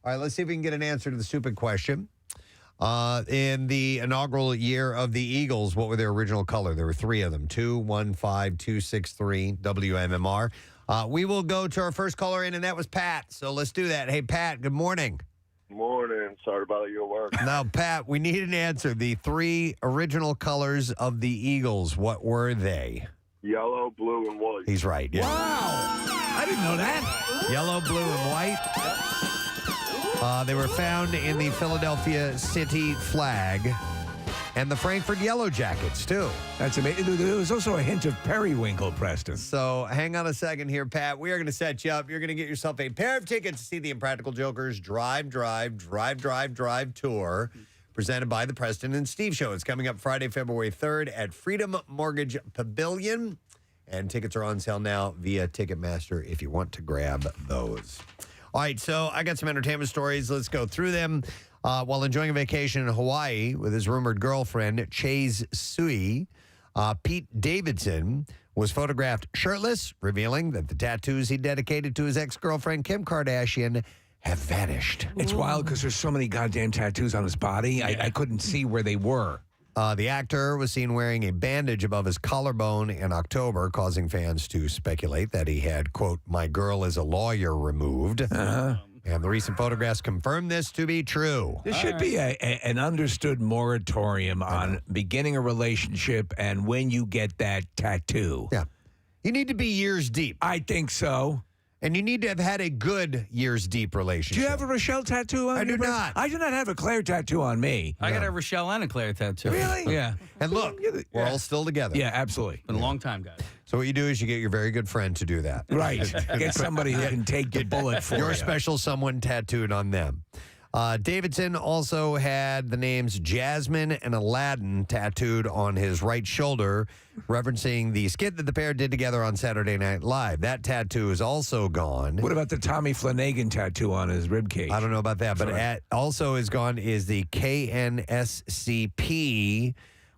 All right, let's see if we can get an answer to the stupid question. In the inaugural year of the Eagles, what were their original color? There were three of them, 215263 WMMR. We will go to our first caller in, and that was Pat. So let's do that. Hey, Pat, good morning. Morning. Sorry to bother you at work. Now, Pat, we need an answer. The three original colors of the Eagles, what were they? Yellow, blue, and white. He's right. Yeah. Wow. I didn't know that. Yellow, blue, and white. They were found in the Philadelphia City flag and the Frankfurt Yellow Jackets, too. That's amazing. There was also a hint of periwinkle, Preston. So hang on a second here, Pat. We are going to set you up. You're going to get yourself a pair of tickets to see the Impractical Jokers Drive Tour, presented by the Preston and Steve Show. It's coming up Friday, February 3rd at Freedom Mortgage Pavilion. And tickets are on sale now via Ticketmaster if you want to grab those. All right, so I got some entertainment stories. Let's go through them. While enjoying a vacation in Hawaii with his rumored girlfriend, Chase Sui, Pete Davidson was photographed shirtless, revealing that the tattoos he dedicated to his ex-girlfriend, Kim Kardashian, have vanished. It's wild because there's so many goddamn tattoos on his body. I couldn't see where they were. The actor was seen wearing a bandage above his collarbone in October, causing fans to speculate that he had, quote, "my girl is a lawyer" removed. And the recent photographs confirm this to be true. There should be an understood moratorium on beginning a relationship and when you get that tattoo. Yeah. You need to be years deep. I think so. And you need to have had a good years deep relationship. Do you have a Rochelle tattoo on you? I do not. I do not have a Claire tattoo on me. I got a Rochelle and a Claire tattoo. Really? Yeah. And look, we're all still together. Yeah, absolutely. Been a long time, guys. So what you do is you get your very good friend to do that. Right. Get somebody who can take the bullet for Your you. special someone tattooed on them. Davidson also had the names Jasmine and Aladdin tattooed on his right shoulder, referencing the skit that the pair did together on Saturday Night Live. That tattoo is also gone. What about the Tommy Flanagan tattoo on his ribcage? I don't know about that, but also is gone is the KNSCP,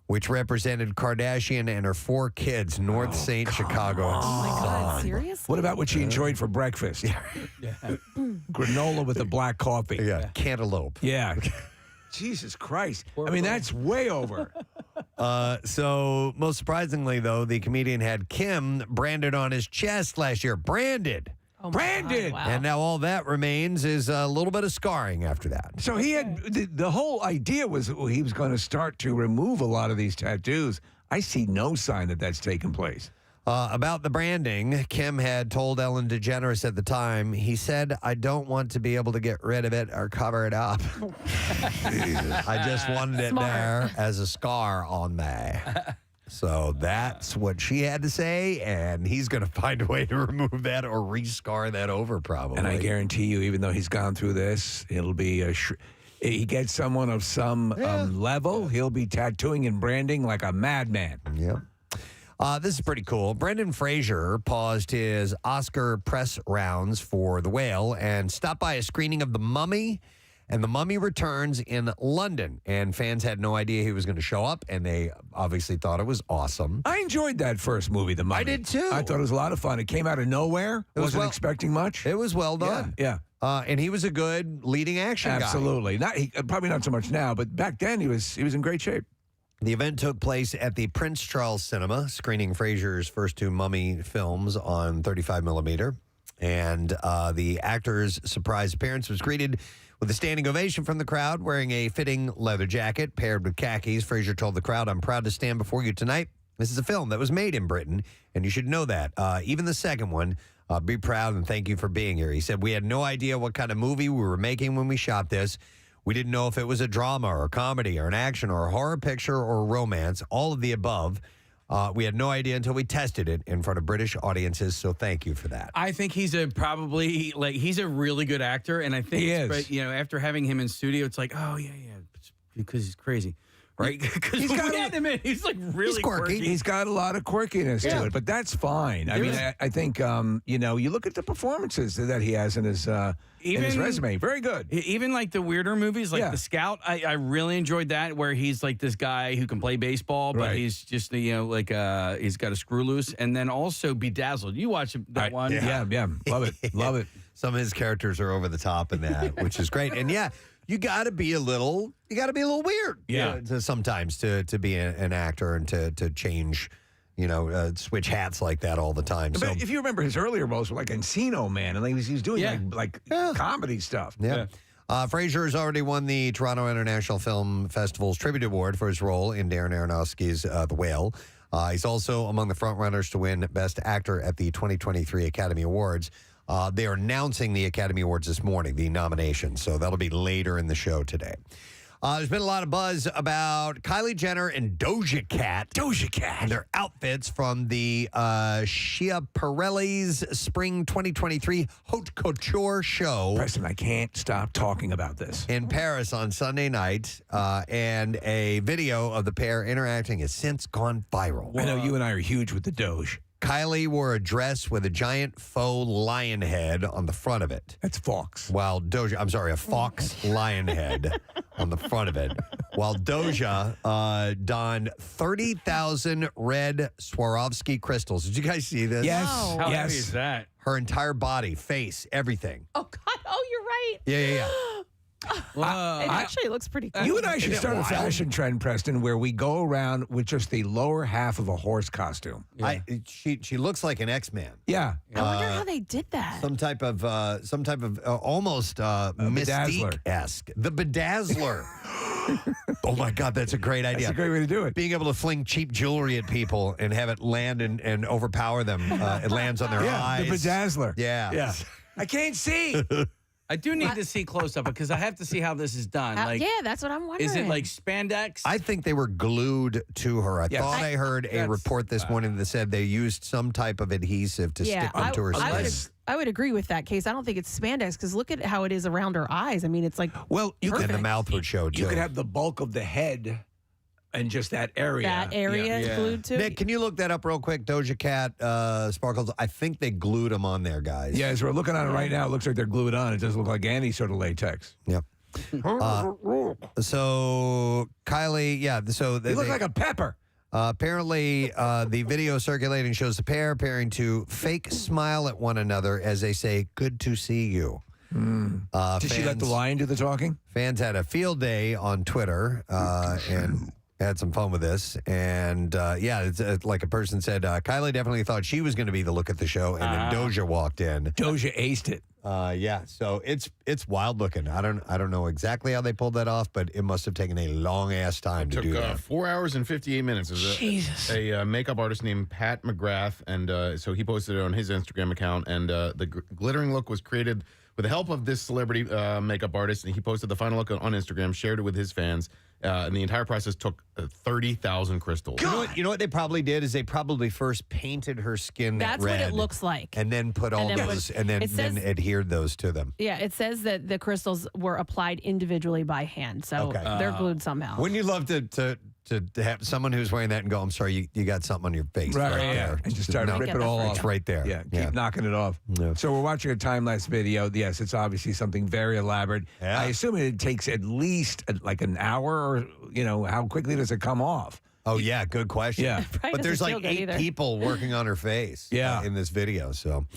which represented Kardashian and her 4 kids, North St. Chicago. Oh, my God. Seriously? What about what she enjoyed for breakfast? Granola with a black coffee. Yeah, cantaloupe. Yeah. Jesus Christ. I mean, that's way over. So, most surprisingly, though, the comedian had Kim branded on his chest last year. Branded. Oh, Branded. wow. And now all that remains is a little bit of scarring after that. So he had the whole idea was he was going to start to remove a lot of these tattoos. I see no sign that that's taken place. About the branding, Kim had told Ellen DeGeneres at the time, he said, "I don't want to be able to get rid of it or cover it up. I just wanted it there as a scar on me." So that's what she had to say, and he's going to find a way to remove that or re-scar that over, probably. And I guarantee you, even though he's gone through this, it'll be he gets someone of some level, he'll be tattooing and branding like a madman. Yeah. This is pretty cool. Brendan Fraser paused his Oscar press rounds for The Whale and stopped by a screening of The Mummy. And The Mummy Returns in London. And fans had no idea he was going to show up, and they obviously thought it was awesome. I enjoyed that first movie, The Mummy. I did, too. I thought it was a lot of fun. It came out of nowhere. Wasn't expecting much. It was well done. Yeah. And he was a good leading action guy. Absolutely. Probably not so much now, but back then he was in great shape. The event took place at the Prince Charles Cinema, screening Fraser's first 2 Mummy films on 35 millimeter. And the actor's surprise appearance was greeted with a standing ovation from the crowd, wearing a fitting leather jacket paired with khakis. Fraser told the crowd, "I'm proud to stand before you tonight. This is a film that was made in Britain, and you should know that. Even the second one, be proud and thank you for being here." He said, "We had no idea what kind of movie we were making when we shot this. We didn't know if it was a drama or a comedy or an action or a horror picture or a romance, all of the above. We had no idea until we tested it in front of British audiences, so thank you for that." I think he's a really good actor, and I think He is. But, after having him in studio, it's like, oh yeah, because he's crazy, right? Because He's got him in, he's like really quirky. He's got a lot of quirkiness to it, but that's fine. I mean, I think you look at the performances that he has in his resume. Very good. Even like the weirder movies, like The Scout, I really enjoyed that, where he's like this guy who can play baseball, but he's just he's got a screw loose. And then also Bedazzled. You watch that one? Yeah. Love it. Love it. Some of his characters are over the top in that, which is great. And yeah, you got to be a little weird. Sometimes to be an actor and to change, switch hats like that all the time. But if you remember his earlier roles were like Encino Man, and he's doing like comedy stuff. Yeah. Fraser has already won the Toronto International Film Festival's Tribute Award for his role in Darren Aronofsky's The Whale. He's also among the frontrunners to win Best Actor at the 2023 Academy Awards. They are announcing the Academy Awards this morning, the nominations, so that'll be later in the show today. There's been a lot of buzz about Kylie Jenner and Doja Cat. And their outfits from the Schiaparelli's Spring 2023 Haute Couture show. Preston, I can't stop talking about this. In Paris on Sunday night, and a video of the pair interacting has since gone viral. I know you and I are huge with the Doge. Kylie wore a dress with a giant faux lion head on the front of it. That's fox. While Doja, a fox lion head on the front of it. While Doja donned 30,000 red Swarovski crystals. Did you guys see this? Yes. How heavy is that? Her entire body, face, everything. Oh, God. Oh, you're right. Yeah. It actually looks pretty cool. You and I should start a fashion trend, Preston, where we go around with just the lower half of a horse costume. Yeah. She looks like an X-Man. Yeah. I wonder how they did that. Some type of almost Mystique-esque. The Bedazzler. Oh my God, that's a great idea. That's a great way to do it. Being able to fling cheap jewelry at people and have it land and overpower them. It lands on their eyes. The Bedazzler. Yeah. I can't see. I do need to see close up because I have to see how this is done. That's what I'm wondering. Is it like spandex? I think they were glued to her. I thought I heard a report this morning that said they used some type of adhesive to stick onto her skin. I would agree with that case. I don't think it's spandex because look at how it is around her eyes. I mean, it's like and the mouth would show too. You could have the bulk of the head and just that area. That area is glued to. Nick, can you look that up real quick? Doja Cat sparkles. I think they glued them on there, guys. Yeah, as we're looking at it right now, it looks like they're glued on. It doesn't look like any sort of latex. Yep. So Kylie, so they look like a pepper. Apparently, the video circulating shows the pair appearing to fake smile at one another as they say, "Good to see you." Did she let the lion do the talking? Fans had a field day on Twitter and had some fun with this. And it's like a person said, Kylie definitely thought she was going to be the look at the show, and then Doja walked in. Doja aced it. So it's wild looking. I don't know exactly how they pulled that off, but it must have taken a long ass time to do that. 4 hours and 58 minutes. Jesus. A makeup artist named Pat McGrath, and so he posted it on his Instagram account, and the glittering look was created with the help of this celebrity makeup artist, and he posted the final look on Instagram, shared it with his fans. And the entire process took 30,000 crystals. You know what they probably did is they probably first painted her skin That's red. What it looks like. And then put all those, and then adhered those to them. Yeah, it says that the crystals were applied individually by hand, so they're glued somehow. Wouldn't you love to have someone who's wearing that and go, I'm sorry, you got something on your face right there. And just start ripping it all off. It's right there. Yeah, keep knocking it off. Yeah. So we're watching a time-lapse video. Yes, it's obviously something very elaborate. Yeah. I assume it takes at least like an hour or, how quickly does it come off? Oh, yeah, good question. Yeah. But there's like 8 people working on her face in this video. So,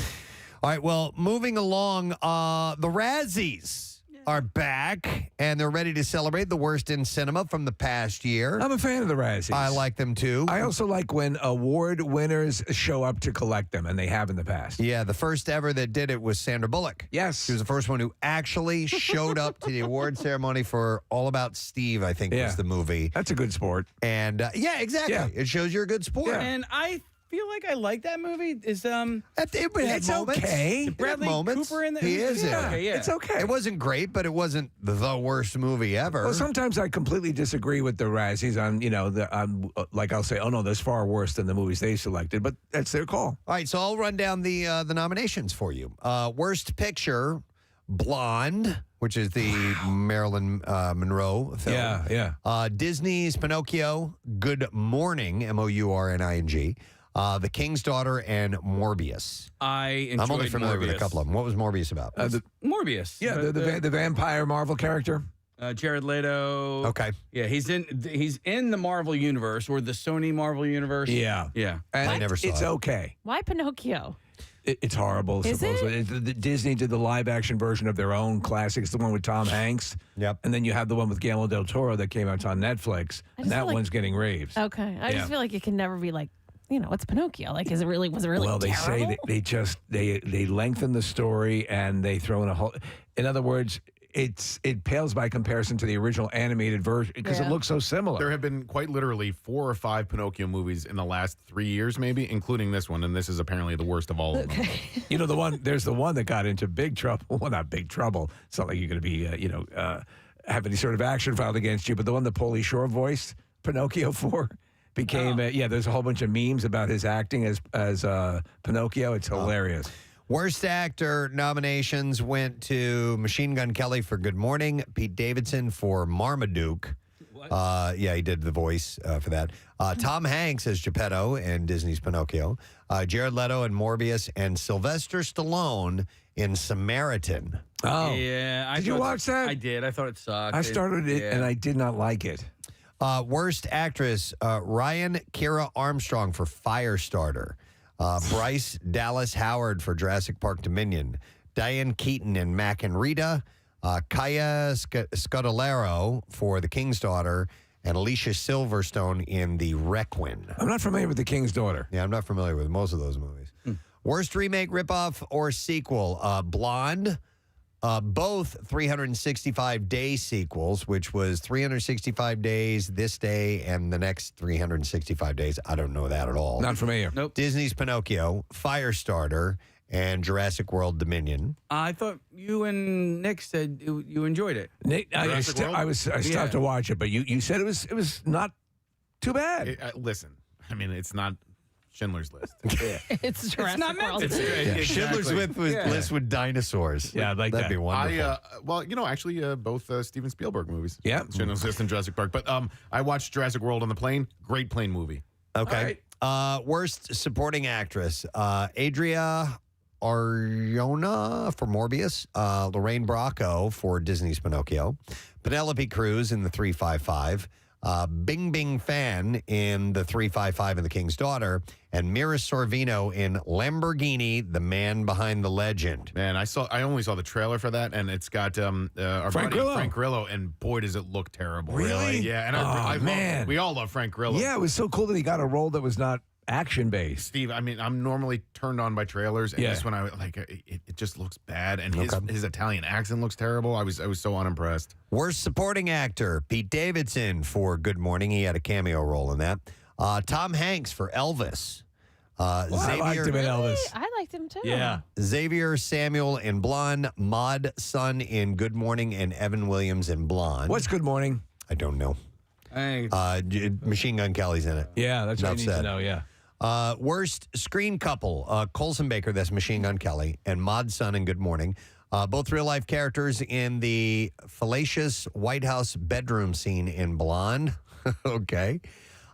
all right, well, moving along, the Razzies are back, and they're ready to celebrate the worst in cinema from the past year. I'm a fan of the Razzies. I like them, too. I also like when award winners show up to collect them, and they have in the past. Yeah, the first ever that did it was Sandra Bullock. Yes. She was the first one who actually showed up to the award ceremony for All About Steve, I think was the movie. That's a good sport. And, exactly. Yeah. It shows you're a good sport. Yeah. And I feel like I like that movie. It's it's okay. Bradley Cooper in there. He is in it. It's okay. It wasn't great, but it wasn't the worst movie ever. Well, sometimes I completely disagree with the Razzies on, like I'll say, oh no, that's far worse than the movies they selected, but that's their call. All right, so I'll run down the nominations for you. Worst Picture, Blonde, which is the Marilyn Monroe film. Yeah. Disney's Pinocchio, Good Morning, Mourning. The King's Daughter, and Morbius. I'm only familiar with a couple of them. What was Morbius about? Morbius. Yeah, the vampire Marvel character. Jared Leto. Okay. Yeah, he's in the Marvel universe or the Sony Marvel universe. Yeah. Yeah. And I never saw it. It's okay. Why Pinocchio? It's horrible. Is supposedly. Disney did the live-action version of their own classics, the one with Tom Hanks. Yep. And then you have the one with Guillermo del Toro that came out on Netflix, and that one's getting raves. Okay. I just feel like it can never be like, it's Pinocchio. Like, was it really Well, they terrible? say they lengthen the story and they throw in a whole. In other words, it pales by comparison to the original animated version because it looks so similar. There have been quite literally 4 or 5 Pinocchio movies in the last 3 years, maybe, including this one, and this is apparently the worst of all of them. There's the one that got into big trouble. Well, not big trouble. It's not like you're going to be, have any sort of action filed against you, but the one that Pauly Shore voiced Pinocchio for became, there's a whole bunch of memes about his acting as Pinocchio. It's hilarious. Worst actor nominations went to Machine Gun Kelly for Good Morning, Pete Davidson for Marmaduke. He did the voice for that. Tom Hanks as Geppetto in Disney's Pinocchio. Jared Leto in Morbius, and Sylvester Stallone in Samaritan. Oh. Yeah. Did you watch that? I did. I thought it sucked. I started it, and I did not like it. Worst actress, Ryan Kira Armstrong for Firestarter. Bryce Dallas Howard for Jurassic Park Dominion. Diane Keaton in Mac and Rita. Kaya Scodelario for The King's Daughter. And Alicia Silverstone in The Requiem. I'm not familiar with The King's Daughter. Yeah, I'm not familiar with most of those movies. Worst remake, ripoff, or sequel? Blonde. Both 365-day sequels, which was 365 days this day and the next 365 days. I don't know that at all. Not familiar. Nope. Disney's Pinocchio, Firestarter, and Jurassic World Dominion. I thought you and Nick said you enjoyed it. Nick, I stopped to watch it, but you said it was not too bad. Listen, I mean, it's not Schindler's List. It's Jurassic not meant World. to be. Schindler's List with dinosaurs. Yeah, I'd like That'd that. be wonderful. Actually, both Steven Spielberg movies. Yeah. Schindler's List and Jurassic Park. But I watched Jurassic World on the plane. Great plane movie. Okay. Worst supporting actress, Adria Arjona for Morbius, Lorraine Bracco for Disney's Pinocchio, Penelope Cruz in The 355, Bing Bing Fan in The 355 and The King's Daughter, and Mira Sorvino in Lamborghini, The Man Behind the Legend. Man, I only saw the trailer for that, and it's got our Frank buddy Grillo. Frank Grillo, and boy, does it look terrible. Really? Yeah. And man. we all love Frank Grillo. Yeah, it was so cool that he got a role that was not action-based. Steve, I mean, I'm normally turned on by trailers, and this one, it just looks bad, and his Italian accent looks terrible. I was so unimpressed. Worst supporting actor, Pete Davidson for Good Morning. He had a cameo role in that. Tom Hanks for Elvis. I liked him in Elvis. I liked him too. Yeah. Xavier Samuel in Blonde, Maud Sun in Good Morning, and Evan Williams in Blonde. What's Good Morning? I don't know. Machine Gun Kelly's in it. Yeah, that's what I Enough need said. to know, yeah. Worst screen couple, Colson Baker, that's Machine Gun Kelly, and Maud Sun in Good Morning. Both real-life characters in the fallacious White House bedroom scene in Blonde. Okay.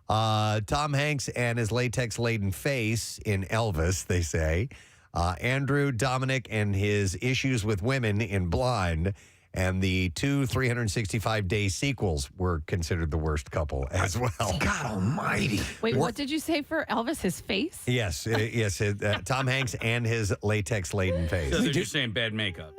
Tom Hanks and his latex-laden face in Elvis, they say. Andrew Dominic and his issues with women in Blind. And the 2 365-day sequels were considered the worst couple as well. God almighty. Wait, what did you say for Elvis? His face? Yes, Tom Hanks and his latex-laden face. So they're just saying bad makeup.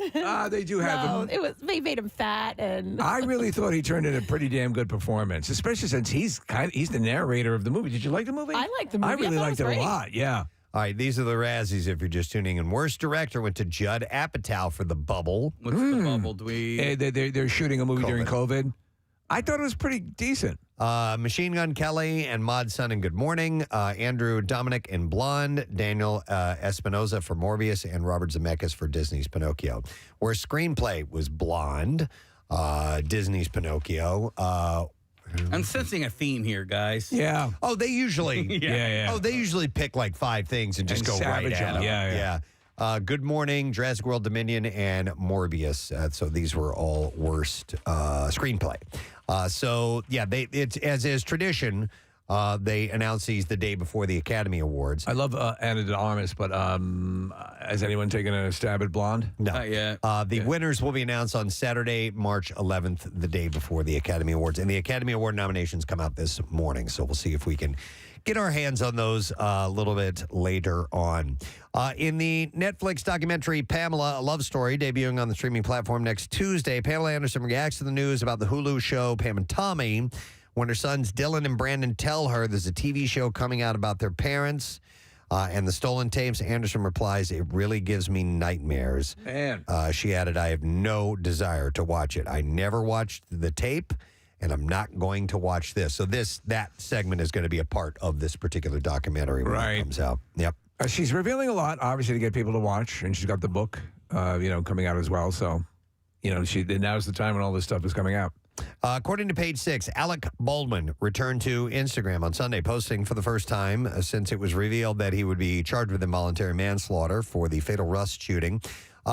They do have him. They made him fat and. I really thought he turned in a pretty damn good performance, especially since he's the narrator of the movie. Did you like the movie? I liked the movie. I really liked it a lot. Yeah. All right, these are the Razzies if you're just tuning in. Worst director went to Judd Apatow for The Bubble. What's the bubble? Do we? They're shooting a movie during COVID. I thought it was pretty decent. Machine Gun Kelly and Maud Sun in Good Morning. Andrew Dominic in Blonde. Daniel Espinosa for Morbius. And Robert Zemeckis for Disney's Pinocchio. Worst screenplay was Blonde. Disney's Pinocchio. I'm sensing a theme here, guys. Yeah. Oh, they usually. Yeah. Oh, they usually pick like 5 things and just go right savage at them. them. Yeah. Good Morning, Jurassic World Dominion, and Morbius. So these were all worst screenplay. It's as is tradition. They announce these the day before the Academy Awards. I love Anna de Armas, but has anyone taken a stab at Blonde? No. Not yet. The winners will be announced on Saturday, March 11th, the day before the Academy Awards. And the Academy Award nominations come out this morning, so we'll see if we can get our hands on those a little bit later on. In the Netflix documentary Pamela, a Love Story, debuting on the streaming platform next Tuesday, Pamela Anderson reacts to the news about the Hulu show Pam and Tommy when her sons Dylan and Brandon tell her there's a TV show coming out about their parents and the stolen tapes. Anderson replies, "It really gives me nightmares." Man. She added, "I have no desire to watch it. I never watched the tape, and I'm not going to watch this." So that segment is going to be a part of this particular documentary when it comes out. Yep. She's revealing a lot, obviously, to get people to watch, and she's got the book, coming out as well. So, now's the time when all this stuff is coming out. According to Page Six, Alec Baldwin returned to Instagram on Sunday, posting for the first time since it was revealed that he would be charged with involuntary manslaughter for the Fatal Rust shooting.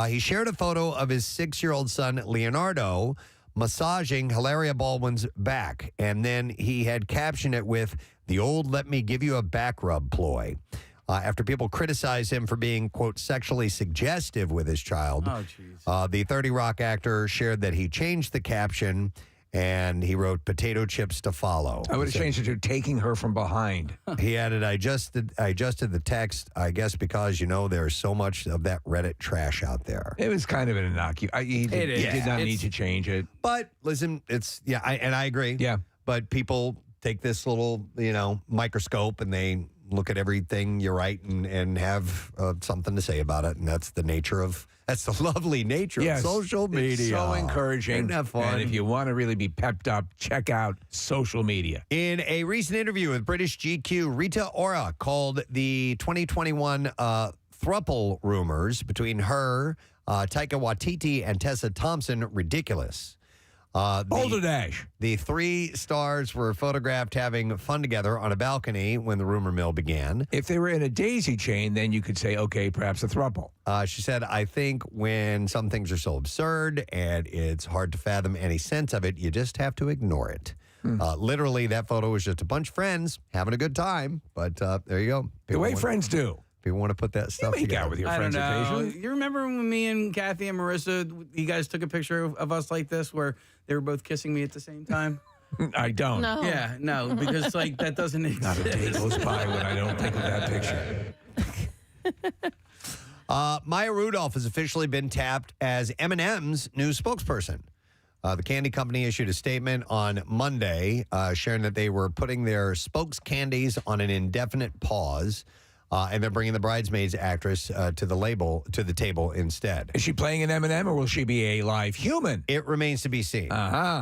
He shared a photo of his 6-year-old son, Leonardo, massaging Hilaria Baldwin's back, and then he had captioned it with the old "let me give you a back rub" ploy. After people criticized him for being, quote, sexually suggestive with his child, the 30 Rock actor shared that he changed the caption and he wrote "potato chips to follow." I would have changed it to "taking her from behind." He added, I adjusted the text, I guess, because, there's so much of that Reddit trash out there. It was kind of an innocuous. He did not need to change it. But listen, I agree. Yeah. But people take this little, microscope and they look at everything you write and have something to say about it. And that's the lovely nature of social media. It's so encouraging. Isn't that fun? And if you want to really be pepped up, check out social media. In a recent interview with British GQ, Rita Ora called the 2021 thruple rumors between her, Taika Waititi, and Tessa Thompson ridiculous. Boulder Dash. The 3 stars were photographed having fun together on a balcony when the rumor mill began. If they were in a daisy chain, then you could say, okay, perhaps a thruple. She said, "I think when some things are so absurd and it's hard to fathom any sense of it, you just have to ignore it." Literally, that photo was just a bunch of friends having a good time. But there you go. The way friends do. People want to put that stuff make together. out with your I don't friends know. occasionally. You remember when me and Kathy and Marissa, you guys took a picture of us like this where they were both kissing me at the same time? I don't. No. Yeah, no, because that doesn't exist. Not a day goes by when I don't think of that picture. Maya Rudolph has officially been tapped as M&M's new spokesperson. The candy company issued a statement on Monday sharing that they were putting their spokes candies on an indefinite pause. And they're bringing the Bridesmaids actress to the table instead. Is she playing an M&M or will she be a live human? It remains to be seen.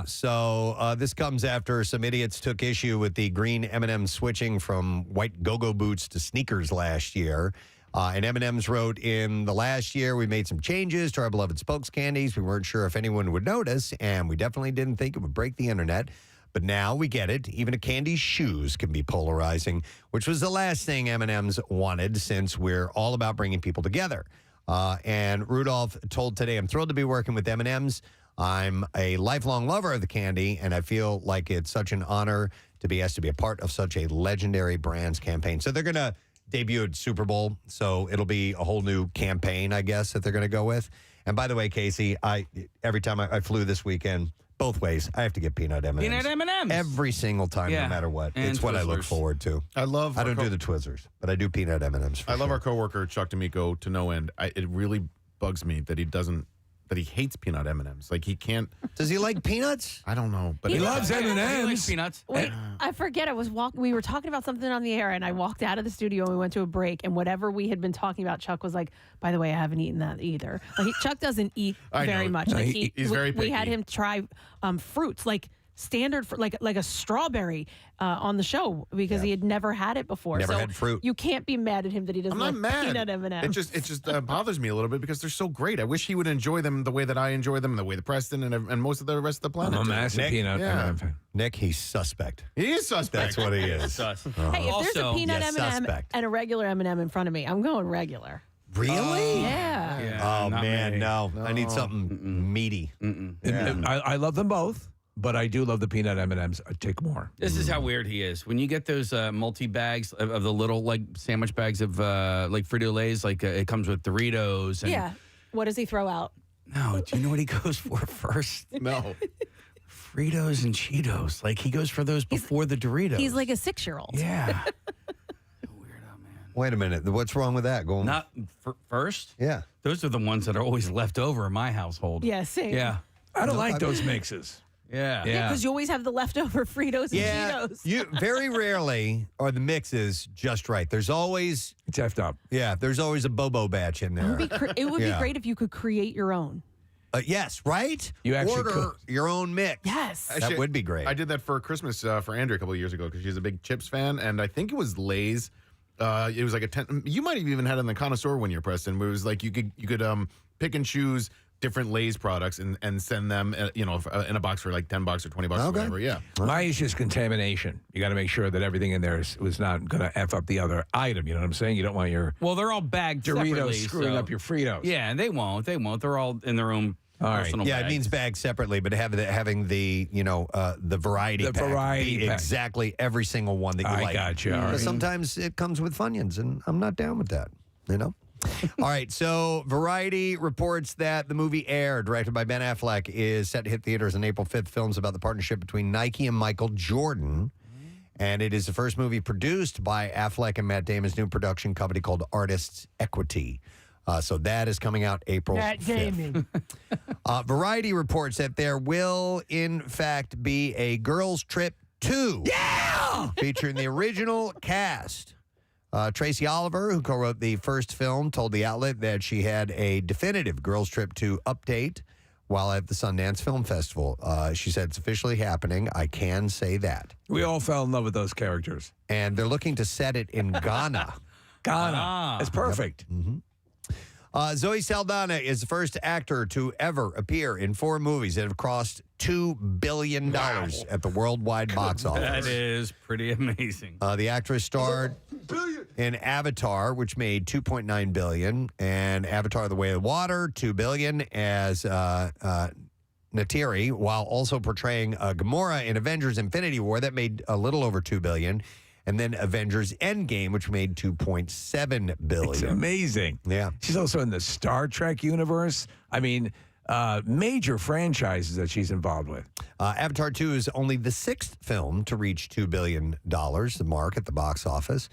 So this comes after some idiots took issue with the green M&M switching from white go-go boots to sneakers last year. And M&M's wrote, "In the last year, we made some changes to our beloved spokes candies. We weren't sure if anyone would notice, and we definitely didn't think it would break the internet. But now we get it. Even a candy's shoes can be polarizing," which was the last thing M&M's wanted since we're all about bringing people together. And Rudolph told Today, "I'm thrilled to be working with M&M's. I'm a lifelong lover of the candy, and I feel like it's such an honor to be asked to be a part of such a legendary brand's campaign." So they're going to debut at Super Bowl, so it'll be a whole new campaign, I guess, that they're going to go with. And by the way, Casey, every time I flew this weekend, both ways, I have to get peanut M&Ms. Peanut M&Ms. Every single time, no matter what. And it's what I look Twizzlers. forward to. I don't do the Twizzlers, but I do peanut M&Ms for I love sure. our coworker Chuck D'Amico to no end. It really bugs me that he hates peanut M&Ms. Like he can't. Does he like peanuts? I don't know, but He loves He likes M&Ms. peanuts. Wait, I forget. We were talking about something on the air, and I walked out of the studio and we went to a break. And whatever we had been talking about, Chuck was like, "By the way, I haven't eaten that either." Like Chuck doesn't eat I very know. much. No, Like he's very We had picky. him try fruits, like standard for like a strawberry on the show because he had never had it before. Never so had fruit. You can't be mad at him that he doesn't I'm not like mad. peanut M&Ms. It just bothers me a little bit because they're so great. I wish he would enjoy them the way that I enjoy them, and the way that Preston and most of the rest of the planet. I'm a do. massive Nick? peanut Yeah. M&M fan. Nick, he's suspect. He is suspect. That's what he is. Hey, if there's a Also- peanut Yes, M&M suspect. and a regular M&M in front of me, I'm going regular. Really? Yeah. Oh, not man, me. no. I need something meaty. I love them both. but I do love the peanut M&Ms a tick more. This is how weird he is. When you get those multi-bags of the little, like, sandwich bags of, like, Frito-Lays, like, it comes with Doritos. And, Yeah. What does he throw out? No, do you know what he goes for first? No. Fritos and Cheetos. Like, he goes for those before the Doritos. He's like a 6-year-old. Yeah. Weirdo, man. Wait a minute. What's wrong with that? Go Not first? Yeah. Those are the ones that are always left over in my household. Yeah, same. Yeah. I don't like those mixes. Yeah. Yeah, because you always have the leftover Fritos and Yeah, Cheetos. you very rarely are the mixes just right. There's always, It's effed up. there's always a Bobo batch in there. It would be Yeah. great if you could create your own. Yes, right? You actually order could. your own mix. Yes. That would be great. I did that for Christmas for Andrea a couple of years ago because she's a big chips fan, and I think it was Lay's. It was like a 10. You might have even had it in the connoisseur one year, Preston. Where it was like you could pick and choose different Lay's products and send them, in a box for like $10 or $20 or whatever. Yeah. My issue is contamination. You got to make sure that everything in there was not going to F up the other item. You know what I'm saying? You don't want your Well, they're all bagged Doritos separately, screwing so- up your Fritos. Yeah, and they won't. They won't. They're all in their own right. personal Yeah, bags. it means bagged separately, but having the the variety The pack variety be pack. exactly every single one that you I like. got you. All But right. sometimes it comes with Funyuns, and I'm not down with that. All right, so Variety reports that the movie Air, directed by Ben Affleck, is set to hit theaters on April 5th. Films about the partnership between Nike and Michael Jordan. And it is the first movie produced by Affleck and Matt Damon's new production company called Artists Equity. So that is coming out April 5th. Variety reports that there will, in fact, be a Girls Trip 2. Yeah! Featuring the original cast. Tracy Oliver, who co-wrote the first film, told the outlet that she had a definitive Girls Trip 2 update while at the Sundance Film Festival. She said, it's officially happening. I can say that. We all fell in love with those characters. And they're looking to set it in Ghana. Ghana. That's perfect. Zoe Salana is the first actor to ever appear in 4 movies that have crossed $2 billion at the worldwide box office. That is pretty amazing. The actress starred in Avatar, which made $2.9 billion, and Avatar: The Way of the Water, $2 billion, as Neytiri, while also portraying Gamora in Avengers: Infinity War, that made a little over $2 billion, and then Avengers: Endgame, which made $2.7 billion. It's amazing. Yeah. She's also in the Star Trek universe. I mean, major franchises that she's involved with. Avatar 2 is only the 6th film to reach $2 billion, the mark at the box office.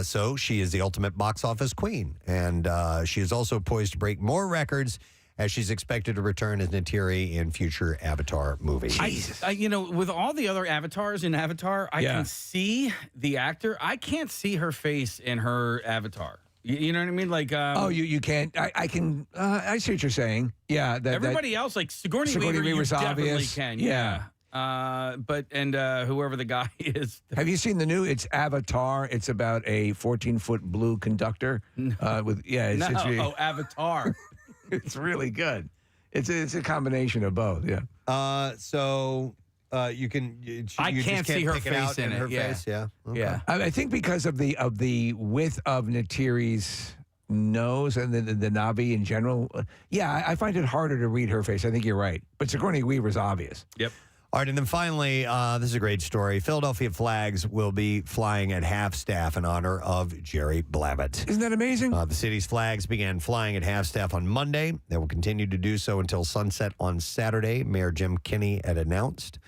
So she is the ultimate box office queen. And she is also poised to break more records as she's expected to return as Neytiri in future Avatar movies. With all the other avatars in Avatar, I can see the actor. I can't see her face in her avatar. You know what I mean? Like, you can't. I can. I see what you're saying. Yeah. everybody else, like Sigourney Weaver, you Weaver's definitely obvious. can. Yeah. But whoever the guy is. Have you seen the new? It's Avatar. It's about a 14-foot blue conductor. It's Avatar. It's really good. It's a combination of both. Yeah. You can. I you can't just see her pick it out face in it, her yeah. face. Yeah. Okay. Yeah. I think because of the width of Neytiri's nose and the Navi in general. I find it harder to read her face. I think you're right. But Sigourney Weaver's obvious. Yep. All right, and then finally, this is a great story. Philadelphia flags will be flying at half-staff in honor of Jerry Blavat. Isn't that amazing? The city's flags began flying at half-staff on Monday. They will continue to do so until sunset on Saturday, Mayor Jim Kenney had announced.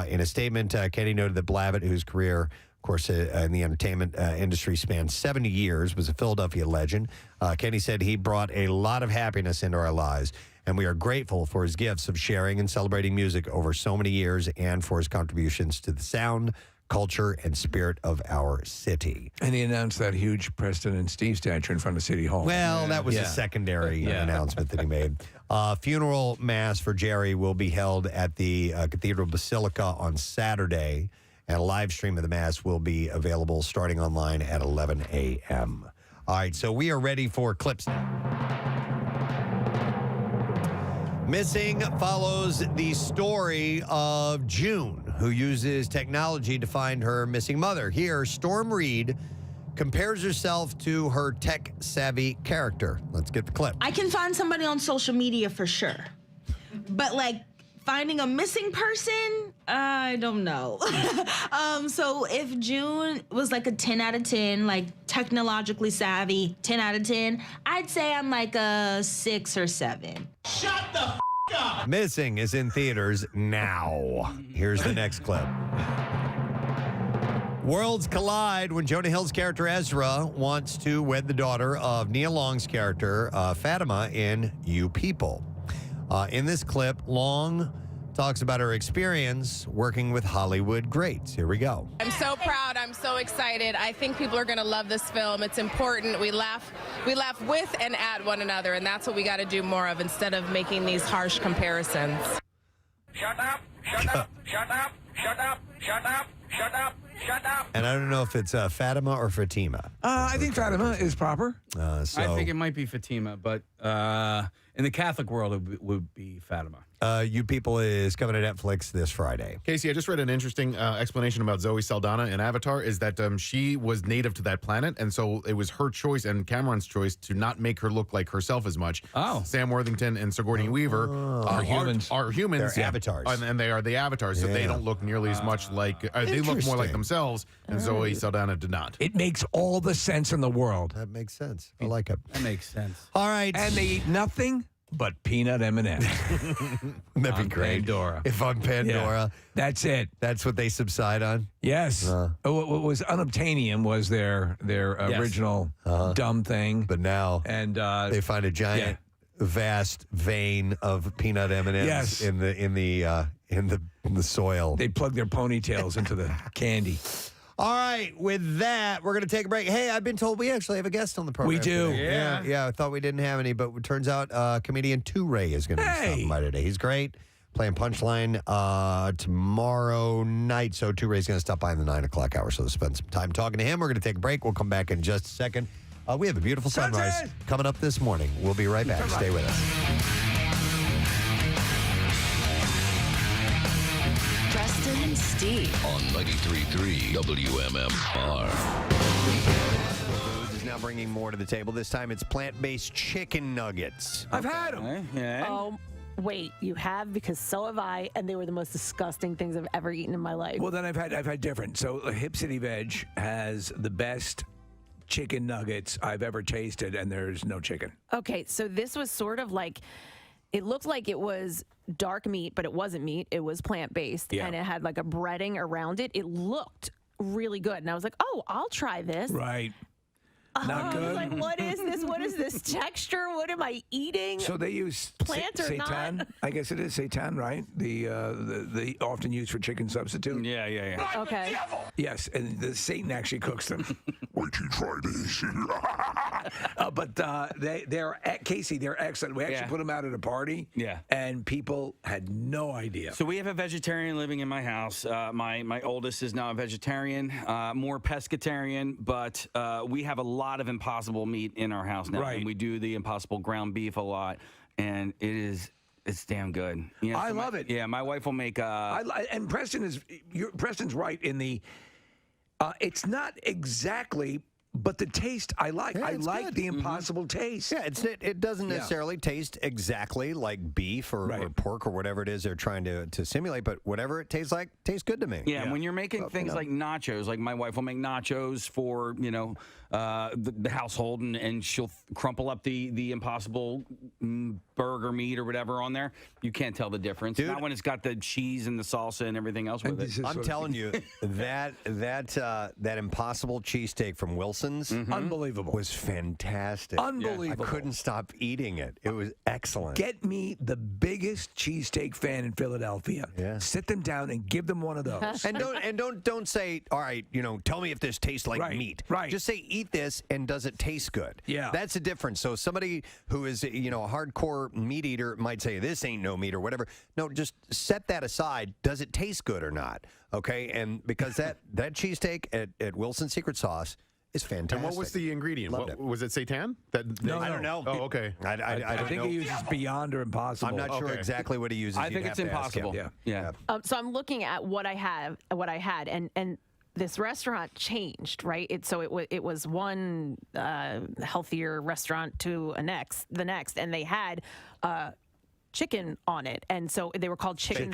In a statement, Kenney noted that Blavat, whose career, of course, in the entertainment industry spanned 70 years, was a Philadelphia legend. Kenney said he brought a lot of happiness into our lives, and we are grateful for his gifts of sharing and celebrating music over so many years and for his contributions to the sound, culture, and spirit of our city. And he announced that huge Preston and Steve statue in front of City Hall. Well, that was a secondary announcement that he made. Funeral mass for Jerry will be held at the Cathedral Basilica on Saturday, and a live stream of the mass will be available starting online at 11 a.m. All right, so we are ready for clips now. Missing follows the story of June, who uses technology to find her missing mother. Here, Storm Reed compares herself to her tech-savvy character. Let's get the clip. I can find somebody on social media for sure. But, like, Finding a missing person? I don't know. So if June was like a 10 out of 10, like technologically savvy, 10 out of 10, I'd say I'm like a 6 or 7. Shut the f*** up! Missing is in theaters now. Here's the next clip. Worlds collide when Jonah Hill's character Ezra wants to wed the daughter of Nia Long's character Fatima in You People. In this clip, Long talks about her experience working with Hollywood greats. Here we go. I'm so proud. I'm so excited. I think people are going to love this film. It's important. We laugh with and at one another, and that's what we got to do more of instead of making these harsh comparisons. Shut up! Shut up! Shut up! Shut up! Shut up! Shut up! Shut up! And I don't know if it's Fatima or Fatima. I think Fatima is proper. I think it might be Fatima, but in the Catholic world, it would be Fatima. You People is coming to Netflix this Friday. Casey, I just read an interesting explanation about Zoe Salana in Avatar, is that she was native to that planet, and so it was her choice and Cameron's choice to not make her look like herself as much. Oh. Sam Worthington and Sigourney Weaver are humans. They're avatars. And they are the avatars, so they don't look nearly as much like, they look more like themselves, and Zoe Saldana did not. It makes all the sense in the world. That makes sense. I like it. That makes sense. All right. And they eat nothing but peanut M&Ms. That'd be great. Pandora. If on Pandora. Yeah, that's it. That's what they subside on? Yes. What was unobtainium was their original dumb thing. But now and they find a giant, vast vein of peanut M&Ms in the soil. They plug their ponytails into the candy. All right, with that, we're going to take a break. Hey, I've been told we actually have a guest on the program. We do. today. Yeah, I thought we didn't have any, but it turns out comedian Tay Ray is going to be stopping by today. He's great. Playing Punchline tomorrow night. So Tay Ray's going to stop by in the 9 o'clock hour. So spend some time talking to him. We're going to take a break. We'll come back in just a second. We have a beautiful sunrise coming up this morning. We'll be right back. Stay with us. Preston and Steve on 93.3 WMMR. Foods is now bringing more to the table. This time it's plant-based chicken nuggets. I've had them. Yeah. Oh, wait, you have? Because so have I, and they were the most disgusting things I've ever eaten in my life. Well, then I've had different. So Hip City Veg has the best chicken nuggets I've ever tasted, and there's no chicken. Okay, so this was sort of like, it looked like it was dark meat, but it wasn't meat. It was plant-based, and it had like a breading around it. It looked really good, and I was like, oh, I'll try this. Right. Not good. I was like, what is this? What is this texture? What am I eating? So they use plant or seitan. not? I guess it is seitan, right? The often used for chicken substitute. Yeah. Okay. Yes, and the Satan actually cooks them. Wait till you try this. But they're Casey. They're excellent. We actually put them out at a party. Yeah. And people had no idea. So we have a vegetarian living in my house. My oldest is now a vegetarian, more pescatarian, but we have a lot of Impossible meat in our house now. Right. And we do the Impossible ground beef a lot, and it's damn good. You know, I love it. Yeah, my wife will make. And Preston's right in the. It's not exactly. But the taste I like. Yeah, I like good. the Impossible taste. Yeah, it doesn't necessarily taste exactly like beef or pork or whatever it is they're trying to simulate, but whatever it tastes like tastes good to me. Yeah, and when you're making things like nachos, like my wife will make nachos for, the household, and she'll crumple up the Impossible burger meat or whatever on there. You can't tell the difference. Dude, not when it's got the cheese and the salsa and everything else with it. I'm telling you, that Impossible cheesesteak from Wilson's Unbelievable. was fantastic. Unbelievable. I couldn't stop eating it. It was excellent. Get me the biggest cheesesteak fan in Philadelphia. Yeah. Sit them down and give them one of those. And don't say, all right, tell me if this tastes like meat. Right. Just say, eat this, and does it taste good? Yeah. That's the difference. So somebody who is, a hardcore meat eater might say, this ain't no meat or whatever. No, just set that aside. Does it taste good or not? Okay. And because that cheesesteak at Wilson's Secret Sauce is fantastic. And what was the ingredient? Loved it. Was it seitan? No, I don't know. Oh, okay. I don't think know. he uses Beyond or Impossible. I'm not sure exactly what he uses. I think it's Impossible. Yeah. So I'm looking at what I had, and this restaurant changed, right? It was one healthier restaurant to the next, and they had chicken on it, and so they were called chicken.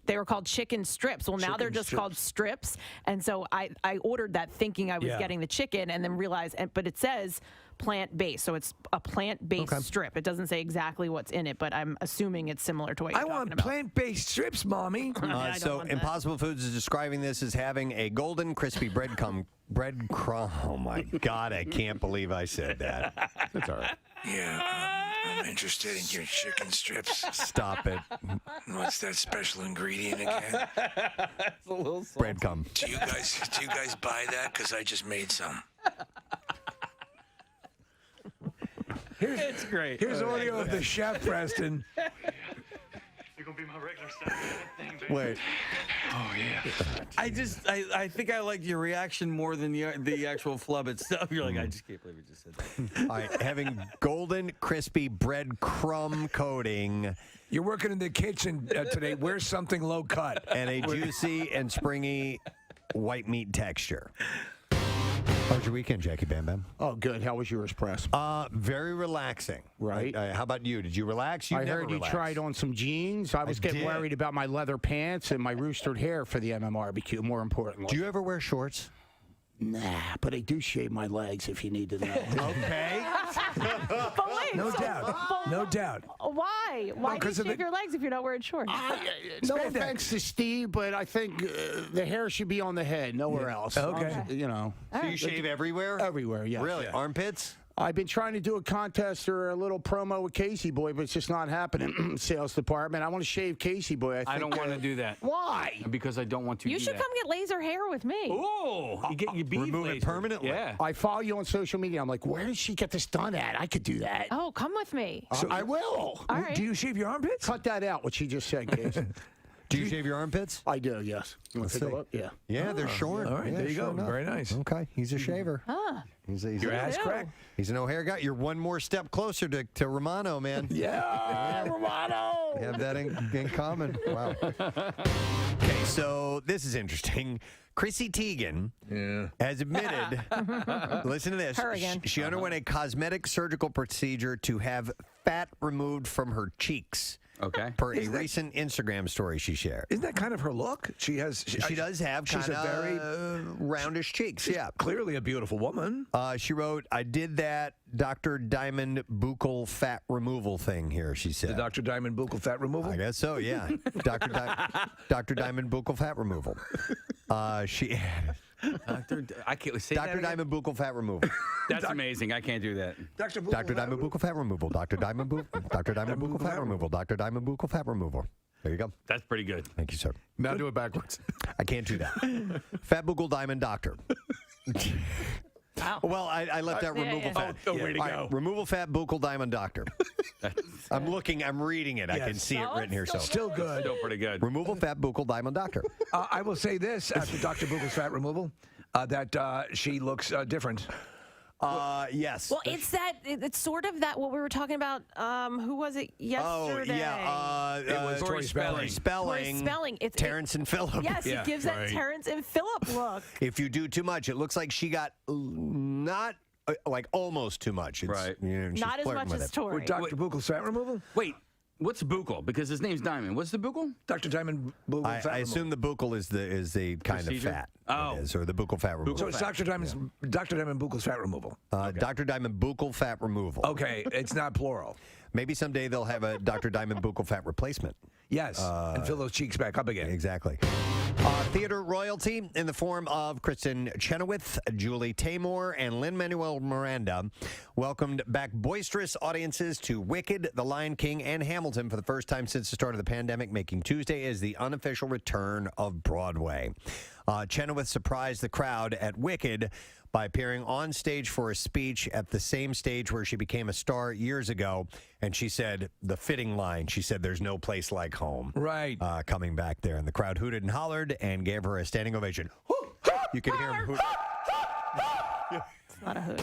They were called chicken strips. Well, now they're just called strips, and so I ordered that thinking I was getting the chicken, and then realized, but it says plant-based, so it's a plant-based strip. It doesn't say exactly what's in it, but I'm assuming it's similar to what you're talking about. I want plant-based strips, Mommy. So Impossible Foods is describing this as having a golden, crispy breadcrumb. Oh my God! I can't believe I said that. That's all right. Yeah, I'm interested in your chicken strips. Stop it. What's that special ingredient again? It's a little breadcrumb. Do you guys buy that? Because I just made some. It's great. Here's audio of the chef, Preston. You're gonna be my regular thing, baby. Wait. Oh yeah. I think I like your reaction more than the actual flub itself. You're like, I just can't believe you just said that. All right, having golden, crispy breadcrumb coating. You're working in the kitchen today. Where's something low cut? And a juicy and springy white meat texture. How was your weekend, Jackie Bam Bam? Oh, good. How was yours, Press? Very relaxing. Right. How about you? Did you relax? I heard you tried on some jeans. I was getting worried about my leather pants and my roostered hair for the MMRBQ, more importantly. Do you ever wear shorts? Nah, but I do shave my legs if you need to know. Okay. But wait, No doubt. No doubt. Why? Why do you shave your legs if you're not wearing shorts? No offense to Steve, but I think the hair should be on the head, nowhere else. Okay. You know. So you shave everywhere? Everywhere, yeah. Really? Yeah. Armpits? I've been trying to do a contest or a little promo with Casey Boy, but it's just not happening. Sales department. I want to shave Casey Boy. I don't want to do that. Why? Because I don't want to You do should that. come get laser hair with me. Oh, you get your bead Remove it laser. permanently? Yeah. I follow you on social media. I'm like, where did she get this done at? I could do that. Oh, come with me. So I will. All right. Do you shave your armpits? Cut that out, what she just said, Casey. Do you shave your armpits? I do, yes. You want to take a look? Yeah. Yeah, they're short. All right, Yeah, there you sure go. enough. Very nice. Okay, he's a shaver. He's Your ass crack? He's an O'Hare guy. You're one more step closer to Romano, man. Yeah, Romano. We have that in common. Wow. Okay, so this is interesting. Chrissy Tegan has admitted, listen to this, Her again. she underwent a cosmetic surgical procedure to have fat removed from her cheeks. Okay. Per a recent Instagram story she shared. Isn't that kind of her look? She has. She does have kind of very roundish cheeks. Yeah. Clearly a beautiful woman. She wrote, I did that Dr. Diamond buccal fat removal thing here, she said. The Dr. Diamond buccal fat removal? I guess so, yeah. Dr. Diamond buccal fat removal. She added. I can't say Dr. Diamond buccal fat removal. That's amazing. I can't do that. Dr. Diamond buccal fat removal. Dr. Diamond buccal fat removal. Dr. Diamond buccal fat removal. There you go. That's pretty good. Thank you, sir. Now do it backwards. I can't do that. Fat buccal diamond doctor. Wow. Well, I left out removal fat. Oh, way to All go. Removal fat buccal diamond doctor. I'm reading it. I can see it written here. So Still good. Still pretty good. removal fat buccal diamond doctor. I will say this after Dr. Buchal's fat removal, that she looks different. Yes. Well, it's sort of that what we were talking about. Who was it yesterday? Oh, yeah. It was Tori Spelling. Tori Spelling. It's Terrence and Phillip. Yes, it gives that Terrence and Phillip look. If you do too much, it looks like she got not like almost too much. It's, Right. You know, she's Not as flirting much with as it. Tori. With Dr. Buchal's fat removal? Wait, what's buccal? Because his name's Diamond. What's the buccal? Dr. Diamond buccal fat I removal. assume the buccal is the kind Procedure? of fat. Oh. It is, or the buccal fat removal. So it's Dr. Diamond buchal's fat removal. Dr. Diamond buccal fat removal. Okay, it's not plural. Maybe someday they'll have a Dr. Diamond buccal fat replacement. Yes, and fill those cheeks back up again. Exactly. Theater royalty in the form of Kristen Chenoweth, Julie Taymor, and Lin-Manuel Miranda welcomed back boisterous audiences to Wicked, The Lion King, and Hamilton for the first time since the start of the pandemic, making Tuesday as the unofficial return of Broadway. Chenoweth surprised the crowd at Wicked by appearing on stage for a speech at the same stage where she became a star years ago. And she said the fitting line, she said, "There's no place like home." Right. Coming back there. And the crowd hooted and hollered and gave her a standing ovation. You could hear them hoot. It's not a hoot.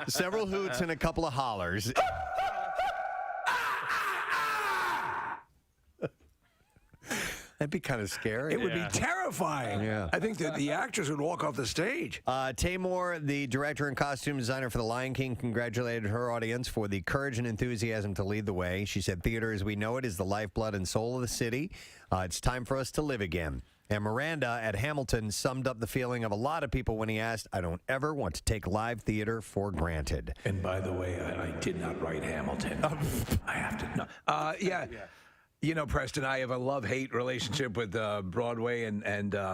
Several hoots and a couple of hollers. That'd be kind of scary. It would be terrifying. Yeah. I think that the actors would walk off the stage. Tamor, the director and costume designer for The Lion King, congratulated her audience for the courage and enthusiasm to lead the way. She said, theater as we know it is the lifeblood and soul of the city. It's time for us to live again. And Miranda at Hamilton summed up the feeling of a lot of people when he asked, I don't ever want to take live theater for granted. And by the way, I did not write Hamilton. I have to know. Yeah. You know, Preston, I have a love-hate relationship with Broadway, and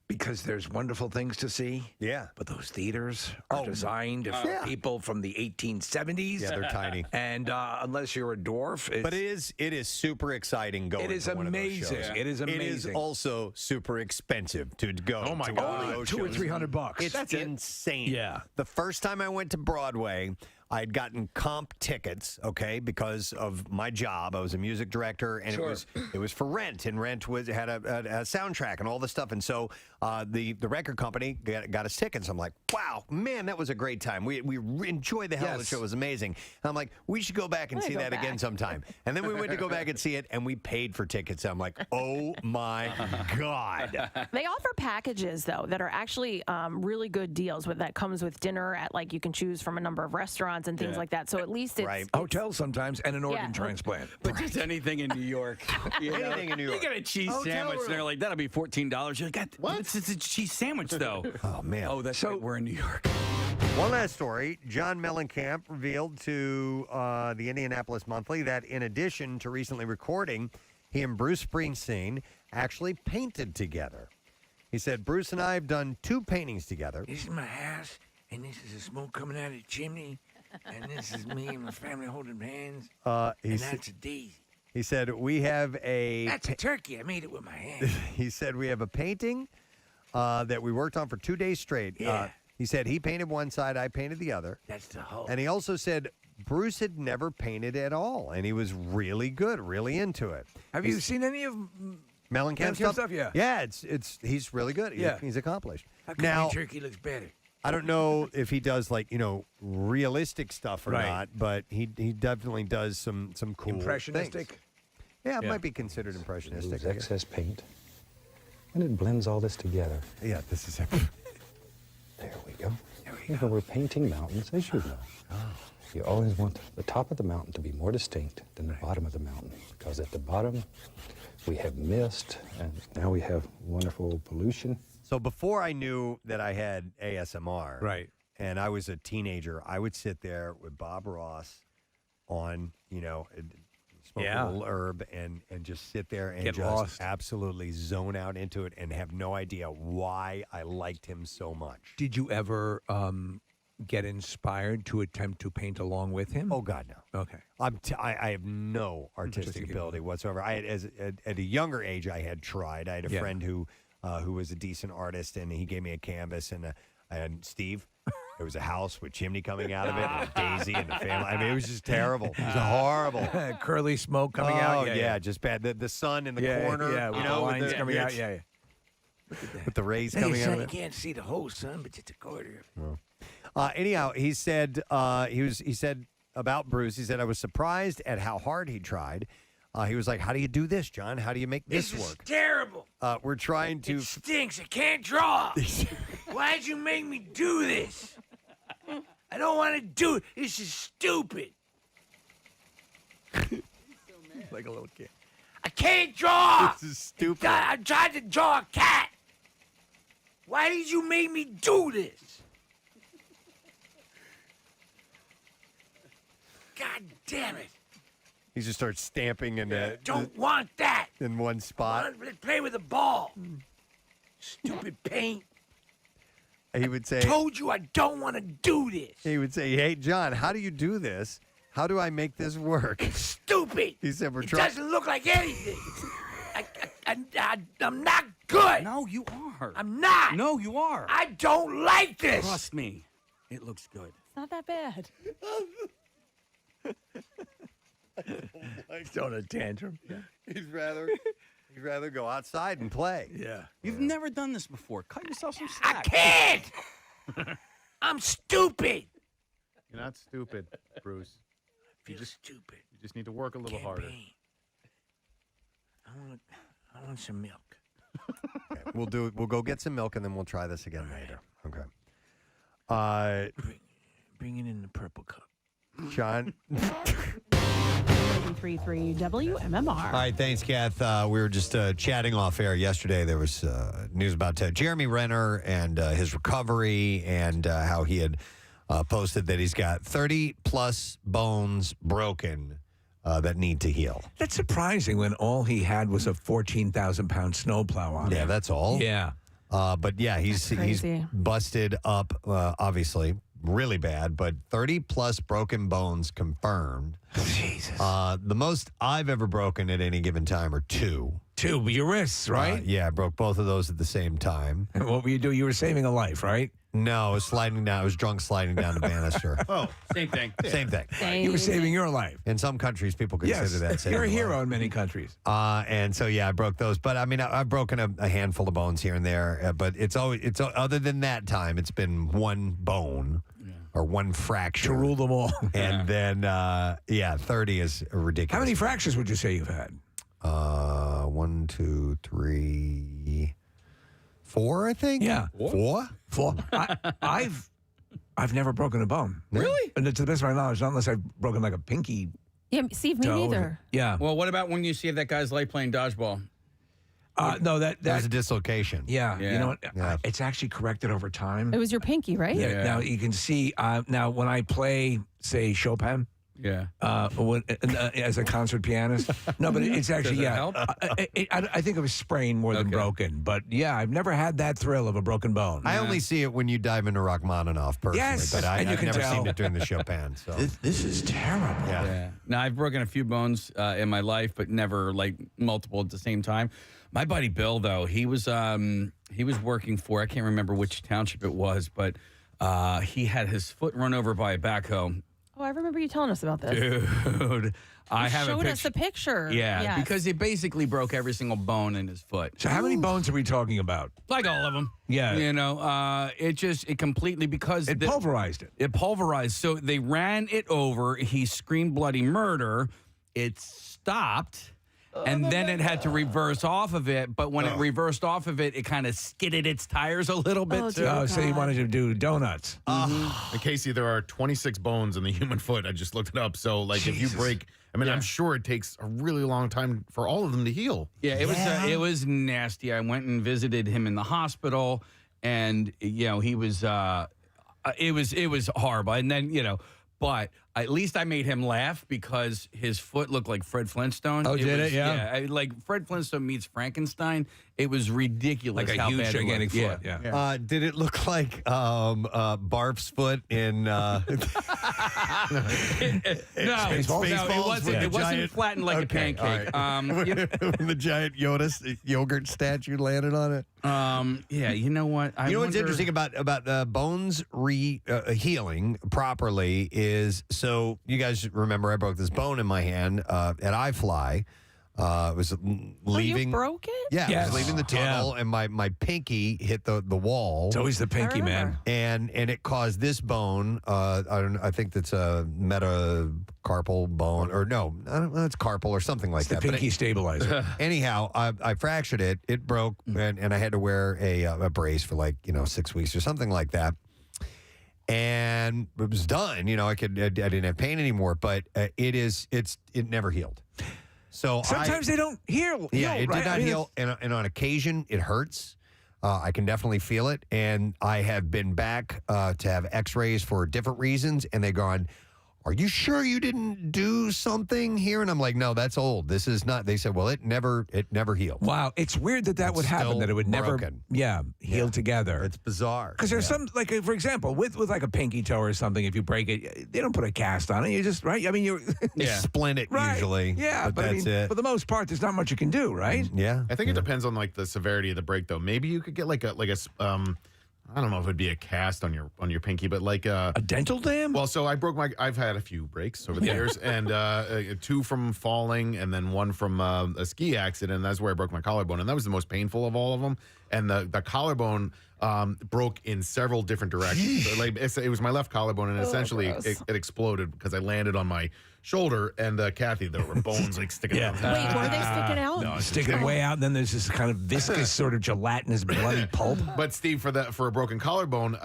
because there's wonderful things to see. Yeah. But those theaters are designed for people from the 1870s. Yeah, they're tiny. And unless you're a dwarf. But it is super exciting going It is to one of those amazing. shows. It is amazing. It is also super expensive to go. Oh, my to God. one of Only those $200 or shows. $300. It's That's insane. Yeah. The first time I went to Broadway, I had gotten comp tickets, okay, because of my job. I was a music director, and it was for Rent, and Rent had a soundtrack and all this stuff. And so the record company got us tickets. I'm like, wow, man, that was a great time. We enjoyed the hell of the show. It was amazing. And I'm like, we should go back and see that again sometime. And then we went to go back and see it, and we paid for tickets. I'm like, oh my God. They offer packages though that are actually really good deals. That comes with dinner at you can choose from a number of restaurants and things like that. So at least it's hotels sometimes and an organ transplant. But just anything in New York. Anything in New York. You get a cheese sandwich, and they're like, that'll be $14. You're like, what? It's a cheese sandwich, though. Oh, man. Oh, that's right. We're in New York. One last story. John Mellencamp revealed to the Indianapolis Monthly that in addition to recently recording, he and Bruce Springsteen actually painted together. He said, Bruce and I have done 2 paintings together. This is my house, and this is the smoke coming out of the chimney, and this is me and my family holding hands, and that's a daisy. He said, we have a... That's a turkey. I made it with my hands. He said, we have a painting that we worked on for 2 days straight. Yeah. He said he painted one side, I painted the other. That's the whole. And he also said Bruce had never painted at all, and he was really good, really into it. Have you seen any of Mellencamp stuff? Yeah. Yeah, he's really good. Yeah. He's accomplished. How come Now, my turkey looks better? I don't know if he does realistic stuff or not, but he definitely does some cool Impressionistic? things. Yeah, it might be considered impressionistic. Lose excess paint, and it blends all this together. Yeah, this is it. There we go. Whenever we're painting mountains, as you know, you always want the top of the mountain to be more distinct than the bottom of the mountain, because at the bottom we have mist, and now we have wonderful pollution. So before I knew that I had ASMR, right, and I was a teenager, I would sit there with Bob Ross on, smoke a little herb and just sit there and Get just lost. absolutely zone out into it and have no idea why I liked him so much. Did you ever get inspired to attempt to paint along with him? Oh, God, no. Okay. I have no artistic ability whatsoever. I had, at a younger age, I had tried. I had a friend who was a decent artist, and he gave me a canvas, and I had Steve. There was a house with chimney coming out of it, and Daisy and the family. I mean, it was just terrible. It was horrible. Curly smoke coming out. Oh, yeah, just bad. The sun in the corner. Yeah, with the lines coming out. Yeah. With the rays Hey, coming son, out of you it. can't see the whole sun, but it's a quarter. Anyhow, he said he said about Bruce. He said, I was surprised at how hard he tried. He was like, "How do you do this, John? How do you make this This is work?" terrible. We're trying to. It stinks. I can't draw. Why'd you make me do this? I don't want to do it. This is stupid. Like a little kid. I can't draw. This is stupid. I tried to draw a cat. Why did you make me do this? God damn it. He just starts stamping in Don't want that. in one spot. Let's play with the ball. Stupid paint. He would say, Told you I don't want to do this. he would say, "Hey, John, how do you do this? How do I make this work?" Stupid. He said, "We're It trying." doesn't look like anything. I'm not good. No, you are. I'm not. No, you are. I don't like this. Trust me. It looks good. It's not that bad. He's throwing a tantrum. He'd rather go outside and play. Yeah. You've never done this before. Cut yourself some I slack. can't. I'm stupid. You're not stupid, Bruce. Feel stupid. You just need to work a little harder. I want want some milk. Okay, we'll go get some milk and then we'll try this again later. Okay. Bring it in the purple cup. John. 93.3 WMMR. All right, thanks, Kath. We were just chatting off air yesterday. There was news about Jeremy Renner and his recovery and how he had posted that he's got 30-plus bones broken that need to heal. That's surprising when all he had was a 14,000-pound snowplow on him. Yeah, that's all. Yeah. But yeah, he's busted up, obviously, really bad, but 30-plus broken bones confirmed. Jesus. The most I've ever broken at any given time are 2. 2, your wrists, right? Yeah, I broke both of those at the same time. And what were you doing? You were saving a life, right? No, I was sliding down. I was drunk sliding down the banister. Oh, same thing. Same thing. You were saving your life. In some countries, people consider that saving You're a life. hero in many countries. And so, yeah, I broke those. But, I mean, I've broken a handful of bones here and there. But it's other than that time, it's been one bone or one fracture. To rule them all. And then, 30 is ridiculous. How many fractures would you say you've had? 1, 2, 3, 4, I think. Yeah. 4? I've never broken a bone. Really? And to the best of my knowledge, not unless I've broken like a pinky. Yeah, Steve, me toe. neither. Yeah. Well, what about when you saved that guy's life playing dodgeball? No, That was a dislocation. Yeah. Yeah. You know what? Yeah. It's actually corrected over time. It was your pinky, right? Yeah. Now you can see. Now when I play, say Chopin. Yeah. As a concert pianist. No, but it's actually Does it help? I think it was sprained more than broken. But yeah, I've never had that thrill of a broken bone. I only see it when you dive into Rachmaninoff personally, Yes, but and you I've can never tell. seen it during the Chopin. So This is terrible. yeah. Now, I've broken a few bones in my life, but never like multiple at the same time. My buddy Bill, though, he was working for, I can't remember which township it was, but he had his foot run over by a backhoe. Oh, I remember you telling us about this. Dude, I have showed a us a picture. Yeah, Yes. because he basically broke every single bone in his foot. So how many bones are we talking about? Like all of them. Yeah. You know, it completely, because It pulverized it. It pulverized. So they ran it over. He screamed bloody murder. It stopped. And then it had to reverse off of it. But when it reversed off of it, it kind of skidded its tires a little bit. So you wanted to do donuts. And Casey, there are 26 bones in the human foot. I just looked it up. So, like, if you break, I mean, I'm sure it takes a really long time for all of them to heal. Yeah, it was nasty. I went and visited him in the hospital, and he was it was horrible. And then but at least I made him laugh because his foot looked like Fred Flintstone. Oh, did it? Yeah. Yeah, like Fred Flintstone meets Frankenstein. It was ridiculous. Like a how huge, bad gigantic it looked. foot. Yeah. Did it look like Barf's foot in No, Spaceballs? it wasn't flattened like a pancake. All right. When the giant yogurt statue landed on it. Yeah, you know what? You know what's interesting about bones healing properly is, so you guys remember I broke this bone in my hand at iFly. It was leaving. You broke it? Yeah, Yes. I was leaving the tunnel, and my pinky hit the wall. It's always the pinky, man. And it caused this bone. I think that's a metacarpal bone, or no, I don't know, it's carpal or something like It's that. the pinky stabilizer. Anyhow, I fractured it. It broke, and I had to wear a brace for 6 weeks or something like that. And it was done. I didn't have pain anymore, but it never healed. So Sometimes they don't heal. Yeah, it right? did not heal, and on occasion it hurts. I can definitely feel it, and I have been back to have X-rays for different reasons, and they've gone, "Are you sure you didn't do something here?" And I'm like, "No, that's old. This is not." They said, "Well, it never healed." Wow, it's weird that would happen, that it would never, broken. heal together. It's bizarre. Because there's some, for example, with like a pinky toe or something, if you break it, they don't put a cast on it. You just, right? I mean, You splint it right. usually. Yeah, but that's it. For the most part, there's not much you can do, right? Yeah, I think it depends on the severity of the break, though. Maybe you could get I don't know if it'd be a cast on your pinky, but like a dental dam. Well, so I've had a few breaks over the years, and 2 from falling, and then 1 from a ski accident. And that's where I broke my collarbone, and that was the most painful of all of them. And the collarbone broke in several different directions. So, it was my left collarbone, and essentially it exploded because I landed on my shoulder, and Kathy, there were bones like sticking out. Wait, were they sticking out? No, sticking way out, and then there's this kind of viscous, sort of gelatinous, bloody pulp. But Steve, for a broken collarbone,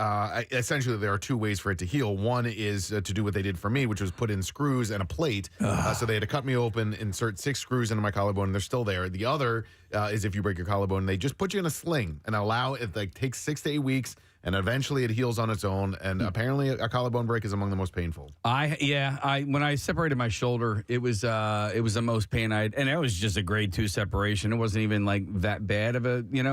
essentially there are two ways for it to heal. One is to do what they did for me, which was put in screws and a plate. So they had to cut me open, insert 6 screws into my collarbone, and they're still there. The other is if you break your collarbone, they just put you in a sling and allow it. Like takes 6 to 8 weeks, and eventually it heals on its own. And apparently, a collarbone break is among the most painful. When I separated my shoulder, it was the most pain I had, and it was just a grade 2 separation. It wasn't even like that bad of a, you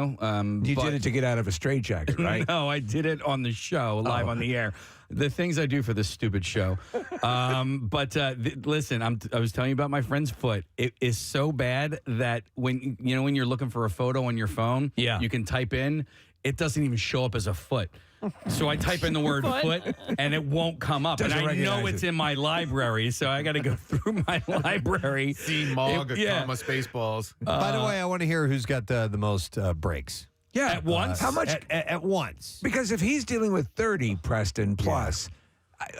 did it to get out of a straitjacket, right? No, I did it on the show, live on the air. The things I do for this stupid show. Listen, I was telling you about my friend's foot. It is so bad that when you're looking for a photo on your phone, you can type in. It doesn't even show up as a foot. So I type in the word foot, and it won't come up. Doesn't and I know recognize it's it. in my library, so I got to go through my library. C, Mog, comma, Spaceballs. By the way, I want to hear who's got the most breaks. Yeah, at once. How much? At once. Because if he's dealing with 30, Preston, plus,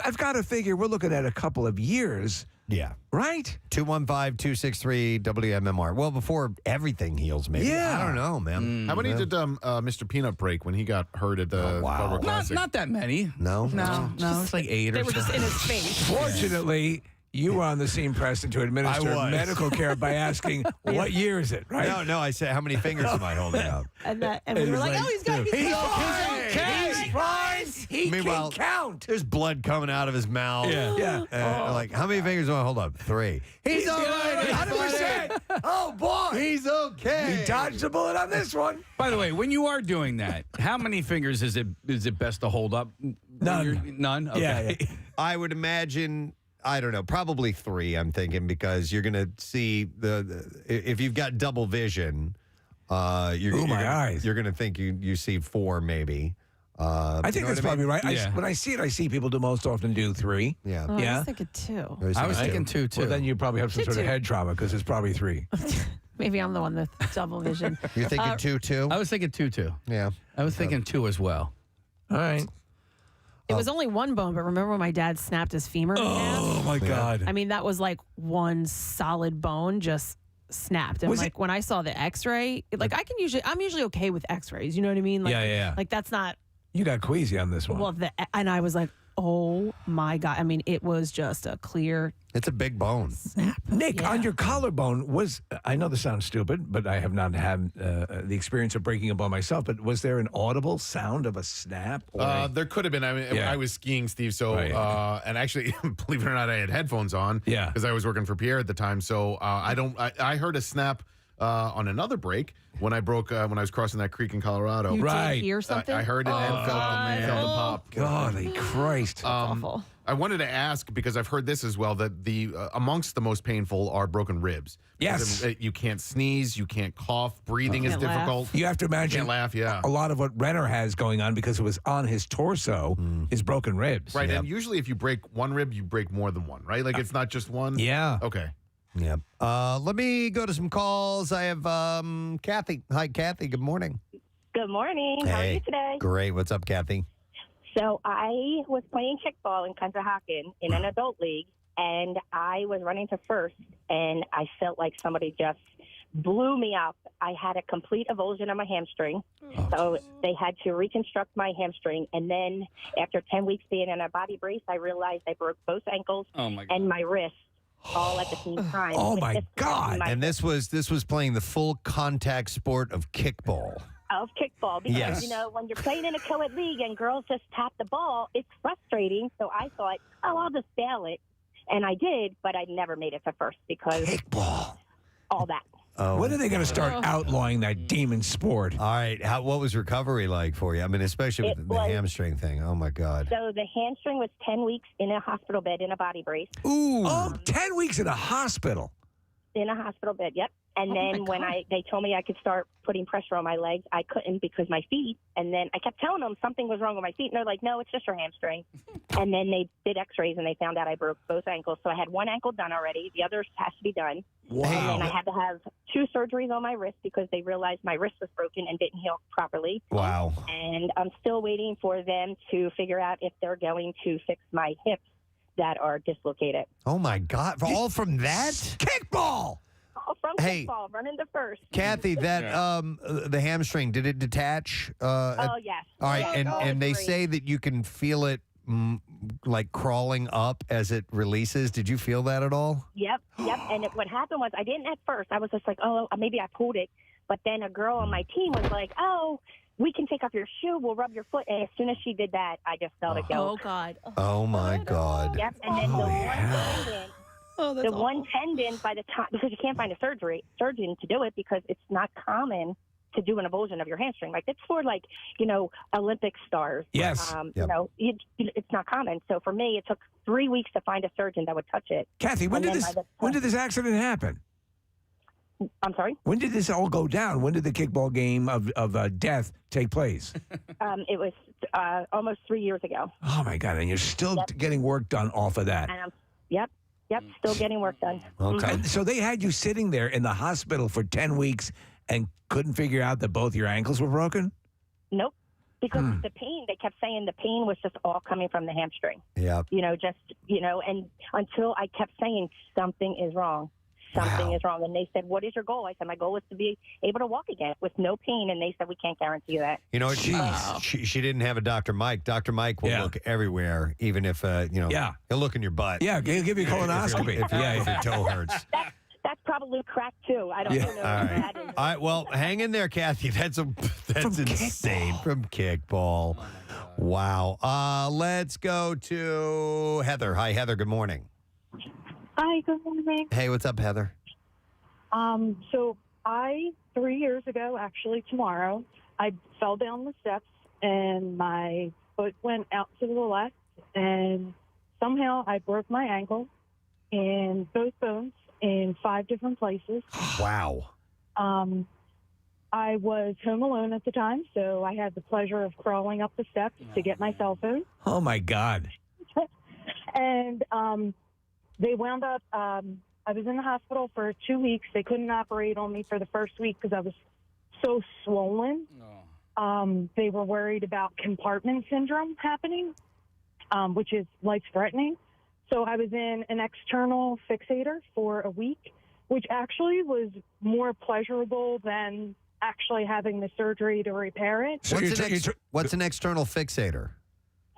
I've got to figure we're looking at a couple of years. Yeah. Right? 215-263-WMMR. Well, before everything heals, maybe. Yeah. I don't know, man. How many did Mr. Peanut break when he got hurt at the Broadway Classic? Not that many. No? No, it's like 8 They or were so. just in his face. Fortunately, you were on the scene, Preston, to administer I was. medical care by asking, what year is it, right? No, I said, how many fingers am I holding up? And we were like, oh, he's got He's okay. He's fine. He Meanwhile, can count. There's blood coming out of his mouth. Yeah. Like, how many fingers do I hold up? 3. He's all right. 100%. Oh, boy. He's okay. He dodged a bullet on this one. By the way, when you are doing that, how many fingers is it best to hold up? None. None? Okay. Yeah. I would imagine, I don't know, probably 3, I'm thinking, because you're going to see if you've got double vision, you're going to think you see 4 maybe. I think that's probably right. Yeah. When I see it, I see people most often do 3. Yeah. Oh, I Yeah. was thinking 2. I was thinking 2, too. Well, then you probably have some sort of 2. head trauma because it's probably 3. Maybe I'm the one with double vision. You're thinking 2 too? I was thinking 2, too. Yeah. I was thinking 2 as well. All right. It was only one bone, but remember when my dad snapped his femur in half? Oh, my God. I mean, that was like one solid bone just snapped. And Was like when I saw the X-ray, I'm usually okay with X-rays. You know what I mean? Like, Yeah. Like that's not. You got queasy on this one. Well, and I was like, oh my God. I mean, it was just a clear. It's a big bone. Snap. Nick, Yeah. on your collarbone, I know this sounds stupid, but I have not had the experience of breaking a bone myself, but was there an audible sound of a snap? Or There could have been. I mean, I was skiing, Steve, so, and actually, believe it or not, I had headphones on. Yeah. Because I was working for Pierre at the time. So I heard a snap on another break when I was crossing that creek in Colorado. You did hear something? I heard it and felt the pop. Golly Christ. That's awful. I wanted to ask, because I've heard this as well, that the amongst the most painful are broken ribs. Yes. Because you can't sneeze, you can't cough, breathing is Can't laugh. difficult. You have to imagine Can't laugh, yeah. a lot of what Renner has going on because it was on his torso is broken ribs. Right, and usually if you break one rib, you break more than one, right? Like it's not just one? Yeah. Okay. Yeah. Let me go to some calls. I have Kathy. Hi, Kathy. Good morning. Good morning. How are you today? Great. What's up, Kathy? So I was playing kickball in Conshohocken in an adult league, and I was running to first, and I felt like somebody just blew me up. I had a complete avulsion on my hamstring, so they had to reconstruct my hamstring. And then after 10 weeks being in a body brace, I realized I broke both ankles and my wrist all at the same time. Oh, With my this God. in my And this was playing the full contact sport of kickball. Of kickball, because Yes. you know, when you're playing in a co-ed league and girls just tap the ball, it's frustrating. So I thought, I'll just bail it, and I did, but I never made it to first because kickball, all that. Oh. When are they going to start outlawing that demon sport? All right. What was recovery like for you? I mean, especially with It the was- hamstring thing. Oh, my God. So the hamstring was 10 weeks in a hospital bed in a body brace. Ooh. Oh, 10 weeks in a hospital. In a hospital bed, yep. And then when they told me I could start putting pressure on my legs, I couldn't because my feet. And then I kept telling them something was wrong with my feet. And they're like, no, it's just your hamstring. And then they did x-rays and they found out I broke both ankles. So I had one ankle done already. The other has to be done. Wow. And then I had to have 2 surgeries on my wrist because they realized my wrist was broken and didn't heal properly. Wow. And I'm still waiting for them to figure out if they're going to fix my hips that are dislocated. Oh my God! All from that kickball. All from Hey. kickball, running to first. Kathy, that the hamstring, did it detach? Oh yes. All right, Yeah, and they great. say that you can feel it like crawling up as it releases. Did you feel that at all? Yep. And what happened was I didn't at first. I was just like, oh, maybe I pulled it. But then a girl on my team was like, oh, we can take off your shoe. We'll rub your foot. And as soon as she did that, I just felt a guilt. Oh, God. Oh my God! Yep. And then the one tendon by the time, because you can't find a surgeon to do it because it's not common to do an avulsion of your hamstring. Like it's for Olympic stars. Yes. It's not common. So for me, it took 3 weeks to find a surgeon that would touch it. Kathy, when did this accident happen? I'm sorry? When did this all go down? When did the kickball game of death take place? It was almost 3 years ago. Oh, my God. And you're still getting work done off of that. And Yep, still getting work done. Okay. And so they had you sitting there in the hospital for 10 weeks and couldn't figure out that both your ankles were broken? Nope. Because the pain, they kept saying the pain was just all coming from the hamstring. Yeah. And until I kept saying something is wrong. Something is wrong. And they said, what is your goal? I said, my goal is to be able to walk again with no pain. And they said, we can't guarantee you that. You know what? She didn't have a Dr. Mike. Dr. Mike will look everywhere, even if, he'll look in your butt. Yeah, he'll give you a colonoscopy. If your toe hurts. That's probably crack, too. I don't know. All right. All right. Well, hang in there, Kathy. That's insane. From kickball. Wow. Let's go to Heather. Hi, Heather. Good morning. Hi, good morning. Hey, what's up, Heather? So 3 years ago, actually tomorrow, I fell down the steps and my foot went out to the left and somehow I broke my ankle in both bones in 5 different places. Wow. I was home alone at the time, so I had the pleasure of crawling up the steps to get my cell phone. Oh, my God. And they wound up, I was in the hospital for 2 weeks. They couldn't operate on me for the first week because I was so swollen. They were worried about compartment syndrome happening, which is life-threatening. So I was in an external fixator for a week, which actually was more pleasurable than actually having the surgery to repair it. So what's an external fixator?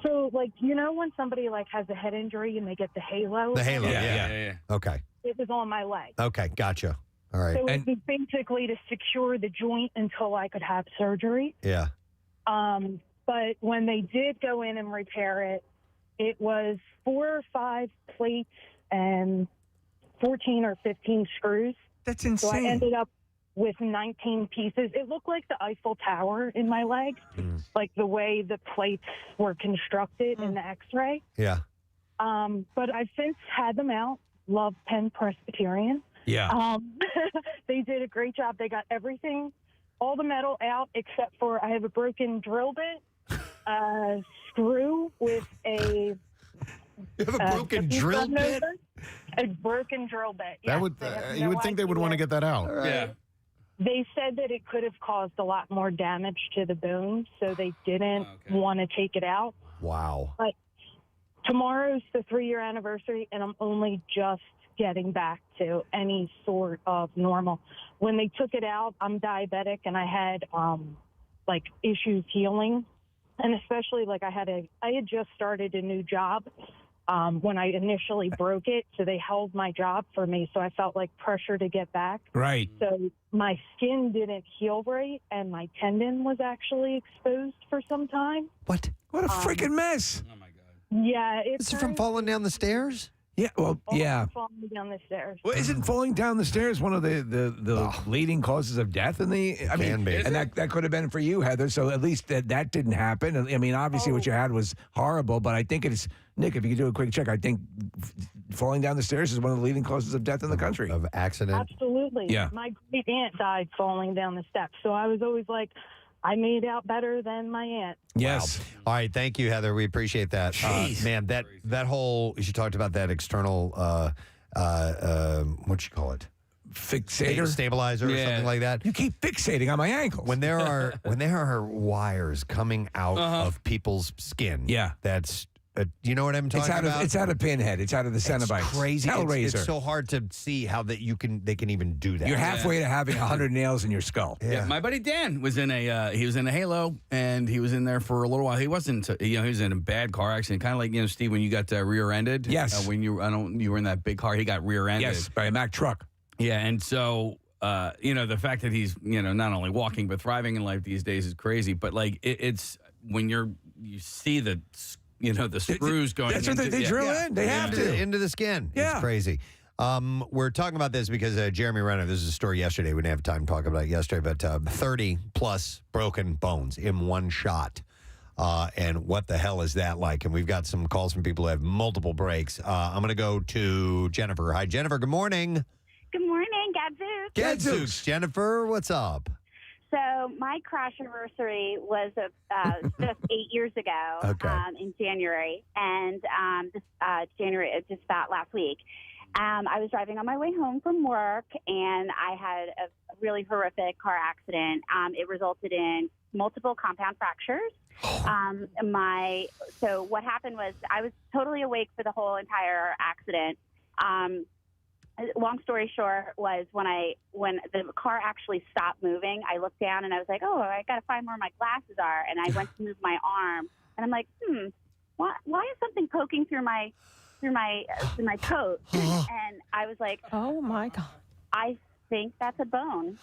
So, when somebody, has a head injury and they get the halo? The halo, yeah. Okay. It was on my leg. Okay, gotcha. All right. So it was basically to secure the joint until I could have surgery. Yeah. But when they did go in and repair it, it was 4 or 5 plates and 14 or 15 screws. That's insane. So I ended up with 19 pieces. It looked like the Eiffel Tower in my leg, like the way the plates were constructed in the x-ray. Yeah. But I've since had them out. Love Penn Presbyterian. Yeah. They did a great job. They got everything, all the metal out, except for I have a broken drill bit, screw with a... You have a broken drill bit? A broken drill bit. That yes. would They have you no would think they would idea. want to get that out. Yeah. They said that it could have caused a lot more damage to the bones, so they didn't want to take it out. Wow. But tomorrow's the 3-year anniversary, and I'm only just getting back to any sort of normal. When they took it out, I'm diabetic, and I had issues healing, and especially I had just started a new job. When I initially broke it, so they held my job for me, so I felt pressure to get back. Right. So my skin didn't heal right, and my tendon was actually exposed for some time. What? What a freaking mess. Oh, my God. Yeah. Is it from falling down the stairs? Yeah, well, yeah. Falling down the stairs. Well, isn't falling down the stairs one of the leading causes of death in the? I mean, Can be. and that could have been for you, Heather. So at least that didn't happen. I mean, obviously what you had was horrible, but I think it's Nick. If you could do a quick check, I think falling down the stairs is one of the leading causes of death in the country. Of accident. Absolutely. Yeah. My great aunt died falling down the steps, so I was always I made out better than my aunt. Yes. Wow. All right. Thank you, Heather. We appreciate that. Man, that whole, you talked about that external, what you call it? Fixator? Stabilizer or something like that. You keep fixating on my ankles. When there are wires coming out of people's skin, that's you know what I'm talking about? It's out of Pinhead. It's out of the Cenobites. It's crazy. Hellraiser. It's so hard to see how that they can even do that. You're halfway to having 100 nails in your skull. Yeah, my buddy Dan was in a Halo, and he was in there for a little while. He wasn't, he was in a bad car accident, kind of like Steve when you got rear-ended. Yes. When you were in that big car, he got rear-ended. Yes, by a Mack truck. Yeah, and so the fact that he's not only walking but thriving in life these days is crazy. But like it's when you see the screws going. That's what they drill in. They have to into the skin. Yeah. It's crazy. We're talking about this because Jeremy Renner, this is a story yesterday. We didn't have time to talk about it yesterday, but 30 plus broken bones in one shot. And what the hell is that like? And we've got some calls from people who have multiple breaks. I'm going to go to Jennifer. Hi, Jennifer. Good morning. Good morning, Gadzooks. Gadzooks. Jennifer, what's up? So my crash anniversary was just 8 years ago in January, and this January, just about last week. I was driving on my way home from work, and I had a really horrific car accident. It resulted in multiple compound fractures. So what happened was I was totally awake for the whole entire accident. Long story short was when the car actually stopped moving, I looked down and I was like, oh, I got to find where my glasses are. And I went to move my arm, and I'm like, why is something poking through my coat? And I was like, oh my God, I think that's a bone.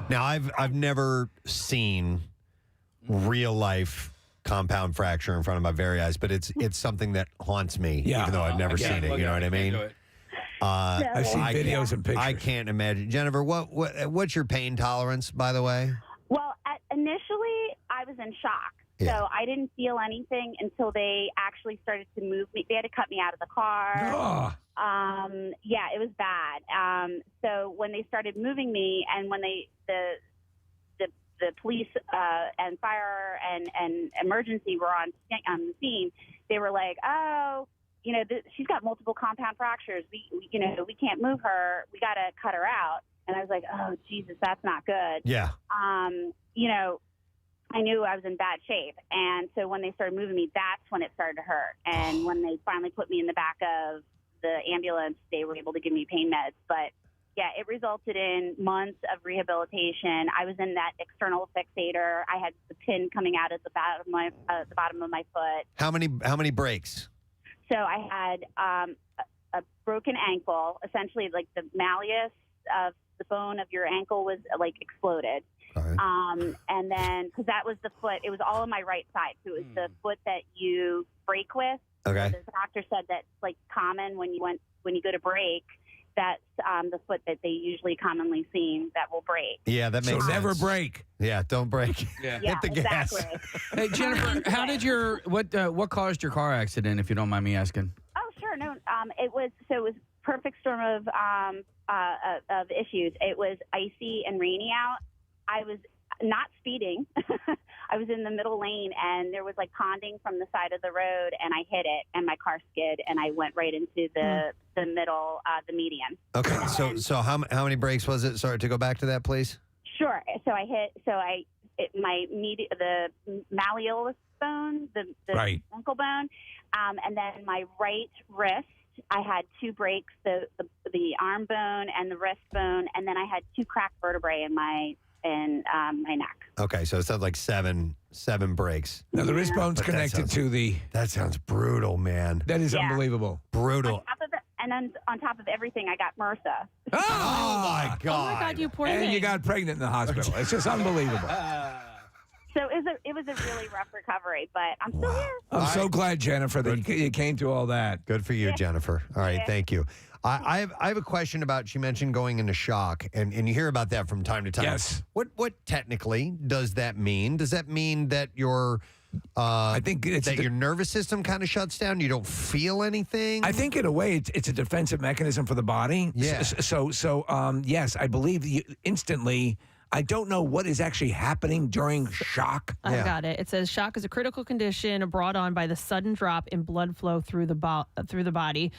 Now, I've never seen real life compound fracture in front of my very eyes, but it's something that haunts me, even though I've never seen it. You know what I mean? I've seen videos and pictures. I can't imagine. Jennifer, what's your pain tolerance, by the way? Well, initially, I was in shock. Yeah. So I didn't feel anything until they actually started to move me. They had to cut me out of the car. Yeah, it was bad. So when they started moving me, and when the police and fire and emergency were on the scene, they were like, oh, she's got multiple compound fractures. We can't move her. We got to cut her out. And I was like, oh, Jesus, that's not good. Yeah. I knew I was in bad shape. And so when they started moving me, that's when it started to hurt. And when they finally put me in the back of the ambulance, they were able to give me pain meds. But yeah, it resulted in months of rehabilitation. I was in that external fixator. I had the pin coming out at the bottom of my foot. How many breaks? So I had a broken ankle. Essentially, like the malleus of the bone of your ankle was like exploded. Right. And then, because that was the foot, it was all on my right side. So it was the foot that you brake with. Okay. So the doctor said that's like common when you go to brake. That's the foot that they usually commonly see that will break. Yeah, that makes sense. Never break. Yeah, don't break. Yeah, Hit the gas. exactly. Hey, Jennifer, how did what caused your car accident, if you don't mind me asking? Oh, sure. No, it was perfect storm of issues. It was icy and rainy out. I was not speeding. I was in the middle lane, and there was like ponding from the side of the road, and I hit it, and my car skid, and I went right into the middle, the median. Okay, so how many breaks was it? Sorry, to go back to that, please. Sure. So the malleolus bone, the right. ankle bone, and then my right wrist. I had 2 breaks, the arm bone and the wrist bone, and then I had 2 cracked vertebrae in my neck. Okay, so it sounds like seven breaks. Now the wrist bone's connected to the. That sounds brutal, man. That is unbelievable. Brutal. On top of it, and then on top of everything, I got MRSA. Oh my God! Oh my God, you poor And thing. you got pregnant in the hospital. It's just unbelievable. So it was a really rough recovery, but I'm still here. I'm so glad, Jennifer, that you came through all that. Good for you, Jennifer. All right, thank you. I have a question about, she mentioned going into shock, and you hear about that from time to time. Yes. What technically does that mean? Does that mean that your I think it's your nervous system kind of shuts down? You don't feel anything? I think in a way it's a defensive mechanism for the body. Yeah. So yes, I believe instantly. I don't know what is actually happening during shock. I got it. It says shock is a critical condition brought on by the sudden drop in blood flow through the body.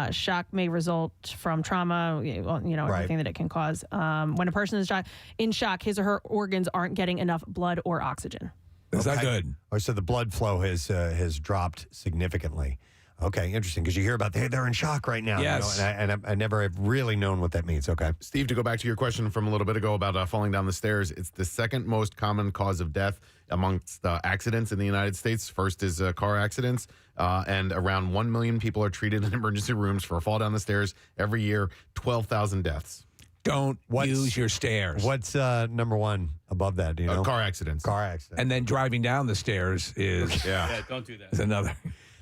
Shock may result from trauma, everything that it can cause. When a person is in shock, his or her organs aren't getting enough blood or oxygen. It's not good. Or so the blood flow has dropped significantly. Okay, interesting, because you hear about they're in shock right now. Yes. And I never have really known what that means. Okay. Steve, to go back to your question from a little bit ago about falling down the stairs, it's the second most common cause of death amongst accidents in the United States. First is car accidents, and around 1 million people are treated in emergency rooms for a fall down the stairs every year, 12,000 deaths. Don't use your stairs. What's number one above that? Do you know? Car accidents. Car accidents. And then driving down the stairs is Yeah, don't do that. is another.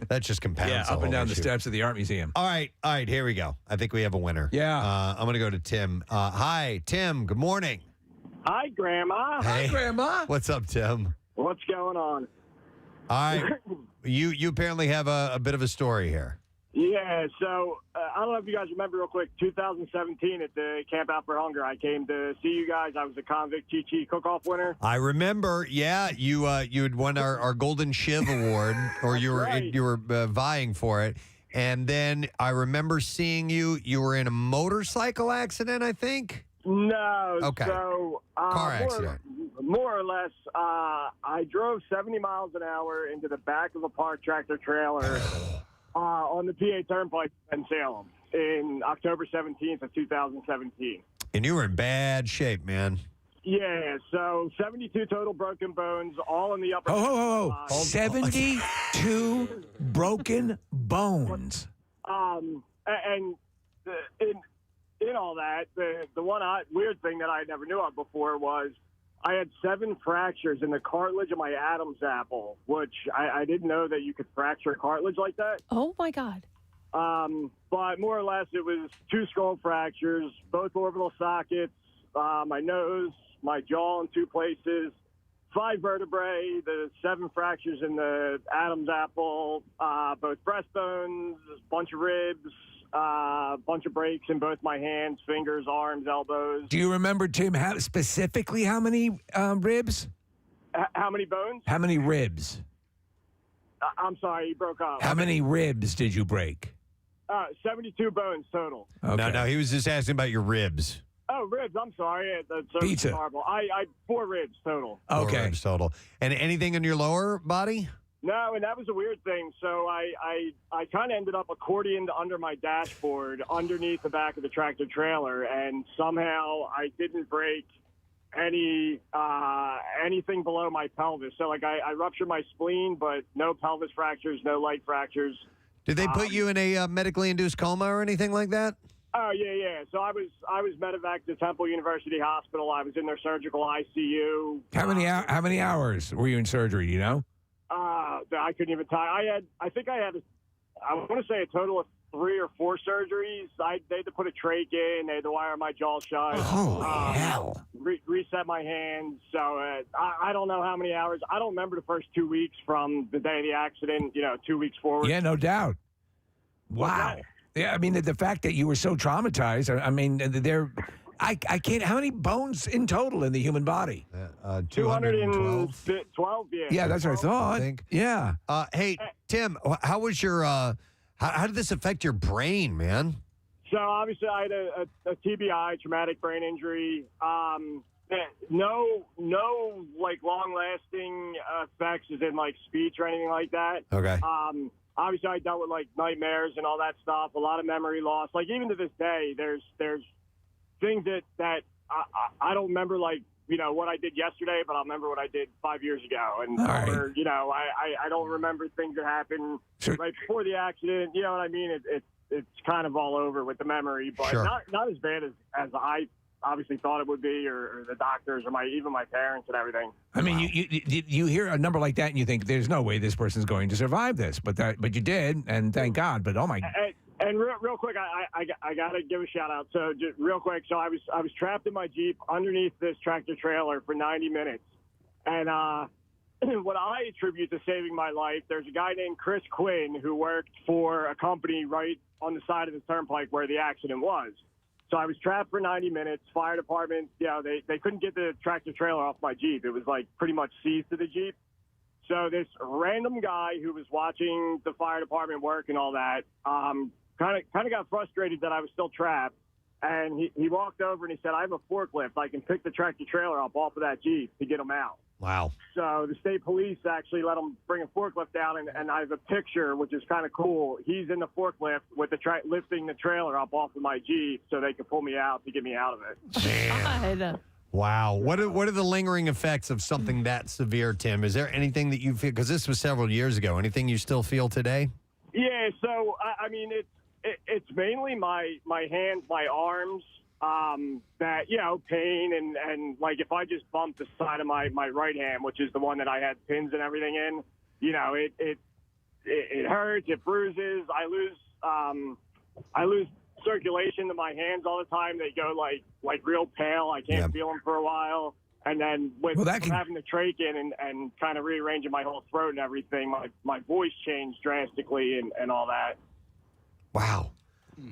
That just compounds. Yeah, the up and whole down the issue. steps of the art museum. All right, here we go. I think we have a winner. Yeah. I'm going to go to Tim. Hi, Tim. Good morning. Hi, Grandma. Hey. Grandma. What's up, Tim? What's going on? All right. You apparently have a bit of a story here. Yeah, so I don't know if you guys remember real quick, 2017 at the Camp Out for Hunger, I came to see you guys. I was a convict Chi-Chi cook-off winner. I remember. Yeah, you had won our Golden Shiv Award, or you were vying for it. And then I remember seeing you. You were in a motorcycle accident, I think. No. Okay. So Car accident. More or less, I drove 70 miles an hour into the back of a parked tractor trailer on the PA Turnpike in Salem in October 17th of 2017. And you were in bad shape, man. Yeah, so 72 total broken bones, all in the upper. Oh, 72 broken bones. And in all that, the one weird thing that I never knew of before was I had 7 fractures in the cartilage of my Adam's apple, which I didn't know that you could fracture cartilage like that. Oh, my God. But more or less, it was 2 skull fractures, both orbital sockets, my nose, my jaw in 2 places, 5 vertebrae, the 7 fractures in the Adam's apple, both breastbones, bunch of ribs, bunch of breaks in both my hands, fingers, arms, elbows. Do you remember, Tim, specifically how many ribs? How many bones? How many ribs? I'm sorry, you broke up. How many ribs did you break? 72 bones total. Okay. No, he was just asking about your ribs. Oh, ribs. I'm sorry. That's Pizza. horrible. I 4 ribs total. Four ribs total. And anything in your lower body? No, and that was a weird thing. So I kind of ended up accordioned under my dashboard underneath the back of the tractor trailer, and somehow I didn't break anything below my pelvis. So like I ruptured my spleen, but no pelvis fractures, no leg fractures. Did they put you in a medically induced coma or anything like that? Oh yeah. So I was medevaced to Temple University Hospital. I was in their surgical ICU. How many hours were you in surgery? Do you know? I couldn't even tell. I want to say a total of 3 or 4 surgeries. They had to put a trach in. They had to wire my jaw shut. Holy hell! Reset my hands. So I don't know how many hours. I don't remember the first 2 weeks from the day of the accident. 2 weeks forward. Yeah, no doubt. Wow. Yeah, I mean the fact that you were so traumatized. I mean, I can't. How many bones in total in the human body? 212. 12. Yeah. Yeah, that's what I thought. Yeah. Hey, Tim, how was your? How did this affect your brain, man? So obviously, I had a TBI, traumatic brain injury. No, like long-lasting effects, as in like speech or anything like that. Okay. Obviously, I dealt with like nightmares and all that stuff. A lot of memory loss. Like even to this day, there's things that I don't remember, like what I did yesterday, but I'll remember what I did 5 years ago. And or, I don't remember things that happened right before the accident. You know what I mean? It's kind of all over with the memory, but not as bad as I obviously thought it would be, or the doctors, or even my parents and everything. I mean, you hear a number like that and you think there's no way this person's going to survive this, but you did, and thank God. But oh my. And real quick, I gotta give a shout out. So just real quick, so I was trapped in my Jeep underneath this tractor trailer for 90 minutes, and what I attribute to saving my life, there's a guy named Chris Quinn who worked for a company right on the side of the turnpike where the accident was. So I was trapped for 90 minutes. Fire department, they couldn't get the tractor trailer off my Jeep. It was like pretty much seized to the Jeep. So this random guy who was watching the fire department work and all that, kind of got frustrated that I was still trapped. And he walked over and he said, I have a forklift. I can pick the tractor trailer up off of that Jeep to get him out. Wow. So the state police actually let him bring a forklift down, and I have a picture, which is kind of cool. He's in the forklift with the lifting the trailer up off of my Jeep so they could pull me out to get me out of it. God. Wow. What are the lingering effects of something that severe, Tim? Is there anything that you feel, because this was several years ago, anything you still feel today? Yeah, so, I mean, it's mainly my hands, my arms, that, pain and like if I just bump the side of my right hand, which is the one that I had pins and everything in, it hurts, it bruises. I lose circulation to my hands all the time. They go like real pale. I can't feel them for a while. And then with having the trach in and kind of rearranging my whole throat and everything, my voice changed drastically and all that. Wow.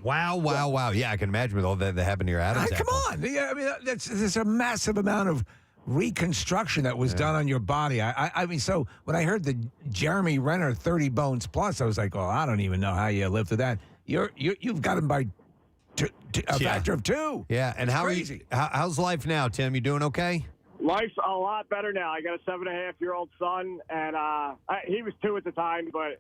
Wow. Yeah, I can imagine with all that happened to your Adam's apple. Come on. Yeah, I mean, there's a massive amount of reconstruction that was done on your body. I mean, so when I heard the Jeremy Renner 30 bones plus, I was like, oh, I don't even know how you lived with that. You've got him by a factor of 2. Yeah, and how's life now, Tim? You doing okay? Life's a lot better now. I got a 7.5-year-old son, and he was 2 at the time, but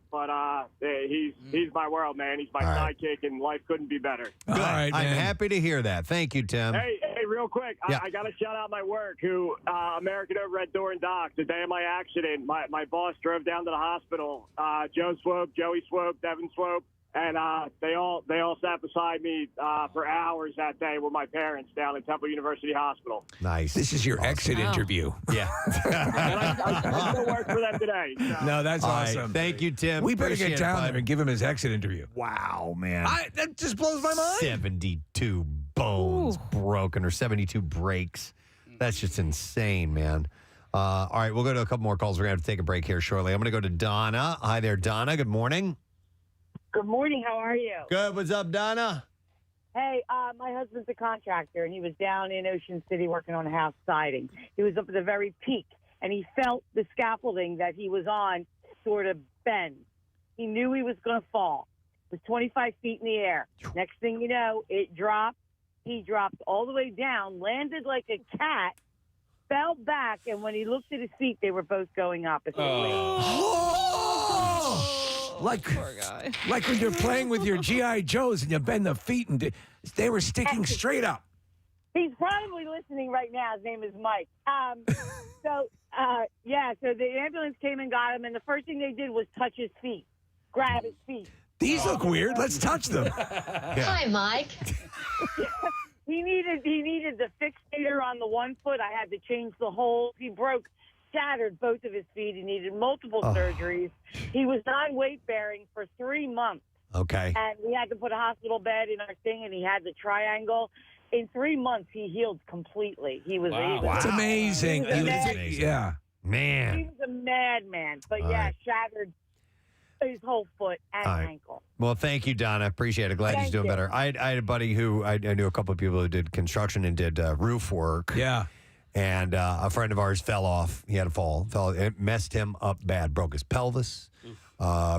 he's my world, man. He's my sidekick, and life couldn't be better. Good. I'm happy to hear that. Thank you, Tim. Hey, real quick, I got to shout out my work, who American Over at Door and Dock. The day of my accident, my boss drove down to the hospital. Joe Swope, Joey Swope, Devin Swope. And they all sat beside me for hours that day with my parents down at Temple University Hospital. Nice. This is your exit interview. Yeah. And I still work for them today. So. No, that's awesome. Right. Thank you, Tim. We better Appreciate get down it, there and give him his exit interview. Wow, man. That just blows my mind. 72 bones broken or 72 breaks. That's just insane, man. All right, we'll go to a couple more calls. We're going to have to take a break here shortly. I'm going to go to Donna. Hi there, Donna. Good morning. Good morning. How are you? Good. What's up, Donna? Hey, my husband's a contractor, and he was down in Ocean City working on a house siding. He was up at the very peak, and he felt the scaffolding that he was on sort of bend. He knew he was going to fall. It was 25 feet in the air. Next thing you know, it dropped. He dropped all the way down, landed like a cat, fell back, and when he looked at his feet, they were both going opposite ways. Like when you're playing with your G.I. Joes and you bend the feet and they were sticking straight up. He's probably listening right now. His name is Mike. So the ambulance came and got him, and the first thing they did was touch his feet, grab his feet. These look weird. Let's touch them. Hi, Mike. He needed the fixator on the one foot. I had to change the whole. He shattered both of his feet. He needed multiple surgeries. He was non-weight bearing for 3 months. Okay. And we had to put a hospital bed in our thing, and he had the triangle. In 3 months, he healed completely. He was That's amazing. Yeah. Man. He was a madman. But shattered his whole foot and ankle. Well, thank you, Donna. Appreciate it. Glad he's doing better. I had a buddy who I knew a couple of people who did construction and did roof work. Yeah. And a friend of ours fell off. He had a fall. It messed him up bad. Broke his pelvis.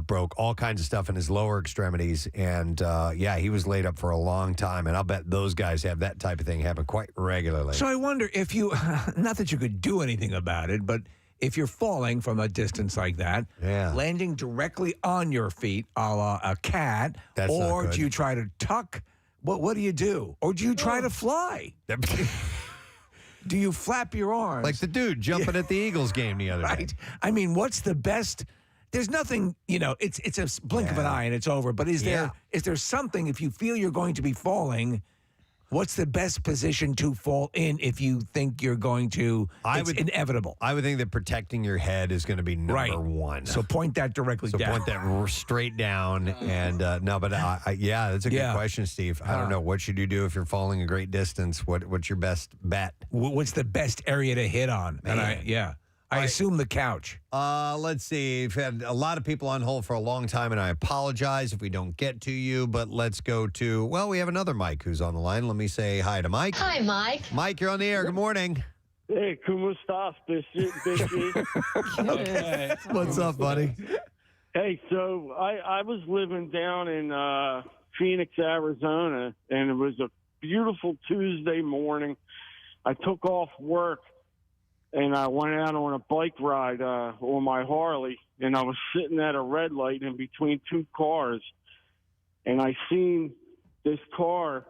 Broke all kinds of stuff in his lower extremities. And, he was laid up for a long time. And I'll bet those guys have that type of thing happen quite regularly. So I wonder if you, not that you could do anything about it, but if you're falling from a distance like that, landing directly on your feet a la a cat, or do you try to tuck? What do you do? Or do you try to fly? Do you flap your arms? Like the dude jumping at the Eagles game the other day. I mean, what's the best? There's nothing, it's a blink of an eye and it's over. But is there something, if you feel you're going to be falling, what's the best position to fall in if you think you're going to? It's inevitable. I would think that protecting your head is going to be number one. So point that directly down. Point that straight down. And that's a good question, Steve. I don't know. What should you do if you're falling a great distance? What's your best bet? What's the best area to hit on? Man. And I assume the couch. Let's see. We've had a lot of people on hold for a long time, and I apologize if we don't get to you, but let's go to, we have another Mike who's on the line. Let me say hi to Mike. Hi, Mike. Mike, you're on the air. Good morning. Hey, ¿cómo estás, Bishy? Okay. What's up, buddy? Hey, so I was living down in Phoenix, Arizona, and it was a beautiful Tuesday morning. I took off work, and I went out on a bike ride on my Harley, and I was sitting at a red light in between two cars, and I seen this car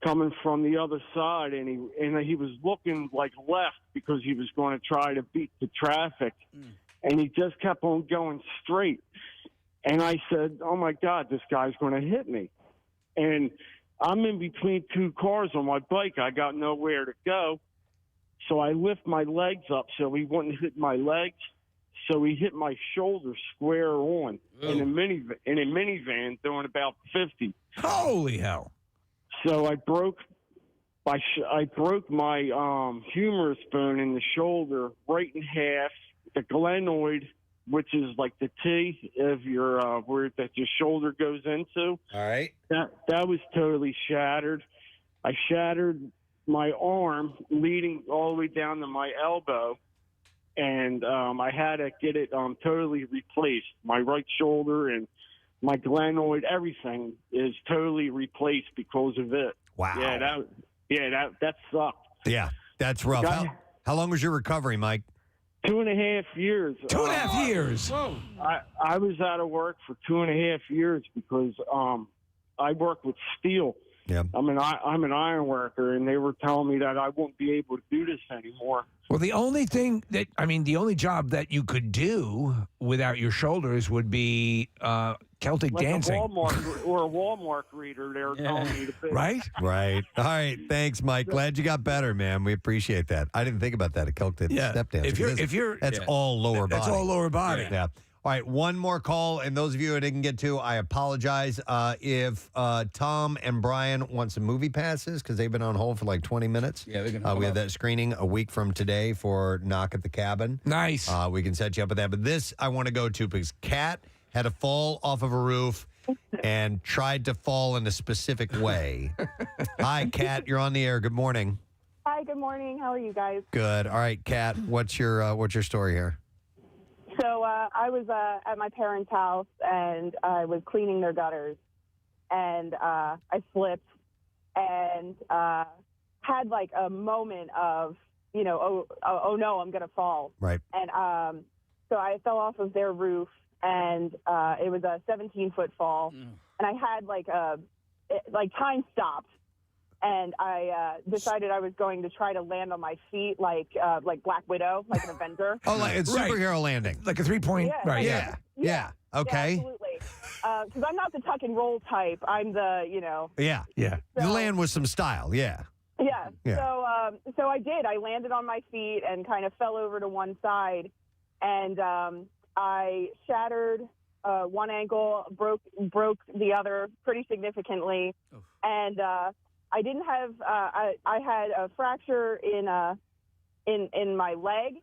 coming from the other side, and he was looking like left because he was going to try to beat the traffic, and he just kept on going straight. And I said, "Oh my God, this guy's going to hit me!" And I'm in between two cars on my bike. I got nowhere to go. So I lift my legs up so he wouldn't hit my legs. So he hit my shoulder square on in a minivan doing about 50. Holy hell. So I broke my humerus bone in the shoulder right in half. The glenoid, which is like the T of your where that your shoulder goes into. All right. That was totally shattered. I shattered my arm leading all the way down to my elbow, and I had to get it totally replaced. My right shoulder and my glenoid, everything is totally replaced because of it. Wow. That sucked. Yeah, that's rough. How long was your recovery, Mike? 2.5 years. 2.5 years. I was out of work for 2.5 years because I work with steel. Yeah. I'm an iron worker, and they were telling me that I won't be able to do this anymore. Well, the only job that you could do without your shoulders would be Celtic like dancing. A Walmart greeter, they were telling me to be. Right? Right. All right. Thanks, Mike. Glad you got better, man. We appreciate that. I didn't think about that. A Celtic step dance. That's all lower body. That's all lower body. Yeah. All right, one more call, and those of you I didn't get to, I apologize. If Tom and Brian want some movie passes, because they've been on hold for like 20 minutes. Yeah, they can we have that screening a week from today for Knock at the Cabin. Nice. We can set you up with that. But this I want to go to because Kat had to fall off of a roof and tried to fall in a specific way. Hi, Kat. You're on the air. Good morning. Hi, good morning. How are you guys? Good. All right, Kat, what's your story here? So I was at my parents' house, and I was cleaning their gutters, and I slipped and had like a moment of, oh no, I'm going to fall. Right. And so I fell off of their roof, and it was a 17-foot fall, and I had like time stopped. And I decided I was going to try to land on my feet like Black Widow, like an Avenger. Oh, like it's superhero landing. Like a 3-point. Yeah, right. Yeah. Okay. Yeah, absolutely. Because I'm not the tuck and roll type. I'm the, Yeah. You land with some style. Yeah. Yeah. Yeah. So I did. I landed on my feet and kind of fell over to one side, and I shattered one ankle, broke the other pretty significantly, and I didn't have. I had a fracture in my leg,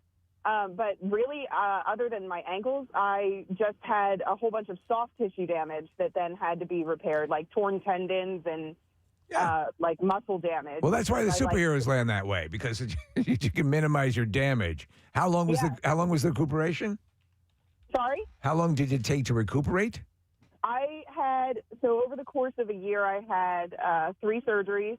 but really, other than my ankles, I just had a whole bunch of soft tissue damage that then had to be repaired, like torn tendons and like muscle damage. Well, that's why the superheroes land that way, because you can minimize your damage. How long was the recuperation? Sorry? How long did it take to recuperate? Over the course of a year, I had 3 surgeries,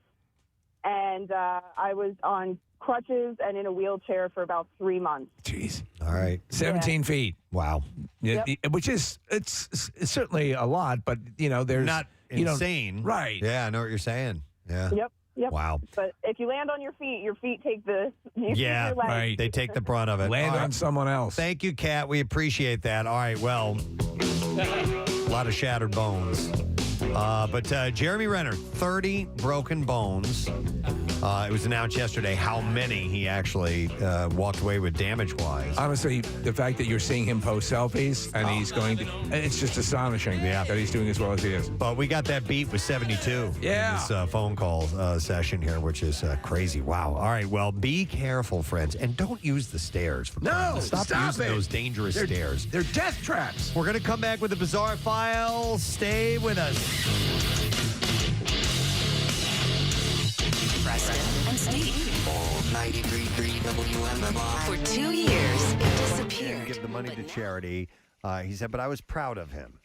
and I was on crutches and in a wheelchair for about 3 months. Jeez. All right. 17 feet. Wow. Yep. Which is, it's certainly a lot, but, there's... Not insane. Right. Yeah, I know what you're saying. Yeah. Yep. Wow. But if you land on your feet take the... Yeah, right. They take the brunt of it. Land on someone else. Thank you, Kat. We appreciate that. All right, well, a lot of shattered bones. But Jeremy Renner, 30 broken bones. It was announced yesterday how many he actually walked away with damage-wise. Honestly, the fact that you're seeing him post selfies and he's going to... It's just astonishing that he's doing as well as he is. But we got that beat with 72 in this phone call session here, which is crazy. Wow. All right, well, be careful, friends, and don't use the stairs. Stop using those dangerous stairs. They're death traps. We're going to come back with the Bizarre File. Stay with us. Preston and Steve. All 93.3 WMMR. For 2 years, it disappeared. And give the money to charity. He said, but I was proud of him.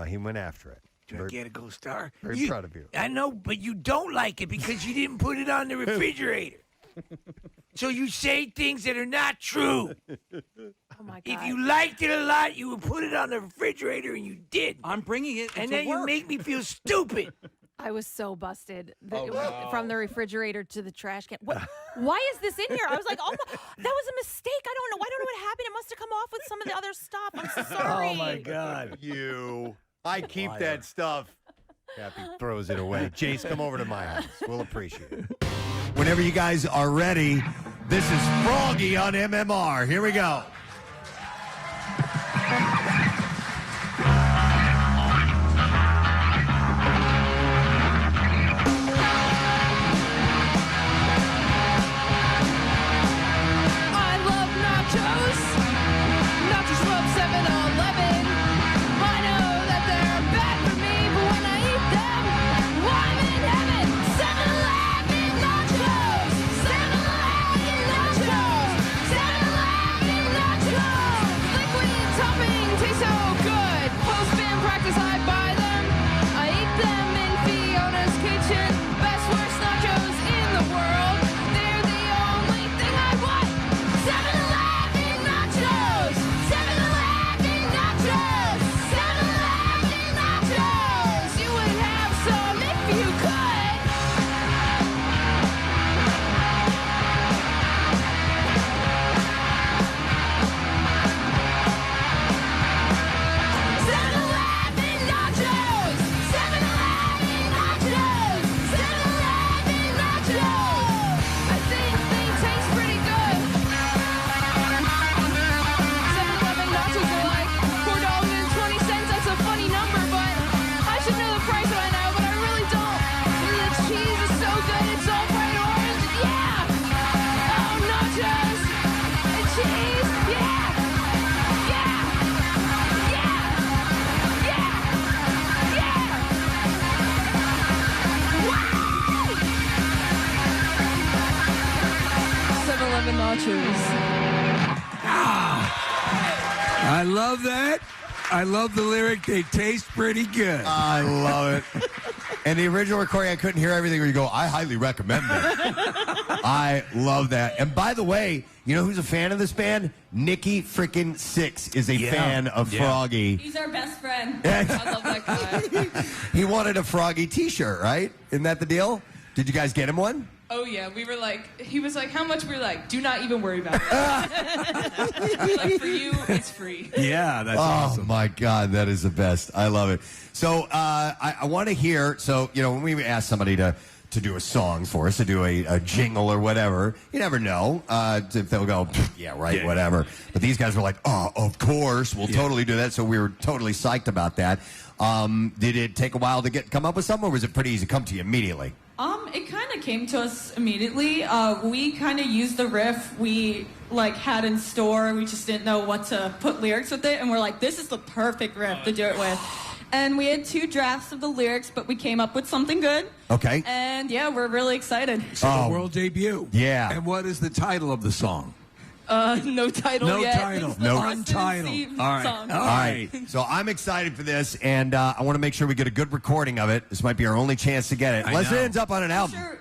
He went after it. Gigantic star. Very proud of you. I know, but you don't like it because you didn't put it on the refrigerator. So you say things that are not true. Oh my God. If you liked it a lot, you would put it on the refrigerator, and you did. I'm bringing it. And to then you work. make me feel stupid. I was so busted. Oh, wow. From the refrigerator to the trash can. Why is this in here? I was like, oh, that was a mistake. I don't know what happened. It must have come off with some of the other stuff. I'm so sorry. Oh, my God. I keep that stuff. Kathy throws it away. Jace, come over to my house. We'll appreciate it. Whenever you guys are ready, this is Froggy on MMR. Here we go. I love nachos. Nachos from 7-Eleven. I know that they're bad for me, but when I eat them, I'm in heaven. 7-Eleven nachos. 7-Eleven nachos. 7-Eleven nachos. Liquid topping tastes so good. Post-band practice, I buy them. I eat them in Fiona's kitchen. Best worst nachos in the world. They're the only thing I want. 7-Eleven nachos. 7-Eleven nachos. 7-Eleven nachos. You would have some if you could. 7-Eleven nachos. 7-Eleven nachos. 7-Eleven nachos. I think they taste pretty good. 7-Eleven nachos are like $4.20. That's a funny number, but I should know the price by now, but I really don't. And the cheese is so good, it's all bright orange. Yeah! Oh, nachos! And cheese! Yeah! Yeah! Yeah! Yeah! Yeah! Wow! 7-Eleven nachos. I love that. I love the lyric. They taste pretty good. I love it. And the original recording, I couldn't hear everything where you go, I highly recommend it. I love that. And by the way, you know who's a fan of this band? Nikki freaking Sixx is a fan of Froggy. He's our best friend. I love that guy. He wanted a Froggy t-shirt, right? Isn't that the deal? Did you guys get him one? Oh, yeah. We were like, he was like, how much? We were like, do not even worry about it. Like, for you, it's free. Yeah, that's awesome. Oh, my God. That is the best. I love it. So I want to hear, so, you know, when we ask somebody to do a song for us, to do a jingle or whatever, you never know if they'll go, yeah, right, whatever. But these guys were like, oh, of course, we'll totally do that. So we were totally psyched about that. Did it take a while to come up with something, or was it pretty easy to come to you immediately? It kind of came to us immediately. We kind of used the riff we had in store. We just didn't know what to put lyrics with it, and we're like, this is the perfect riff to do it with. And we had 2 drafts of the lyrics, but we came up with something good. Okay. And yeah, we're really excited. So the world debut. Yeah. And what is the title of the song? No title No yet. title. It's the No Preston and title. Steve All right. song. All right. So I'm excited for this, and I want to make sure we get a good recording of it. This might be our only chance to get it. Unless it ends up on an album. Sure,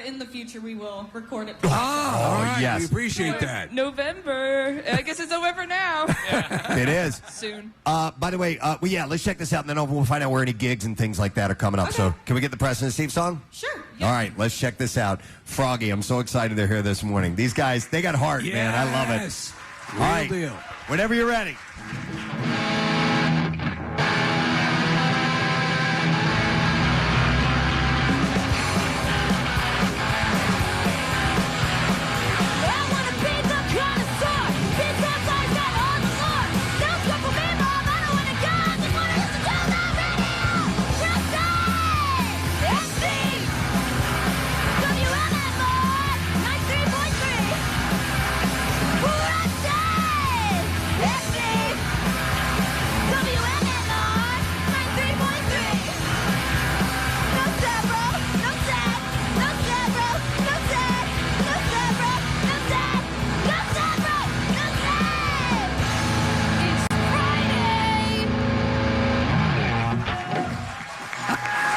in the future we will record it. All right. yes. We appreciate that. November. I guess it's November now. It is. Soon. By the way, let's check this out, and then we'll find out where any gigs and things like that are coming up. So can we get the Preston and Steve song? Sure. All right, let's check this out. Froggy, I'm so excited they're here this morning. These guys, they got heart, man. I love it. All right, deal. Whenever you're ready.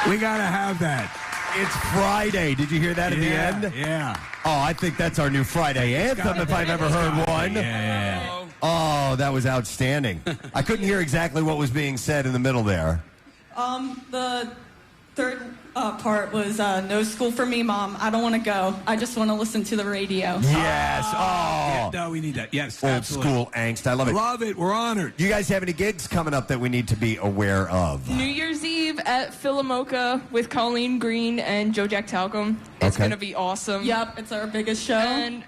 We got to have that. It's Friday. Did you hear that at the end? Yeah. Oh, I think that's our new Friday anthem if I've ever heard one. Yeah. Oh, that was outstanding. I couldn't hear exactly what was being said in the middle there. The third part was no school for me, Mom. I don't want to go. I just want to listen to the radio. Yes. Oh. Yeah, no, we need that. Yes. Old absolutely. school angst. I love it. Love it. We're honored. You guys have any gigs coming up that we need to be aware of? New Year's Eve at Philomoka with Colleen Green and Joe Jack Talcum. It's Okay. going to be awesome. Yep, it's our biggest show. And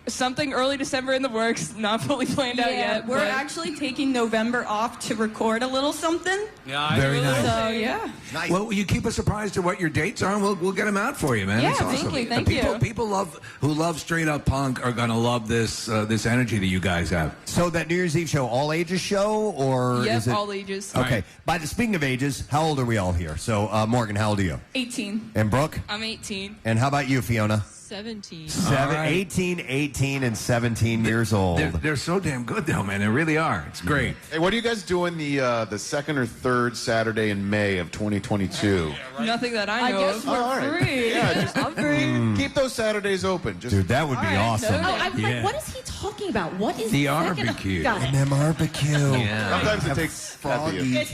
something early December in the works, not fully planned out yet. We're but- actually taking November off to record a little something. Yeah, Very nice. So, yeah. Nice. Well, will you keep us surprised to what your dates are, and we'll get them out for you, man. Yeah, That's thank awesome. you, thank people, you. People who love straight up punk are gonna love this this energy that you guys have. So that New Year's Eve show, all ages show, or Yep, is it? all ages. Okay. Speaking of ages, how old are we all here? So, Morgan, how old are you? 18. And Brooke? I'm 18. And how about you, Fiona? 17. All right. 18, and 17 years old. They're so damn good, though, man. They really are. It's great. Hey, what are you guys doing the second or third Saturday in May of 2022? Nothing that I I know guess of. we're all right. free. Yeah, just I'm free. keep those Saturdays open. Just Dude, that would be awesome. Oh, I was Yeah. like, what is he talking about? What is The second- barbecue. Got it. And barbecue. Yeah. sometimes it takes Froggy.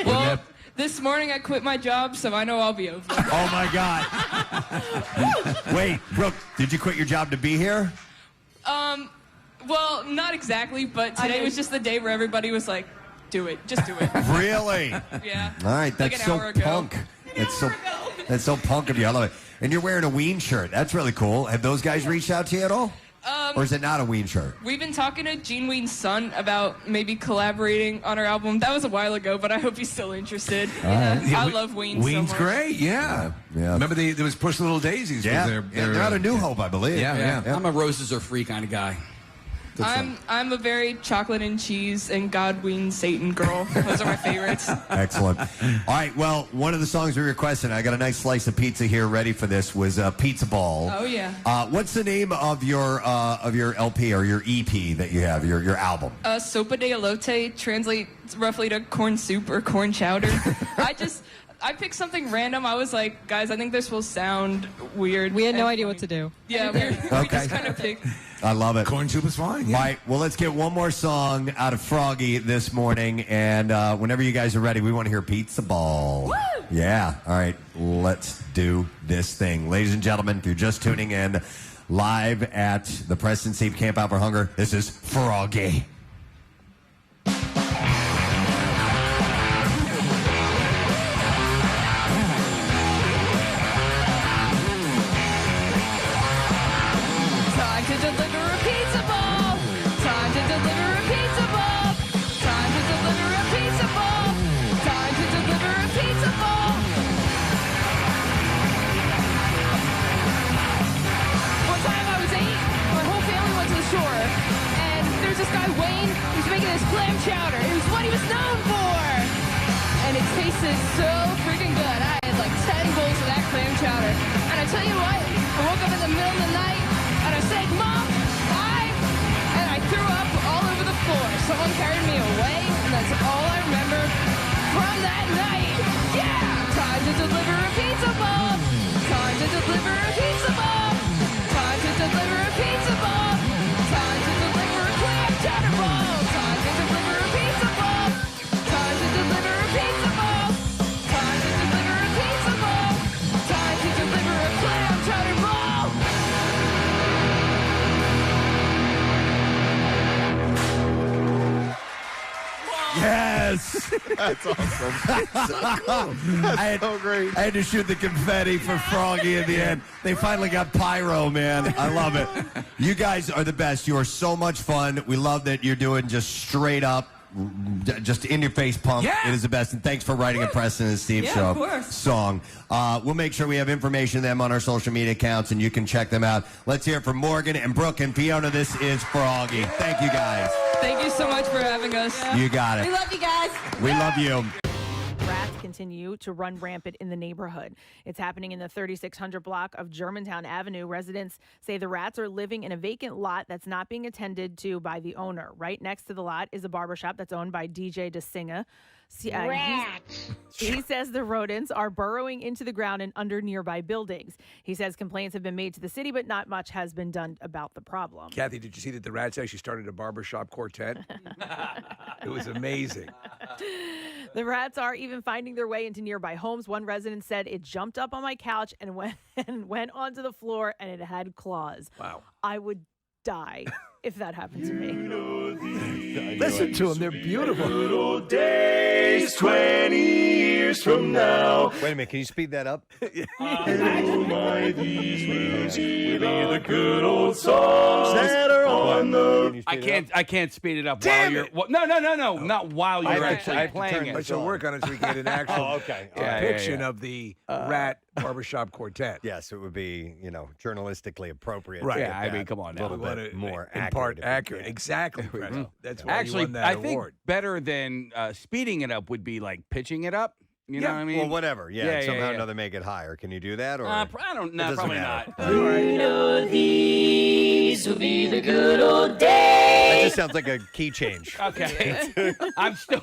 Well, this morning I quit my job, so I know I'll be over. Oh, my God. Wait, Brooke, did you quit your job to be here? Well, not exactly, but today was just the day where everybody was like, do it. Just do it. Really? Yeah. All right, Like that's an so hour ago. punk. That's so punk of you. I love it. And you're wearing a Ween shirt. That's really cool. Have those guys reached out to you at all? Or is it not a Ween shirt? We've been talking to Gene Ween's son about maybe collaborating on our album. That was a while ago, but I hope he's still interested. I love Ween so Ween's much. great, yeah. Remember there was Push Little Daisies. Yeah. was They're out of New Hope, I believe. Yeah. I'm a roses are free kind of guy. I'm a very chocolate and cheese and God Ween Satan girl. Those are my favorites. Excellent. All right, well, one of the songs we requested, I got a nice slice of pizza here ready for this, was Pizza Ball. Oh, yeah. What's the name of your LP or your EP that you have, your album? Sopa de elote translates roughly to corn soup or corn chowder. I picked something random. I was like, guys, I think this will sound weird. We had no idea what to do. Yeah, we just kind of picked. I love it. Corn soup is fine. Yeah. All right, well, let's get one more song out of Froggy this morning, and whenever you guys are ready, we want to hear Pizza Ball. Woo! Yeah, all right, let's do this thing. Ladies and gentlemen, if you're just tuning in live at the Preston Steve Camp Out for Hunger, this is Froggy. Time to deliver a pizza ball. Time to deliver a pizza ball. Time to deliver a pizza ball. Time to deliver a pizza ball. One time I was 8, my whole family went to the shore, and there's this guy Wayne who's making this clam chowder. It was what he was known for, and it tasted so freaking good. I had like 10 bowls of that clam chowder, and I tell you what, I woke up in the middle of the night. And I said, Mom, and I threw up all over the floor. Someone carried me away, and that's all I remember from that night. Yeah! Time to deliver a pizza ball. Time to deliver a pizza ball. Time to deliver a pizza ball. Time to deliver a clam chowder ball. Time to deliver a pizza ball. Time to deliver a pizza ball. Time to deliver a pizza ball. Time to deliver a clam chowder ball. Yes! That's awesome. That's so great. I had to shoot the confetti for Froggy in the end. They finally got pyro, man. I love it. You guys are the best. You are so much fun. We love that you're doing just straight up, just in your face punk. Yeah. It is the best. And thanks for writing a Preston and Steve Yeah, show of course. song. We'll make sure we have information on them on our social media accounts, and you can check them out. Let's hear it from Morgan and Brooke and Fiona. This is Froggy. Thank you, guys. Thank you so much for having us. You got it. We love you guys. We love you. Rat continue to run rampant in the neighborhood. It's happening in the 3600 block of Germantown Avenue. Residents say the rats are living in a vacant lot that's not being attended to by the owner. Right next to the lot is a barbershop that's owned by DJ DeSinga. He says the rodents are burrowing into the ground and under nearby buildings. He says complaints have been made to the city, but not much has been done about the problem. Kathy, did you see that the rats actually started a barbershop quartet? It was amazing. The rats are even finding their way into nearby homes. One resident said it jumped up on my couch and went onto the floor, and it had claws. Wow. I would die if that happened to me. Listen to them. They're beautiful. Good old days, 20 years from now. Wait a minute, can you speed that up? Oh my, these will be the good old songs that are on the... I can't speed it up Damn while it! you're... No, not while you're actually playing it. I shall work on it so we get an actual depiction yeah. of the rat barbershop quartet. Yes, it would be, journalistically appropriate. Right. to Yeah, get I mean, that come on a little now. bit more in accurate. part if we accurate. can. Exactly. Preston. That's why Actually, you won that I think award. better than speeding it up would be like pitching it up. You know what I mean? Well, whatever. Yeah, somehow or yeah. another make it higher. Can you do that? Or I don't know. it doesn't Probably matter. not. Good old these will be the good old That days. just sounds like a key change. Okay. I'm still...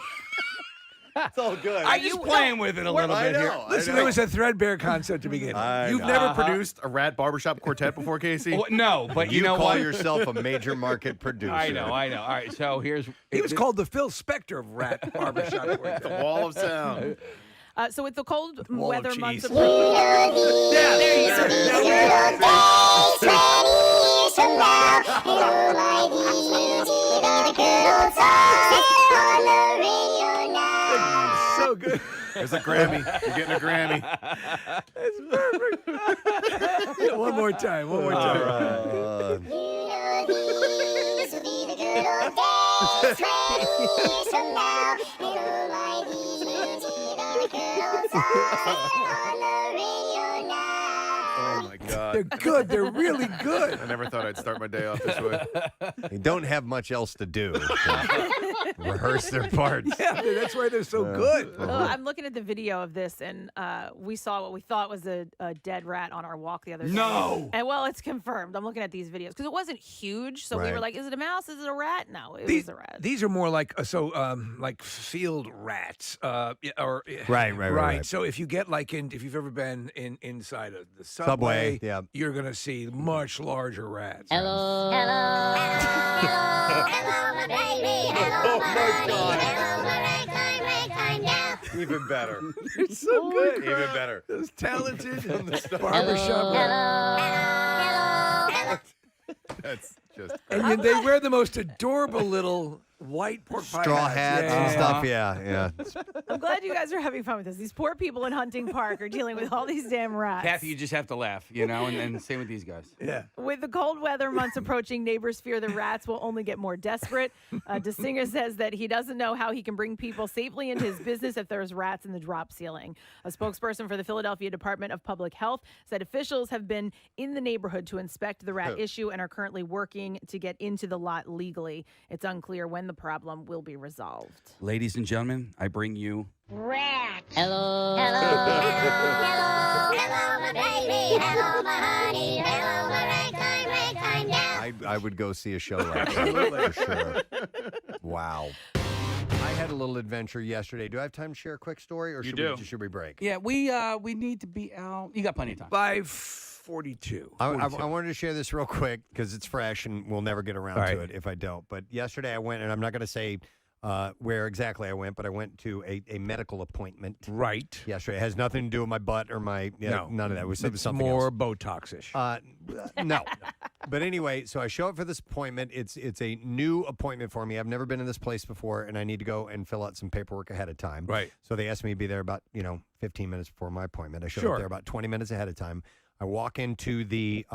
It's all good. I'm just playing with it a little bit here. Listen, it was a threadbare concept to begin with. You've never produced a rat barbershop quartet before, Casey? Well, no, but you know call what? yourself a major market producer. I know. All right, so here's... He was called the Phil Spector of rat barbershop quartet. The wall of sound. So with the cold Wall of weather months cheese. So good. There's a Grammy. You're getting a Grammy. That's perfect. One more time. Oh my God. They're good. They're really good. I never thought I'd start my day off this way. They don't have much else to do. Rehearse their parts. Yeah, that's why they're so good. Well, I'm looking at the video of this, and we saw what we thought was a dead rat on our walk the other day. No. And well, it's confirmed. I'm looking at these videos because it wasn't huge, so we Right. were like, "Is it a mouse? Is it a rat?" No, it These, was a rat. these are more like like field rats, Right. So if you get if you've ever been inside of the Subway, yeah. you're gonna see much larger rats. Hello, my baby. Hello, my honey. Even better. You're so good. Even better. Those talented barbershop rats. That's just And then they wear the most adorable little white pork pie Straw hats and stuff. Yeah. I'm glad you guys are having fun with this. These poor people in Hunting Park are dealing with all these damn rats. Kathy, you just have to laugh, and same with these guys. Yeah. With the cold weather months approaching, neighbors fear the rats will only get more desperate. DeSinger says that he doesn't know how he can bring people safely into his business if there's rats in the drop ceiling. A spokesperson for the Philadelphia Department of Public Health said officials have been in the neighborhood to inspect the rat issue and are currently working to get into the lot legally. It's unclear when the problem will be resolved. Ladies and gentlemen, I bring you... Rat. Hello, my baby. Hello, my honey. Hello, my ragtime now. I would go see a show like that for sure. Wow. I had a little adventure yesterday. Do I have time to share a quick story, or should we break? Yeah, we need to be out. You got plenty of time. 5:42. I wanted to share this real quick because it's fresh and we'll never get around to it if I don't. But yesterday I went, and I'm not going to say where exactly I went, but I went to a medical appointment. Right. Yesterday. It has nothing to do with my butt or my none of that. It was something more else. Botox-ish. No. But anyway, so I show up for this appointment. It's a new appointment for me. I've never been in this place before, and I need to go and fill out some paperwork ahead of time. Right. So they asked me to be there about 15 minutes before my appointment. I showed up there about 20 minutes ahead of time. I walk into the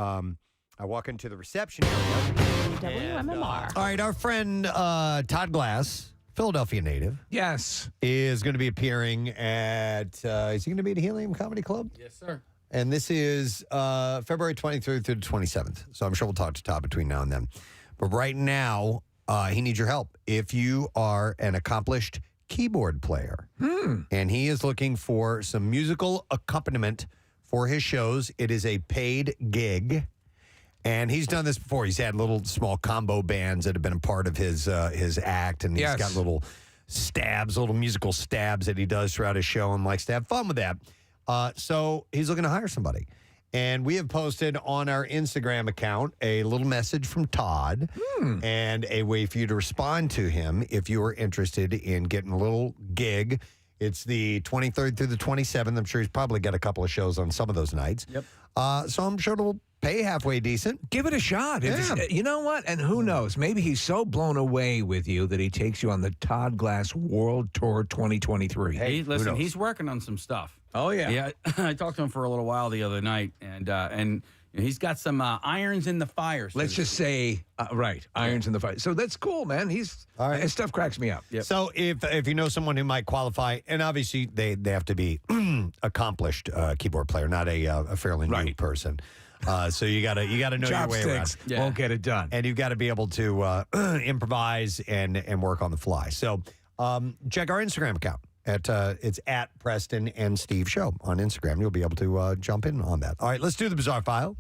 reception area. WMMR. All right, our friend Todd Glass, Philadelphia native. Yes. Is going to be appearing at, is he going to be at Helium Comedy Club? Yes, sir. And this is February 23rd through the 27th. So I'm sure we'll talk to Todd between now and then. But right now, he needs your help. If you are an accomplished keyboard player. And he is looking for some musical accompaniment for his shows. It is a paid gig. And he's done this before. He's had little small combo bands that have been a part of his act. And he's got little musical stabs that he does throughout his show and likes to have fun with that. So he's looking to hire somebody. And we have posted on our Instagram account a little message from Todd and a way for you to respond to him if you are interested in getting a little gig. It's the 23rd through the 27th. I'm sure he's probably got a couple of shows on some of those nights. Yep. So I'm sure it'll pay halfway decent. Give it a shot. Yeah. You know what? And who knows? Maybe he's so blown away with you that he takes you on the Todd Glass World Tour 2023. Hey, listen, he's working on some stuff. Oh, yeah. Yeah, I talked to him for a litis while the other night, and he's got some irons in the fire. Let's just say, irons in the fire. So that's cool, man. His stuff cracks me up. So if you know someone who might qualify, and obviously they have to be accomplished keyboard player, not a fairly new person. So you gotta know your way around. Chopsticks won't get it done. And you've got to be able to improvise and work on the fly. So check our Instagram account. It's at Preston and Steve Show on Instagram. You'll be able to jump in on that. All right, let's do the Bizarre File.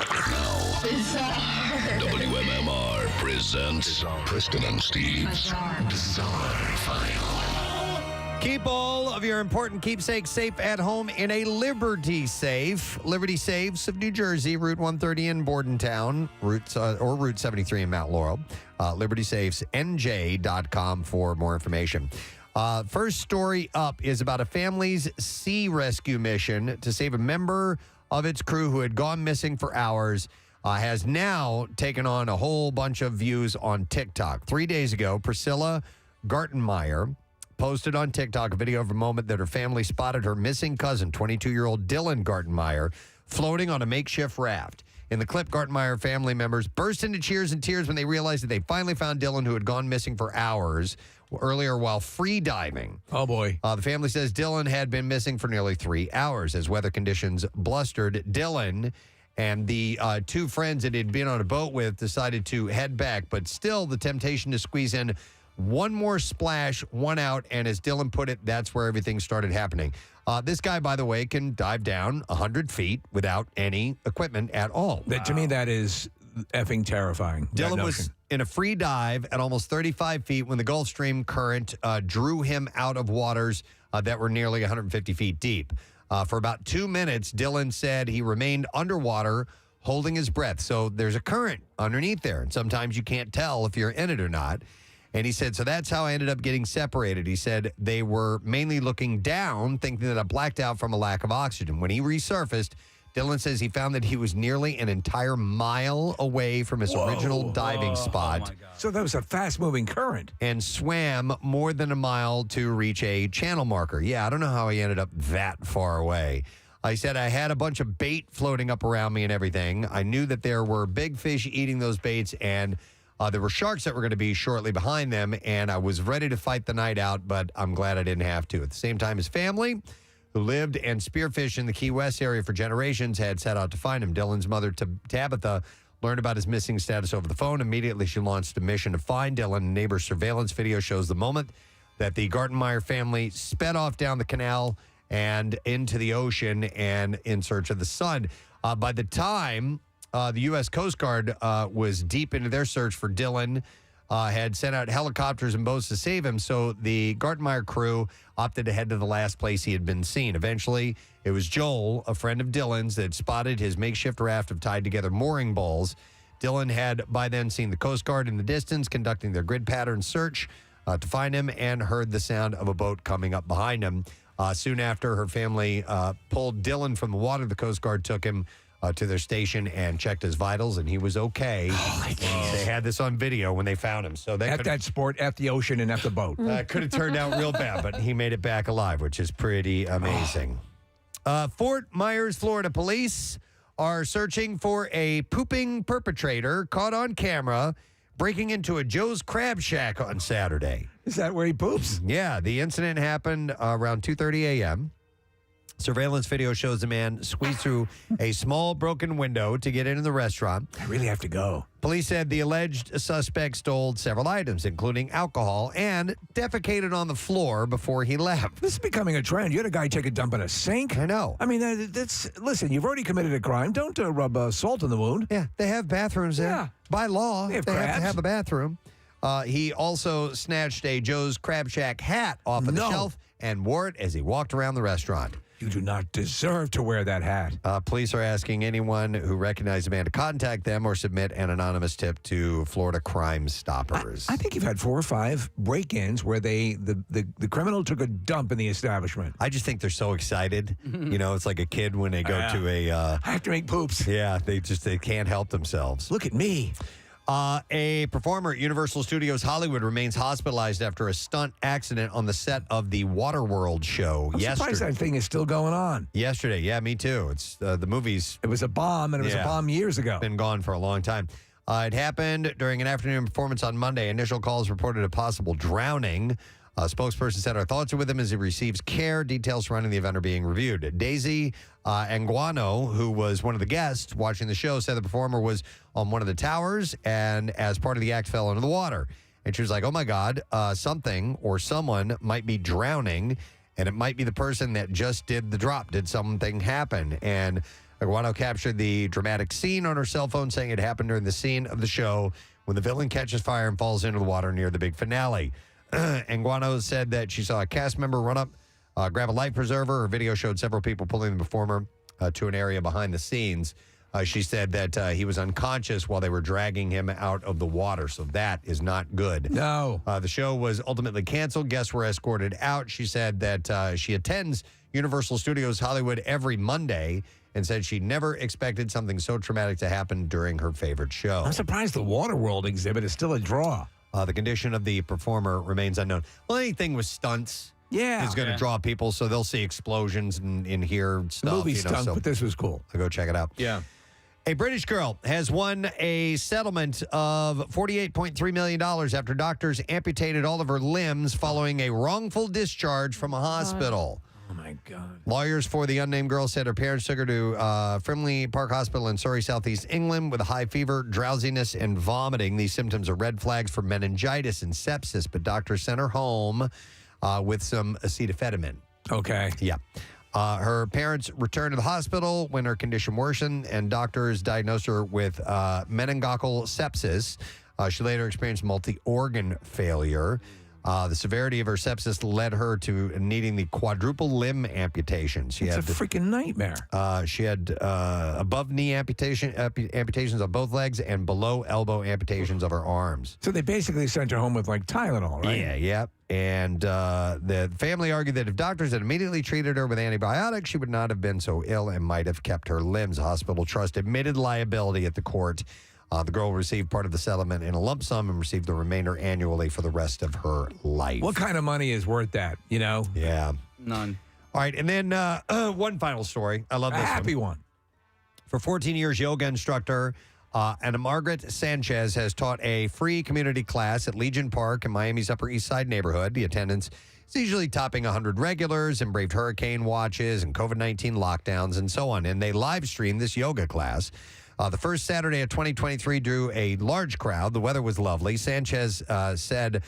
WMMR presents Preston and Steve's Bizarre File. Keep all of your important keepsakes safe at home in a Liberty Safe. Liberty Safes of New Jersey, Route 130 in Bordentown, Route 73 in Mount Laurel. LibertySafesNJ.com for more information. First story up is about a family's sea rescue mission to save a member of its crew who had gone missing for hours. Has now taken on a whole bunch of views on TikTok. 3 days ago, Priscilla Gartenmeyer posted on TikTok a video of a moment that her family spotted her missing cousin, 22-year-old Dylan Gartenmeyer, floating on a makeshift raft. In the clip, Gartenmeyer family members burst into cheers and tears when they realized that they finally found Dylan, who had gone missing for hours earlier while free diving. Oh, boy. The family says Dylan had been missing for nearly 3 hours as weather conditions blustered. Dylan and the two friends that he'd been on a boat with decided to head back, but still the temptation to squeeze in one more splash, one out, and as Dylan put it, that's where everything started happening. This guy, by the way, can dive down 100 feet without any equipment at all. To me, that is effing terrifying. Dylan was in a free dive at almost 35 feet when the Gulf Stream current drew him out of waters that were nearly 150 feet deep. For about 2 minutes, Dylan said he remained underwater, holding his breath. So there's a current underneath there, and sometimes you can't tell if you're in it or not. And he said, so that's how I ended up getting separated. He said they were mainly looking down, thinking that I blacked out from a lack of oxygen. When he resurfaced, Dylan says he found that he was nearly an entire mile away from his original diving spot. So that was a fast-moving current. And swam more than a mile to reach a channel marker. Yeah, I don't know how he ended up that far away. He said, I had a bunch of bait floating up around me and everything. I knew that there were big fish eating those baits, and there were sharks that were going to be shortly behind them, and I was ready to fight the night out, but I'm glad I didn't have to. At the same time, his family, who lived and spearfished in the Key West area for generations, had set out to find him. Dylan's mother, Tabitha, learned about his missing status over the phone. Immediately, she launched a mission to find Dylan. Neighbor surveillance video shows the moment that the Gartenmeyer family sped off down the canal and into the ocean and in search of the son. By the time the U.S. Coast Guard was deep into their search for Dylan, had sent out helicopters and boats to save him, so the Gartenmeyer crew opted to head to the last place he had been seen. Eventually, it was Joel, a friend of Dylan's, that spotted his makeshift raft of tied-together mooring balls. Dylan had by then seen the Coast Guard in the distance conducting their grid pattern search to find him and heard the sound of a boat coming up behind him. Soon after, her family pulled Dylan from the water. The Coast Guard took him to their station and checked his vitals, and he was okay. They had this on video when they found him. So F that sport, F the ocean, and F the boat. Could have turned out real bad, but he made it back alive, which is pretty amazing. Fort Myers, Florida police are searching for a pooping perpetrator caught on camera breaking into a Joe's Crab Shack on Saturday. Is that where he poops? Yeah, the incident happened around 2:30 a.m., Surveillance video shows the man squeeze through a small broken window to get into the restaurant. I really have to go. Police said the alleged suspect stole several items, including alcohol, and defecated on the floor before he left. This is becoming a trend. You had a guy take a dump in a sink. I know. I mean, listen, you've already committed a crime. Don't rub salt in the wound. Yeah, they have bathrooms there. Yeah. By law, They have have to crabs. have a bathroom. He also snatched a Joe's Crab Shack hat off of the shelf and wore it as he walked around the restaurant. You do not deserve to wear that hat. Police are asking anyone who recognized the man to contact them or submit an anonymous tip to Florida Crime Stoppers. I think you've had 4 or 5 break-ins where the criminal took a dump in the establishment. I just think they're so excited. You know, it's like a kid when they go to a... I have to make poops. Yeah, they can't help themselves. Look at me. A performer at Universal Studios Hollywood remains hospitalized after a stunt accident on the set of the Waterworld show I'm surprised that thing is still going on. Yesterday, yeah, me too. It's the movie's. It was a bomb, and it was a bomb years ago. Been gone for a long time. It happened during an afternoon performance on Monday. Initial calls reported a possible drowning. A spokesperson said, "Our thoughts are with him as he receives care. Details surrounding the event are being reviewed." Daisy Anguano, who was one of the guests watching the show, said the performer was on one of the towers and as part of the act fell into the water. And she was like, "Oh my God, something or someone might be drowning, and it might be the person that just did the drop. Did something happen?" And Anguano captured the dramatic scene on her cell phone, saying it happened during the scene of the show when the villain catches fire and falls into the water near the big finale. Anguano said that she saw a cast member run up, grab a life preserver. Her video showed several people pulling the performer to an area behind the scenes. She said that he was unconscious while they were dragging him out of the water, so that is not good. No. The show was ultimately canceled. Guests were escorted out. She said that she attends Universal Studios Hollywood every Monday and said she never expected something so traumatic to happen during her favorite show. I'm surprised the Waterworld exhibit is still a draw. The condition of the performer remains unknown. Well, anything with stunts is going to draw people, so they'll see explosions and hear stuff. The movie stunk, but this was cool. So go check it out. Yeah. A British girl has won a settlement of $48.3 million after doctors amputated all of her limbs following a wrongful discharge from a hospital. Oh, my God. Lawyers for the unnamed girl said her parents took her to Frimley Park Hospital in Surrey, Southeast England with a high fever, drowsiness, and vomiting. These symptoms are red flags for meningitis and sepsis, but doctors sent her home with some acetaminophen. Okay. Yeah. Her parents returned to the hospital when her condition worsened, and doctors diagnosed her with meningococcal sepsis. She later experienced multi-organ failure. The severity of her sepsis led her to needing the quadruple limb amputation. It's a freaking nightmare. She had above knee amputations of both legs and below elbow amputations of her arms. So they basically sent her home with like Tylenol, right? Yeah. And the family argued that if doctors had immediately treated her with antibiotics, she would not have been so ill and might have kept her limbs. The hospital trust admitted liability at the court. The girl received part of the settlement in a lump sum and received the remainder annually for the rest of her life. What kind of money is worth that, you know? Yeah. None. All right, and then one final story. I love this happy one. For 14 years, yoga instructor Anna Margaret Sanchez has taught a free community class at Legion Park in Miami's Upper East Side neighborhood. The attendance is usually topping 100 regulars and braved hurricane watches and COVID-19 lockdowns and so on. And they live streamed this yoga class. The first Saturday of 2023 drew a large crowd. The weather was lovely. Sanchez said,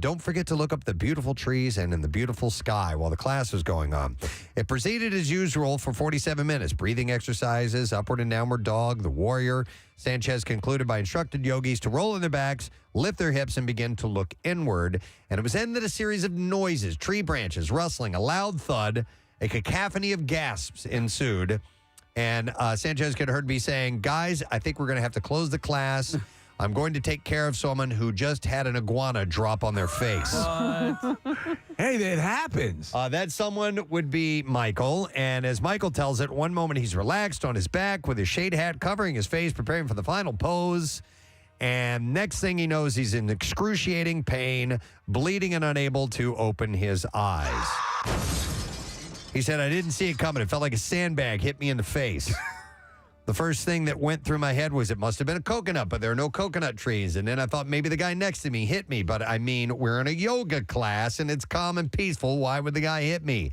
don't forget to look up the beautiful trees and in the beautiful sky while the class was going on. It proceeded as usual for 47 minutes. Breathing exercises, upward and downward dog, the warrior. Sanchez concluded by instructed yogis to roll on their backs, lift their hips, and begin to look inward. And it was ended a series of noises, tree branches, rustling, a loud thud, a cacophony of gasps ensued. And Sanchez could have heard me saying, guys, I think we're going to have to close the class. I'm going to take care of someone who just had an iguana drop on their face. Hey, that happens. That someone would be Michael. And as Michael tells it, one moment he's relaxed on his back with his shade hat covering his face, preparing for the final pose. And next thing he knows, he's in excruciating pain, bleeding and unable to open his eyes. He said, I didn't see it coming. It felt like a sandbag hit me in the face. The first thing that went through my head was it must have been a coconut, but there are no coconut trees. And then I thought maybe the guy next to me hit me. But I mean, we're in a yoga class and it's calm and peaceful. Why would the guy hit me?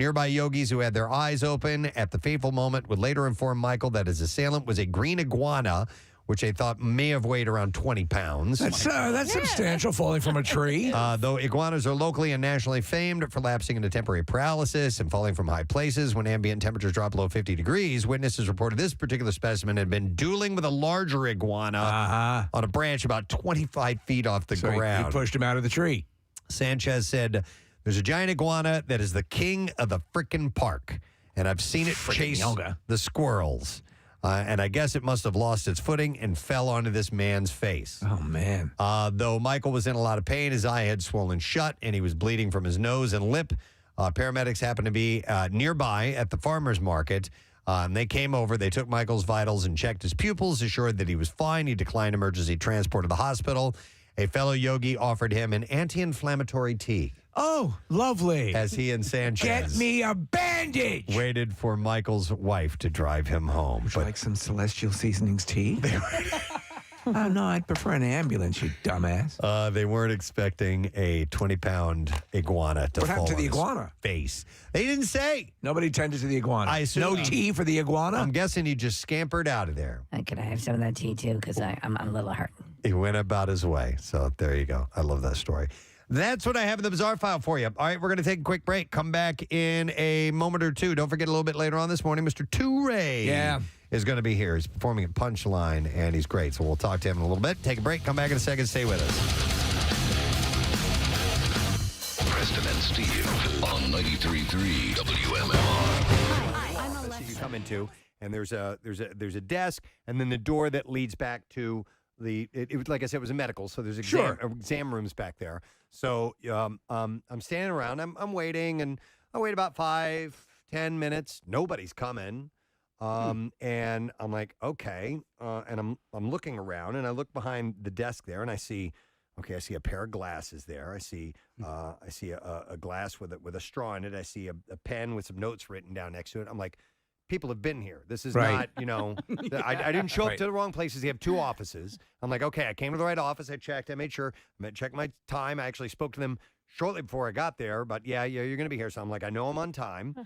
Nearby yogis who had their eyes open at the fateful moment would later inform Michael that his assailant was a green iguana, which they thought may have weighed around 20 pounds. That's substantial, falling from a tree. Though iguanas are locally and nationally famed for lapsing into temporary paralysis and falling from high places when ambient temperatures drop below 50 degrees, witnesses reported this particular specimen had been dueling with a larger iguana on a branch about 25 feet off the ground. He pushed him out of the tree. Sanchez said, "There's a giant iguana that is the king of the frickin' park, and I've seen it chase the squirrels. And I guess it must have lost its footing and fell onto this man's face." Oh, man. Though Michael was in a lot of pain, his eye had swollen shut, and he was bleeding from his nose and lip. Paramedics happened to be nearby at the farmer's market. And they came over. They took Michael's vitals and checked his pupils, assured that he was fine. He declined emergency transport to the hospital. A fellow yogi offered him an anti-inflammatory tea. Oh, lovely. As he and Sanchez Get me a bandage. waited for Michael's wife to drive him home. Would you like some Celestial Seasonings tea? Oh, no, I'd prefer an ambulance, you dumbass. They weren't expecting a 20-pound iguana to What fall happened to on the his iguana? face. They didn't say. Nobody tended to the iguana. I assume no tea for the iguana? I'm guessing he just scampered out of there. Can I have some of that tea, too? Because I'm a little hurt. He went about his way. So there you go. I love that story. That's what I have in the Bizarre File for you. All right, we're going to take a quick break. Come back in a moment or two. Don't forget, a little bit later on this morning, Mr. Tay Ray is going to be here. He's performing at Punchline, and he's great. So we'll talk to him in a little bit. Take a break. Come back in a second. Stay with us. Preston and Steve on 93.3 WMMR. Let's see, you come into, and there's a desk, and then the door that leads back to it was, like I said, it was a medical, so there's exam rooms back there. So I'm standing around, I'm waiting, and I wait about 5-10 minutes. Nobody's coming. And I'm like, okay. And I'm looking around, and I look behind the desk there, and I see a pair of glasses there. I see a glass with a straw in it. I see a pen with some notes written down next to it. I'm like, people have been here. This is not, I didn't show up to the wrong places. They have 2 offices. I'm like, okay, I came to the right office. I checked. I made sure. I checked my time. I actually spoke to them shortly before I got there. But yeah, you're going to be here. So I'm like, I know I'm on time.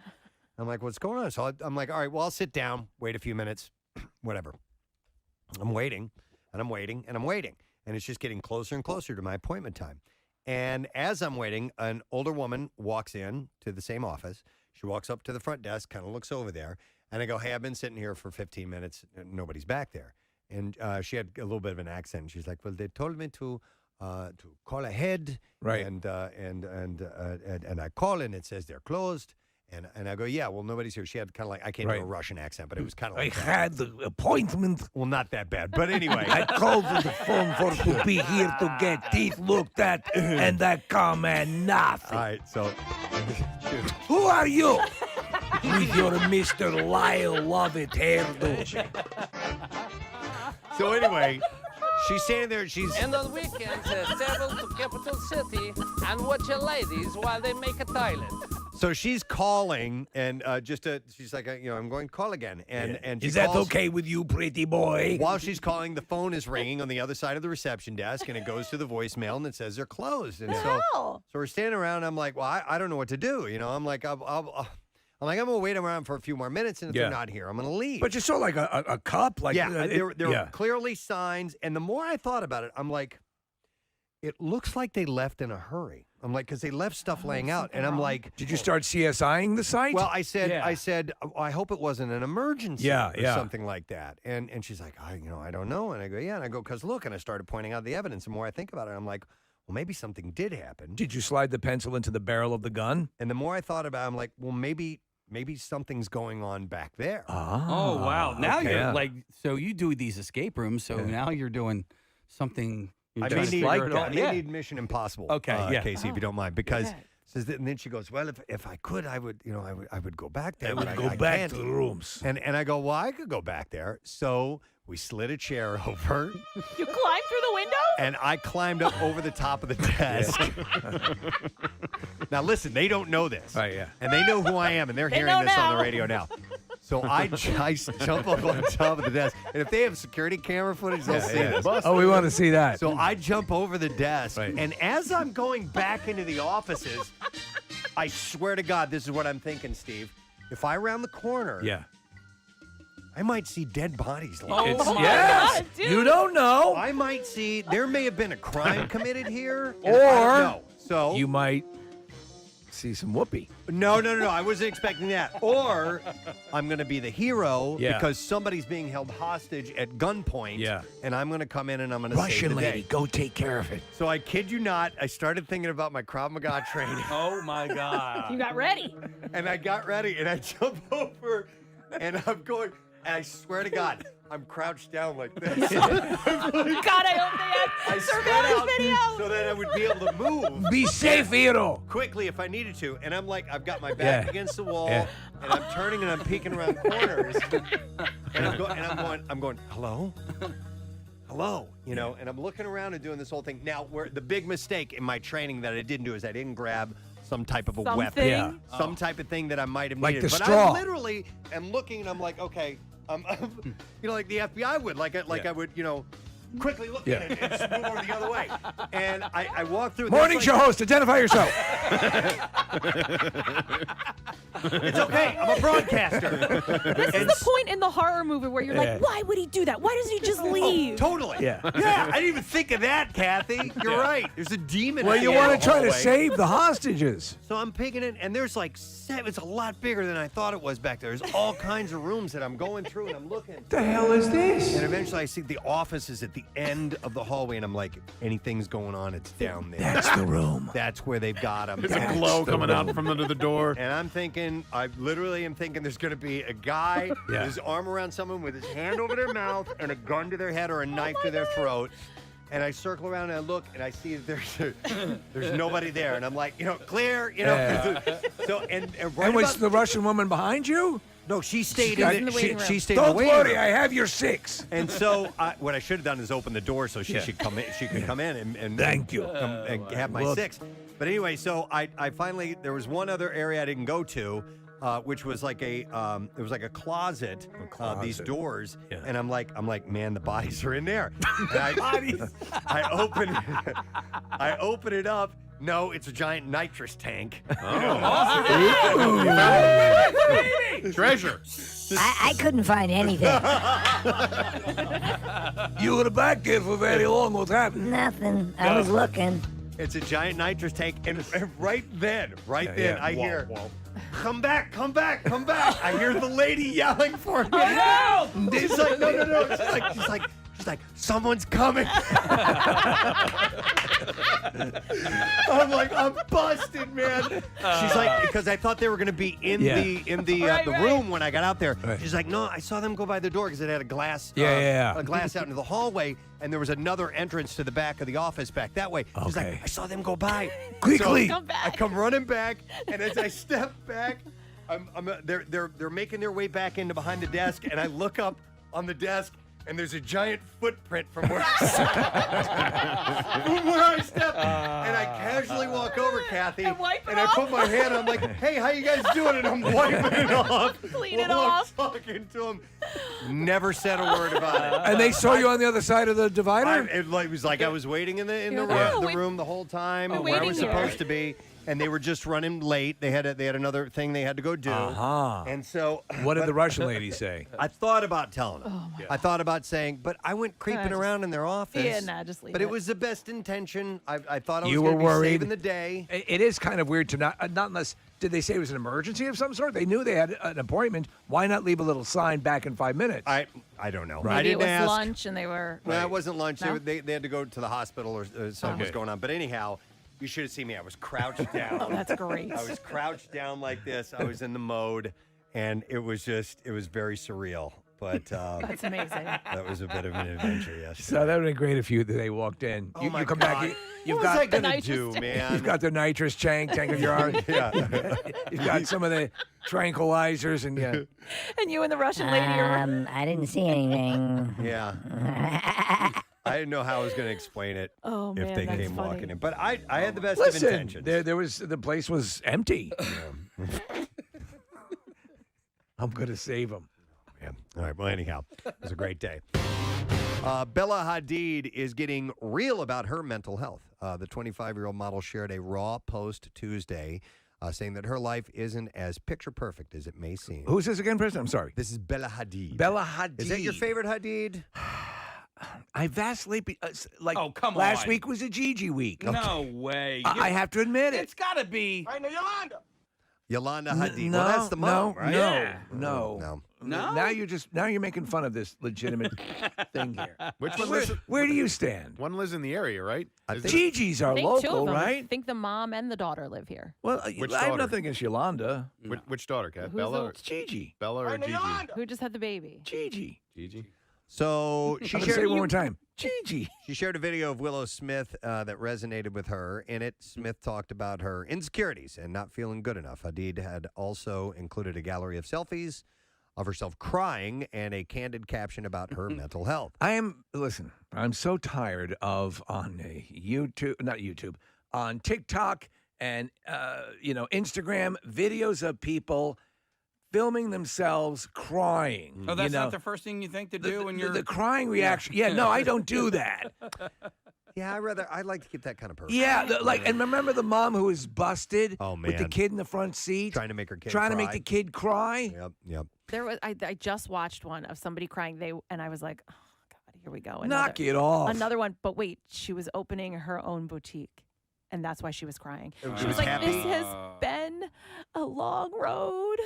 I'm like, what's going on? So I'm like, all right, well, I'll sit down, wait a few minutes, whatever. I'm waiting, and I'm waiting, and I'm waiting. And it's just getting closer and closer to my appointment time. And as I'm waiting, an older woman walks in to the same office. She walks up to the front desk, kind of looks over there. And I go, hey, I've been sitting here for 15 minutes, and nobody's back there. And she had a little bit of an accent. She's like, well, they told me to call ahead. Right. And I call, and it says they're closed. And I go, yeah, well, nobody's here. She had kind of like, I can't do a Russian accent, but it was kind of like I had the appointment. Well, not that bad. But anyway. I called on the phone for to be here to get teeth looked at, and I come and nothing. All right, so. Who are you? With your Mr. Lyle Lovett hairdo. So anyway, she's standing there. And on weekends, travel to capital city and watch your ladies while they make a toilet. So she's calling, and she's like, I'm going to call again. And she is that calls, okay with you, pretty boy? While she's calling, the phone is ringing on the other side of the reception desk, and it goes to the voicemail, and it says they're closed. And so we're standing around. And I'm like, well, I don't know what to do. I'm like, I'm going to wait around for a few more minutes, and if they're not here, I'm going to leave. But you saw like a cup, like there were clearly signs. And the more I thought about it, I'm like, it looks like they left in a hurry. I'm like, because they left stuff laying out, and I'm like, did you start CSIing the site? Well, I said, I hope it wasn't an emergency or something like that. And she's like, I don't know. And I go, yeah. And I go, because look, and I started pointing out the evidence. The more I think about it, I'm like, well, maybe something did happen. Did you slide the pencil into the barrel of the gun? And the more I thought about it, I'm like, well, maybe something's going on back there. Oh, wow. Now you're like, so you do these escape rooms, so now you're doing something. I may need Mission Impossible. Okay, Casey, if you don't mind, because says that, and then she goes, well, if I could, I would go back there. I would go back to the rooms. And I go, well, I could go back there. So we slid a chair over. You climbed through the window? And I climbed up over the top of the desk. Now listen, they don't know this. Right, yeah. And they know who I am, and they're hearing this on the radio now. So I jump up on top of the desk. And if they have security camera footage, they'll see this. Oh, we want to see that. So I jump over the desk. Right. And as I'm going back into the offices, I swear to God, this is what I'm thinking, Steve. If I round the corner, I might see dead bodies. Like It's- yes. God, dude. You don't know. I might see. There may have been a crime committed here, Or and I don't know. So you might see some whoopee. No. I wasn't expecting that. Or I'm going to be the hero Yeah. because somebody's being held hostage at gunpoint. Yeah. And I'm going to come in and I'm going to save Russian the lady, day. go take care of it. So I kid you not, I started thinking about my Krav Maga training. Oh my God. You got ready. And I got ready and I jump over and I'm going, and I swear to God, I'm crouched down like this. God, I hope they have surveillance video. So that I would be able to move. Be safe, hero. Quickly if I needed to. And I'm like, I've got my back Yeah. against the wall Yeah. and I'm turning and I'm peeking around corners. And I'm going, hello? Hello, you know, and I'm looking around and doing this whole thing. Now, where the big mistake in my training that I didn't do is I didn't grab some type of a weapon. Something? Yeah. Some type of thing that I might have Like needed. the But straw. I literally am looking and I'm like, okay, you know, like the FBI would, I would, you know, quickly look at it and just move over the other way. And I walk through. Morning show host, identify yourself. It's okay. I'm a broadcaster. This is the point in the horror movie where you're like, why would he do that? Why doesn't he just leave? Totally. Yeah. Yeah. I didn't even think of that, Kathy. You're right. There's a demon. Well, in you the want to try to hallway. save the hostages. So I'm picking it, and there's like seven. It's a lot bigger than I thought it was back there. There's all kinds of rooms that I'm going through, and I'm looking. The hell is this? And eventually I see the office is at the end of the hallway, and I'm like, anything's going on, it's down there. That's the room. That's where they've got him. There's a glow coming out from under the door. And I'm thinking, I literally am thinking there's going to be a guy with his arm around someone with his hand over their mouth and a gun to their head or a knife to their throat. And I circle around and I look and I see there's nobody there. And I'm like, you know, clear, you know. Yeah. So and right And was about- the Russian woman behind you? No, she stayed got- in the waiting room. she stayed in the Don't waiting worry, room. I have your 6. And so what I should have done is open the door so she should come in. She could come in and Thank you. come and have my Well- 6. But anyway, so I finally there was one other area I didn't go to, which was like it was like a closet. These doors, and I'm like, man, the bodies are in there. And I open it up. No, it's a giant nitrous tank. Treasure. I couldn't find anything. You were back here for very long. What happened? Nothing. I was looking. It's a giant nitrous tank, and right then, I hear, come back, come back, come back. I hear the lady yelling for me. Oh, no! She's like, no. She's like, someone's coming. I'm like, I'm busted, man. She's like, because I thought they were gonna be in the room when I got out there. Right. She's like, no, I saw them go by the door because it had a glass, Yeah. a glass out into the hallway, and there was another entrance to the back of the office back that way. She's Okay. like, I saw them go by. Quickly. So I come running back, and as I step back, they're making their way back into behind the desk, and I look up on the desk. And there's a giant footprint from where I stepped. And I casually walk over, Kathy, and I put my hand on, I'm like, hey, how you guys doing? And I'm wiping it off. Clean it while I'm off. talking to him. Never said a word about it. And they saw you on the other side of the divider? It was like I was waiting in the room the whole time where I waiting was here. supposed to be. And they were just running late. They had another thing they had to go do. Uh-huh. And so, What did the Russian lady say? I thought about telling them. I thought about saying, but I went creeping around in their office. Yeah, nah, just leave But it. it was the best intention. I thought I was You going were to be worried. saving the day. It is kind of weird to not unless, did they say it was an emergency of some sort? They knew they had an appointment. Why not leave a little sign back in 5 minutes? I don't know. Right. I Maybe didn't it was ask. lunch and they were. No, it wasn't lunch. No? They had to go to the hospital or something was going on. But anyhow, you should have seen me. I was crouched down. Oh, that's great. I was crouched down like this. I was in the mode, and it was very surreal. But That's amazing. that was a bit of an adventure, yes. So that would have been great if they walked in. Oh you my come God. back. You've What was I got gonna do, man? You've got the nitrous tank on your arm. Yeah. You've got some of the tranquilizers and yeah. And you and the Russian lady are. I didn't see anything. Yeah. I didn't know how I was going to explain it Oh, if man, they that's came funny. walking in. But I had the best of Listen, intentions. the place was empty. I'm gonna save them. Yeah. All right. Well, anyhow, it was a great day. Bella Hadid is getting real about her mental health. The 25-year-old model shared a raw post Tuesday saying that her life isn't as picture perfect as it may seem. Who's this again, President? I'm sorry. This is Bella Hadid. Bella Hadid. Is that your favorite Hadid? I vastly oh, come last on. week was a Gigi week. No way. I have to admit it. It's got to be. I know Yolanda. Yolanda Hadid. No, well, that's the mom, right? No. Now you're making fun of this legitimate thing here. Which one lives? Where do you stand? One lives in the area, right? Gigi's are I think two local, of them. right? I think the mom and the daughter live here. Well, Which I have daughter? nothing against Yolanda. Which daughter, Kat? Who's Bella the- or It's Gigi. Bella or Gigi? Who just had the baby? Gigi. Gigi. So I'm she gonna say shared it one more time. Gigi. She shared a video of Willow Smith that resonated with her. In it, Smith talked about her insecurities and not feeling good enough. Hadid had also included a gallery of selfies of herself crying and a candid caption about her mental health. Listen, I'm so tired of on on TikTok and, Instagram, videos of people filming themselves crying. Oh, that's not the first thing you think to do when you're... The crying reaction. Yeah, no, I don't do that. Yeah, I like to keep that kind of person. Yeah, and remember the mom who was busted Oh, man. with the kid in the front seat? Trying to make her kid Trying to cry. make the kid cry? Yep. There was I just watched one of somebody crying. And I was like, oh God, here we go. Knock it off. Another one. But wait, she was opening her own boutique. And that's why she was crying. She She was was like, happy? this has been a long road,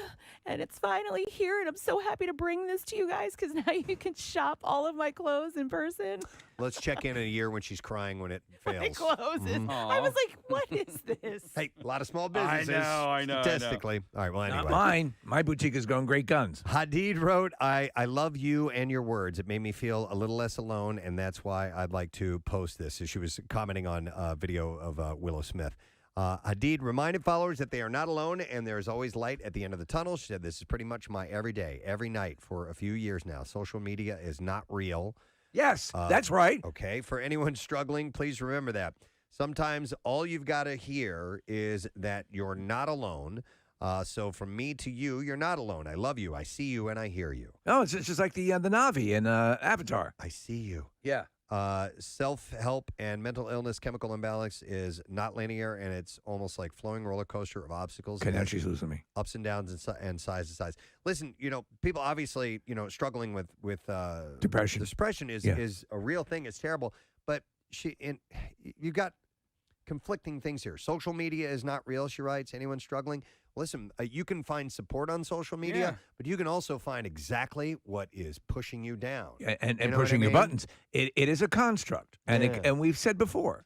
and it's finally here, and I'm so happy to bring this to you guys because now you can shop all of my clothes in person. Let's check in a year when she's crying when it fails. My clothes. I was like, what is this? Hey, a lot of small businesses. I know. Statistically. All right, well, anyway. Not mine. My boutique is going great guns. Hadid wrote, I love you and your words. It made me feel a little less alone, and that's why I'd like to post this. So she was commenting on a video of Willow Smith. Hadid reminded followers that they are not alone and there is always light at the end of the tunnel. She said, this is pretty much my everyday, every night for a few years now. Social media is not real. Yes, that's right. Okay, for anyone struggling, please remember that. Sometimes all you've got to hear is that you're not alone. So from me to you, you're not alone. I love you. I see you and I hear you. Oh, it's just like the Na'vi in Avatar. I see you. Yeah. Self-help and mental illness, chemical imbalance is not linear, and it's almost like flowing roller coaster of obstacles. Okay, now she's losing me. Ups and downs and size to size. Listen, people obviously, struggling with depression. Depression is a real thing. It's terrible, but you've got conflicting things here. Social media is not real, she writes. Anyone struggling? Listen, you can find support on social media, but you can also find exactly what is pushing you down. And You know pushing what I your mean? buttons. It is a construct. And we've said before,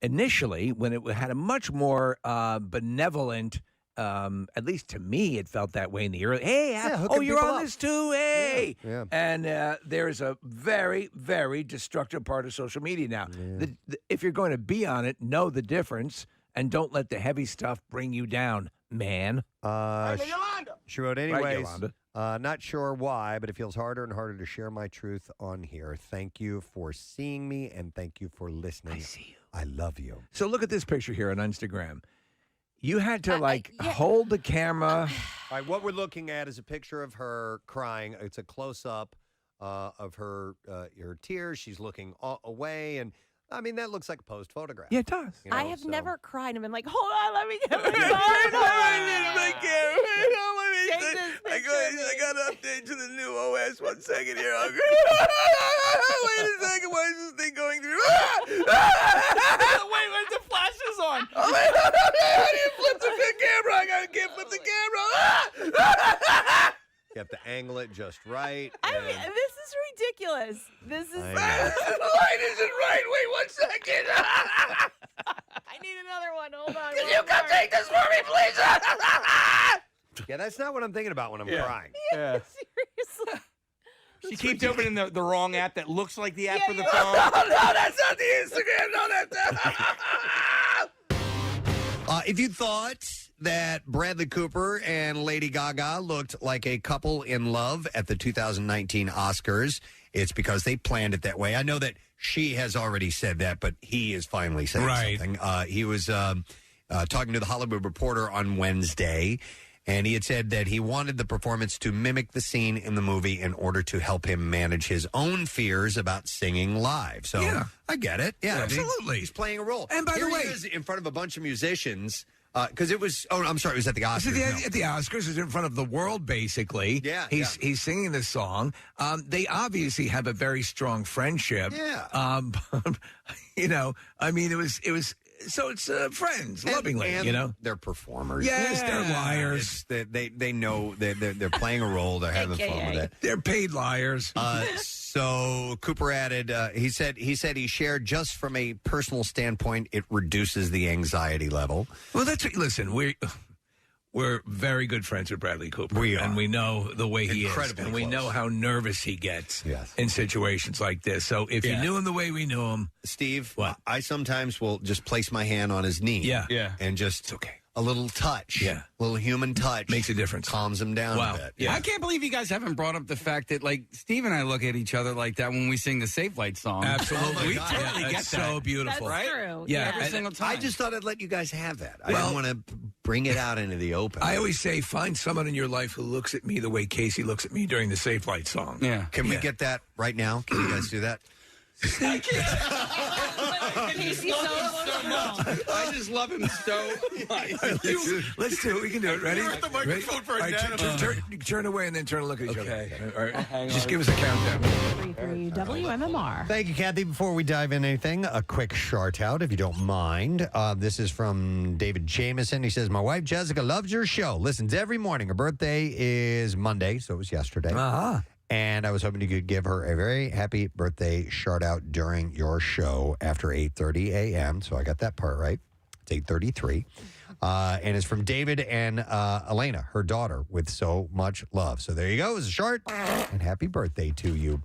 initially, when it had a much more benevolent, at least to me, it felt that way in the early, hey, hooking you're people on up. this too, hey. Yeah. And there is a very, very destructive part of social media now. If you're going to be on it, know the difference and don't let the heavy stuff bring you down, man. She wrote, Right, anyways, Yolanda. not sure why, but it feels harder and harder to share my truth on here. Thank you for seeing me, and thank you for listening. I see you. I love you. So look at this picture here on Instagram. You had to hold the camera. All right, what we're looking at is a picture of her crying. It's a close-up of her tears. She's looking away, and I mean, that looks like a posed photograph. Yeah, it does. I have never cried and been like, hold on, let me get my phone. I got an update to the new OS. 1 second here. Wait a second. Why is this thing going through? Wait, the flash is on. How do you flip the camera? I can't flip the camera. You have to angle it just right. I mean, this is ridiculous. This is. The light isn't right. Wait 1 second. I need another one. Hold on. Can you come take this for me, please? Yeah, that's not what I'm thinking about when I'm crying. Yeah. Seriously. She keeps opening the wrong app that looks like the app for the phone. No, that's not the Instagram. No, that's If you thought that Bradley Cooper and Lady Gaga looked like a couple in love at the 2019 Oscars, it's because they planned it that way. I know that she has already said that, but he is finally saying something. He was talking to the Hollywood Reporter on Wednesday, and he had said that he wanted the performance to mimic the scene in the movie in order to help him manage his own fears about singing live. So I get it. Yeah, absolutely. He's playing a role. And by the way, he is in front of a bunch of musicians Because it was. Oh, I'm sorry. It was at the Oscars. At the Oscars, is in front of the world, basically. Yeah, he's singing this song. They obviously have a very strong friendship. Yeah. You know, I mean, it was. So it's friends, lovingly. And you know, they're performers. Yes, they're liars. They know they're playing a role. They're having fun with it. They're paid liars. So Cooper added, he said he shared, just from a personal standpoint, it reduces the anxiety level. Well, listen, we're very good friends with Bradley Cooper. We are. And we know the way he is. Incredibly And we close. know how nervous he gets Yes. in situations like this. So if you knew him the way we knew him. Steve, I sometimes will just place my hand on his knee. Yeah. And just a little touch. Yeah. A little human touch. Makes a difference. Calms him down a bit. Yeah. I can't believe you guys haven't brought up the fact that, like, Steve and I look at each other like that when we sing the Safe Light song. Absolutely. We totally get That's that. so beautiful. That's true. Yeah. Every single time. I just thought I'd let you guys have that. I didn't want to bring it out into the open. I always say, find someone in your life who looks at me the way Casey looks at me during the Safe Light song. Yeah. Can we get that right now? Can you guys do that? Casey's so emotional. I just love him so much. Let's do it. We can do it. Ready? You're at the microphone for a All right, dad. turn away and then turn and look at each Okay. other. All right. Hang Just on. give us a countdown. 3 WMMR. Thank you, Kathy. Before we dive in anything, a quick shout out, if you don't mind. This is from David Jameson. He says, my wife Jessica loves your show. Listens every morning. Her birthday is Monday, so it was yesterday. Uh-huh. And I was hoping you could give her a very happy birthday shout out during your show after 8:30 a.m. So I got that part right. It's 8:33. And it's from David and Elena, her daughter, with so much love. So there you go. It was a short and happy birthday to you.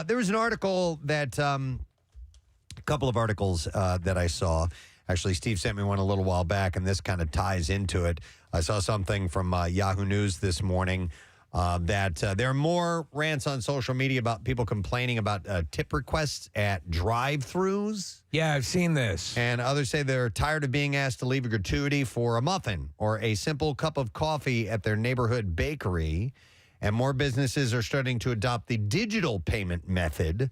There was an article that, a couple of articles that I saw. Actually, Steve sent me one a little while back, and this kind of ties into it. I saw something from Yahoo News this morning that there are more rants on social media about people complaining about tip requests at drive-thrus. Yeah, I've seen this. And others say they're tired of being asked to leave a gratuity for a muffin or a simple cup of coffee at their neighborhood bakery. And more businesses are starting to adopt the digital payment method.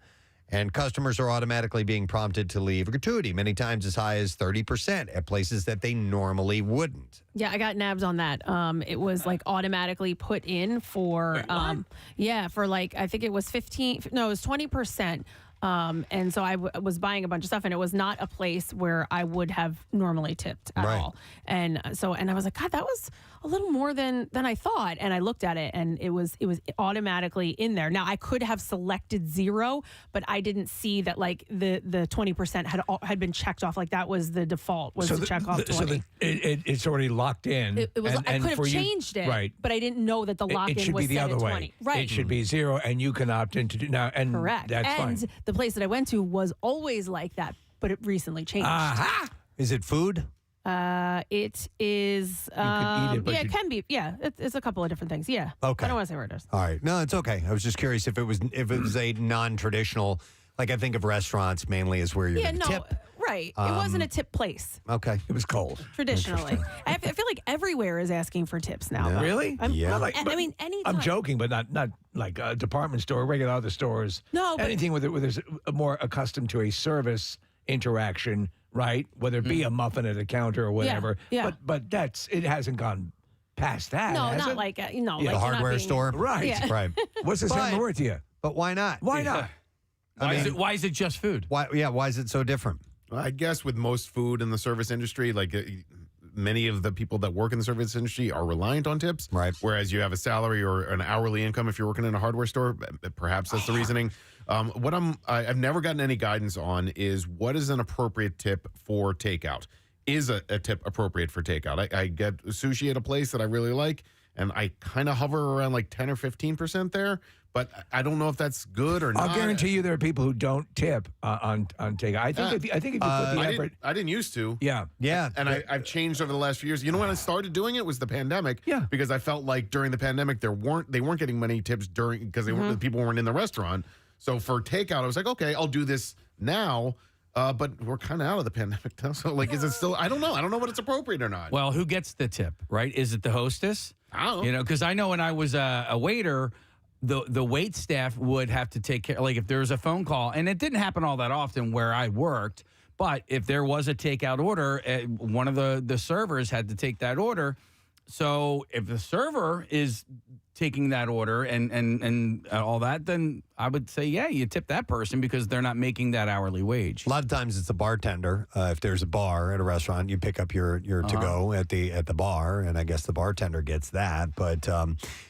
And customers are automatically being prompted to leave a gratuity, many times as high as 30% at places that they normally wouldn't. Yeah, I got nabs on that. It was like automatically put in for, for like, I think it was 20%. And so I was buying a bunch of stuff, and it was not a place where I would have normally tipped at all. And I was like, God, that was a little more than I thought. And I looked at it, and it was automatically in there. Now I could have selected 0, but I didn't see that like the 20% had been checked off. Like that was the default, was to check off 20. So it's already locked in. It was. I could have changed it, right? But I didn't know that the lock-in It should was be the set other at way. 20. Right. It should be 0, and you can opt in to do now. And Correct. that's and fine. the place that I went to was always like that, but it recently changed. Aha! Is it food? It is. eat it, but it can be. Yeah, it's a couple of different things. Yeah. Okay. I don't want to say where it is. All right. No, it's okay. I was just curious if it was a non-traditional, like I think of restaurants mainly as where you're Yeah. going to No. tip. Right. It wasn't a tip place Okay. It was cold. traditionally. I feel like everywhere is asking for tips now. Yeah. though. Really? Yeah. And I mean, anytime. I'm joking, but not like a department store, regular other stores. No, but- anything where there's more accustomed to a service interaction, right? Whether it be a muffin at a counter or whatever. yeah. But it hasn't gone past that. No, has not it? like Yeah. like The you're not hardware being- store. Right. Yeah. Right. What's the sound word to you? But why not? Why not? Why is it just food? Why is it so different? I guess with most food in the service industry, like many of the people that work in the service industry are reliant on tips. Right. Whereas you have a salary or an hourly income if you're working in a hardware store. Perhaps that's the reasoning. I've never gotten any guidance on is what is an appropriate tip for takeout. Is a tip appropriate for takeout? I get sushi at a place that I really like, and I kind of hover around like 10 or 15% there. But I don't know if that's good or not. I'll guarantee you there are people who don't tip on takeout. I think if you put the effort. I didn't used to. Yeah. Yeah. And I've changed over the last few years. You know when I started doing it was the pandemic. Yeah. Because I felt like during the pandemic they weren't getting many tips because the people weren't in the restaurant. So for takeout, I was like, okay, I'll do this now. But we're kind of out of the pandemic now. So like, is it still? I don't know. I don't know what it's appropriate or not. Well, who gets the tip, right? Is it the hostess? I don't know. You know, because I know when I was a waiter, the wait staff would have to take care. Like if there was a phone call, and it didn't happen all that often where I worked, But if there was a takeout order, one of the servers had to take that order. So if the server is taking that order and all that, then I would say, yeah, you tip that person because they're not making that hourly wage. A lot of times it's a bartender. If there's a bar at a restaurant, you pick up your to-go at the bar, and I guess the bartender gets that. But,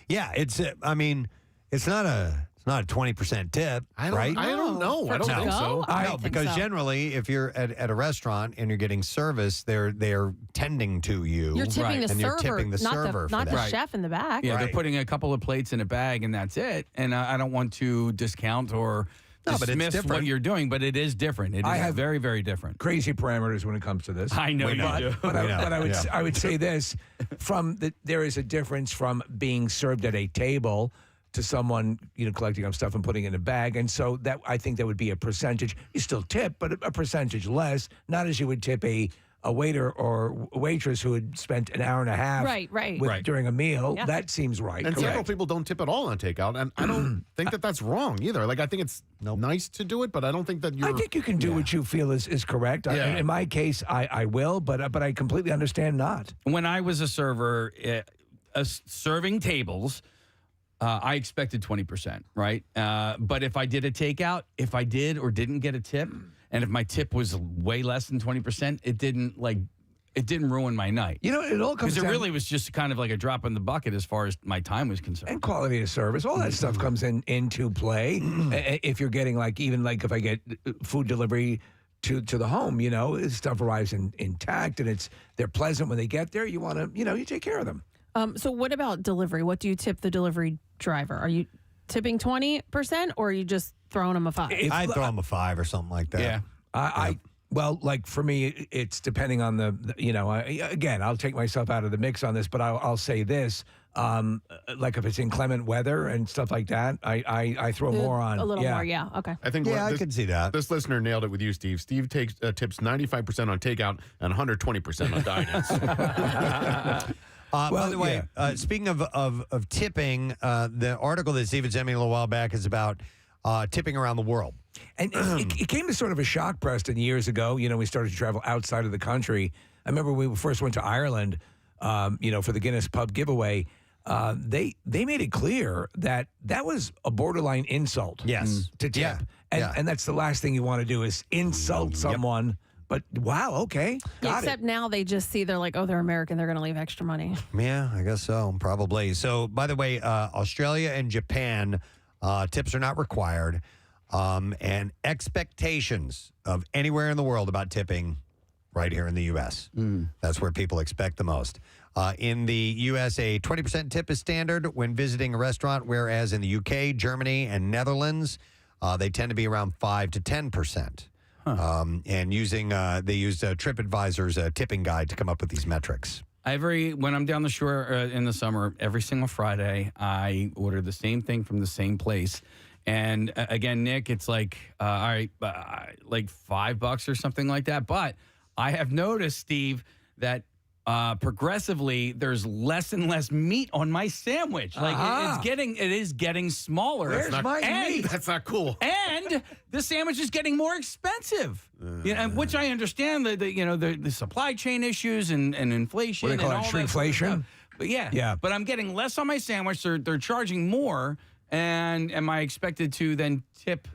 yeah, it's not a 20% tip, right? I don't know. I don't think so. No, because generally, if you're at a restaurant and you're getting service, they're tending to you. You're tipping the and server, you're tipping the server not for the that. chef in the back. Yeah, they're putting a couple of plates in a bag, and that's it. And I don't want to discount or but it's dismiss different. what you're doing, but it is different. It I is have very, very different. Crazy parameters when it comes to this. I know you do. But I would say this: there is a difference from being served at a table to someone collecting up stuff and putting it in a bag, and so that I think that would be a percentage. You still tip, but a percentage less, not as you would tip a waiter or a waitress who had spent an hour and a half during a meal. Yeah. That seems right. And correct. several people don't tip at all on takeout, and I don't think that that's wrong either. Like, I think it's nice to do it, but I don't think that you're... I think you can do what you feel is correct. Yeah. In my case, I will, but I completely understand not. When I was a server, serving tables, I expected 20%, right? But if I did a takeout, if I did or didn't get a tip, and if my tip was way less than 20%, it didn't ruin my night. It all comes because it down... really was just kind of like a drop in the bucket as far as my time was concerned. And quality of service, all that stuff comes into play. If you're getting even if I get food delivery to the home, stuff arrives intact and they're pleasant when they get there. You want to, you take care of them. So what about delivery? What do you tip the delivery driver? Are you tipping 20% or are you just throwing them a 5? I'd throw them a 5 or something like that. Yeah. Well, like for me, it's depending on again, I'll take myself out of the mix on this, but I'll say this. Like if it's inclement weather and stuff like that, I throw more on. A little more, yeah. Okay. I think I can see that. This listener nailed it with you, Steve. Steve tips 95% on takeout and 120% on dine-ins. By the way, speaking of tipping, the article that Steve sent me a little while back is about tipping around the world. And it came to sort of a shock, Preston, years ago. We started to travel outside of the country. I remember when we first went to Ireland, for the Guinness Pub giveaway. They made it clear that was a borderline insult. Yes. To tip. And that's the last thing you want to do is insult someone. But wow, okay. Except now they just see they're like, oh, they're American. They're going to leave extra money. Yeah, I guess so. Probably. So, by the way, Australia and Japan, tips are not required. And expectations of anywhere in the world about tipping right here in the U.S. That's where people expect the most. In the U.S., a 20% tip is standard when visiting a restaurant, whereas in the U.K., Germany, and Netherlands, they tend to be around 5 to 10%. And they used TripAdvisor's tipping guide to come up with these metrics. When I'm down the shore in the summer, every single Friday, I order the same thing from the same place. And again, Nick, it's like, all right, like $5 or something like that. But I have noticed, Steve, that progressively there's less and less meat on my sandwich. Like it is getting smaller. Where's my meat? That's not cool. And the sandwich is getting more expensive. Which I understand the supply chain issues and inflation. What do they call and it? all that sort of Shrinkflation? stuff. But yeah. But I'm getting less on my sandwich. They're charging more. And am I expected to then tip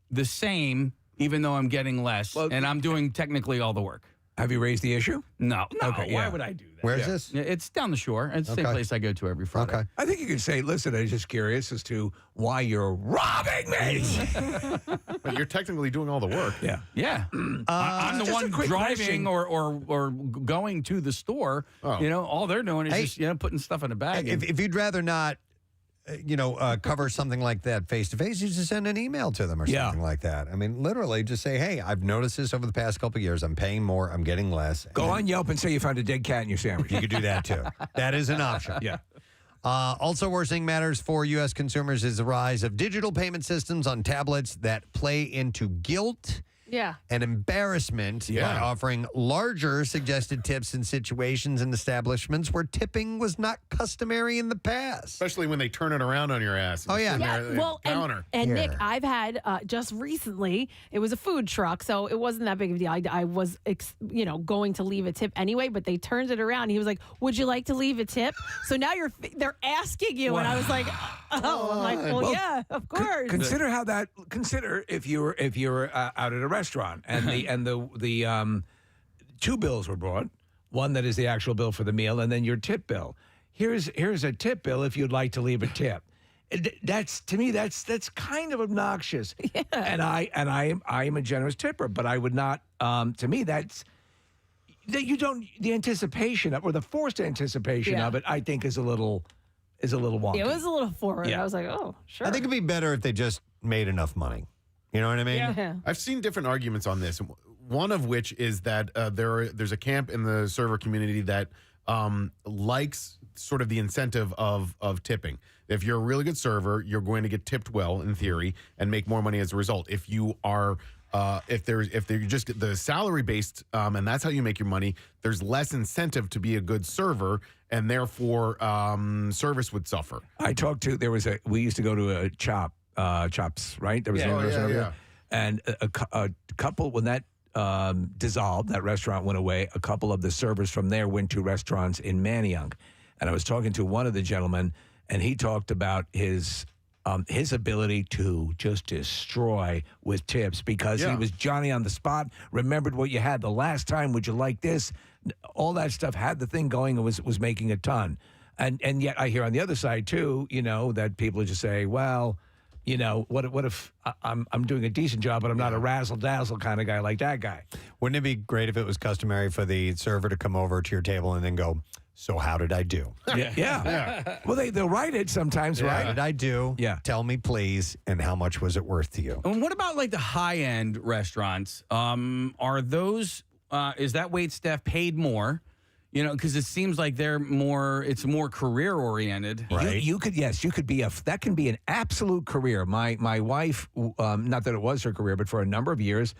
the same even though I'm getting less and I'm doing technically all the work? Have you raised the issue? No. Okay, Why would I do that? Where is this? It's down the shore. It's the same place I go to every Friday. Okay. I think you could say, listen, I'm just curious as to why you're robbing me. But you're technically doing all the work. Yeah. Yeah. I'm the one driving or going to the store. Oh. All they're doing is just putting stuff in a bag. If you'd rather not, cover something like that face to face, you just send an email to them or something like that. I mean, literally just say, hey, I've noticed this over the past couple of years. I'm paying more. I'm getting less. Go on Yelp and say you found a dead cat in your sandwich. You could do that too. That is an option. Yeah. Also worsening matters for U.S. consumers is the rise of digital payment systems on tablets that play into guilt and embarrassment by offering larger suggested tips in situations and establishments where tipping was not customary in the past. Especially when they turn it around on your ass. Oh, yeah. Well, and Nick, I've had just recently, it was a food truck, so it wasn't that big of a deal. I was, going to leave a tip anyway, but they turned it around. He was like, "Would you like to leave a tip?" So now they're asking you, and I was like, "Oh," I'm like, "Well, yeah, of course." Consider if you're out at a restaurant and the two bills were brought, one that is the actual bill for the meal, and then your tip bill. Here's a tip bill if you'd like to leave a tip. That's to me that's kind of obnoxious. Yeah. And I am a generous tipper, but I would not. To me, that's that you don't the anticipation of, or the forced anticipation of it. I think is a little wonky. It was a little forward. Yeah. I was like, oh, sure. I think it'd be better if they just made enough money. You know what I mean? Yeah. I've seen different arguments on this. One of which is that there's a camp in the server community that likes sort of the incentive of tipping. If you're a really good server, you're going to get tipped well in theory and make more money as a result. If you are if they're just the salary based and that's how you make your money, there's less incentive to be a good server, and therefore service would suffer. We used to go to a Chops, right? There was a restaurant over there. And a couple, when that dissolved, that restaurant went away, a couple of the servers from there went to restaurants in Manayunk. And I was talking to one of the gentlemen, and he talked about his ability to just destroy with tips because he was Johnny on the spot, remembered what you had the last time, would you like this? All that stuff had the thing going and was making a ton. And yet I hear on the other side too, that people just say, well, what if I'm doing a decent job, but I'm not a razzle-dazzle kind of guy like that guy? Wouldn't it be great if it was customary for the server to come over to your table and then go, "So how did I do?" Yeah. Well, they'll write it sometimes, right? How did I do? Yeah. Tell me, please, and how much was it worth to you? And what about like the high-end restaurants? Are those, is that wait staff paid more? Because it seems like it's more career-oriented. Right. You could be that can be an absolute career. My wife, not that it was her career, but for a number of years,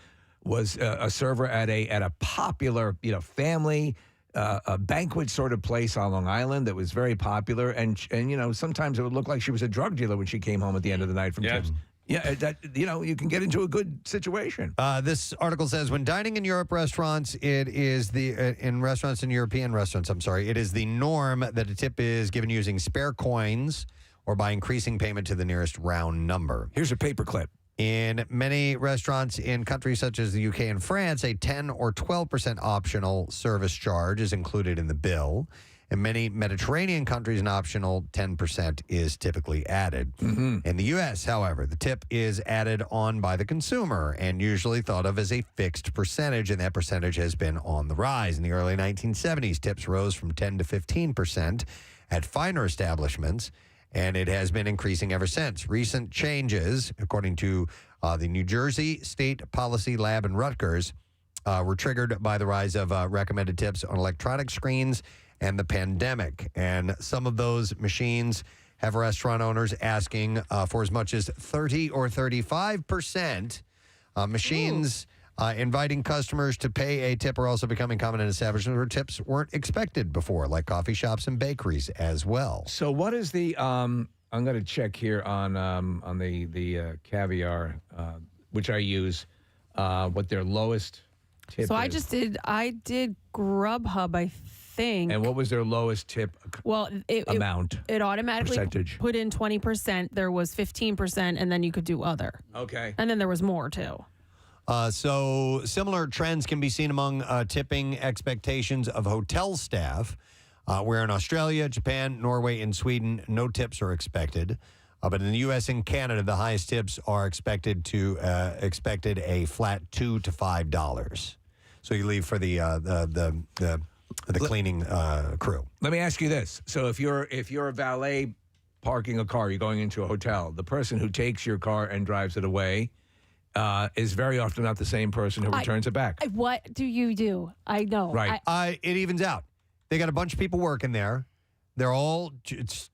was a server at a popular, family a banquet sort of place on Long Island that was very popular, and sometimes it would look like she was a drug dealer when she came home at the end of the night from tips. Yeah, you can get into a good situation. This article says when dining in Europe restaurants, it is in European restaurants, it is the norm that a tip is given using spare coins or by increasing payment to the nearest round number. Here's a paperclip. In many restaurants in countries such as the UK and France, a 10 or 12% optional service charge is included in the bill. In many Mediterranean countries, an optional 10% is typically added. In the U.S., however, the tip is added on by the consumer and usually thought of as a fixed percentage, and that percentage has been on the rise. In the early 1970s, tips rose from 10 to 15% at finer establishments, and it has been increasing ever since. Recent changes, according to the New Jersey State Policy Lab in Rutgers, were triggered by the rise of recommended tips on electronic screens and the pandemic. And some of those machines have restaurant owners asking for as much as 30 or 35%. Machines inviting customers to pay a tip are also becoming common in establishments where tips weren't expected before, like coffee shops and bakeries as well. So what is the, I'm going to check here on the Caviar, which I use, what their lowest tip is. So I did Grubhub, I think. And what was their lowest tip amount? It automatically percentage. Put in 20%. There was 15%, and then you could do other. Okay. And then there was more, too. So similar trends can be seen among tipping expectations of hotel staff, where in Australia, Japan, Norway, and Sweden, no tips are expected. But in the U.S. and Canada, the highest tips are expected a flat $2 to $5. So you leave for the cleaning crew. Let me ask you this: so if you're a valet parking a car, you're going into a hotel, the person who takes your car and drives it away is very often not the same person who returns it back. What do you do? I know. Right. It evens out. They got a bunch of people working there. They're all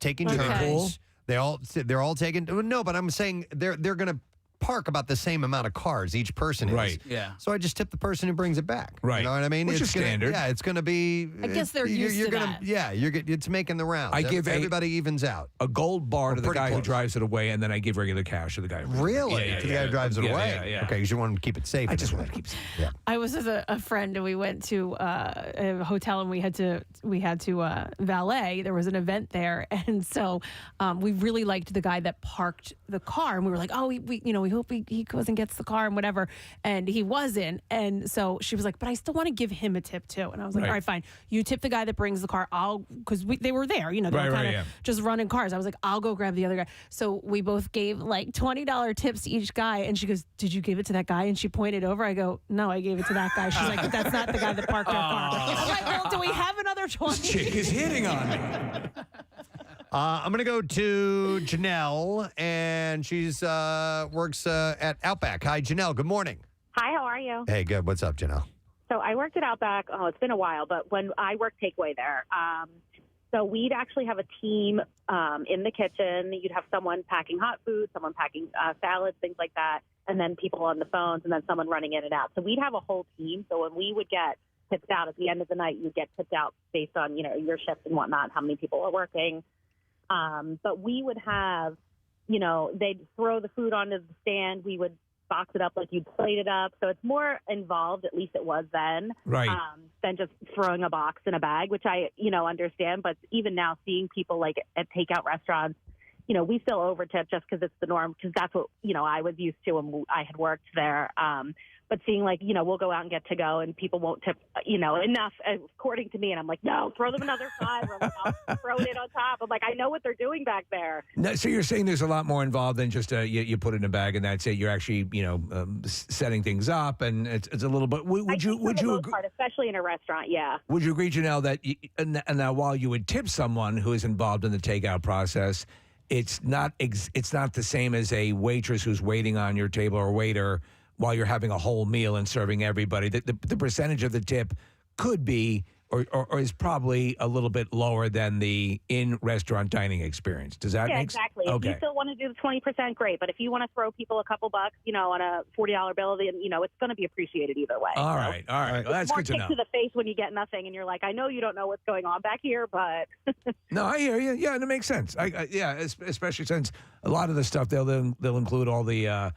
taking turns. They're all taking. No, but I'm saying they're going to park about the same amount of cars each person is. Right. Yeah. So I just tip the person who brings it back. Right. You know what I mean? Which is standard. Yeah, it's going to be. I guess they're used to that. Yeah, it's making the rounds. I give everybody evens out. a gold bar to the pretty guy who close. drives it away, and then I give regular cash to the guy. Really? Yeah, To the guy who drives it Yeah, away? yeah, yeah. Okay, because you want to keep it safe. I just want to keep it safe. Yeah. I was with a friend and we went to a hotel and we had to valet. There was an event there, and so we really liked the guy that parked the car, and we were like, oh, we hope he goes and gets the car and whatever, and he wasn't, and so she was like, but I still want to give him a tip too, and I was like, Right. all right, fine, you tip the guy that brings the car, because they were there, they were kind of just running cars. I was like, I'll go grab the other guy. So we both gave like $20 tips to each guy, and she goes, did you give it to that guy? And she pointed over. I go, no, I gave it to that guy. She's like, but that's not the guy that parked our car. I'm like, well, do we have another 20? Chick is hitting on me. I'm going to go to Janelle, and she's works at Outback. Hi, Janelle. Good morning. Hi, how are you? Hey, good. What's up, Janelle? So I worked at Outback. Oh, it's been a while, but when I worked takeaway there, so we'd actually have a team in the kitchen. You'd have someone packing hot food, someone packing salads, things like that, and then people on the phones, and then someone running in and out. So we'd have a whole team. So when we would get tipped out at the end of the night, you'd get tipped out based on your shift and whatnot, how many people are working. But we would have, they'd throw the food onto the stand. We would box it up like you'd plate it up. So it's more involved, at least it was then, Right. Than just throwing a box in a bag, which I, understand. But even now, seeing people like at takeout restaurants, we still overtip just because it's the norm, because that's what, I was used to and I had worked there. But seeing we'll go out and get to go and people won't tip, enough according to me. And I'm like, no, throw them another $5 or I'll throw it in on top. I'm like, I know what they're doing back there. No, so you're saying there's a lot more involved than just you put it in a bag and that's it. You're actually setting things up, and it's a little bit. Would you agree? Part, especially in a restaurant, yeah. Would you agree, Janelle, that and now while you would tip someone who is involved in the takeout process, it's not the same as a waitress who's waiting on your table or waiter while you're having a whole meal and serving everybody. The percentage of the tip could be or is probably a little bit lower than the in-restaurant dining experience. Does that make sense? Yeah, exactly. Okay. If you still want to do the 20%, great. But if you want to throw people a couple bucks, on a $40 bill, then, it's going to be appreciated either way. All right. Well, that's more good to kick know. to the face when you get nothing and you're like, I know you don't know what's going on back here, but... No, I hear you. Yeah, and it makes sense. Especially since a lot of the stuff they'll include all the.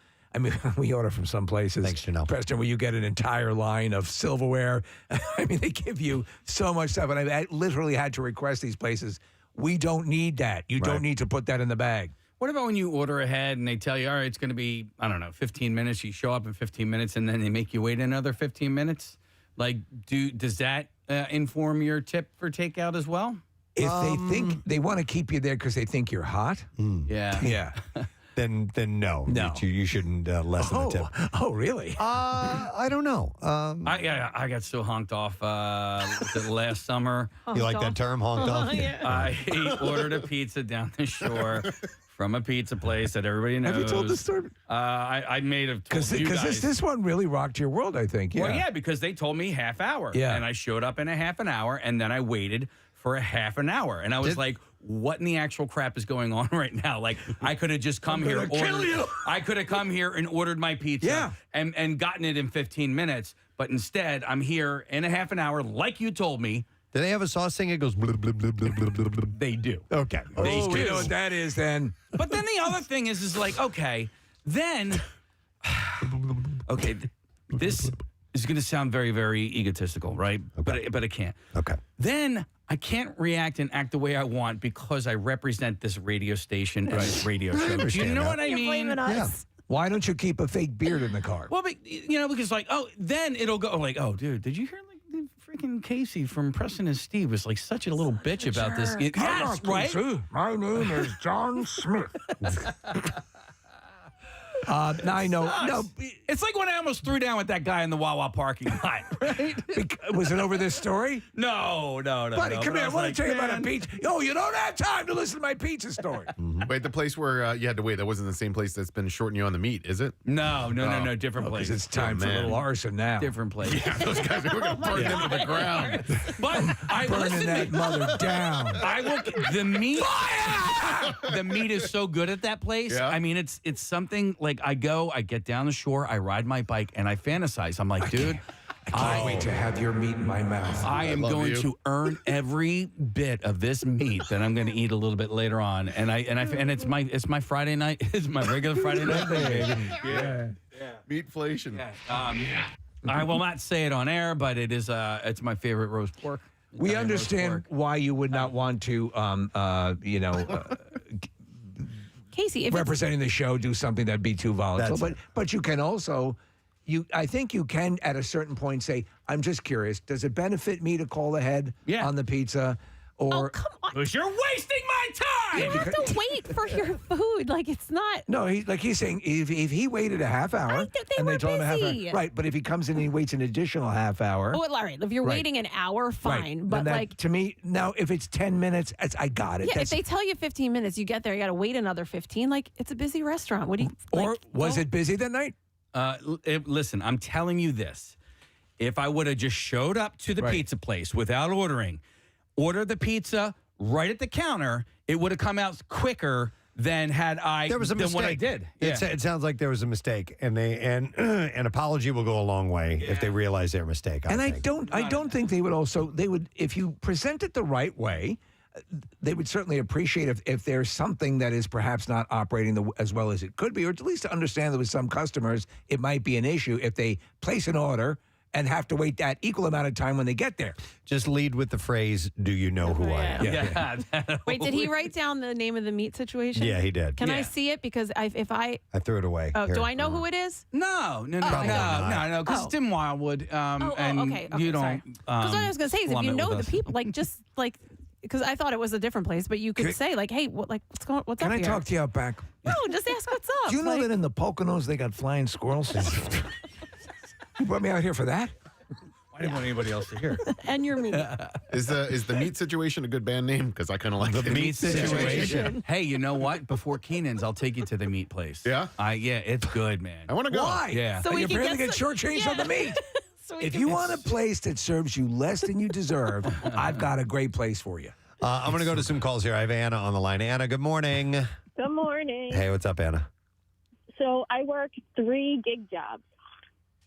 We order from some places. Thanks, Janelle. Preston, where you get an entire line of silverware. They give you so much stuff, and I literally had to request these places. We don't need that. You don't need to put that in the bag. What about when you order ahead and they tell you, all right, it's going to be, 15 minutes. You show up in 15 minutes, and then they make you wait another 15 minutes? Does that inform your tip for takeout as well? If they think they want to keep you there because they think you're hot, yeah. Then no. You shouldn't lessen the tip. Oh, really? I don't know. I got so honked off last summer. You like that term, honked off? I ordered a pizza down the shore from a pizza place that everybody knows. Have you told this story? I may have told you guys. Because this one really rocked your world, I think. Yeah. Well, yeah, because they told me half hour. Yeah. And I showed up in a half an hour, and then I waited for a half an hour. And I was like, what in the actual crap is going on right now? I could have just come here. I could have come here and ordered my pizza and gotten it in 15 minutes. But instead, I'm here in a half an hour, like you told me. Do they have a sauce thing? It goes blub, blub, blub, blub, blub, blub, blub. They do. Okay. They do. You know what that is then. But then the other thing is okay, then, this is going to sound very, very egotistical, right? Okay. But it can't. Okay. Then I can't react and act the way I want because I represent this radio station and this radio show. Do you know what I mean? Yeah. Why don't you keep a fake beard in the car? Well, because then it'll go dude, did you hear the freaking Casey from Preston and Steve was such a little bitch about this? Yes, right? My name is John Smith. I know. No, it's like when I almost threw down with that guy in the Wawa parking lot. Right? Was it over this story? No. Buddy, come here. I want to tell you about a pizza. Oh, you don't have time to listen to my pizza story. Wait, the place where you had to wait, that wasn't the same place that's been shorting you on the meat, is it? No. Different place. It's time for a little arson now. Different place. Yeah, those guys, we're going to burn them to the ground. But burning that mother down. The meat. Fire! The meat is so good at that place. Yeah. It's something like I get down the shore, I ride my bike, and I fantasize. I'm like, dude, I can't wait to have your meat in my mouth. I am going to earn every bit of this meat that I'm going to eat a little bit later on, and it's my Friday night. It's my regular Friday night, baby. Yeah. Meatflation. I will not say it on air, but it's my favorite roast pork. We understand why you would not want to, Casey, if representing the show, do something that'd be too volatile. But you can also, I think you can at a certain point say, I'm just curious, does it benefit me to call ahead on the pizza? Or come on. Because you're wasting my time. You have to wait for your food. Like, it's not. No, he's saying if he waited a half hour and they told him a half hour, right? But if he comes in and he waits an additional half hour, Oh, all right. If you're waiting an hour, fine. right, But then that, like, to me, now if it's 10 minutes, I got it. yeah, if they tell you 15 minutes, you get there, you got to wait another 15. Like, it's a busy restaurant. What do you? Or was it busy that night? Listen, I'm telling you this. If I would have just showed up to the pizza place without ordering, order the pizza right at the counter, it would have come out quicker than had I There was a than mistake. what I did. It sounds like there was a mistake, and an apology will go a long way if they realize their mistake. I don't think they would if you present it the right way, they would certainly appreciate if there's something that is perhaps not operating as well as it could be, or at least to understand that with some customers it might be an issue if they place an order and have to wait that equal amount of time when they get there. Just lead with the phrase, "Do you know who I am?" Yeah. Wait, did he write down the name of the meat situation? Yeah, he did. Can I see it? Because if I threw it away. Oh, Here. do I know who it is? No, Probably not. no, because it's in Wildwood, and okay, you don't. Because what I was going to say is, if lump you it know with the us. people, like just like, because I thought it was a different place, but you could say like, hey, what's up Can I here? talk to you out back? No, just ask what's up. Do you know Like, that in the Poconos they got flying squirrels? You brought me out here for that? I didn't want anybody else to hear. and your meat. Is the meat situation a good band name? Because I kind of like The it. meat situation. Hey, you know what? Before Keenan's, I'll take you to the meat place. Yeah? Yeah, it's good, man. I want to go. Why? Yeah. So we you can barely get get some- shortchanged on the meat. So we If can- you want a place that serves you less than you deserve, I've got a great place for you. I'm going to go to some calls here. I have Anna on the line. Anna, good morning. Good morning. Hey, what's up, Anna? So I work 3 gig jobs.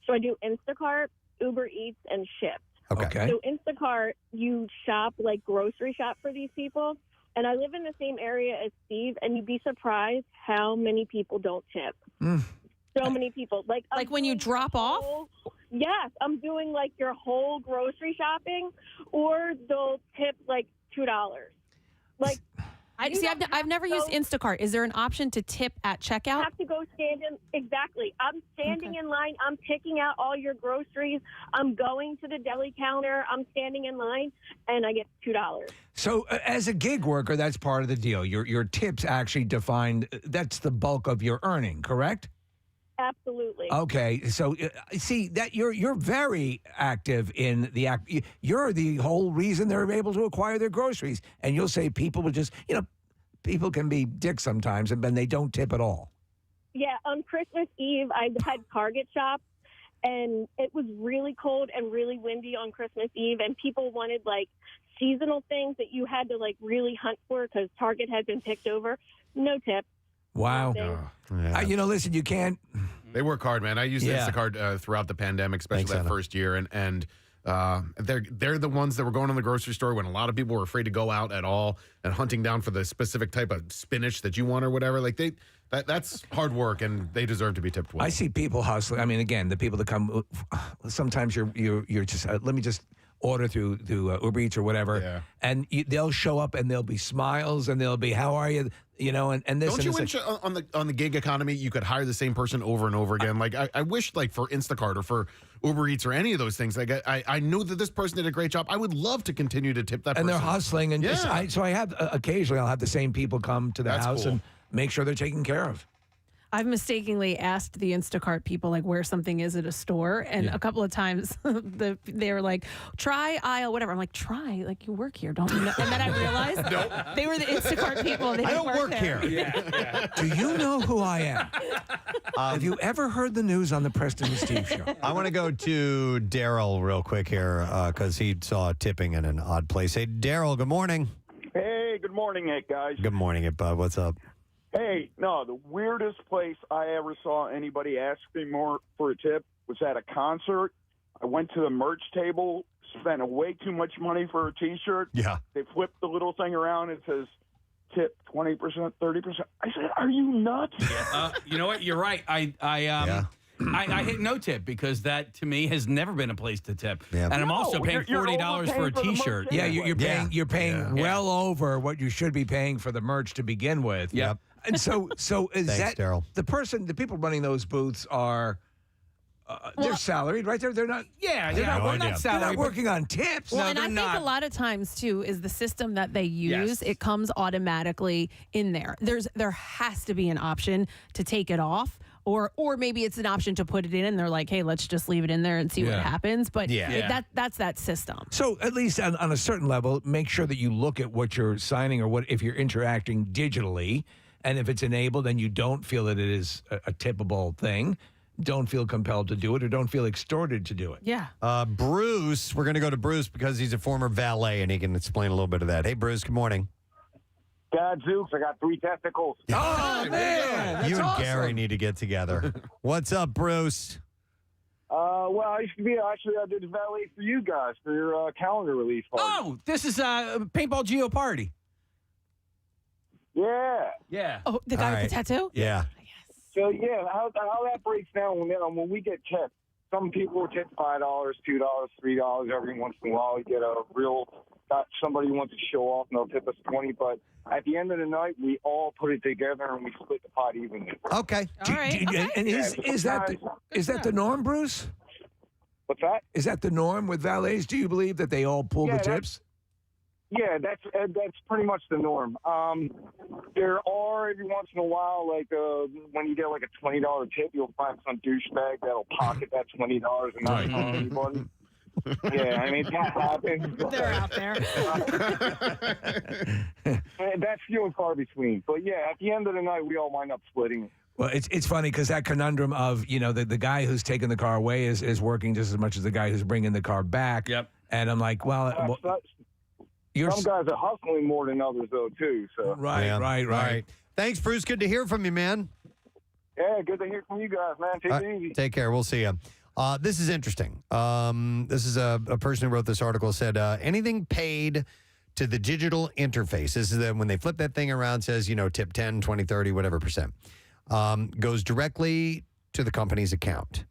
So I do Instacart, Uber Eats, and Shipt. Okay. So Instacart, you shop, like grocery shop for these people. And I live in the same area as Steve, and you'd be surprised how many people don't tip. So many people. Like when you drop off? Yes. I'm doing like your whole grocery shopping, or they'll tip like $2. Like, I've never used Instacart. Is there an option to tip at checkout? You have to go stand in. Exactly. I'm standing in line. I'm picking out all your groceries. I'm going to the deli counter. I'm standing in line, and I get $2. So as a gig worker, that's part of the deal. Your tips actually defined, that's the bulk of your earning, correct? Absolutely. Okay, so see that you're very active in the act. You're the whole reason they're able to acquire their groceries. And you'll say people will just, people can be dicks sometimes, and then they don't tip at all. Yeah, on Christmas Eve, I had Target shop, and it was really cold and really windy on Christmas Eve, and people wanted like seasonal things that you had to like really hunt for because Target had been picked over. No tip. Wow. Listen, you can't. They work hard, man. I used Instacart throughout the pandemic, especially Thanks, that Anna. first year, and they're the ones that were going to the grocery store when a lot of people were afraid to go out at all and hunting down for the specific type of spinach that you want or whatever. Like that's hard work, and they deserve to be tipped well. I see people hustling. I mean, again, the people that come. Sometimes you're just let me just order through Uber Eats or whatever, and they'll show up and there'll be smiles and there'll be how are you, and this. Don't you wish on the gig economy you could hire the same person over and over again? Like I wish, like for Instacart or for Uber Eats or any of those things. Like I knew that this person did a great job. I would love to continue to tip that person. And they're hustling, and so I have occasionally I'll have the same people come to the house cool. and make sure they're taken care of. I've mistakenly asked the Instacart people like where something is at a store, and a couple of times they were like, "Try aisle whatever." I'm like, "Try like you work here, don't you know?" And then I realized they were the Instacart people. They I didn't don't work there. here. Do you know who I am? Have you ever heard the news on the Preston and Steve show? I want to go to Daryl real quick here because he saw tipping in an odd place. Hey, Daryl, good morning. Hey, good morning, guys. Good morning, bud. What's up? Hey, no, the weirdest place I ever saw anybody ask me more for a tip was at a concert. I went to the merch table, spent way too much money for a T-shirt. Yeah. They flipped the little thing around. It says tip 20%, 30%. I said, "Are you nuts?" You know what? You're right. I hit no tip because that to me has never been a place to tip, and I'm also paying $40 for a T-shirt. Yeah, you're paying well over what you should be paying for the merch to begin with. Yep. And so is Thanks, that Daryl. the people running those booths are they're salaried, right? They're not. Yeah, they're yeah, not, we're not they're salaried, not working on tips. Well, and I think a lot of times too is the system that they use. Yes. It comes automatically in there. There has to be an option to take it off, or maybe it's an option to put it in, and they're like, hey, let's just leave it in there and see what happens. But that's that system. So at least on a certain level, make sure that you look at what you're signing or what if you're interacting digitally, and if it's enabled and you don't feel that it is a tippable thing. Don't feel compelled to do it or don't feel extorted to do it. Yeah. Bruce, we're going to go to Bruce because he's a former valet and he can explain a little bit of that. Hey, Bruce, good morning. Gadzooks, I got 3 testicles. Oh, man. You and Gary need to get together. What's up, Bruce? Well, I used to be, actually, I did valet for you guys for your calendar release party. Oh, this is Paintball Geo Party. Yeah. Yeah. Oh, the guy with the tattoo? Yeah. So, yeah, how that breaks down when we get tipped. Some people will tip $5, $2, $3 every once in a while. You get got somebody who wants to show off and they'll tip us 20. But at the end of the night, we all put it together and we split the pot evenly. Okay. All right. And is that the norm, Bruce? What's that? Is that the norm with valets? Do you believe that they all pull the tips? Yeah, that's pretty much the norm. There are every once in a while, like when you get like a $20 tip, you'll find some douchebag that'll pocket that $20 and not tell anybody. Yeah, I mean that happens. They're out there. That's few and far between. But yeah, at the end of the night, we all wind up splitting it. Well, it's funny because that conundrum of the guy who's taking the car away is working just as much as the guy who's bringing the car back. Yep. And I'm like, some guys are hustling more than others, though, too. So Right. Thanks, Bruce. Good to hear from you, man. Yeah, good to hear from you guys, man. Take it easy. Take care. We'll see you. This is interesting. This is a person who wrote this article said, anything paid to the digital interface, this is when they flip that thing around, says, tip 10, 20, 30, whatever percent, goes directly to the company's account.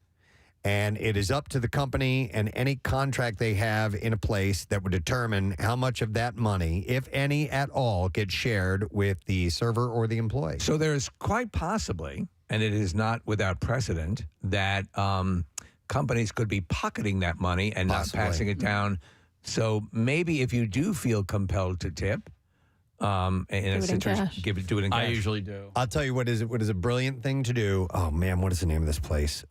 And it is up to the company and any contract they have in a place that would determine how much of that money, if any at all, gets shared with the server or the employee. So there's quite possibly, and it is not without precedent, that companies could be pocketing that money and not passing it down. So maybe if you do feel compelled to tip, in a situation, do it in cash. I usually do. I'll tell you what is a brilliant thing to do. Oh man, what is the name of this place?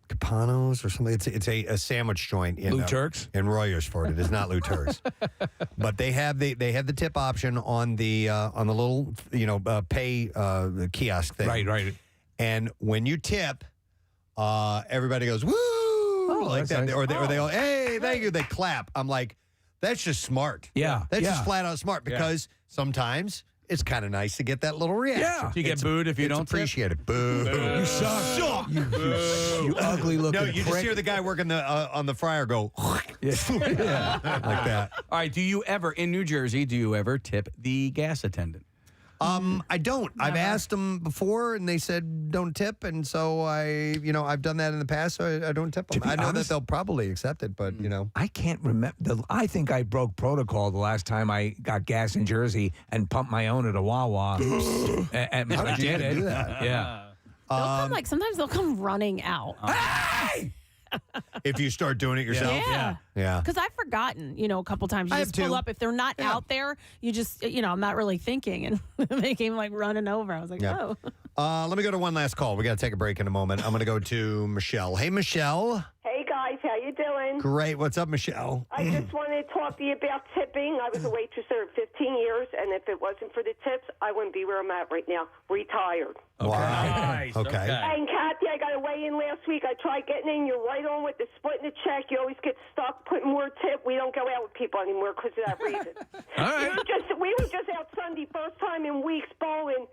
Capanos or something. It's a sandwich joint in Lou Turk's in Royersford. It is not Lou Turk's, but they have the tip option on the little pay kiosk thing. Right. And when you tip, everybody goes woo like that, nice. or they all hey thank you. They clap. I'm like, that's just smart. Yeah, that's just flat out smart because sometimes. It's kind of nice to get that little reaction. Yeah. Do you get booed if you don't appreciate it. Boo. You suck. You ugly looking No, you just hear the guy working on the fryer go like that. All right. Do you ever, in New Jersey, tip the gas attendant? I don't. I've asked them before, and they said don't tip, and so I've done that in the past, so I don't tip them. I know that they'll probably accept it, but I can't remember. I think I broke protocol the last time I got gas in Jersey and pumped my own at a Wawa. And I did it. Do that? Yeah. They'll come sometimes they'll come running out. Hey! If you start doing it yourself, yeah. Because I've forgotten, a couple times. You just pull up. If they're not out there, you just, I'm not really thinking. And they came like running over. I was like, oh. Let me go to one last call. We got to take a break in a moment. I'm going to go to Michelle. Hey, Michelle. Hey, guys. How you doing? Great. What's up, Michelle? I just wanted to talk to you about tipping. I was a waitress there 15 years, and if it wasn't for the tips, I wouldn't be where I'm at right now. Retired. Wow. Nice. Okay. And Kathy, I got to weigh in last week. I tried getting in. You're right on with the splitting the check. You always get stuck putting more tip. We don't go out with people anymore because of that reason. All right. We were just out Sunday, first time in weeks bowling.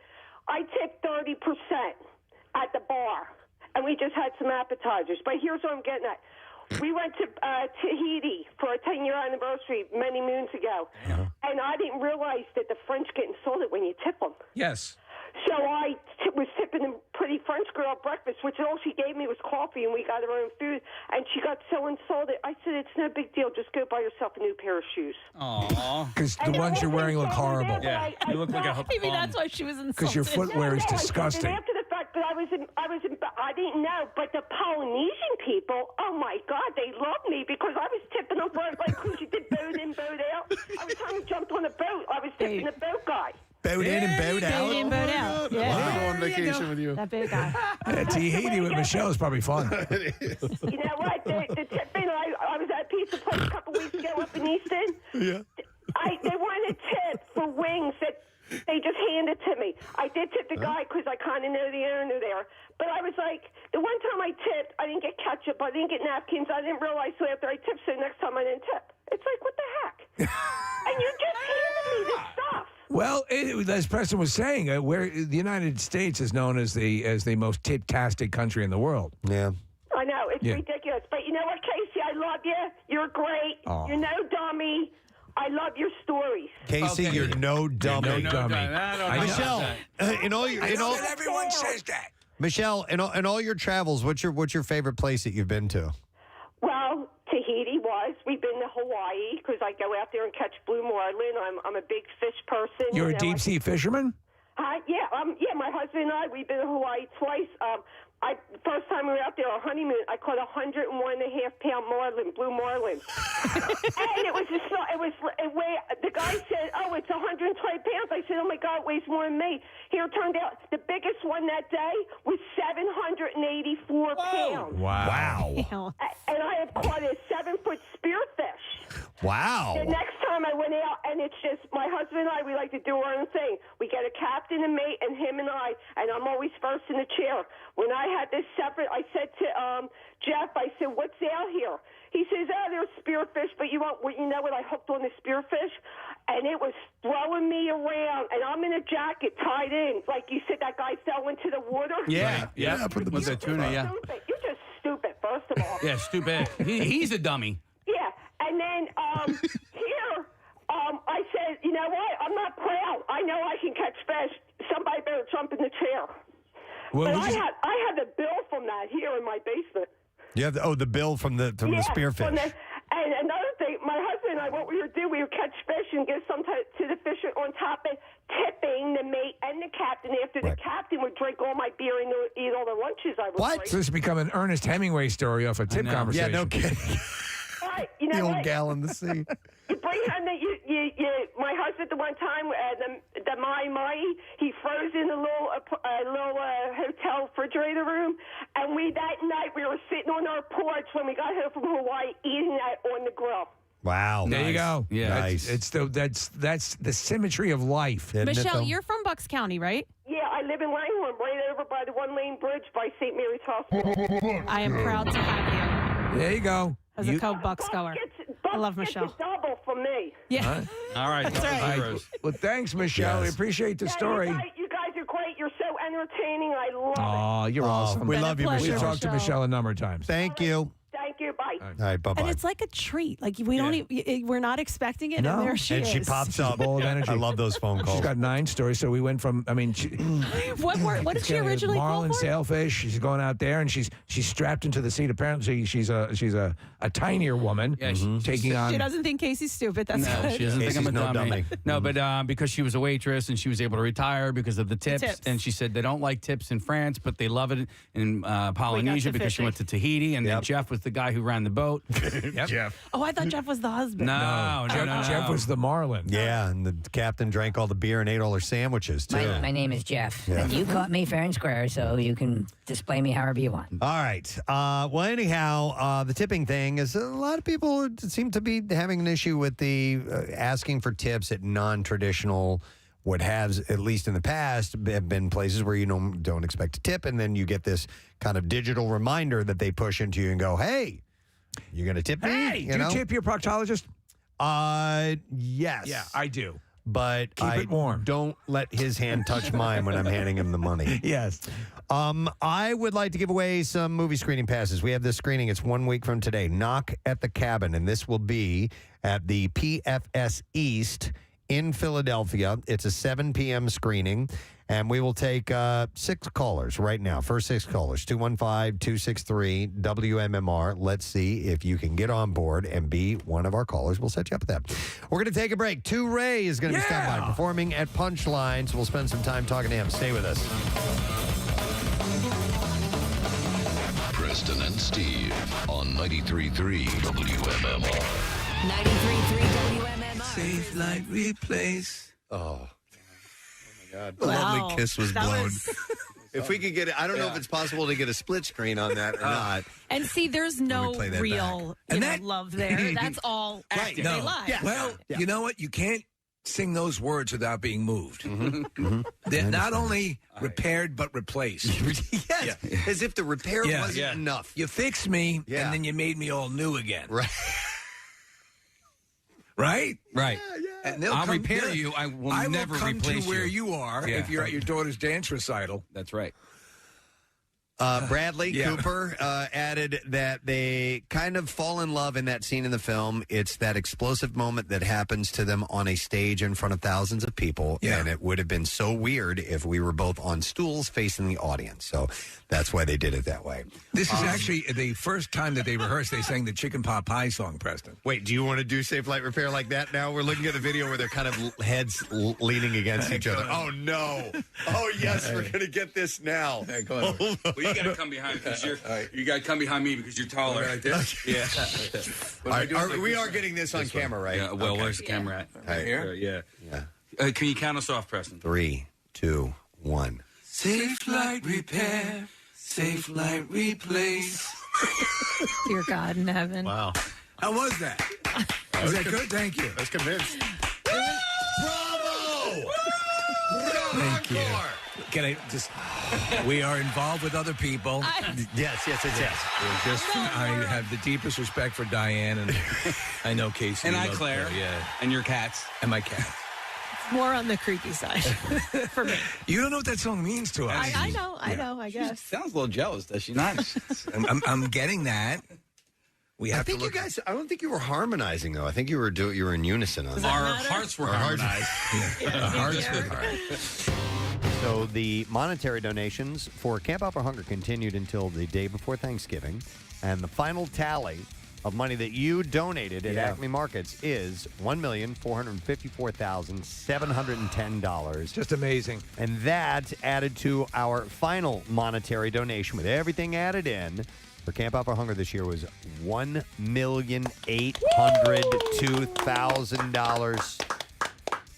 I tipped 30% at the bar, and we just had some appetizers. But here's what I'm getting at. We went to Tahiti for a 10-year anniversary many moons ago, and I didn't realize that the French get insulted when you tip them. Yes. So I was tipping a pretty French girl at breakfast, which all she gave me was coffee, and we got our own food, and she got so insulted. I said, it's no big deal. Just go buy yourself a new pair of shoes. Aww. Because the ones you're wearing look horrible. Yeah, you look like a Maybe that's why she was insulted. Because your footwear is disgusting. After the fact, but I didn't know. But the Polynesian people, oh my God, they love me because I was tipping them for like who did boat in, boat out. Every time we jumped on a boat, I was tipping the boat guy. Boat in and boat out. Boat in, boat out. Yeah. I'm gonna go on vacation with you. That big guy. Tahiti with Michelle is probably fun. You know what? The tipping, I was at a pizza place a couple weeks ago up in Easton. Yeah. They wanted a tip for wings that they just handed to me. I did tip the guy because I kind of know the owner there. But I was like, the one time I tipped, I didn't get ketchup, I didn't get napkins, I didn't realize so after I tipped, so next time I didn't tip. It's like, what the heck? And you just handed me this stuff. Well, as Preston was saying, where the United States is known as the most tip-tastic country in the world. Yeah. I know, it's ridiculous. But you know what, Casey? I love you. You're great. Aw. You're no dummy. I love your stories. Casey, you're no dummy. No dummy. Michelle, in all everyone says that. Michelle, in all your travels, what's your favorite place that you've been to? Well, Tahiti was. We've been to Hawaii because I go out there and catch blue marlin. I'm a big fish person. You're a deep-sea fisherman? Yeah, my husband and I, we've been to Hawaii twice. First time we were out there, our honeymoon, I caught 101.5-pound marlin, blue marlin. And it was the guy said, oh, it's 120 pounds. I said, oh, my God, it weighs more than me. Here, it turned out the biggest one that day was 784 pounds. Wow. And I had caught a 7-foot spearfish. Wow. The next time I went out, and it's just my husband and I, we like to do our own thing. We get a captain and mate, and him and I'm always first in the chair. When I had this separate, I said to Jeff, I said, what's out here? He says, oh, there's spearfish, but you know what? I hooked on the spearfish, and it was throwing me around, and I'm in a jacket tied in. Like you said, that guy fell into the water. Yeah. Was that tuna? Yeah. You're just stupid, first of all. Yeah, stupid. He's a dummy. Yeah, and then here, I said, you know what? I'm not proud. I know I can catch fish. Somebody better jump in the chair. Well, but I had the bill from that here in my basement. You have the bill from the spearfish. And another thing, my husband and I, what we would do, we would catch fish and give some to the fisher on top of tipping the mate and the captain. After the captain would drink all my beer and eat all the lunches I would bring. So this has become an Ernest Hemingway story off a tip conversation. Yeah, no kidding. Right, you know the old what? gal in the sea. You bring home my husband the one time the Mai, he froze in a little hotel refrigerator room, and that night we were sitting on our porch when we got home from Hawaii eating that on the grill. Wow. There you go. Yeah. Nice. That's the symmetry of life. Michelle, you're from Bucks County, right? Yeah, I live in Langhorne, right over by the one-lane bridge by St. Mary's Hospital. I am proud to have you There you go. as a co-Bucks goer. I love Michelle. It's a double from me. Yeah. All right. That's right. All right. Well, thanks, Michelle. We appreciate the story. You guys are great. You're so entertaining. I love it. Oh, you're awesome. We love you, pleasure, We've talked to Michelle a number of times. Thank you. Thank you. Bye. All right, bye-bye. And it's like a treat. Like we don't we're not expecting it, and there she and is. she pops up. Full of energy. I love those phone calls. She's got 9 stories, so we went from, What did she originally call marlin, for? sailfish. She's going out there, and she's strapped into the seat. Apparently, she's a tinier woman. Yeah, taking on. She doesn't think Casey's stupid. That's No, good. she doesn't think I'm a no dummy. dummy. No, but because she was a waitress and she was able to retire because of the tips. And she said they don't like tips in France, but they love it in Polynesia because she went to Tahiti. And then Jeff was the guy who ran the boat. Jeff. Oh, I thought Jeff was the husband. No. Jeff was the marlin. Yeah, and the captain drank all the beer and ate all her sandwiches, too. My name is Jeff. Yeah. And you caught me fair and square, so you can display me however you want. All right. Well, anyhow, the tipping thing is a lot of people seem to be having an issue with the asking for tips at non-traditional, what has, at least in the past, have been places where you don't expect to tip, and then you get this kind of digital reminder that they push into you and go, hey, you're going to tip me? Hey, do you tip your proctologist? Yes. Yeah, I do. but Keep it warm. don't let his hand touch mine when I'm handing him the money. Yes. I would like to give away some movie screening passes. We have this screening. It's 1 week from today. Knock at the Cabin, and this will be at the PFS East in Philadelphia. It's a 7 p.m. screening, and we will take 6 callers right now. First 6 callers, 215-263-WMMR. Let's see if you can get on board and be one of our callers. We'll set you up with that. We're going to take a break. Tay Ray is going to be standing by performing at Punchline, so we'll spend some time talking to him. Stay with us. Preston and Steve on 93.3 WMMR. 93.3 WMMR. Safe light replace. Oh. my God. The lovely kiss was That blown. was- If we could get it, I don't know if it's possible to get a split screen on that or not. And see, there's no play that real love there. That's all acting. No. They lie. Well, you know what? You can't sing those words without being moved. They're not only repaired, but replaced. Yes. As if the repair wasn't enough. You fixed me, and then you made me all new again. Right. Right? Right. And they'll I'll come, repair they'll- you. I will I never will come replace to where you. you are Yeah. if you're at your daughter's dance recital. That's right. Bradley Cooper added that they kind of fall in love in that scene in the film. It's that explosive moment that happens to them on a stage in front of thousands of people. And it would have been so weird if we were both on stools facing the audience. So that's why they did it that way. This is actually the first time that they rehearsed. They sang the Chicken Pot Pie song, Preston. Wait, do you want to do Safe Light Repair like that now? We're looking at the video where they're kind of heads leaning against each other. Oh, no. Oh, yes, we're going to get this now. Well, you got to come behind because you got to come behind me because you're taller. Like this? Yeah. We are getting this on camera, right? Yeah. Well, where's the camera at? Right here. Yeah. Can you count us off, Preston? 3, 2, 1. Safe light repair. Safe light replace. Dear God in heaven. Wow. How was that? Was that good? Thank you. I was convinced. Bravo! Thank you. Can I just... We are involved with other people. Yes. I have the deepest respect for Diane, and I know Casey. And I, loves Claire. her, yeah. And your cats. And my cat. More on the creepy side for me. You don't know what that song means to us. I know, I guess. Sounds a little jealous, does she not? I'm getting that. We have I think to look. you guys. I don't think you were harmonizing though. I think you were in unison on that. Our hearts were harmonized. Our hearts were So the monetary donations for Camp Out for Hunger continued until the day before Thanksgiving, and the final tally of money that you donated at Acme Markets is $1,454,710. Just amazing. And that added to our final monetary donation, with everything added in, for Camp Out for Hunger this year was $1,802,000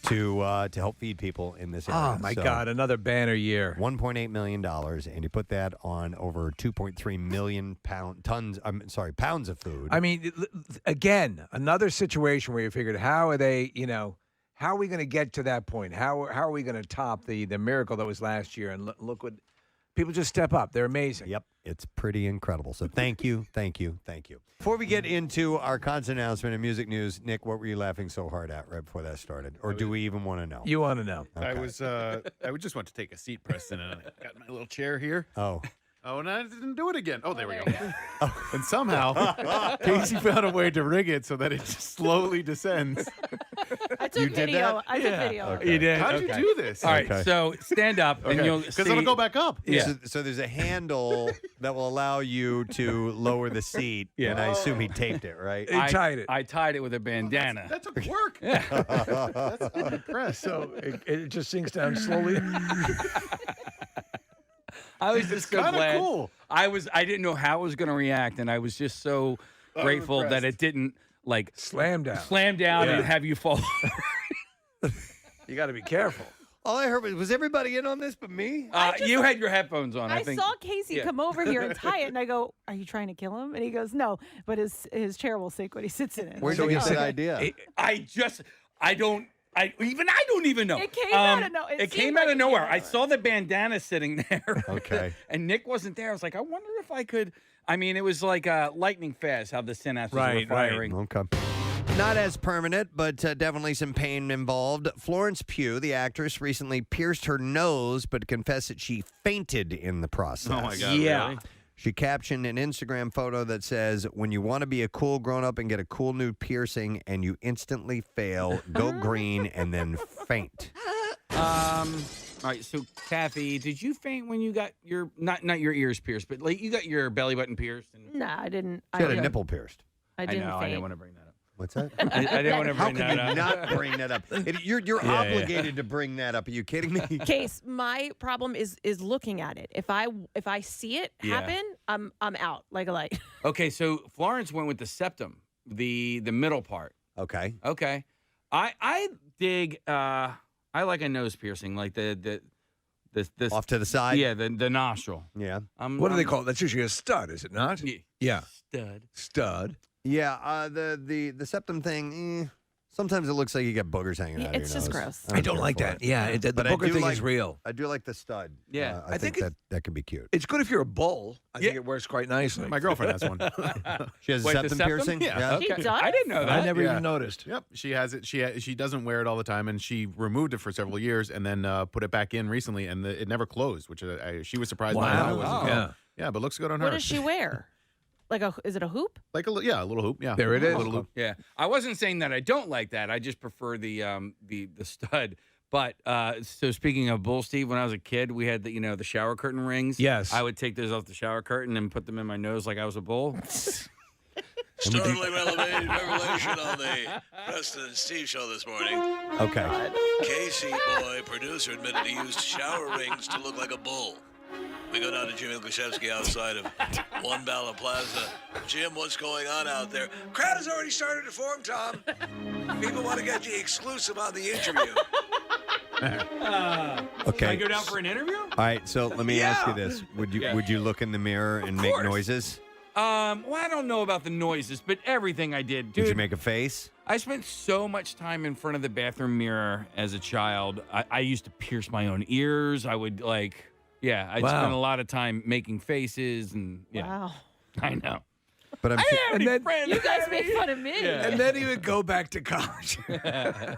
to help feed people in this area. Oh, my God, another banner year. $1.8 million, and you put that on over 2.3 million pounds of food. I mean, again, another situation where you figured, how are they, how are we going to get to that point? How are we going to top the miracle that was last year? And look what, people just step up. They're amazing. Yep, it's pretty incredible. So thank you. Before we get into our concert announcement and music news, Nick, what were you laughing so hard at right before that started? Or do we even want to know? You want to know. I just want to take a seat, Preston, and I got my little chair here. Oh, and I didn't do it again. Oh, there we go. And somehow, Casey found a way to rig it so that it just slowly descends. I took video. I took video. Okay. You did? How'd you do this? All right, so stand up and you'll see. Because it'll go back up. Yeah. So there's a handle that will allow you to lower the seat, and I assume he taped it, right? He tied it. I tied it with a bandana. That took work. Yeah. I'm impressed. So it just sinks down slowly. I was just so Kinda glad. cool. I didn't know how I was going to react, and I was just so grateful that impressed. it didn't slam down and have you fall. You got to be careful. All I heard was everybody in on this but me? You had your headphones on. I think. saw Casey come over here and tie it, and I go, "Are you trying to kill him?" And he goes, "No, but his chair will sink when he sits in it." Where did you get that idea? I don't even know. It came out of nowhere. It came out of nowhere. I saw the bandana sitting there. Okay. And Nick wasn't there. I was like, I wonder if I could. I mean, it was like lightning fast how the synapses were Right. firing. Okay. Not as permanent, but definitely some pain involved. Florence Pugh, the actress, recently pierced her nose, but confessed that she fainted in the process. Oh, my God. Yeah. Really? She captioned an Instagram photo that says, "When you want to be a cool grown-up and get a cool new piercing and you instantly fail, go green and then faint." All right, so Kathy, did you faint when you got your not your ears pierced, but like you got your belly button pierced? And... No, I didn't. She had a nipple pierced. I didn't know. faint. I didn't want to bring that up. What's that? I didn't want to How bring can that you up. not bring that up? You're obligated to bring that up. Are you kidding me? Case, my problem is looking at it. If I see it happen, I'm out like a light. Okay, so Florence went with the septum, the middle part. Okay. Okay. I dig I like a nose piercing, like the off to the side. Yeah, the nostril. Yeah. What do they call it? That's usually a stud, is it not? Yeah. Stud. Yeah. The septum thing. Sometimes it looks like you got boogers hanging out. It's of your just nose. gross. I don't like that. Yeah, the But I booger do thing like, is real. I do like the stud. Yeah. I think that could be cute. It's good if you're a bull. I think it works quite nicely. My girlfriend has one. She has a Wait, the septum septum? piercing. Yeah. She does? I didn't know that. I never even noticed. Yep, she has it. She doesn't wear it all the time, and she removed it for several years, and then put it back in recently, and it never closed, which she was surprised by. Wow. It wasn't. Yeah. Yeah, but looks good on her. What does she wear? Like is it a hoop? Like a little hoop. Yeah, There it is. A little hoop. Yeah. I wasn't saying that I don't like that. I just prefer the stud. But so speaking of bull, Steve, when I was a kid, we had the shower curtain rings. Yes. I would take those off the shower curtain and put them in my nose like I was a bull. Startling revelation on the Preston and Steve show this morning. Okay. Casey boy, producer, admitted he used shower rings to look like a bull. We go down to Jimmy Glashevsky outside of One Bala Plaza. Jim, what's going on out there? Crowd has already started to form, Tom. People want to get the exclusive on the interview. Okay. Can I go down for an interview? All right. So let me ask you this: Would you look in the mirror and make noises? Well, I don't know about the noises, but everything I did, dude. Did you make a face? I spent so much time in front of the bathroom mirror as a child. I used to pierce my own ears. I would I'd spend a lot of time making faces and Wow. I know. But I didn't have any friends. You guys make fun of me. Yeah. And then he would go back to college. I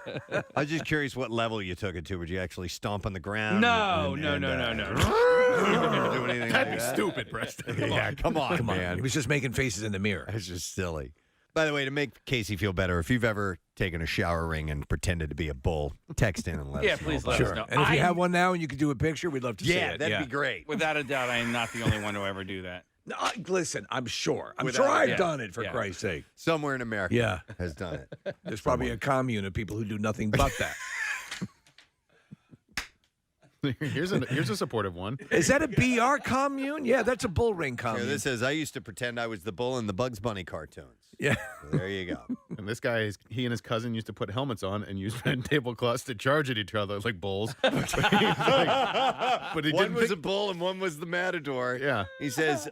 was just curious what level you took it to. Would you actually stomp on the ground? No. You never do anything That'd like be that? stupid, Preston. Come on, man. He was just making faces in the mirror. It's just silly. By the way, to make Casey feel better, if you've ever taken a shower ring and pretended to be a bull, text in and let us know. please about let us it. know. And if you have one now and you could do a picture, we'd love to see Yeah, it. that'd be great. Without a doubt, I am not the only one to ever do that. No, listen, I'm sure. I'm Without sure a I've doubt. done it, for Yeah. Christ's sake. Somewhere in America Yeah. has done it. There's probably a commune of people who do nothing but that. Here's a supportive one. Is that a BR commune? Yeah, that's a bull ring Here, commune. this says, I used to pretend I was the bull in the Bugs Bunny cartoons. Yeah. So there you go. And this guy, he and his cousin used to put helmets on and use red tablecloths to charge at each other like bulls. But he One didn't was think- a bull and one was the matador. Yeah. He says,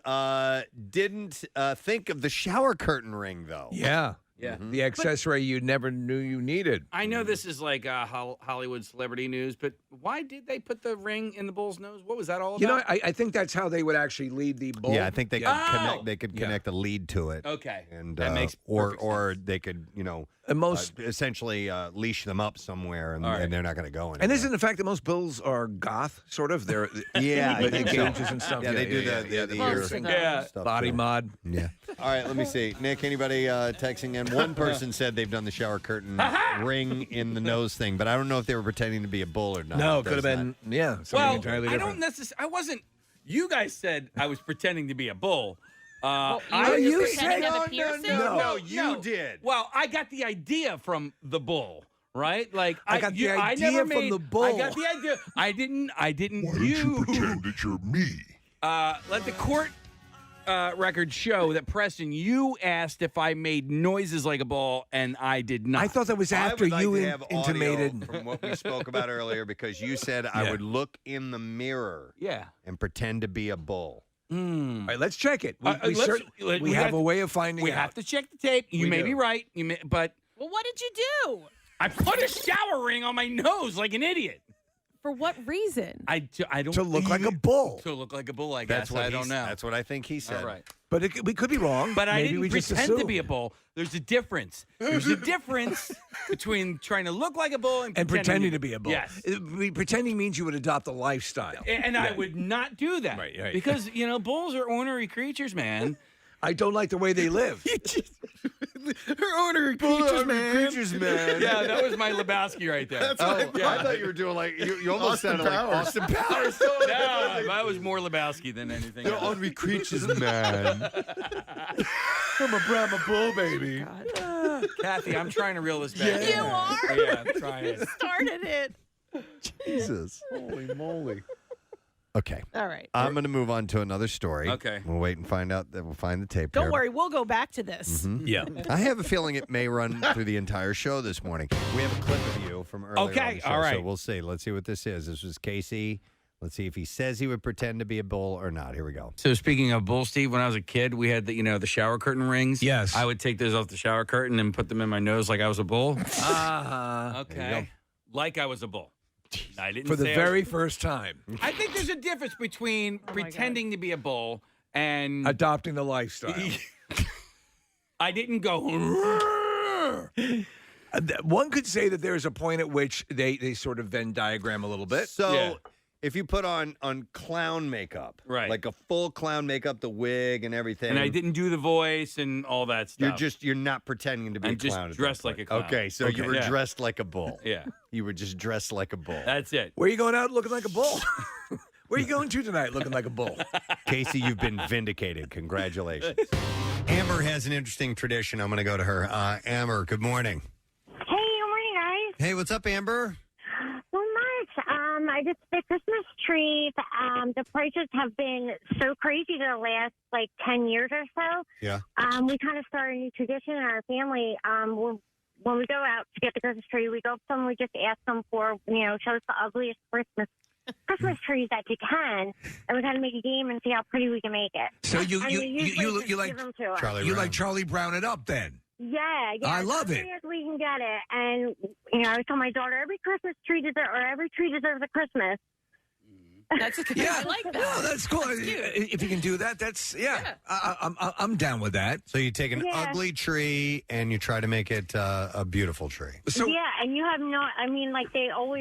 didn't think of the shower curtain ring, though. Yeah. Yeah. The accessory you never knew you needed. I know this is like Hollywood celebrity news, but why did they put the ring in the bull's nose? What was that all about? You know, I think that's how they would actually lead the bull. Yeah, I think they could connect. They could Yeah. connect a lead to it. Okay. And That makes or they could And most essentially leash them up somewhere, and they're not going to go anywhere. and isn't the fact that most bulls are goth, sort of? They're Yeah, I the think so. cages and stuff. Yeah, they do the ear stuff body too. mod. Yeah. All right, let me see. Nick, anybody texting in? One person said they've done the shower curtain ring in the nose thing, but I don't know if they were pretending to be a bull or not. No, it could have Does been not- something entirely I different. don't necessarily. I wasn't. You guys said I was pretending to be a bull. you said no, a piercing? no, you did. Well, I got the idea from the bull, right? Like I got the I idea never from made, the bull. I got the idea. I didn't. Why don't you pretend that you're me? Let the court record show that Preston, you asked if I made noises like a bull, and I did not. I thought that was I after would like you to have audio intimated. from what we spoke about earlier, because you said I Yeah. would look in the mirror Yeah. and pretend to be a bull. All right, let's check it. We we have have a way of finding We out. have to check the tape. You We may do. be right. But Well, what did you do? I put a shower ring on my nose like an idiot. For what reason? I don't To look like a bull. To look like a bull, I guess. I don't know. That's what I think he said. All right. But we could be wrong. But I Maybe didn't we just pretend to assumed. be a bull. There's a difference. There's a difference between trying to look like a bull and pretending to be a bull. Yes. Pretending means you would adopt a lifestyle. And I would not do that. Right. Because, bulls are ornery creatures, man. I don't like the way they live. They're ornery creatures, man. Yeah, that was my Lebowski right there. I thought you were doing like you almost sounded like Austin Powers. No, that was more Lebowski than anything. They're else. ornery creatures, man. I'm a Brahma bull, baby. Kathy, I'm trying to reel this back. You are? Yeah, I'm trying. You started it. Jesus. Holy moly. Okay. All right. I'm going to move on to another story. Okay. We'll wait and find out that we'll find the tape. Don't here. worry, we'll go back to this. Mhm. Yeah. I have a feeling it may run through the entire show this morning. We have a clip of you from earlier. Okay, on the show, all right. So we'll see. Let's see what this is. This was Casey. Let's see if he says he would pretend to be a bull or not. Here we go. So speaking of bull, Steve, when I was a kid, we had the shower curtain rings. Yes. I would take those off the shower curtain and put them in my nose like I was a bull. Uh-huh. Okay. Like I was a bull. I didn't For the say very first time. I think there's a difference between pretending to be a bull and Adopting the lifestyle. I didn't go. One could say that there's a point at which they sort of Venn diagram a little bit. So if you put on clown makeup, Right. like a full clown makeup, the wig and everything, And I didn't do the voice and all that stuff. you're not pretending to be I'm a just clown. at that dressed like point. a clown. Okay, so you were Yeah. dressed like a bull. Yeah. You were just dressed like a bull. That's it. Where are you going out looking like a bull? Where are you going to tonight looking like a bull? Casey, you've been vindicated. Congratulations. Amber has an interesting tradition. I'm going to go to her. Amber, good morning. Hey, good morning, guys. Hey, what's up, Amber? Not much. I just the Christmas trees. The prices have been so crazy the last 10 years or so. Yeah. We kind of started a new tradition in our family. When we go out to get the Christmas tree, we go up to them. We just ask them for show us the ugliest Christmas trees that you can, and we kind of make a game and see how pretty we can make it. So you And we usually just like give them to us. like Charlie Brown it up then. Yeah, I love as it. early as we can get it, and I tell my daughter every Christmas tree every tree deserves a Christmas. That's Yeah. I like that. No, that's cool. If you can do that, that's I'm down with that. So you take an Yeah. ugly tree and you try to make it a beautiful tree. Yeah, and you have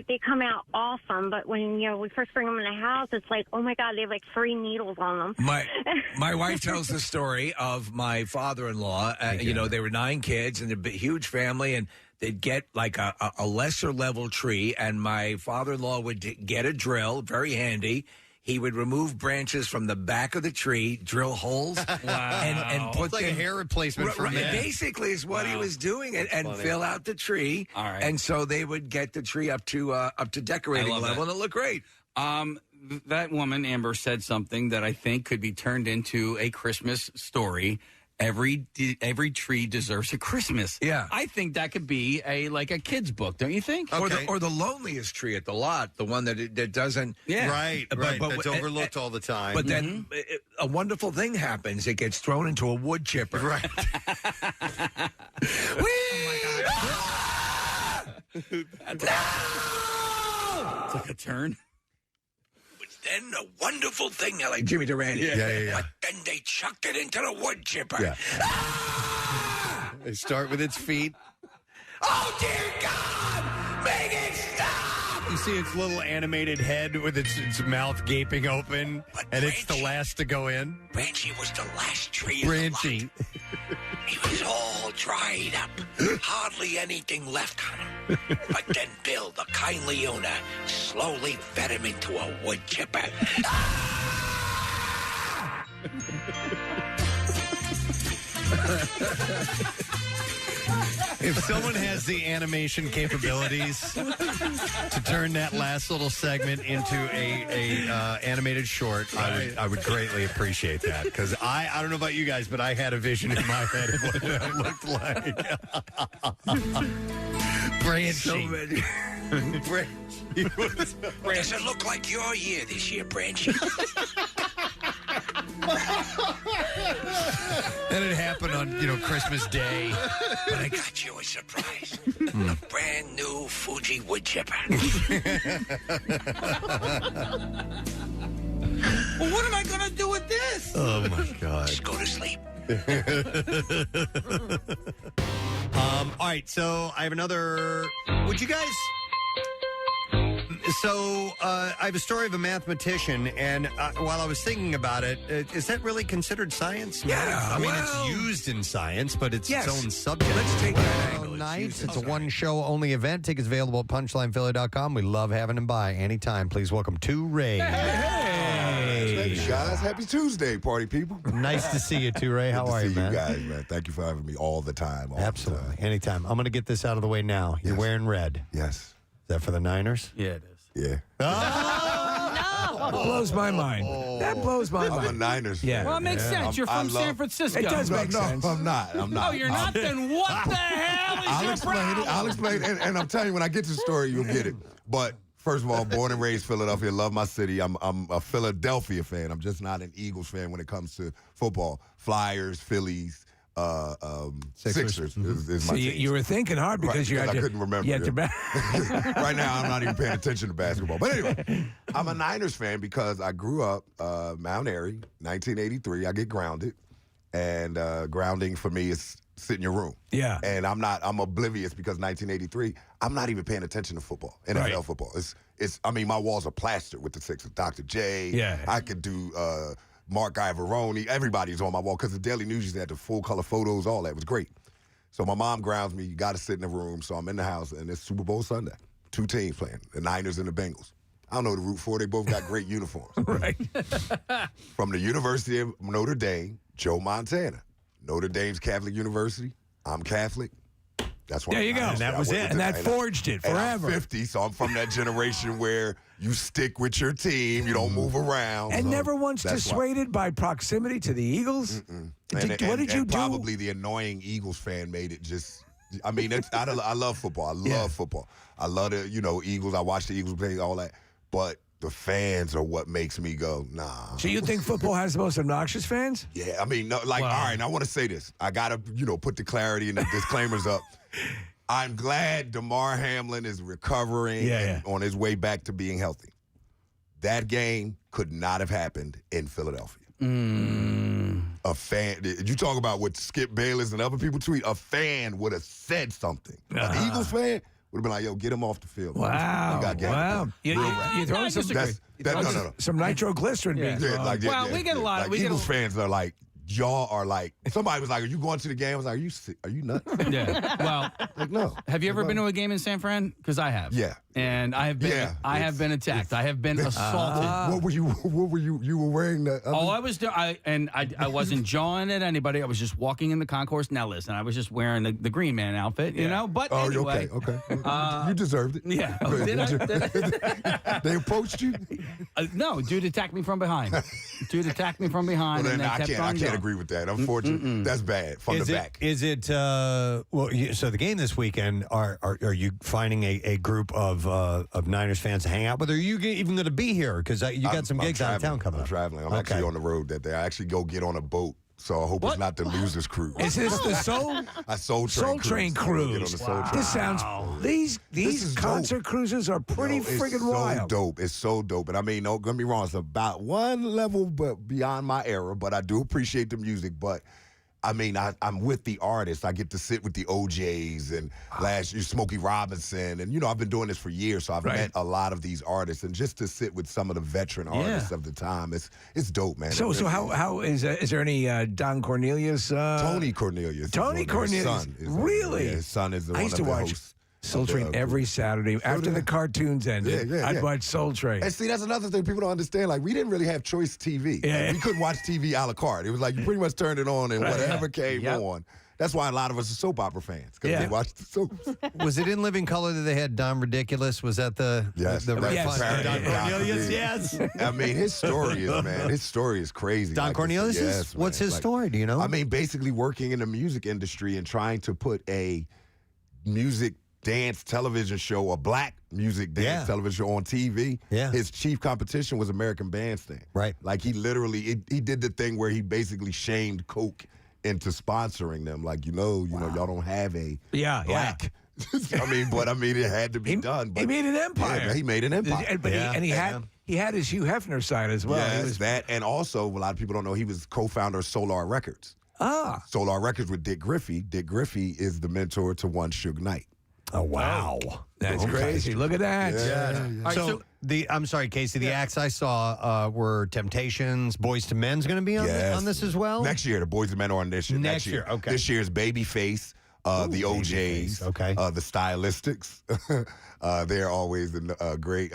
they come out awesome, but when we first bring them in the house, it's like, oh my God, they have 3 needles on them. My wife tells the story of my father-in-law. They were 9 kids and a huge family, and they'd get a lesser level tree, and my father-in-law would get a drill, very handy. He would remove branches from the back of the tree, drill holes, and put It's like a hair replacement for men. Basically, is what he was doing, and fill out the tree. All right. And so they would get the tree up to decorating I love level, that. and it looked great. That woman, Amber, said something that I think could be turned into a Christmas story. Every tree deserves a Christmas. Yeah. I think that could be a kid's book, don't you think? Or the loneliest tree at the lot, the one that doesn't. Yeah. Right. That's overlooked all the time. But then a wonderful thing happens. It gets thrown into a wood chipper. Right. It's like a turn. Then a wonderful thing, like Jimmy Durante. Yeah. But then they chucked it into the wood chipper. Yeah. They start with its feet. Oh, dear God! Make it stop! You see its little animated head with its mouth gaping open, and it's the last to go in. Branchy was the last tree Branchy. in the lot. He was all dried up. Hardly anything left on him. But then Bill, the kindly owner, slowly fed him into a wood chipper. If someone has the animation capabilities to turn that last little segment into a animated short, I would greatly appreciate that, because I don't know about you guys, but I had a vision in my head of what that looked like. Branchy. Does it look like your year this year, Branchy? And it happened on, Christmas Day. But I got you a surprise. A brand new Fuji wood chipper. Well, what am I going to do with this? Oh, my God. Just go to sleep. All right, so I have another. Would you guys? So I have a story of a mathematician, and while I was thinking about it, is that really considered science? Yeah, I mean, well- it's used in science, but it's Yes. its own subject. Let's take that angle. Night. It's a one-show-only event. Tickets available at punchlinephilly.com. We love having them by anytime. Please welcome to Ray. Thank you, guys. Happy Tuesday, party people. Nice to see you, too, Ray. How Good to are you, see man? you guys, man. Thank you for having me all the time. Absolutely. Anytime. I'm going to get this out of the way now. You're wearing red. Yes. Is that for the Niners? Yeah, it is. Yeah. That blows my mind. That blows my mind. I'm a Niners Yeah. fan. Well, it makes sense. You're from San Francisco. It does make sense. I'm not. Oh, you're not? Then what the hell is I'll your explain problem? it. I'll explain it. And I'm telling you, when I get to the story, you'll get it. But first of all, born and raised Philadelphia, love my city. I'm a Philadelphia fan. I'm just not an Eagles fan when it comes to football. Flyers, Phillies, Sixers is So my you, team. you were thinking hard because Right, you had I couldn't remember. You had your yeah. Right now, I'm not even paying attention to basketball. But anyway, I'm a Niners fan because I grew up Mount Airy, 1983. I get grounded, and grounding for me is sit in your room. Yeah. And I'm oblivious because 1983, I'm not even paying attention to football, NFL football. I mean, my walls are plastered with the Sixers. Dr. J. Yeah. I could do Mark Iavaroni. Everybody's on my wall because the Daily News used to have the full color photos, all that. It was great. So my mom grounds me, you got to sit in the room. So I'm in the house, and it's Super Bowl Sunday. Two teams playing, the Niners and the Bengals. I don't know the root for. They both got great uniforms. Right. From the University of Notre Dame, Joe Montana. Notre Dame's Catholic University. I'm Catholic. That's why. There you go. I And that was went it. with And the- that forged it and forever. I'm 50, so I'm from that generation where you stick with your team, you don't move around. And so never once that's why. dissuaded by proximity to the Eagles? What did you do? Probably the annoying Eagles fan made it just. I mean, I love football. I love football. I love the Eagles. I watch the Eagles play, all that. But the fans are what makes me go, nah. So you think football has the most obnoxious fans? Yeah, I mean, no, like, all right, and I want to say this. I got to, put the clarity and the disclaimers up. I'm glad DeMar Hamlin is recovering and on his way back to being healthy. That game could not have happened in Philadelphia. A fan, you talk about what Skip Bayless and other people tweet, a fan would have said something. An Eagles fan would have been like, yo, get him off the field. Wow. You got game. Wow. You throw some nitroglycerin being thrown. We get a lot. Like, Eagles fans are like, y'all are like, somebody was like, are you going to the game? I was like, are you nuts? Yeah. Well, like, no. Have you ever been to a game in San Fran? Because I have. Yeah. And I have been. I have been attacked. I have been assaulted. What were you? You were wearing the. All I was doing, I wasn't jawing at anybody. I was just walking in the concourse. Now listen, I was just wearing the Green Man outfit, you know. But anyway, okay. You deserved it. Yeah. Oh, did I? They approached you? No, dude attacked me from behind. Dude attacked me from behind. Well, and then they I kept on can't going. agree with that. Unfortunately, that's bad from the back. Is it? So the game this weekend. Are you finding a group of Niners fans to hang out with? Or are you even going to be here? Because you got some gigs out of town coming I'm up. traveling. I'm actually on the road that day. I actually go get on a boat. So I hope it's not the Losers Cruise. Is this the Soul? A Soul Train Cruise. Get on the Soul Train. This sounds. These is concert dope. cruises are pretty It's friggin' so wild. dope. It's so dope. And I mean, don't get me wrong. It's about one level but beyond my era. But I do appreciate the music. But I mean, I'm with the artists. I get to sit with the OJs and last year Smokey Robinson. And, I've been doing this for years, so I've met a lot of these artists. And just to sit with some of the veteran artists of the time, it's dope, man. So how is there any Don Cornelius? Tony Cornelius. Tony Cornelius. His son is Really? His son is the one I used to of the watch hosts. Soul Train every Saturday after the cartoons ended. I'd watch Soul Train. And see, that's another thing people don't understand. Like, we didn't really have choice TV. Yeah. Like, we couldn't watch TV a la carte. It was like you pretty much turned it on and whatever came on. That's why a lot of us are soap opera fans, because they watch the soaps. Was it in Living Color that they had Don Ridiculous? Was that the Don Cornelius? Yes. I mean, his story is crazy. Don Cornelius? Yes, what's his story? Do you know? I mean, basically working in the music industry and trying to put a music dance television show, a black music dance television show on TV. Yeah. His chief competition was American Bandstand. Right. Like he literally, he did the thing where he basically shamed Coke into sponsoring them. Like, y'all don't have a black. I mean, it had to be done. But he made an empire. Yeah, he made an empire. But he had his Hugh Hefner side as well. Yeah, he was that, and also a lot of people don't know he was co-founder of Solar Records. Solar Records with Dick Griffey. Dick Griffey is the mentor to One Suge Knight. Oh, wow. That's crazy. Look at that. Yeah. So I'm sorry, Casey, the acts I saw were Temptations, Boys to Men's going to be on this as well? Next year, the Boys to Men are on this year. Next year, okay. This year's Babyface, the OJs, the Stylistics. They're always great.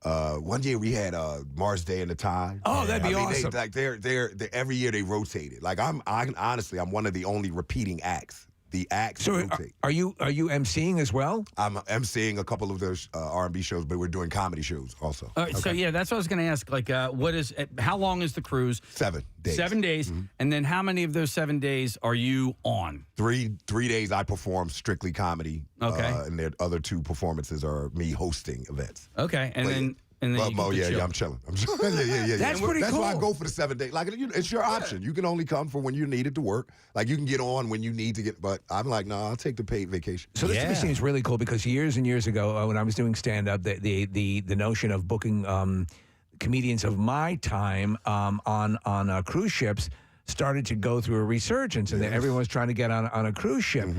One year we had Mars Day and the Time. Oh, that'd be awesome. They're every year they rotated. Like I'm one of the only repeating acts. The acts rotate. Are you emceeing as well? I'm emceeing a couple of those R&B shows, but we're doing comedy shows also. So that's what I was going to ask. Like, how long is the cruise? 7 days. 7 days, and then how many of those 7 days are you on? 3 days I perform strictly comedy. Okay, and the other 2 performances are me hosting events. Okay, and then I'm chilling. Yeah. That's pretty cool. That's why I go for the 7 days. Like, it's your option. You can only come for when you're needed to work. Like, you can get on when you need to get. But I'm like, no, I'll take the paid vacation. So this to me seems really cool because years and years ago, when I was doing stand up, the notion of booking comedians of my time on cruise ships started to go through a resurgence, and everyone was trying to get on a cruise ship.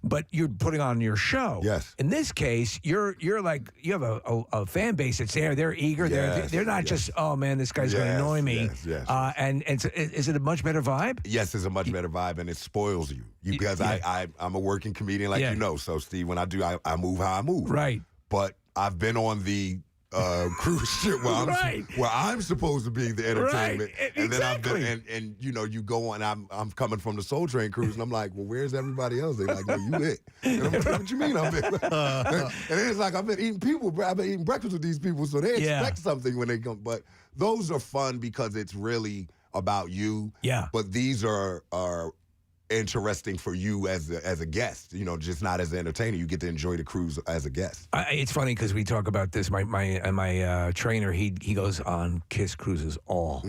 But you're putting on your show. Yes. In this case, you're like, you have a fan base that's there. They're eager. They're not just, oh man, this guy's going to annoy me. Yes. And so is it a much better vibe? Yes, it's a much better vibe, and it spoils you because I'm a working comedian, like you know. So Steve, when I do, I move how I move. Right. But I've been on the cruise ship where I'm supposed to be the entertainment, and then I've been, and you go on. I'm coming from the Soul Train cruise, and I'm like, well, where's everybody else? They're like, no, you it. And I'm like, what you mean I'm it? And it's like I've been eating breakfast with these people, so they expect something when they come. But those are fun because it's really about you. Yeah. But these are interesting for you as a guest, just not as an entertainer. You get to enjoy the cruise as a guest. It's funny because we talk about this. My trainer, he goes on Kiss cruises all.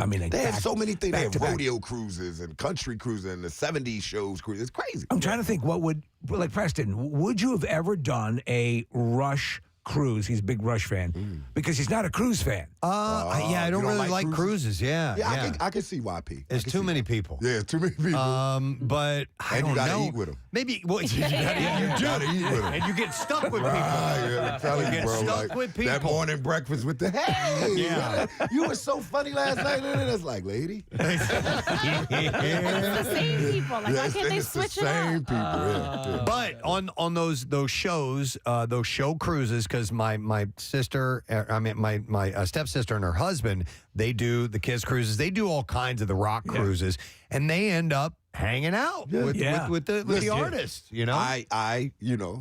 I mean, they have so many things. They have rodeo cruises and country cruises and the 70s shows cruise. It's crazy. I'm trying to think like Preston, would you have ever done a Rush cruise? He's a big Rush fan because he's not a cruise fan. I don't really like cruises. I can see why, P. There's too many people. Yeah, too many people. But I don't know. You gotta eat with them. Maybe you gotta eat with them, and you get stuck with people. I'm telling you, bro. Stuck with people. That morning breakfast with the you were so funny last night. And it's like, lady. It's the same people. Like, why can't they switch it up? Same people. But on those shows, those show cruises, because my sister, my stepsister and her husband, they do the Kiss cruises. They do all kinds of the rock cruises, and they end up hanging out with the artists. I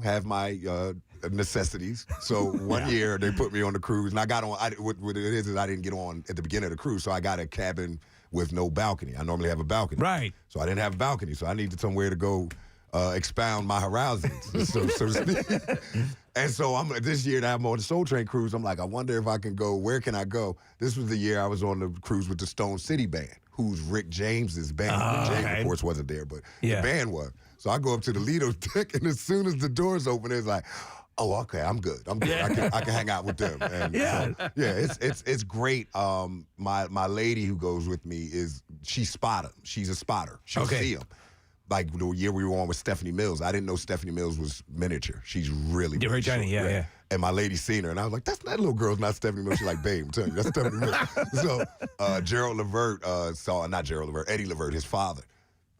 have my necessities. So one year they put me on the cruise, and I got on. What it is I didn't get on at the beginning of the cruise, so I got a cabin with no balcony. I normally have a balcony, right? So I didn't have a balcony, so I needed somewhere to go expound my horizons, so to speak. And so this year that I'm on the Soul Train cruise, I'm like, I wonder if I can go. Where can I go? This was the year I was on the cruise with the Stone City Band, who's Rick James's band. Rick James, of course, wasn't there, but the band was. So I go up to the Lido deck, and as soon as the doors open, it's like, oh, okay, I'm good. I can hang out with them. And it's great. My lady who goes with me she's a spotter. She'll see them. Like the year we were on with Stephanie Mills, I didn't know Stephanie Mills was miniature. She's really very tiny, yeah. And my lady seen her, and I was like, that little girl's not Stephanie Mills. She's like, babe, I'm telling you, that's Stephanie Mills. So Gerald Levert Eddie Levert, his father,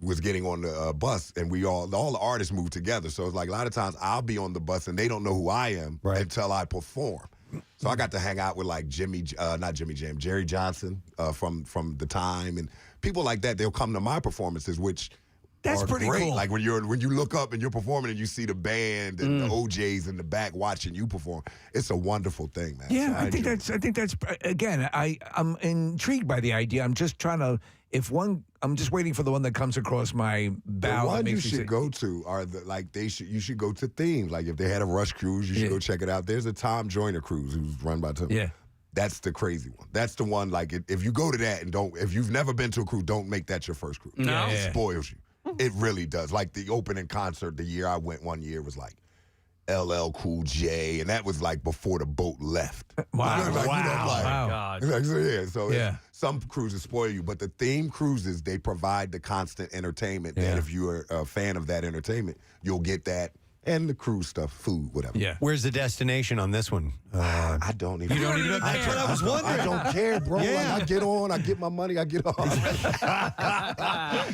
was getting on the bus, and all the artists moved together. So it's like a lot of times I'll be on the bus, and they don't know who I am until I perform. So I got to hang out with like Jerry Johnson from The Time, and people like that. They'll come to my performances, which that's pretty great. Cool. Like when you look up and you're performing and you see the band and the OJs in the back watching you perform, it's a wonderful thing, man. Yeah, so I think that's again. I'm intrigued by the idea. I'm just trying to. I'm just waiting for the one that comes across my bow. The one you should go to are you should go to themes. Like if they had a Rush cruise, you should go check it out. There's a Tom Joyner cruise who's run by Tom. Yeah. That's the crazy one. That's the one, like, if you go to that and if you've never been to a cruise, don't make that your first cruise. No. It spoils you. It really does. Like, the opening concert the year I went one year was like LL Cool J, and that was like before the boat left. Wow. So some cruises spoil you, but the theme cruises, they provide the constant entertainment that if you're a fan of that entertainment, you'll get that. And the cruise stuff, food, whatever. Yeah. Where's the destination on this one? I don't even. You don't even know? That's what I was wondering. I don't care, bro. Yeah. Like, I get on, I get my money, I get off.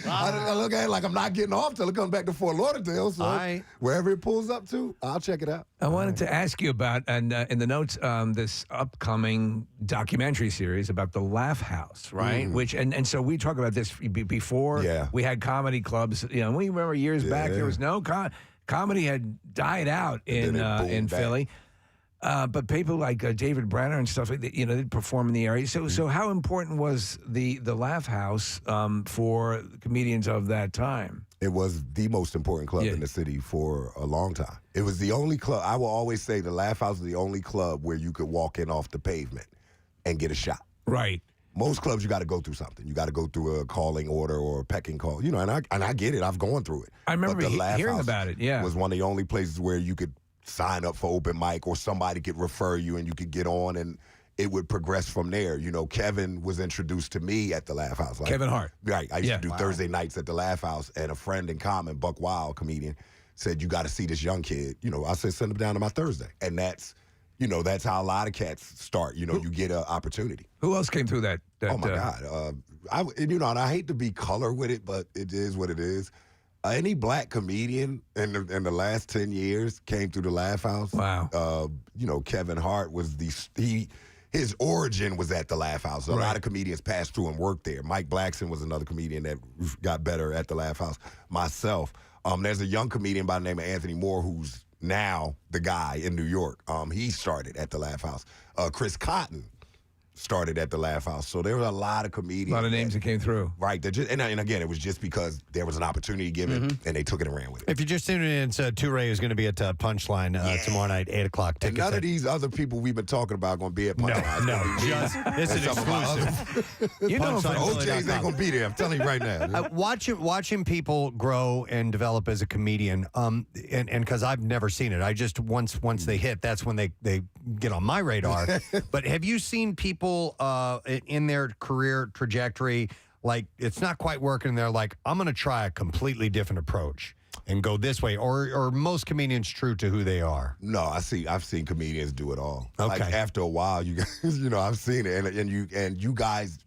I look at it like I'm not getting off till it comes back to Fort Lauderdale. So wherever it pulls up to, I'll check it out. I wanted to ask you about, and in the notes, this upcoming documentary series about the Laugh House, right? Which and so we talked about this before. Yeah. We had comedy clubs. You know, we remember years back there was no comedy had died out in Philly. But people like David Brenner and stuff, you know, they'd perform in the area. So how important was the Laugh House for comedians of that time? It was the most important club in the city for a long time. It was the only club. I will always say the Laugh House was the only club where you could walk in off the pavement and get a shot. Right. Most clubs, you got to go through something. You got to go through a calling order or a pecking call. You know, and I get it. I've gone through it. I remember but the Laugh hearing House about it. Yeah, was one of the only places where you could sign up for open mic or somebody could refer you and you could get on and it would progress from there. You know, Kevin was introduced to me at the Laugh House. Like, Kevin Hart. Right. I used to do Thursday nights at the Laugh House, and a friend in common, Buck Wild, comedian, said, you got to see this young kid. You know, I said, send him down to my Thursday. And that's, you know, that's how a lot of cats start. You know, you get an opportunity. Who else came through that? Oh, my God. You know, and I hate to be color with it, but it is what it is. Any black comedian in the last 10 years came through the Laugh House. Wow. You know, Kevin Hart was his origin was at the Laugh House. A lot of comedians passed through and worked there. Mike Blackson was another comedian that got better at the Laugh House. Myself. There's a young comedian by the name of Anthony Moore who's now the guy in New York. He started at the Laugh House. Chris Cotton started at the Laugh House. So there were a lot of comedians. A lot of names that came through. Right. And again, it was just because there was an opportunity given, and they took it and ran with it. If you're just tuning in, Tay Ray is going to be at Punchline tomorrow night, 8 o'clock. And none of these other people we've been talking about are going to be at Punchline. No. It's an exclusive. You know, OJ's ain't going to be there. I'm telling you right now. Watching people grow and develop as a comedian, and because I've never seen it, I just once they hit, that's when they get on my radar. But have you seen people in their career trajectory, like it's not quite working, they're like, I'm going to try a completely different approach and go this way, or most comedians true to who they are? No, I've seen comedians do it all. Okay. Like after a while, you guys, you know, I've seen it, and you guys,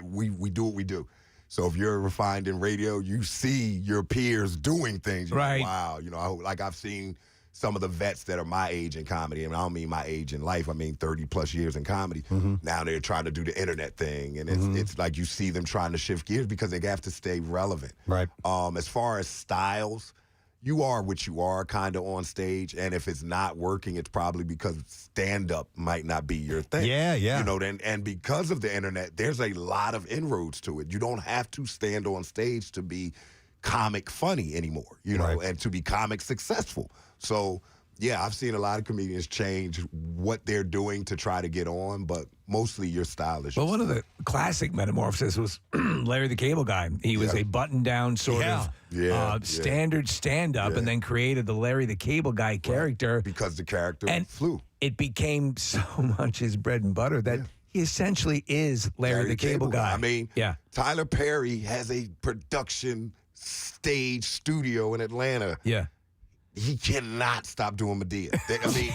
we do what we do. So if you're refined in radio, you see your peers doing things. You're like, wow, you know, like I've seen some of the vets that are my age in comedy, and I don't mean my age in life, I mean 30 plus years in comedy. Now they're trying to do the internet thing, and it's like you see them trying to shift gears because they have to stay relevant. Right. As far as styles, you are what you are kind of on stage, and if it's not working, it's probably because stand-up might not be your thing. Yeah. You know, and because of the internet, there's a lot of inroads to it. You don't have to stand on stage to be comic funny anymore, you know, and to be comic successful. So, yeah, I've seen a lot of comedians change what they're doing to try to get on, but mostly your style is. Well, one of the classic metamorphoses was Larry the Cable Guy. He was a button-down sort of standard stand-up, and then created the Larry the Cable Guy character. Because the character flew. It became so much his bread and butter that he essentially is Larry the Cable Guy. I mean, Tyler Perry has a production stage studio in Atlanta. Yeah. He cannot stop doing Medea. I mean,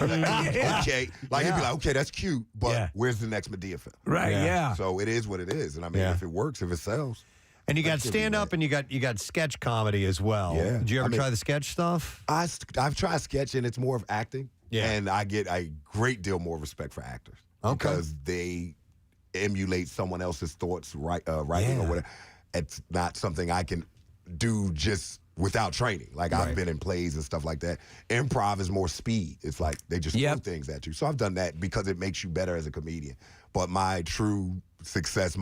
okay. Like, he'd be like, okay, that's cute, but where's the next Medea film? Right, yeah. So it is what it is. And I mean, if it works, if it sells. And you got stand-up and you got sketch comedy as well. Yeah. Did you ever try the sketch stuff? I've tried sketch, and it's more of acting. Yeah. And I get a great deal more respect for actors. Because they emulate someone else's thoughts, writing or whatever. It's not something I can do just without training. Like, I've been in plays and stuff like that. Improv is more speed. It's like they just throw things at you. So I've done that because it makes you better as a comedian. But my true success,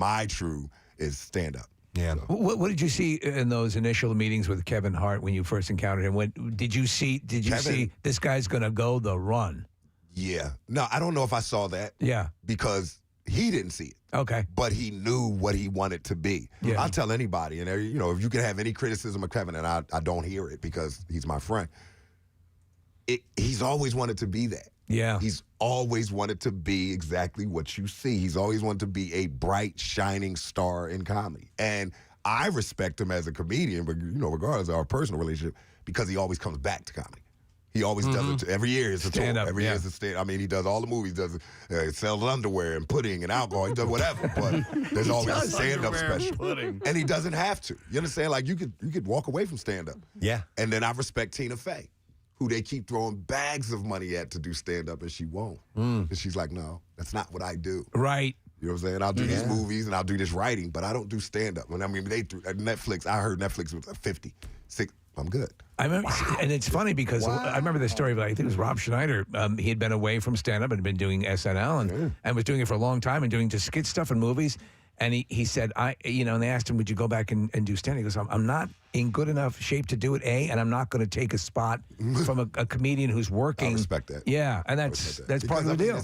is stand-up. Yeah. So. What did you see in those initial meetings with Kevin Hart when you first encountered him? Did you see this guy's going to go the run? Yeah. No, I don't know if I saw that. Yeah. Because he didn't see it. Okay. But he knew what he wanted to be. Yeah. I'll tell anybody, and you know, if you can have any criticism of Kevin, and I don't hear it because he's my friend, he's always wanted to be that. Yeah. He's always wanted to be exactly what you see. He's always wanted to be a bright, shining star in comedy. And I respect him as a comedian, but, you know, regardless of our personal relationship, because he always comes back to comedy. He always does it. Every year is a tour. Every year is a stand. I mean, he does all the movies. Does sells underwear and pudding and alcohol. He does whatever. But there's always a stand-up special, and he doesn't have to. You understand? Like you could walk away from stand-up. Yeah. And then I respect Tina Fey, who they keep throwing bags of money at to do stand-up, and she won't. And she's like, no, that's not what I do. Right. You know what I'm saying? I'll do these movies and I'll do this writing, but I don't do stand-up. I mean, they threw Netflix. I heard Netflix was 50, 60. I'm good. I remember, and it's funny because I remember the story of, I think it was Rob Schneider. He had been away from stand-up and had been doing SNL and was doing it for a long time and doing just skit stuff and movies. And he said, and they asked him, would you go back and do stand-up? He goes, I'm not in good enough shape to do it, and I'm not going to take a spot from a comedian who's working. I respect that. Yeah, and that's part of the deal.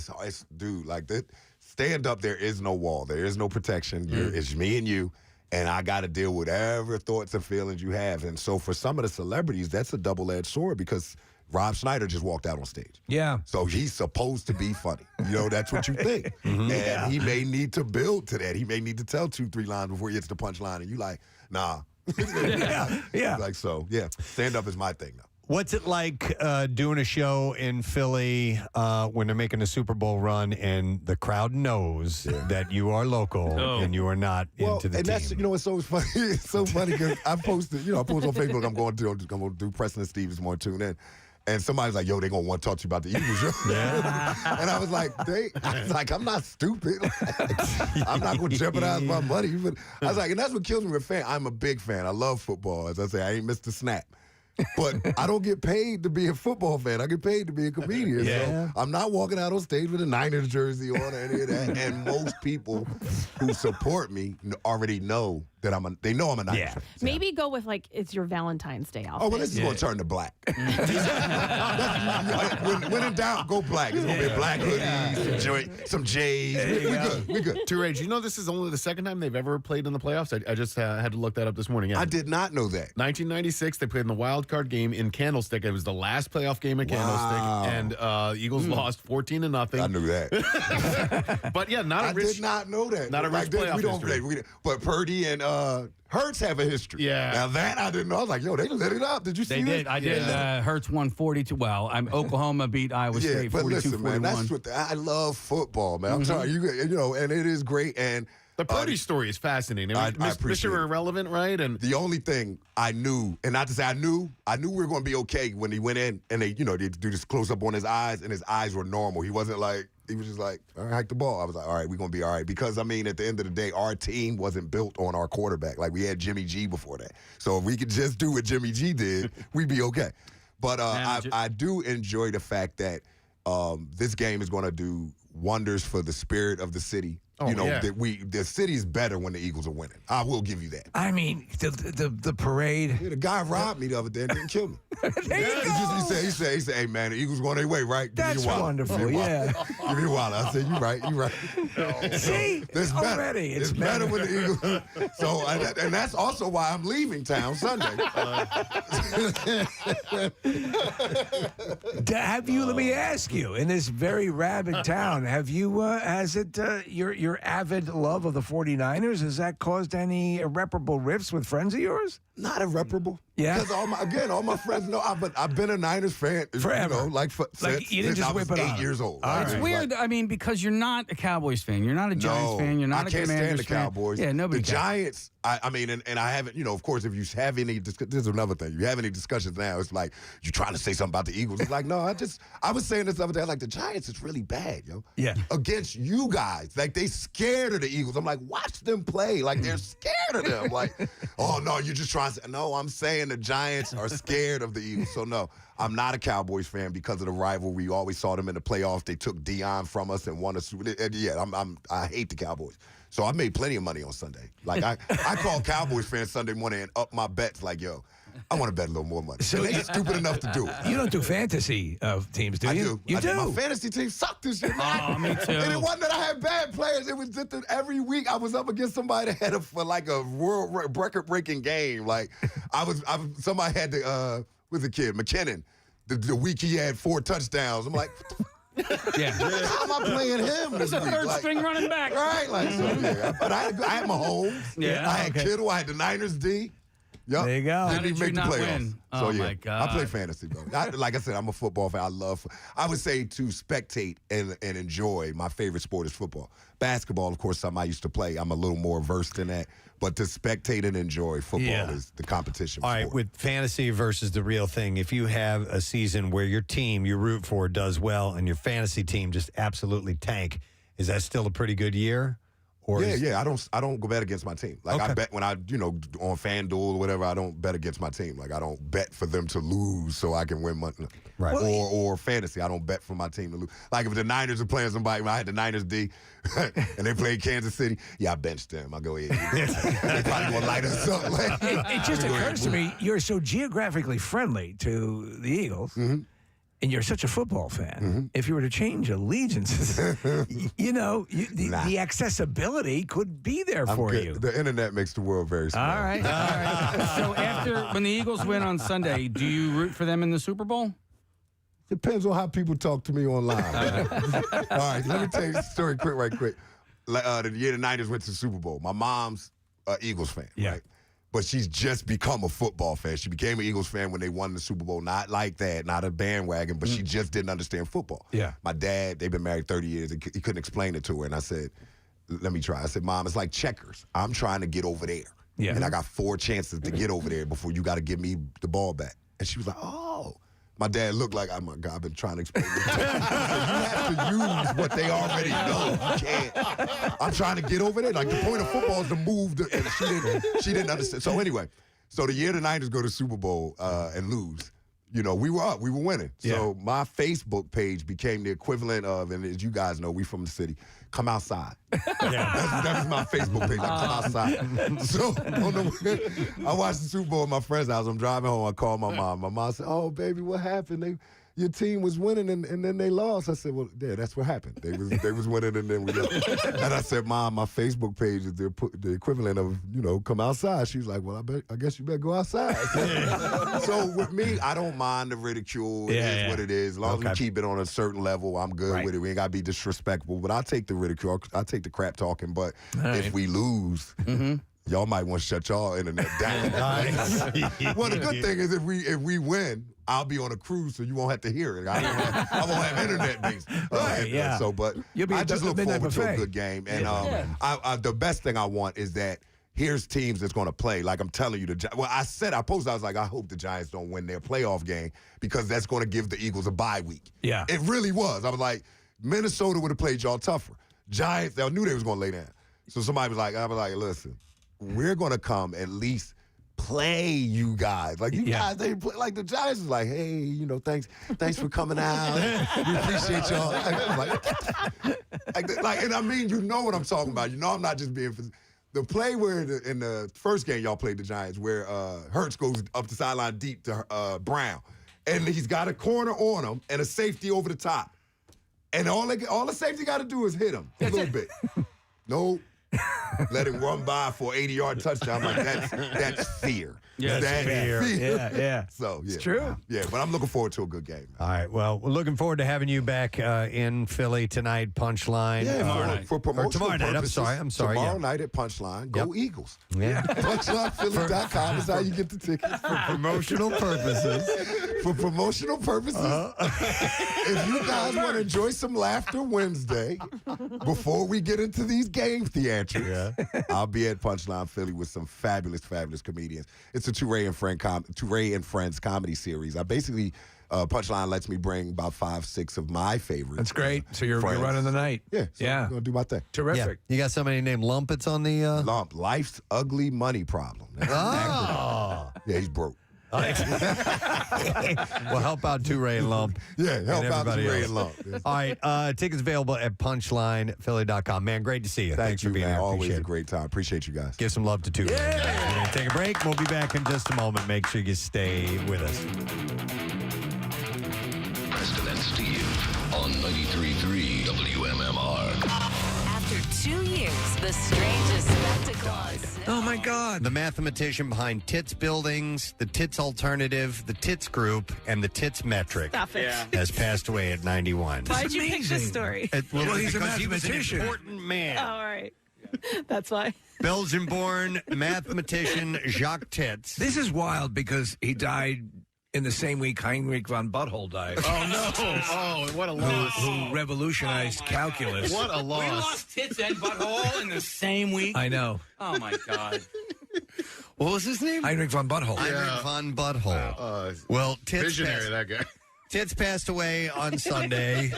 Dude, like that, stand-up, there is no wall. There is no protection. It's me and you. And I got to deal with whatever thoughts and feelings you have. And so for some of the celebrities, that's a double-edged sword because Rob Schneider just walked out on stage. Yeah. So he's supposed to be funny. You know, that's what you think. And he may need to build to that. He may need to tell 2-3 lines before he hits the punchline. And you like, nah. Yeah. Like, so, yeah. Stand-up is my thing, though. What's it like doing a show in Philly when they're making a Super Bowl run and the crowd knows that you are local and you are not into the team? That's, you know, it's so funny. It's so funny because I posted on Facebook, I'm going to do Preston and Steve this morning, tune in. And somebody's like, yo, they're going to want to talk to you about the Eagles. And I was like, I'm not stupid. I'm not going to jeopardize my money. But I was like, and that's what kills me with a fan. I'm a big fan. I love football. As I say, I ain't missed a snap. But I don't get paid to be a football fan. I get paid to be a comedian. So I'm not walking out on stage with a Niners jersey on or any of that. And most people who support me already know that they know I'm a Niners fan. Maybe go with it's your Valentine's Day outfit. Oh, well, this is going to turn to black. when in doubt, go black. It's going to be a black hoodie, some J's. We good. Two Rage, you know this is only the second time they've ever played in the playoffs? I just had to look that up this morning. Yeah. I did not know that. 1996, they played in the wild card game in Candlestick. It was the last playoff game at Candlestick, and Eagles lost 14-0. I knew that. But yeah, not a rich. I did not know that. Not a rich playoff we don't history. play. But Purdy and Hurts have a history. Yeah. Now that I didn't know. I was like, yo, they lit it up. Did you see They that? did. I did. Hurts won 42. Well, Oklahoma beat Iowa State 42-41. But listen, man, that's what I love football, man. I'm sorry, you know, and it is great. And the Purdy story is fascinating. I appreciate Mr. Irrelevant, right? And the only thing I knew, and not to say I knew we were going to be okay when he went in, and they do this close up on his eyes, and his eyes were normal. He wasn't like. He was just like, all right, hike the ball. I was like, all right, we're going to be all right. Because, I mean, at the end of the day, our team wasn't built on our quarterback. Like, we had Jimmy G before that. So if we could just do what Jimmy G did, we'd be okay. But I do enjoy the fact that this game is going to do wonders for the spirit of the city. The city's better when the Eagles are winning. I will give you that. I mean, the parade. Yeah, the guy robbed me the other day and didn't kill me. He said, hey man, the Eagles going their way, right? Give That's me your wonderful. Give me your Yeah. Give me your wallet. I said, you right. See, it's better. already It's better with the Eagles. So, and that's also why I'm leaving town Sunday. Have you? Let me ask you. In this very rabid town, have you? Has it your avid love of the 49ers? Has that caused any irreparable rifts with friends of yours? Not irreparable. Yeah. Because all my friends know I've been a Niners fan forever. Since you didn't just I was whip it 8 on. years old. It's weird. I mean, because you're not a Cowboys fan, you're not a Giants fan, you're not a Commanders fan. I can't stand the Cowboys. Yeah, nobody. The Giants. I mean, and I haven't. Of course, if you have any, this is another thing. You have any discussions now? It's like you're trying to say something about the Eagles. It's like no, I was saying this the other day. Like the Giants is really bad, yo. Yeah. Against you guys, like they scared of the Eagles. I'm like, watch them play. Like they're scared of them. Like, oh no, you're just trying to say no. I'm saying the Giants are scared of the Eagles. So no, I'm not a Cowboys fan because of the rivalry. We always saw them in the playoffs. They took Deion from us and won us. Yeah, I hate the Cowboys. So I made plenty of money on Sunday. Like I called Cowboys fans Sunday morning and upped my bets. Like, yo, I want to bet a little more money. So they just stupid enough to do it. You don't do fantasy teams, do you? I do. You do? My fantasy team sucked this year. Oh, me too. And it wasn't that I had bad players. It was just that every week I was up against somebody that had a world record-breaking game. Like somebody had who's the kid, McKinnon. The week he had 4 touchdowns. I'm like, yeah. How am I playing him this He's a week? third string running back. Right? Like, so, yeah. But I had Mahomes. Yeah. I had Kittle. I had the Niners D. Yep. There you go. Didn't How did even you make the not playoffs. win? So, Oh, yeah. my God. I play fantasy, though. Like I said, I'm a football fan. I would say to spectate and enjoy, my favorite sport is football. Basketball, of course, something I used to play. I'm a little more versed in that. But to spectate and enjoy football is the competition. All right, with fantasy versus the real thing, if you have a season where your team you root for does well and your fantasy team just absolutely tank, is that still a pretty good year? Or I don't go bet against my team. Like I bet when I, on FanDuel or whatever, I don't bet against my team. Like I don't bet for them to lose so I can win money. Right. Or fantasy, I don't bet for my team to lose. Like if the Niners are playing somebody, I had the Niners D and they played Kansas City, I benched them. I go ahead. They probably gonna light us up. It just occurs to me, you're so geographically friendly to the Eagles. Mm-hmm. And you're such a football fan. If you were to change allegiances, the accessibility could be there for you. The internet makes the world very small. All right. So when the Eagles win on Sunday, do you root for them in the Super Bowl? Depends on how people talk to me online. All right, let me tell you the story right quick. The year the Niners went to the Super Bowl, my mom's an Eagles fan, right? But she's just become a football fan. She became an Eagles fan when they won the Super Bowl. Not like that, not a bandwagon, but she just didn't understand football. Yeah. My dad, they've been married 30 years. He couldn't explain it to her. And I said, let me try. I said, Mom, it's like checkers. I'm trying to get over there. Yeah. And I got 4 chances to get over there before you got to give me the ball back. And she was like, oh. My dad looked like, oh my God, I've been trying to explain this to you. You have to use what they already know. You can't. I'm trying to get over there. Like the point of football is to move, and she didn't understand. So anyway, the year the Niners go to Super Bowl and lose, we were up, we were winning. So my Facebook page became the equivalent of, and as you guys know, we from the city, come outside. That was my Facebook page. Like, come outside. So I watched the Super Bowl at my friend's house. I'm driving home. I called my mom. My mom said, "Oh, baby, what happened? Your team was winning and then they lost." I said, "Well, yeah, that's what happened. They was winning and then we lost." And I said, "Mom, my Facebook page is the equivalent of come outside." She was like, "Well, I guess you better go outside." So with me, I don't mind the ridicule. It is what it is. As long as we keep it on a certain level, I'm good with it. We ain't gotta be disrespectful, but I take the ridicule. I take the crap talking. But if we lose. Y'all might want to shut y'all internet down. Well, the good thing is if we win, I'll be on a cruise, so you won't have to hear it. I won't have internet based. So, but I just look forward to a good game. And the best thing I want is that here's teams that's going to play. Like I'm telling you, I posted, I was like, I hope the Giants don't win their playoff game because that's going to give the Eagles a bye week. Yeah. It really was. I was like, Minnesota would have played y'all tougher. Giants, they knew they was going to lay down. So somebody was like, listen, we're going to come at least play you guys. Like, you guys, they play. Like, the Giants is like, hey, thanks for coming out. We appreciate y'all. And I mean, you know what I'm talking about. I'm not just being... The play where in the first game y'all played the Giants, where Hurts goes up the sideline deep to Brown, and he's got a corner on him and a safety over the top. And all the safety got to do is hit him a little bit. Nope. Let him run by for an 80-yard touchdown. I'm like, that's fear. Yeah, that's fear. Yeah. So, yeah. It's true. Yeah, but I'm looking forward to a good game. All right. Well, we're looking forward to having you back in Philly tonight, Punchline. Yeah, for promotional tomorrow night. purposes. I'm sorry. Tomorrow night at Punchline. Go Eagles. Yeah. PunchlinePhilly.com is how you get the tickets. For promotional purposes. For promotional purposes. If you guys want to enjoy some Laughter Wednesday before we get into these game theatrics, I'll be at Punchline Philly with some fabulous, fabulous comedians. It's a Tay Ray and Friends comedy series. I basically, Punchline lets me bring about 5-6 of my favorites. That's great. So you're running the night. Yeah. I'm going to do my thing. Terrific. Yeah. You got somebody named Lumpets on the... Lump. Life's ugly money problem. That's an acronym. Yeah, he's broke. We'll help out Ray and Lump. Yeah, help out everybody Ray else. and Lump. All right, tickets available at punchlinephilly.com. Man, great to see you. Thanks for being man. here. Always Appreciate a it. great time. Appreciate you guys. Give some love to Ray. Yeah. Take a break. We'll be back in just a moment. Make sure you stay with us. Preston and Steve on 93.3 WMMR. After 2 years, the strangest spectacle. Oh, my God. The mathematician behind Tits Buildings, the Tits Alternative, the Tits Group, and the Tits Metric Stop it. Yeah. has passed away at 91. Why'd you pick this story? Well, he's a because he was an mathematician. important man. Oh, all right. That's why. Belgian-born mathematician Jacques Tits. This is wild because he died in the same week Heinrich von Butthole died. Oh, no. Oh, what a loss. Who revolutionized calculus. What a loss. We lost Tits and Butthole in the same week. I know. Oh, my God. What was his name? Heinrich von Butthole. Heinrich von Butthole. Well, Tits Visionary, that guy. Tits passed away on Sunday,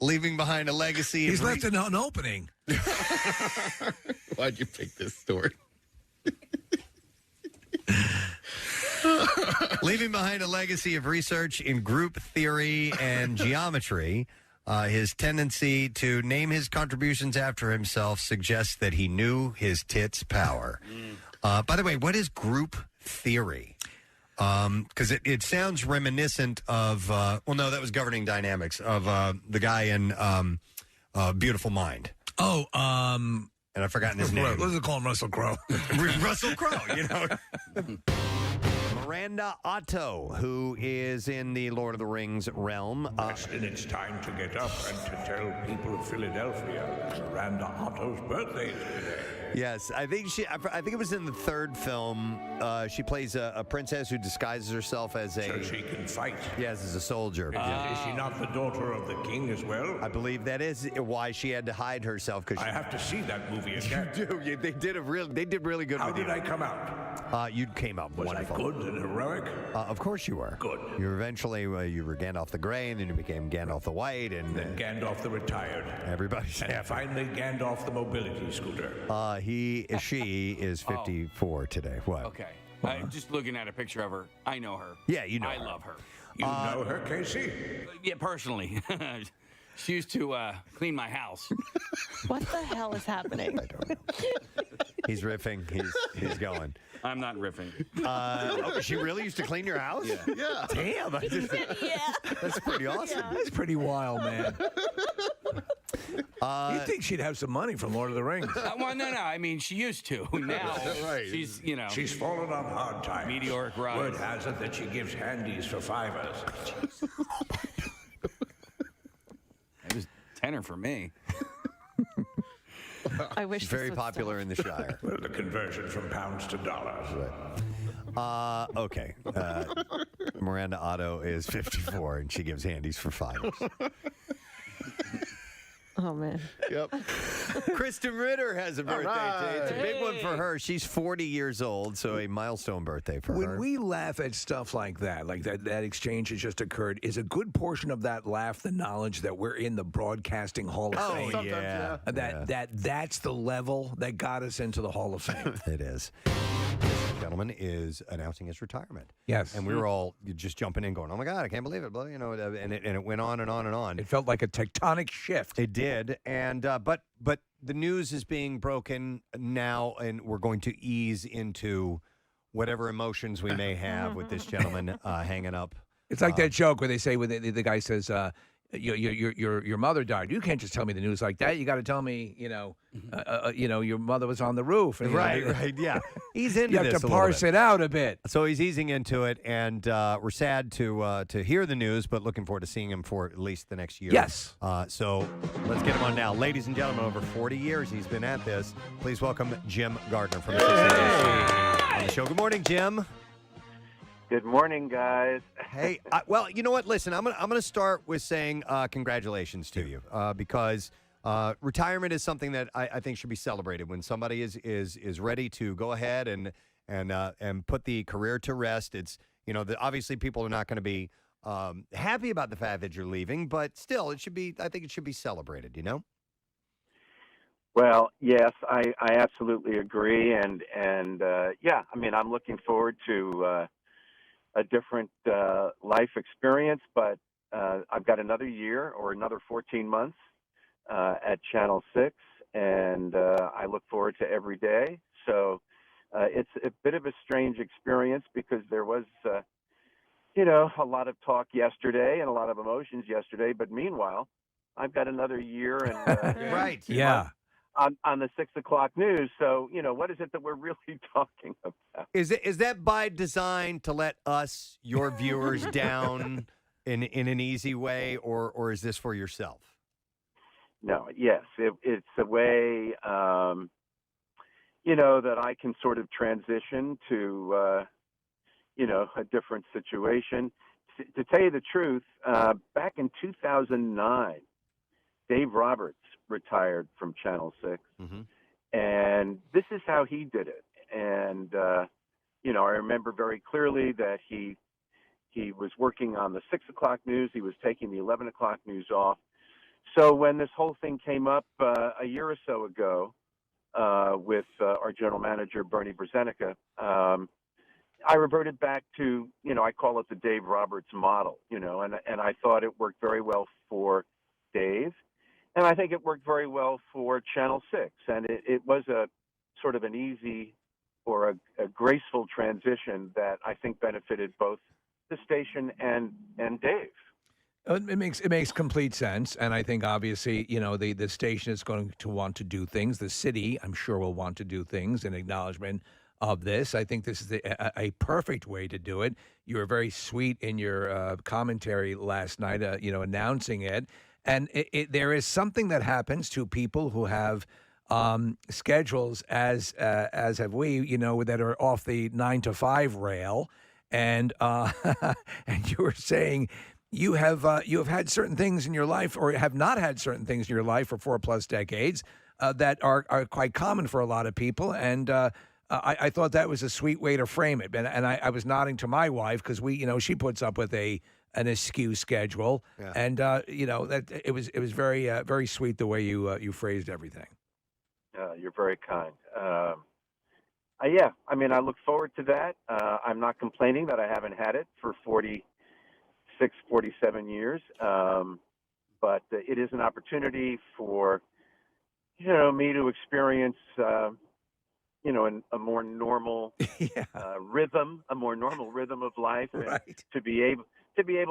leaving behind a legacy. He's left an opening. Why'd you pick this story? Leaving behind a legacy of research in group theory and geometry, his tendency to name his contributions after himself suggests that he knew his tits' power. By the way, what is group theory? Because it sounds reminiscent of, well, no, that was governing dynamics, of the guy in Beautiful Mind. Oh, and I've forgotten his name. Let's call him Russell Crowe. Russell Crowe, you know. Miranda Otto, who is in the Lord of the Rings realm. Preston, it's time to get up and to tell people of Philadelphia Miranda Otto's birthday is today. Yes, I think it was in the third film. She plays a princess who disguises herself as a. So she can fight. Yes, as a soldier. Is she not the daughter of the king as well? I believe that is why she had to hide herself. Because I have to see that movie again. You do. They did really good. How with did you. I come out? You came out Was wonderful. I good and heroic? Of course you were. Good. You were eventually you were Gandalf the Grey, and then you became Gandalf the White, and then Gandalf the Retired. Everybody's and finally Gandalf the Mobility Scooter. She is 54 today. What? Okay. Just looking at a picture of her, I know her. Yeah, you know I her. love her. You know her, Casey? Yeah, personally. She used to clean my house. What the hell is happening? I don't know. He's riffing. He's going. I'm not riffing. She really used to clean your house? Yeah. Damn. That's pretty awesome. That's pretty wild, man. You'd think she'd have some money from Lord of the Rings. Well, no. I mean, she used to. Now, Right. she's, She's fallen on hard times. Meteoric rise. Word has it that she gives handies for fivers. It was tenor for me. I wish She's very popular in the Shire. Well, the conversion from pounds to dollars. Okay. Miranda Otto is 54, and she gives handies for $5. Oh, man. Yep. Kristen Ritter has a birthday today. It's a big one for her. She's 40 years old, so a milestone birthday for her. When we laugh at stuff like that exchange has just occurred, is a good portion of that laugh the knowledge that we're in the Broadcasting Hall of Fame? Oh, yeah. That's the level that got us into the Hall of Fame. It is. This gentleman is announcing his retirement. Yes. And we were all just jumping in going, oh, my God, I can't believe it. You know, and it went on and on and on. It felt like a tectonic shift. It did. And but the news is being broken now, and we're going to ease into whatever emotions we may have with this gentleman hanging up. It's like that joke where they say, when the guy says, your mother died. You can't just tell me the news like that. You got to tell me, your mother was on the roof. And, Right, yeah. He's into you this have to a little parse bit. it out a bit. So he's easing into it, and we're sad to hear the news, but looking forward to seeing him for at least the next year. Yes. So let's get him on now. Ladies and gentlemen, over 40 years he's been at this. Please welcome Jim Gardner from the on the show. Good morning, Jim. Good morning, guys. Hey, well, you know what? Listen, I'm gonna start with saying congratulations to you because retirement is something that I think should be celebrated. When somebody is ready to go ahead and put the career to rest, it's obviously people are not going to be happy about the fact that you're leaving, but still, it should be. I think it should be celebrated. You know. Well, yes, I absolutely agree, and yeah, I mean, I'm looking forward to a different life experience, but I've got another year or another 14 months at Channel 6, and I look forward to every day. So it's a bit of a strange experience because there was, a lot of talk yesterday and a lot of emotions yesterday. But meanwhile, I've got another year and Right. Yeah. on the 6 o'clock news. So, what is it that we're really talking about? Is that by design to let us, your viewers, down in an easy way, or is this for yourself? No, yes, it's a way, that I can sort of transition to, a different situation. To tell you the truth, back in 2009, Dave Roberts retired from Channel 6, and this is how he did it. And, I remember very clearly that he was working on the 6 o'clock news. He was taking the 11 o'clock news off. So when this whole thing came up a year or so ago with our general manager, Bernie Brzezinski, I reverted back to, I call it the Dave Roberts model, and I thought it worked very well for Dave. And I think it worked very well for Channel 6. And it was a sort of an easy or a graceful transition that I think benefited both the station and Dave. It makes complete sense, and I think obviously the station is going to want to do things. The city, I'm sure, will want to do things in acknowledgement of this. I think this is a perfect way to do it. You were very sweet in your commentary last night, announcing it, and there is something that happens to people who have schedules as have we, that are off the 9 to 5 rail, and and you were saying. You have had certain things in your life, or have not had certain things in your life for 4+ decades that are quite common for a lot of people, and I thought that was a sweet way to frame it. And I was nodding to my wife because she puts up with an askew schedule, and that it was very very sweet the way you phrased everything. You're very kind. Yeah, I mean, I look forward to that. I'm not complaining that I haven't had it for 47 years, but it is an opportunity for me to experience a more normal rhythm, a more normal rhythm of life, and to be able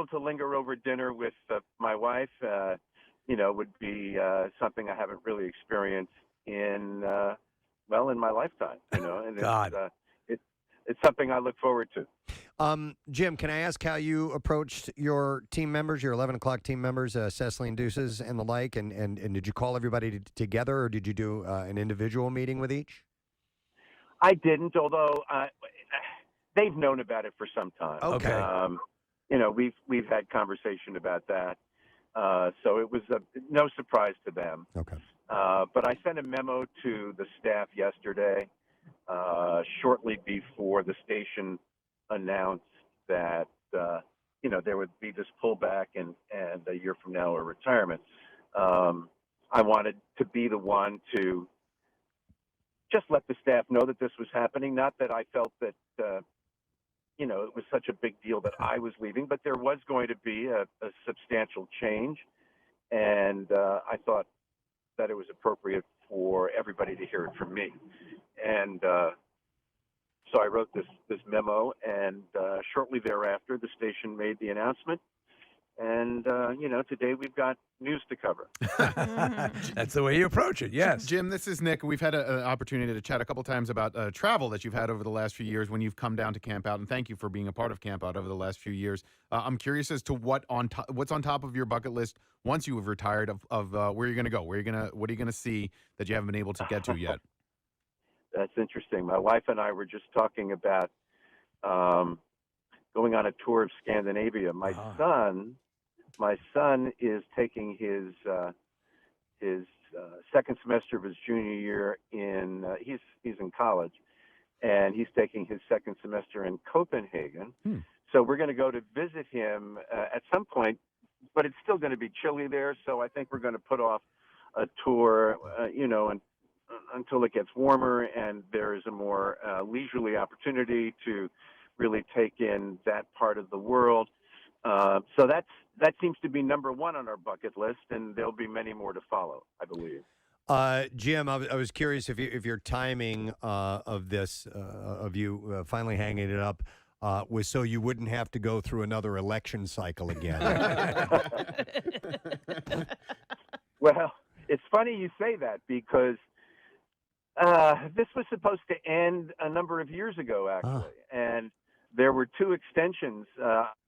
to linger over dinner with my wife, would be something I haven't really experienced in my lifetime. And it's something I look forward to. Jim, can I ask how you approached your team members, your 11 o'clock team members, Cecily and Deuces and the like, and did you call everybody together, or did you do an individual meeting with each? I didn't, although they've known about it for some time. Okay. We've had conversation about that, so it was no surprise to them. Okay. But I sent a memo to the staff yesterday, shortly before the station announced that there would be this pullback and a year from now a retirement. I wanted to be the one to just let the staff know that this was happening. Not that I felt that it was such a big deal that I was leaving, but there was going to be a substantial change, and I thought that it was appropriate for everybody to hear it from me. And so I wrote this memo, and shortly thereafter, the station made the announcement. And, today we've got news to cover. That's the way you approach it, yes. Jim, this is Nick. We've had an opportunity to chat a couple times about travel that you've had over the last few years when you've come down to Camp Out, and thank you for being a part of Camp Out over the last few years. I'm curious as to what's on top of your bucket list once you have retired of where you're going to go. What are you going to see that you haven't been able to get to yet? That's interesting. My wife and I were just talking about going on a tour of Scandinavia. My son is taking his second semester of his junior year in he's in college, and he's taking his second semester in Copenhagen. So we're going to go to visit him at some point, but it's still going to be chilly there. So I think we're going to put off a tour, until it gets warmer and there is a more leisurely opportunity to really take in that part of the world. So that seems to be number one on our bucket list, and there'll be many more to follow, I believe. Jim, I was curious if your timing of this, of you finally hanging it up, was so you wouldn't have to go through another election cycle again. Well, it's funny you say that because this was supposed to end a number of years ago, actually, and there were 2 extensions.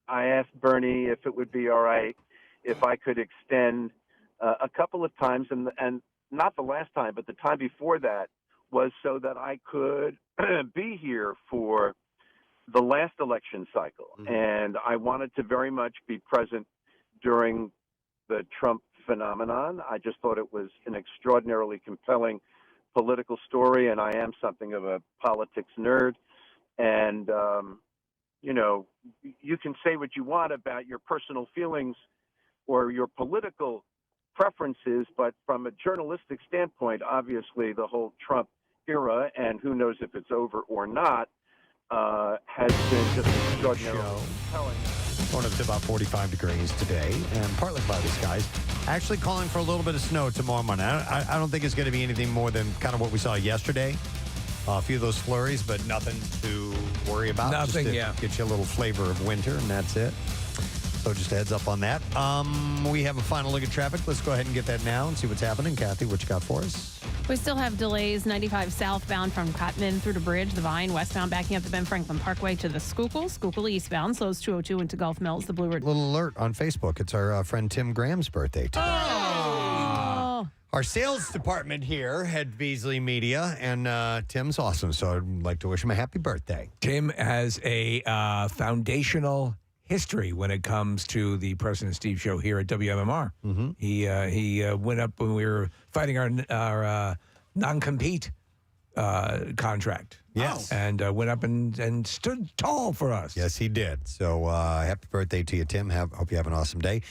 I asked Bernie if it would be all right if I could extend a couple of times, and not the last time, but the time before that was so that I could be here for the last election cycle. And I wanted to very much be present during the Trump phenomenon. I just thought it was an extraordinarily compelling political story, and I am something of a politics nerd. And, you know, you can say what you want about your personal feelings or your political preferences, but from a journalistic standpoint, obviously the whole Trump era, and who knows if it's over or not, has been just extraordinarily compelling. Going up to about 45 degrees today, and partly cloudy skies. Actually calling for a little bit of snow tomorrow morning. I don't think it's going to be anything more than kind of what we saw yesterday. A few of those flurries, but nothing to worry about. Nothing, just to get you a little flavor of winter, and that's it. So just a heads up on that. We have a final look at traffic. Let's go ahead and get that now and see what's happening. Kathy, what you got for us? We still have delays 95 southbound from Cotman through to Bridge, the Vine, westbound backing up the Ben Franklin Parkway to the Schuylkill eastbound, slows 202 into Gulf Mills, the Blue Ridge. Little alert on Facebook. It's our friend Tim Graham's birthday today. Oh. Our sales department here at Beasley Media, and Tim's awesome, so I'd like to wish him a happy birthday. Tim has a foundational history when it comes to the Preston and Steve show here at WMMR. Mm-hmm. He went up when we were fighting our non-compete contract. Yes. And went up and stood tall for us. Yes, he did. So happy birthday to you, Tim. Hope you have an awesome day.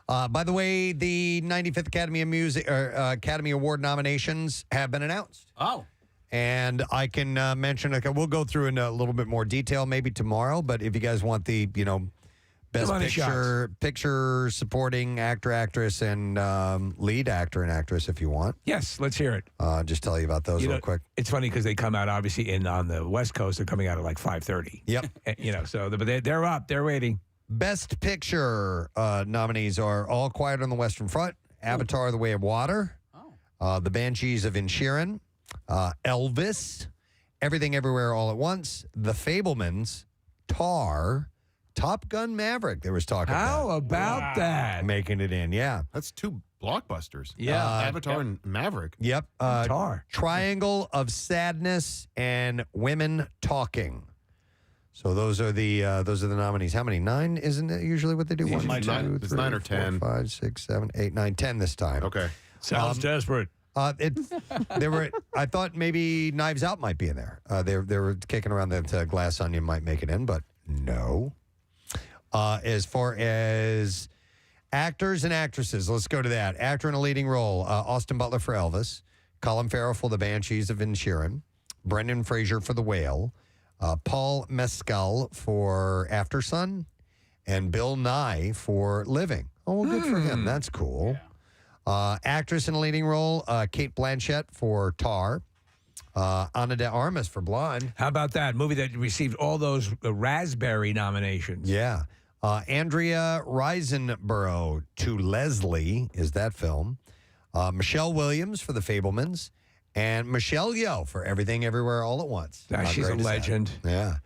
By the way, the 95th Academy of Music Academy Award nominations have been announced. Oh. And I can mention, we'll go through in a little bit more detail maybe tomorrow, but if you guys want the, Best picture, supporting actor, actress, and lead actor and actress, if you want. Yes, let's hear it. Just tell you about those real quick. It's funny because they come out obviously on the West Coast. They're coming out at like 5:30. Yep. But they're up. They're waiting. Best picture nominees are All Quiet on the Western Front, Avatar: The Way of Water, The Banshees of Inisherin, Elvis, Everything Everywhere All at Once, The Fabelmans, Tar, Top Gun Maverick, there was talk about. How about that? Making it in, yeah. That's 2 blockbusters. Yeah. Avatar and Maverick. Yep. Tar. Triangle of Sadness and Women Talking. So those are the nominees. How many? 9, isn't it usually what they do? 1, 2, 3, 9 or 10. 4, 5, 6, 7, 8, 9, 10 this time. Okay. Sounds desperate. There were. I thought maybe Knives Out might be in there. They were kicking around that Glass Onion might make it in, but no. As far as actors and actresses, let's go to that. Actor in a leading role, Austin Butler for Elvis, Colin Farrell for The Banshees of Inisherin, Brendan Fraser for The Whale, Paul Mescal for After Sun, and Bill Nye for Living. Oh, well, good for him. That's cool. Actress in a leading role, Kate Blanchett for Tar, Ana de Armas for Blonde. How about that movie that received all those Raspberry nominations? Yeah. Andrea Riseborough to Leslie is that film. Michelle Williams for The Fabelmans. And Michelle Yeoh for Everything Everywhere All at Once. She's a legend. Yeah.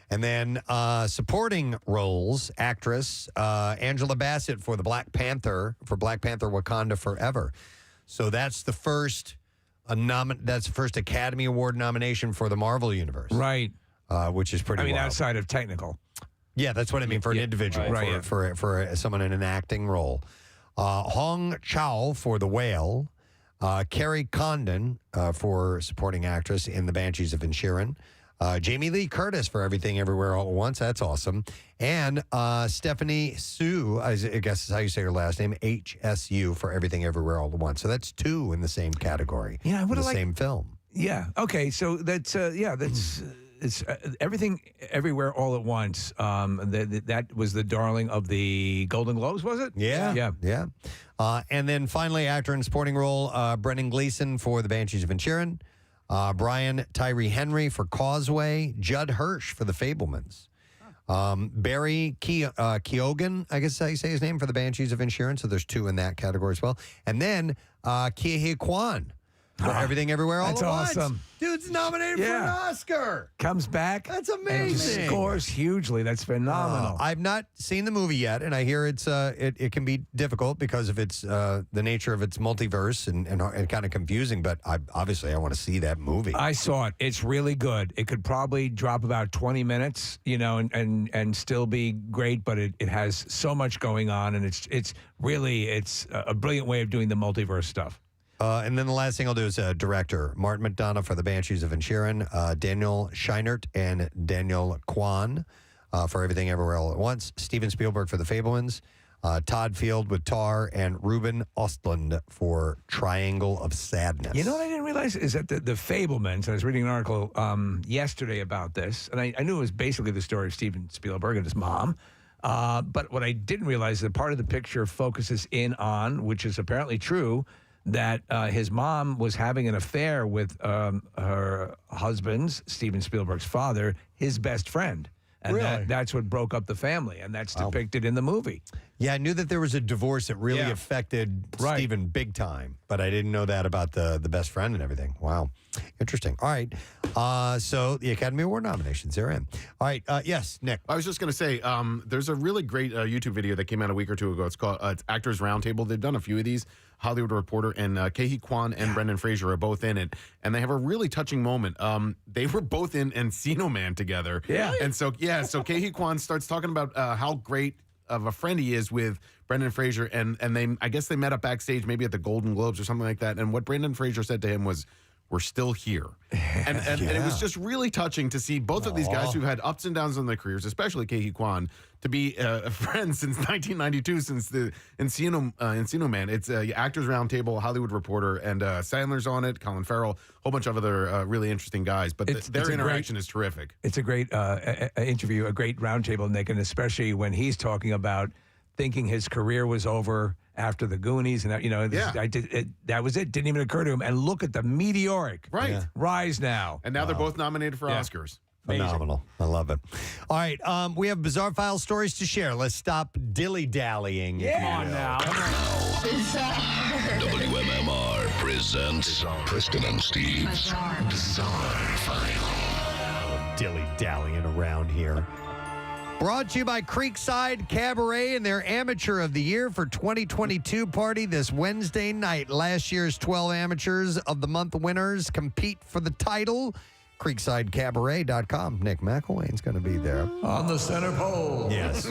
And then supporting roles, actress Angela Bassett for Black Panther Wakanda Forever. So that's the first that's the first Academy Award nomination for the Marvel Universe. Right. Which is pretty wild. Outside of technical. Yeah, that's what I mean for an individual, for someone in an acting role. Hong Chow for The Whale. Carrie Condon for supporting actress in The Banshees of Inisherin. Jamie Lee Curtis for Everything Everywhere All at Once. That's awesome. And Stephanie Sue, I guess is how you say her last name, HSU for Everything Everywhere All at Once. So that's 2 in the same category. Yeah, I would have the same film. Yeah. Okay. So that's it's Everything, Everywhere, All at Once. That was the darling of the Golden Globes, was it? Yeah. And then finally, actor in supporting role, Brendan Gleeson for The Banshees of Inisherin, Brian Tyree Henry for Causeway, Judd Hirsch for The Fabelmans, Barry Keoghan, I guess is how you say his name, for The Banshees of Inisherin. So there's 2 in that category as well. And then Ke Kwan for Everything Everywhere All at Once. Awesome. Dude's nominated for an Oscar. Comes back. That's And amazing. scores hugely. That's phenomenal. I've not seen the movie yet, and I hear it's it can be difficult because of its the nature of its multiverse and kind of confusing. But I want to see that movie. I saw it. It's really good. It could probably drop about 20 minutes, and still be great. But it has so much going on, and it's a brilliant way of doing the multiverse stuff. And then the last thing I'll do is director Martin McDonough for The Banshees of Inisherin, Daniel Scheinert and Daniel Kwan for Everything Everywhere All at Once, Steven Spielberg for The Fabelmans, Todd Field with Tar, and Ruben Östlund for Triangle of Sadness. You know what I didn't realize is that the Fabelmans, I was reading an article yesterday about this, and I knew it was basically the story of Steven Spielberg and his mom. But what I didn't realize is that part of the picture focuses in on, which is apparently true, that his mom was having an affair with her husband's, Steven Spielberg's father, his best friend. And Really? that's what broke up the family, and that's depicted in the movie. Yeah, I knew that there was a divorce that really affected Steven big time, but I didn't know that about the best friend and everything. Wow. Interesting. All right. So the Academy Award nominations, they're in. All right. Yes, Nick. I was just going to say, there's a really great YouTube video that came out a week or 2 ago. It's called Actors Roundtable. They've done a few of these. Hollywood Reporter and Ke Kwan and Brendan Fraser are both in it. And they have a really touching moment. They were both in Encino Man together. Yeah. And so Ke Kwan starts talking about how great of a friend he is with Brendan Fraser. And I guess they met up backstage, maybe at the Golden Globes or something like that. And what Brendan Fraser said to him was, "We're still here." And it was just really touching to see both of these guys who've had ups and downs in their careers, especially Ke Kwan, to be friends since 1992, since the Encino Man. It's Actors Roundtable, Hollywood Reporter, and Sandler's on it, Colin Farrell, a whole bunch of other really interesting guys. But their interaction is terrific. It's a great interview, a great roundtable, Nick, and especially when he's talking about thinking his career was over after the Goonies, and that was it. Didn't even occur to him. And look at the meteoric rise now. And now they're both nominated for Oscars. Phenomenal. I love it. All right. We have Bizarre File stories to share. Let's stop dilly-dallying. Come on now. WMMR presents Preston and Steve's Bizarre File. Dilly-dallying around here. Brought to you by Creekside Cabaret and their Amateur of the Year for 2022 party this Wednesday night. Last year's 12 Amateurs of the Month winners compete for the title. CreeksideCabaret.com. Nick McElwain's going to be there. On the center pole. Yes.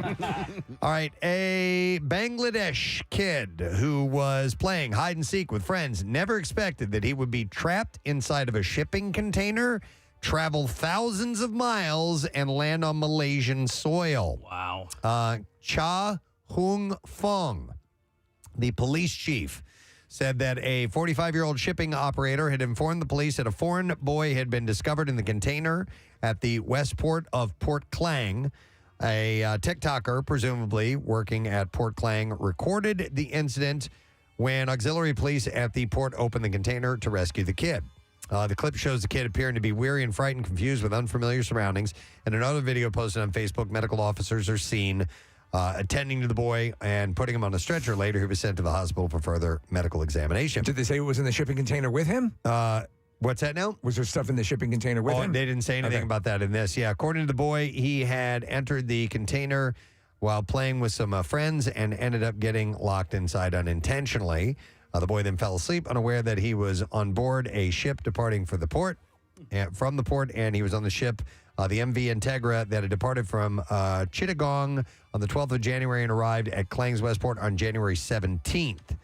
All right. A Bangladesh kid who was playing hide and seek with friends never expected that he would be trapped inside of a shipping container, travel thousands of miles, and land on Malaysian soil. Wow. Cha Hung Fong, the police chief, said that a 45-year-old shipping operator had informed the police that a foreign boy had been discovered in the container at the west port of Port Klang. A TikToker, presumably working at Port Klang, recorded the incident when auxiliary police at the port opened the container to rescue the kid. The clip shows the kid appearing to be weary and frightened, confused with unfamiliar surroundings. In another video posted on Facebook, medical officers are seen attending to the boy and putting him on a stretcher. Later, he was sent to the hospital for further medical examination. Did they say it was in the shipping container with him? What's that now? Was there stuff in the shipping container with him? They didn't say anything about that in this. Yeah, according to the boy, he had entered the container while playing with some friends and ended up getting locked inside unintentionally. The boy then fell asleep, unaware that he was on board a ship departing from the port, and he was on the ship, the MV Integra, that had departed from Chittagong on the 12th of January and arrived at Klang's Westport on January 17th.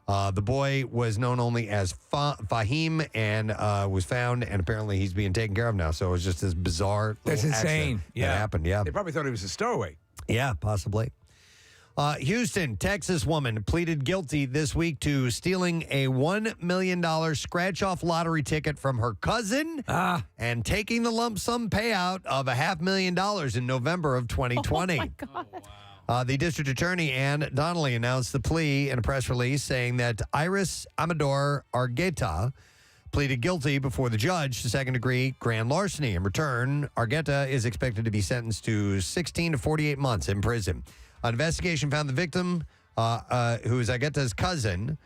The boy was known only as Fahim and was found, and apparently he's being taken care of now. So it was just this bizarre That's insane. That happened, yeah. They probably thought he was a stowaway. Yeah, possibly. Houston, Texas woman pleaded guilty this week to stealing a $1 million scratch-off lottery ticket from her cousin and taking the lump sum payout of $500,000 in November of 2020. Oh, my God. The district attorney, Ann Donnelly, announced the plea in a press release saying that Iris Amador Argueta pleaded guilty before the judge to second-degree grand larceny. In return, Argueta is expected to be sentenced to 16 to 48 months in prison. An investigation found the victim, who is Argueta's cousin,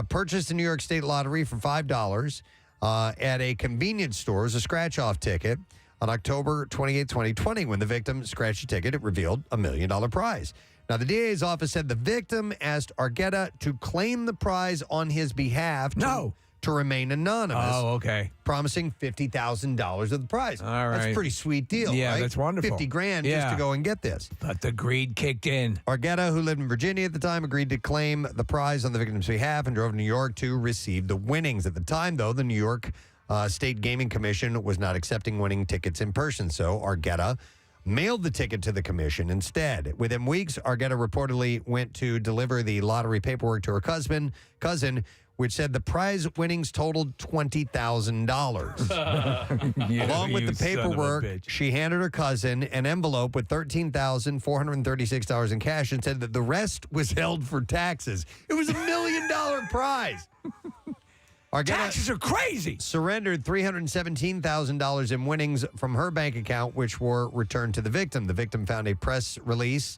purchased a New York State lottery for $5 at a convenience store as a scratch-off ticket on October 28, 2020. When the victim scratched a ticket, it revealed a $1 million prize. Now, the DA's office said the victim asked Argueta to claim the prize on his behalf to remain anonymous. Oh, okay. Promising $50,000 of the prize. All right. That's a pretty sweet deal, Yeah, right? that's wonderful. $50,000 just Yeah. to go and get this. But the greed kicked in. Argueta, who lived in Virginia at the time, agreed to claim the prize on the victim's behalf and drove to New York to receive the winnings. At the time, though, the New York State Gaming Commission was not accepting winning tickets in person, so Argueta mailed the ticket to the commission instead. Within weeks, Argueta reportedly went to deliver the lottery paperwork to her cousin, which said the prize winnings totaled $20,000. Along with the paperwork, she handed her cousin an envelope with $13,436 in cash and said that the rest was held for taxes. It was $1 million prize. Taxes are crazy. Surrendered $317,000 in winnings from her bank account, which were returned to the victim. The victim found a press release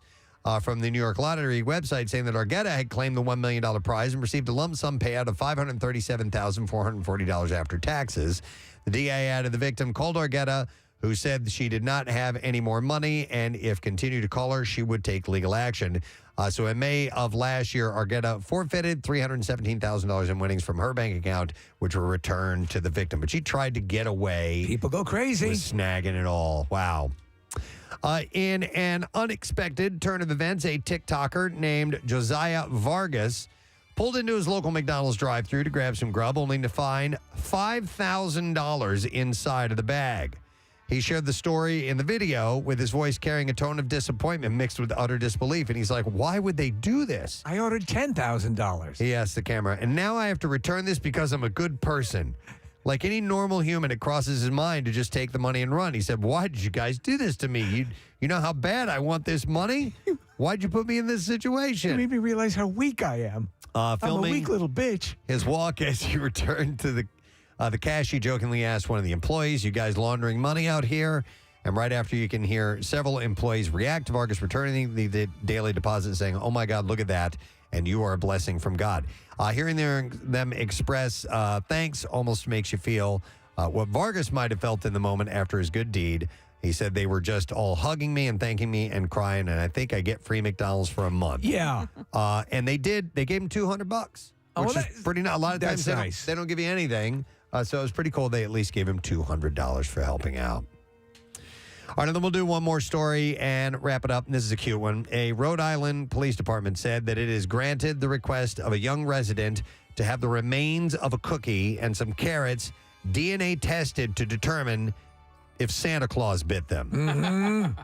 from the New York Lottery website saying that Argueta had claimed the $1 million prize and received a lump sum payout of $537,440 after taxes. The DA added the victim called Argueta, who said she did not have any more money, and if continued to call her, she would take legal action. So in May of last year, Argueta forfeited $317,000 in winnings from her bank account, which were returned to the victim. But she tried to get away. People go crazy. With snagging it all. Wow. In an unexpected turn of events, a TikToker named Josiah Vargas pulled into his local McDonald's drive-thru to grab some grub, only to find $5,000 inside of the bag. He shared the story in the video with his voice carrying a tone of disappointment mixed with utter disbelief. And he's like, why would they do this? I ordered $10,000. He asked the camera, and now I have to return this because I'm a good person. Like any normal human, it crosses his mind to just take the money and run. He said, why did you guys do this to me? You know how bad I want this money? Why'd you put me in this situation? You made me realize how weak I am. I'm a weak little bitch. His walk as he returned to the cash, he jokingly asked one of the employees, you guys laundering money out here? And right after, you can hear several employees react to Vargas returning the daily deposit saying, oh my God, look at that. And you are a blessing from God. Hearing them express thanks almost makes you feel what Vargas might have felt in the moment after his good deed. He said they were just all hugging me and thanking me and crying, and I think I get free McDonald's for a month. Yeah. And they did. They gave him $200, which is pretty nice. A lot of times they don't give you anything. So it was pretty cool. They at least gave him $200 for helping out. All right, and then we'll do one more story and wrap it up. And this is a cute one. A Rhode Island police department said that it has granted the request of a young resident to have the remains of a cookie and some carrots DNA tested to determine if Santa Claus bit them. Mm-hmm.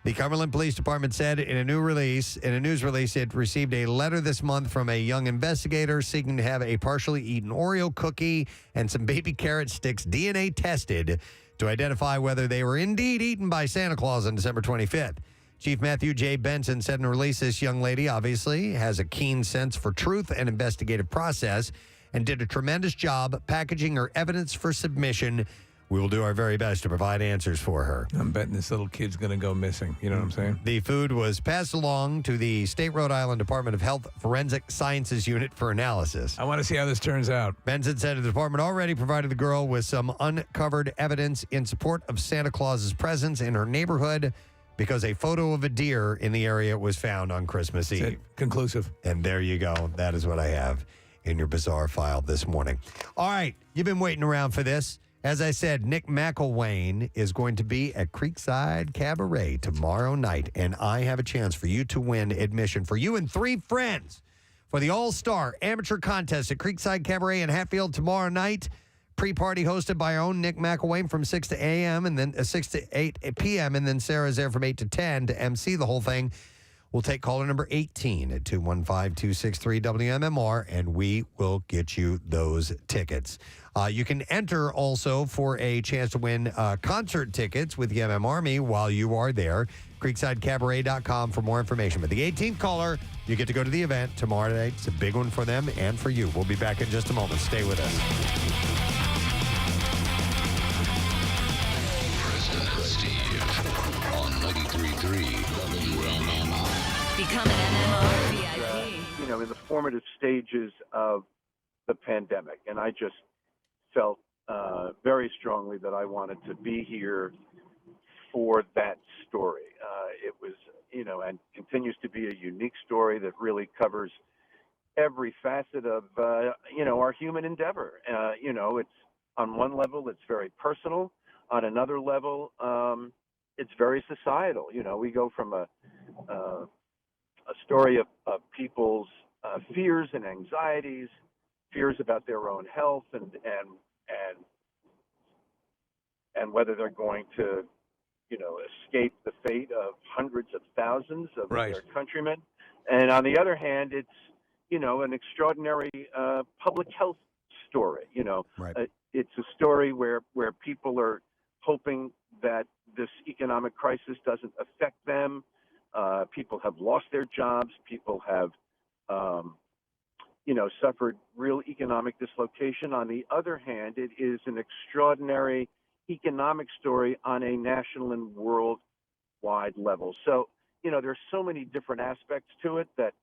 The Cumberland Police Department said in a news release, it received a letter this month from a young investigator seeking to have a partially eaten Oreo cookie and some baby carrot sticks DNA tested to identify whether they were indeed eaten by Santa Claus on December 25th. Chief Matthew J. Benson said in a release, this young lady obviously has a keen sense for truth and investigative process and did a tremendous job packaging her evidence for submission. We will do our very best to provide answers for her. I'm betting this little kid's going to go missing. You know what I'm saying? The food was passed along to the State Rhode Island Department of Health Forensic Sciences Unit for analysis. I want to see how this turns out. Benson said the department already provided the girl with some uncovered evidence in support of Santa Claus's presence in her neighborhood because a photo of a deer in the area was found on Christmas Eve. Conclusive. And there you go. That is what I have in your bizarre file this morning. All right. You've been waiting around for this. As I said, Nick McElwain is going to be at Creekside Cabaret tomorrow night, and I have a chance for you to win admission for you and 3 friends for the All-Star Amateur Contest at Creekside Cabaret in Hatfield tomorrow night. Pre-party hosted by our own Nick McElwain from 6 to a.m. and then 6 to 8 p.m. and then Sarah's there from 8 to 10 to MC the whole thing. We'll take caller number 18 at 215-263-WMMR, and we will get you those tickets. You can enter also for a chance to win concert tickets with the MM Army while you are there. CreeksideCabaret.com for more information. But the 18th caller, you get to go to the event tomorrow night. It's a big one for them and for you. We'll be back in just a moment. Stay with us. Preston and Steve on 93.3 WMMR. Become an MMR VIP. You know, in the formative stages of the pandemic, and I just felt very strongly that I wanted to be here for that story. It was, you know, and continues to be a unique story that really covers every facet of, you know, our human endeavor. You know, it's on one level, it's very personal. On another level, it's very societal. You know, we go from a story of people's fears and anxieties, fears about their own health, and whether they're going to, you know, escape the fate of hundreds of thousands of their countrymen. And on the other hand, it's, you know, an extraordinary public health story. You know, it's a story where people are hoping that this economic crisis doesn't affect them. People have lost their jobs. People have, you know, suffered real economic dislocation. On the other hand, it is an extraordinary economic story on a national and worldwide level. So, you know, there's so many different aspects to it that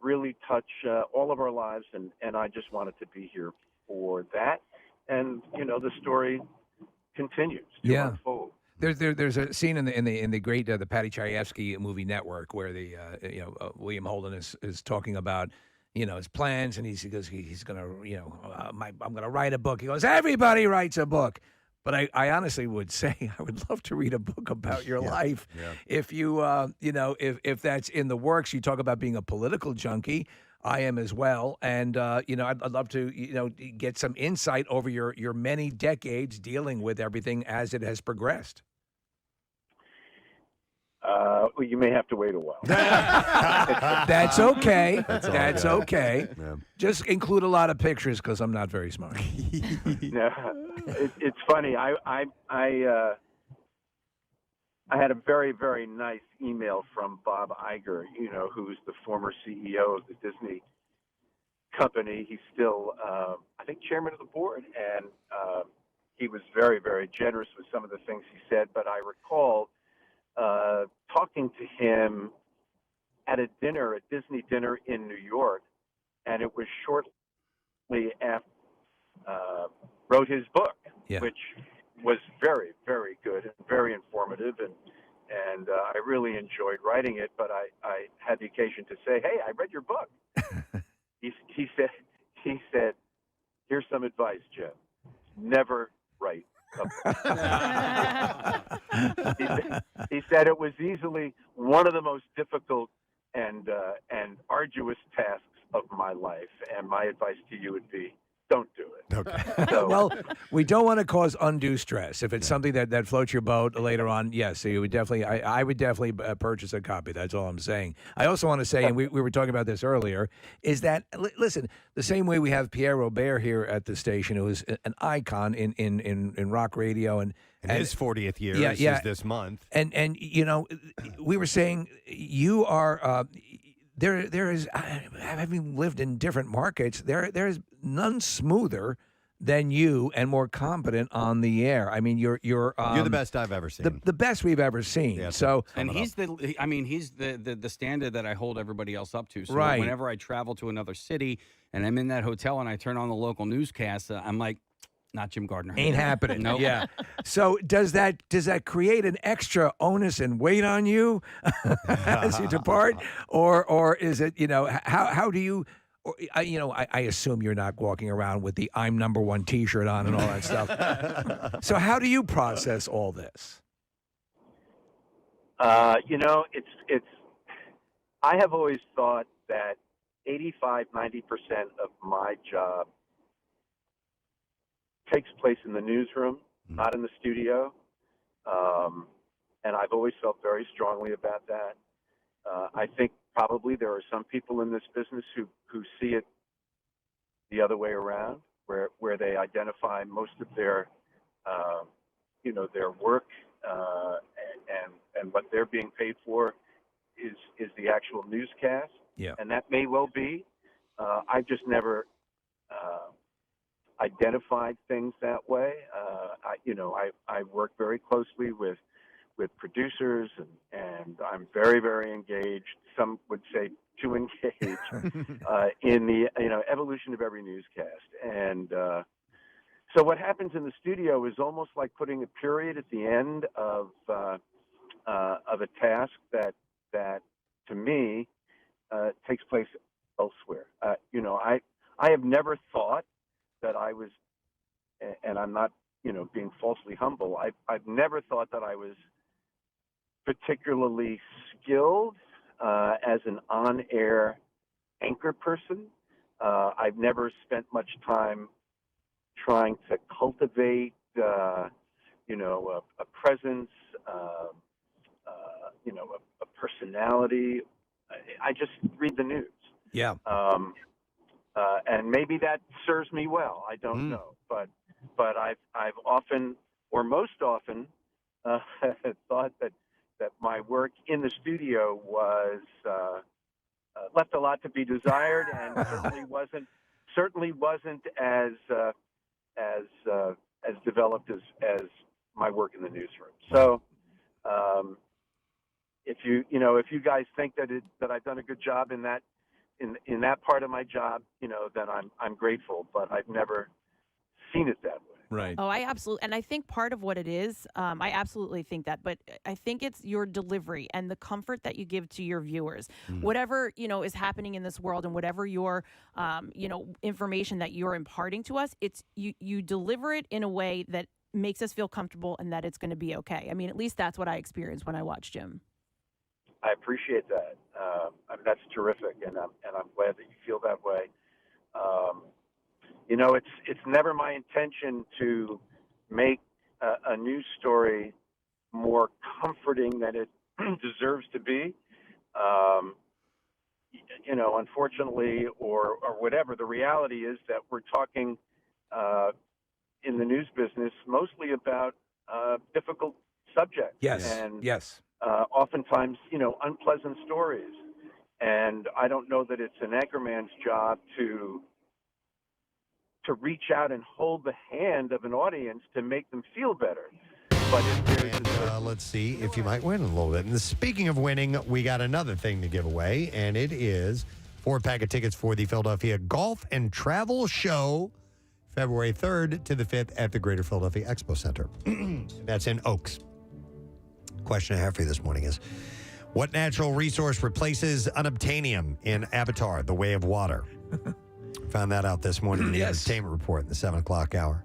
really touch all of our lives, and I just wanted to be here for that. And, you know, the story continues to unfold. There's a scene in the great the Patty Chayefsky movie Network where the William Holden is talking about, you know, his plans, and he goes he's gonna, you know, I'm gonna write a book. He goes, everybody writes a book. But I honestly would say I would love to read a book about your life. Yeah. If you, you know, if that's in the works. You talk about being a political junkie. I am as well. And, you know, I'd love to, you know, get some insight over your many decades dealing with everything as it has progressed. Well, you may have to wait a while. That's okay. That's good. okay. Yeah. Just include a lot of pictures because I'm not very smart. No, it's funny. I had a very, very nice email from Bob Iger, you know, who's the former CEO of the Disney company. He's still, I think, chairman of the board, and he was very, very generous with some of the things he said. But I recall talking to him at a Disney dinner in New York, and it was shortly after wrote his book, which was very, very good and very informative, and I really enjoyed writing it. But I had the occasion to say, "Hey, I read your book." He said, "Here's some advice, Jeff. Never write a book." He said it was easily one of the most difficult and arduous tasks of my life, and my advice to you would be, don't do it. Okay. So, Well, we don't want to cause undue stress. If it's something that floats your boat later on, yes, so you would definitely. I would definitely purchase a copy. That's all I'm saying. I also want to say, and we were talking about this earlier, is that listen, the same way we have Pierre Robert here at the station, who is an icon in rock radio, and his 40th year is this month. And you know, we were saying you are. There is, having lived in different markets, there is none smoother than you and more competent on the air. I mean, you're the best I've ever seen. The best we've ever seen. Yeah, so, and he's the standard that I hold everybody else up to. So Right. whenever I travel to another city and I'm in that hotel and I turn on the local newscast, I'm like, not Jim Gardner. ain't happening. Nope. Yeah. So does that create an extra onus and weight on you as you depart, or is it, you know, how do you? Or, you know, I assume you're not walking around with the "I'm number one" T-shirt on and all that stuff. So how do you process all this? You know, it's. I have always thought that 85-90% of my job takes place in the newsroom, not in the studio, and I've always felt very strongly about that. I think probably there are some people in this business who see it the other way around, where they identify most of their their work and what they're being paid for is the actual newscast. Yeah. And that may well be. I've just never identified things that way. I work very closely with producers, and I'm very, very engaged. Some would say too engaged in the evolution of every newscast. And so what happens in the studio is almost like putting a period at the end of a task that to me takes place elsewhere. I have never thought that I was, and I'm not being falsely humble. I've never thought that I was particularly skilled as an on-air anchor person. I've never spent much time trying to cultivate, a presence, a personality. I just read the news. Yeah. And maybe that serves me well. I don't know, but I've often, or most often, thought that my work in the studio was left a lot to be desired, and certainly wasn't as developed as my work in the newsroom. So, if you guys think that I've done a good job in that part of my job, then I'm grateful, but I've never seen it that way. Right. Oh, I absolutely, and I think part of what it is, I absolutely think that, but I think it's your delivery and the comfort that you give to your viewers. Whatever, is happening in this world, and whatever your, information that you're imparting to us, it's you deliver it in a way that makes us feel comfortable and that it's going to be okay. I mean, at least that's what I experienced when I watched Jim. I appreciate that. That's terrific, and I'm glad that you feel that way. It's never my intention to make a news story more comforting than it deserves to be. Unfortunately, or whatever, the reality is that we're talking in the news business mostly about difficult subjects. Yes. And yes. Oftentimes, unpleasant stories. And I don't know that it's an anchorman's job to reach out and hold the hand of an audience to make them feel better. But let's see if you might win a little bit. And speaking of winning, we got another thing to give away, and it is 4-pack of tickets for the Philadelphia Golf and Travel Show, February 3rd to the 5th at the Greater Philadelphia Expo Center. That's in Oaks. Question I have for you this morning is, what natural resource replaces unobtainium in Avatar, The Way of Water? Found that out this morning in the entertainment report in the 7 o'clock hour.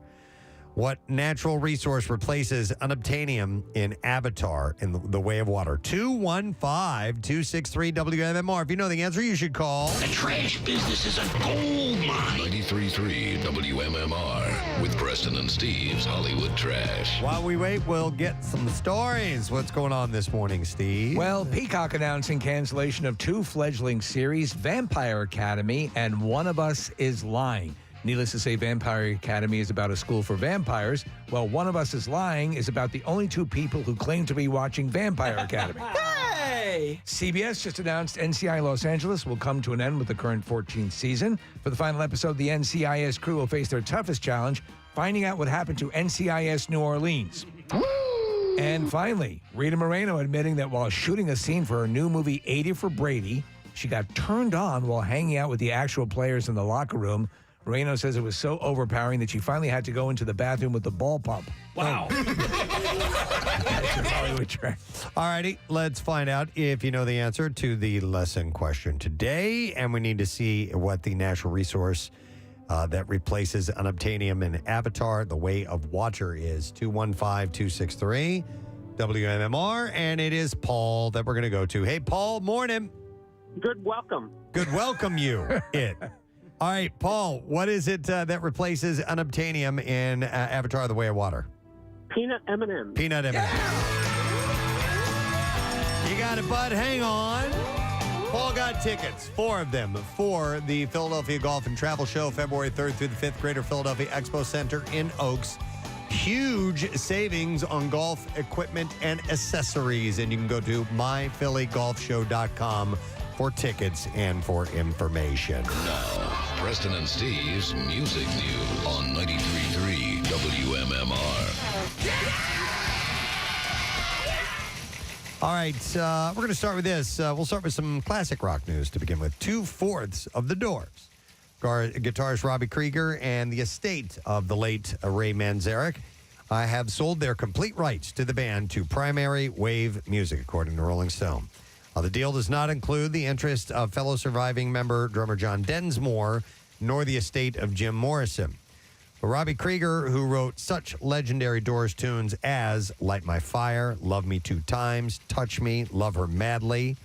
What natural resource replaces unobtainium in Avatar in The Way of Water? 215-263-WMMR. If you know the answer, you should call. The trash business is a gold mine. 93.3 WMMR with Preston and Steve's Hollywood Trash. While we wait, we'll get some stories. What's going on this morning, Steve? Well, Peacock announcing cancellation of 2 fledgling series, Vampire Academy and One of Us is Lying. Needless to say, Vampire Academy is about a school for vampires, while One of Us is Lying is about the only 2 people who claim to be watching Vampire Academy. Hey! CBS just announced NCIS Los Angeles will come to an end with the current 14th season. For the final episode, the NCIS crew will face their toughest challenge, finding out what happened to NCIS New Orleans. And finally, Rita Moreno admitting that while shooting a scene for her new movie 80 for Brady, she got turned on while hanging out with the actual players in the locker room. Moreno says it was so overpowering that she finally had to go into the bathroom with the ball pump. Wow. All righty, let's find out if you know the answer to the lesson question today. And we need to see what the natural resource that replaces unobtainium in Avatar, The Way of Water is. 215-263 WMMR. And it is Paul that we're going to go to. Hey, Paul, morning. Good welcome. Good welcome you. All right, Paul, what is it that replaces unobtainium in Avatar, The Way of Water? Peanut M&M. Peanut M&M. You got it, bud. Hang on. Paul got tickets, 4 of them, for the Philadelphia Golf and Travel Show, February 3rd through the 5th, Greater Philadelphia Expo Center in Oaks. Huge savings on golf equipment and accessories. And you can go to myphillygolfshow.com for tickets and for information. Now, Preston and Steve's Music News on 93.3 WMMR. All right, we're going to start with this. We'll start with some classic rock news to begin with. 2/4 of the Doors, guitarist Robbie Krieger and the estate of the late Ray Manzarek have sold their complete rights to the band to Primary Wave Music, according to Rolling Stone. The deal does not include the interest of fellow surviving member drummer John Densmore, nor the estate of Jim Morrison. But Robbie Krieger, who wrote such legendary Doors tunes as Light My Fire, Love Me 2 Times, Touch Me, Love Her Madly,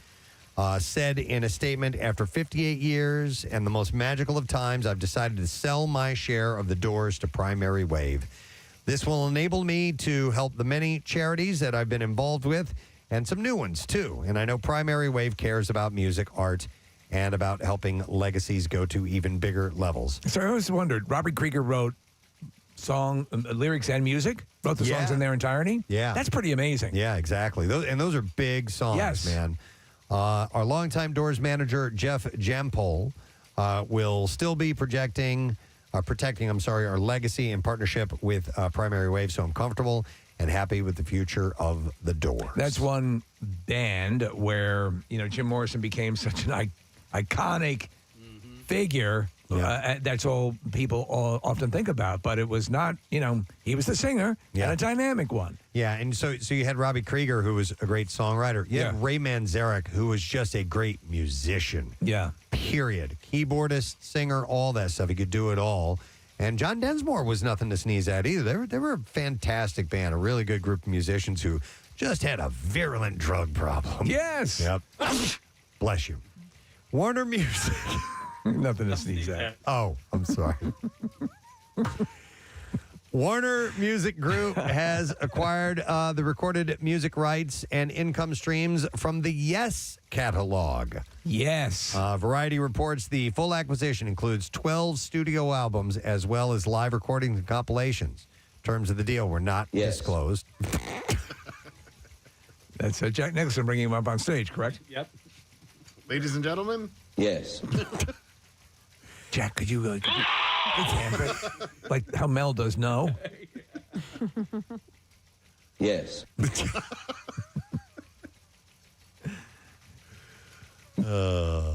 said in a statement, after 58 years and the most magical of times, I've decided to sell my share of the Doors to Primary Wave. This will enable me to help the many charities that I've been involved with and some new ones, too. And I know Primary Wave cares about music, art, and about helping legacies go to even bigger levels. So I always wondered, Robbie Krieger wrote lyrics and music? Wrote the songs in their entirety? Yeah. That's pretty amazing. Yeah, exactly. Those are big songs, man. Our longtime Doors manager, Jeff Jampol, will still be protecting our legacy in partnership with Primary Wave, so I'm comfortable and happy with the future of the Doors. That's one band where, Jim Morrison became such an iconic figure. That's all people often think about, but it was not, he was the singer and a dynamic one. Yeah, and so you had Robbie Krieger, who was a great songwriter. You had Ray Manzarek, who was just a great musician. Yeah. Period. Keyboardist, singer, all that stuff. He could do it all. And John Densmore was nothing to sneeze at either. They were a fantastic band, a really good group of musicians who just had a virulent drug problem. Yes. Yep. Bless you. Warner Music. Nothing to sneeze at. Oh, I'm sorry. Warner Music Group has acquired the recorded music rights and income streams from the Yes catalog. Yes. Variety reports the full acquisition includes 12 studio albums as well as live recordings and compilations. Terms of the deal were not disclosed. That's Jack Nicholson bringing him up on stage, correct? Yep. Ladies and gentlemen? Yes. Jack, could you like how Mel does no? Yes. I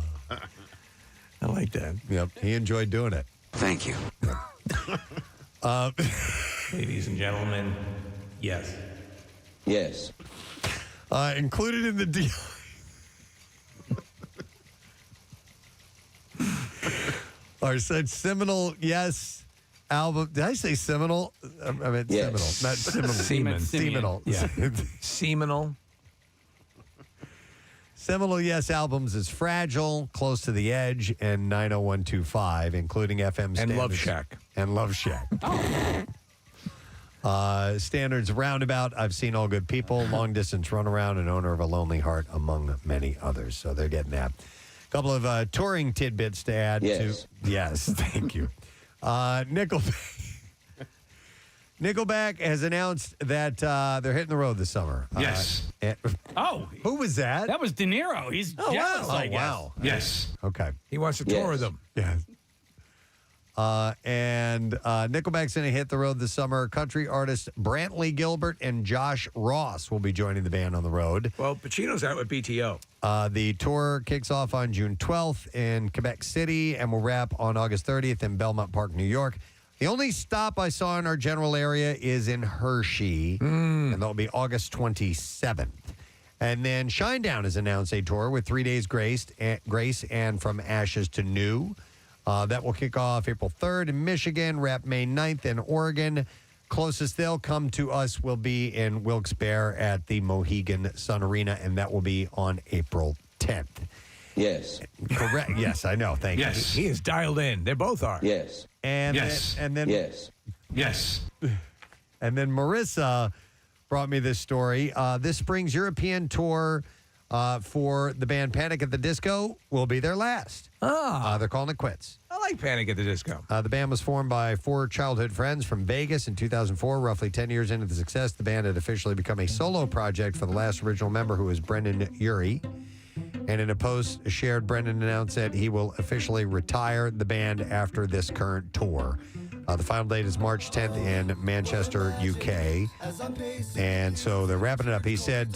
like that. Yep, he enjoyed doing it. Thank you. Ladies and gentlemen, yes. Yes. Included in the deal. Our such seminal Yes album. Did I say seminal? I meant seminal, not seminal. Seminal. Yeah. Seminal. Seminal Yes albums is Fragile, Close to the Edge, and 90125, including FM standards. And Love Shack. And Love Shack. Standards Roundabout, I've Seen All Good People, Long Distance Runaround, and Owner of a Lonely Heart, among many others. So they're getting that. A couple of touring tidbits to add to. Yes, thank you. Nickelback has announced that they're hitting the road this summer. Yes. Who was that? That was De Niro. He's jealous, I guess. Wow. Yes. Okay. He wants to tour with them. Yes. And Nickelback's going to hit the road this summer. Country artists Brantley Gilbert and Josh Ross will be joining the band on the road. Well, Pacino's out with BTO. The tour kicks off on June 12th in Quebec City and will wrap on August 30th in Belmont Park, New York. The only stop I saw in our general area is in Hershey, and that'll be August 27th. And then Shinedown has announced a tour with 3 days Grace and From Ashes to New. That will kick off April 3rd in Michigan, wrap May 9th in Oregon. Closest they'll come to us will be in Wilkes-Barre at the Mohegan Sun Arena, and that will be on April 10th. Yes. Correct. Yes, I know. Thank you. He is dialed in. They both are. Yes. And Yes. then Yes. And then Marissa brought me this story. This spring's European tour for the band Panic at the Disco will be their last. They're calling it quits. I like Panic at the Disco. The band was formed by 4 childhood friends from Vegas in 2004. Roughly 10 years into the success, the band had officially become a solo project for the last original member, who was Brendan Urie. And in a post shared, Brendan announced that he will officially retire the band after this current tour. The final date is March 10th in Manchester, UK. And so they're wrapping it up. He said,